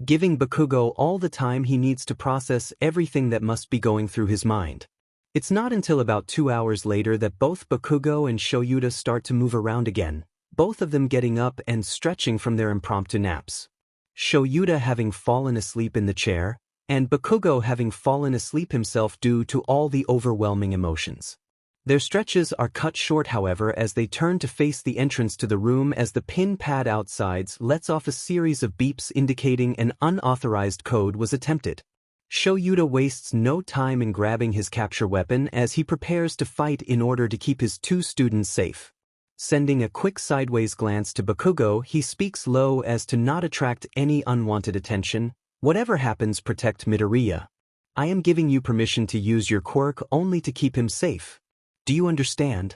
giving Bakugo all the time he needs to process everything that must be going through his mind. It's not until about 2 hours later that both Bakugo and Shoyuta start to move around again, both of them getting up and stretching from their impromptu naps. Shoyuta having fallen asleep in the chair, and Bakugo having fallen asleep himself due to all the overwhelming emotions. Their stretches are cut short, however, as they turn to face the entrance to the room as the pin pad outside lets off a series of beeps indicating an unauthorized code was attempted. Shoyuta wastes no time in grabbing his capture weapon as he prepares to fight in order to keep his two students safe. Sending a quick sideways glance to Bakugo, he speaks low as to not attract any unwanted attention. Whatever happens, protect Midoriya. I am giving you permission to use your quirk only to keep him safe. Do you understand?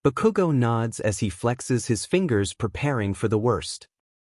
Bakugo nods as he flexes his fingers, preparing for the worst.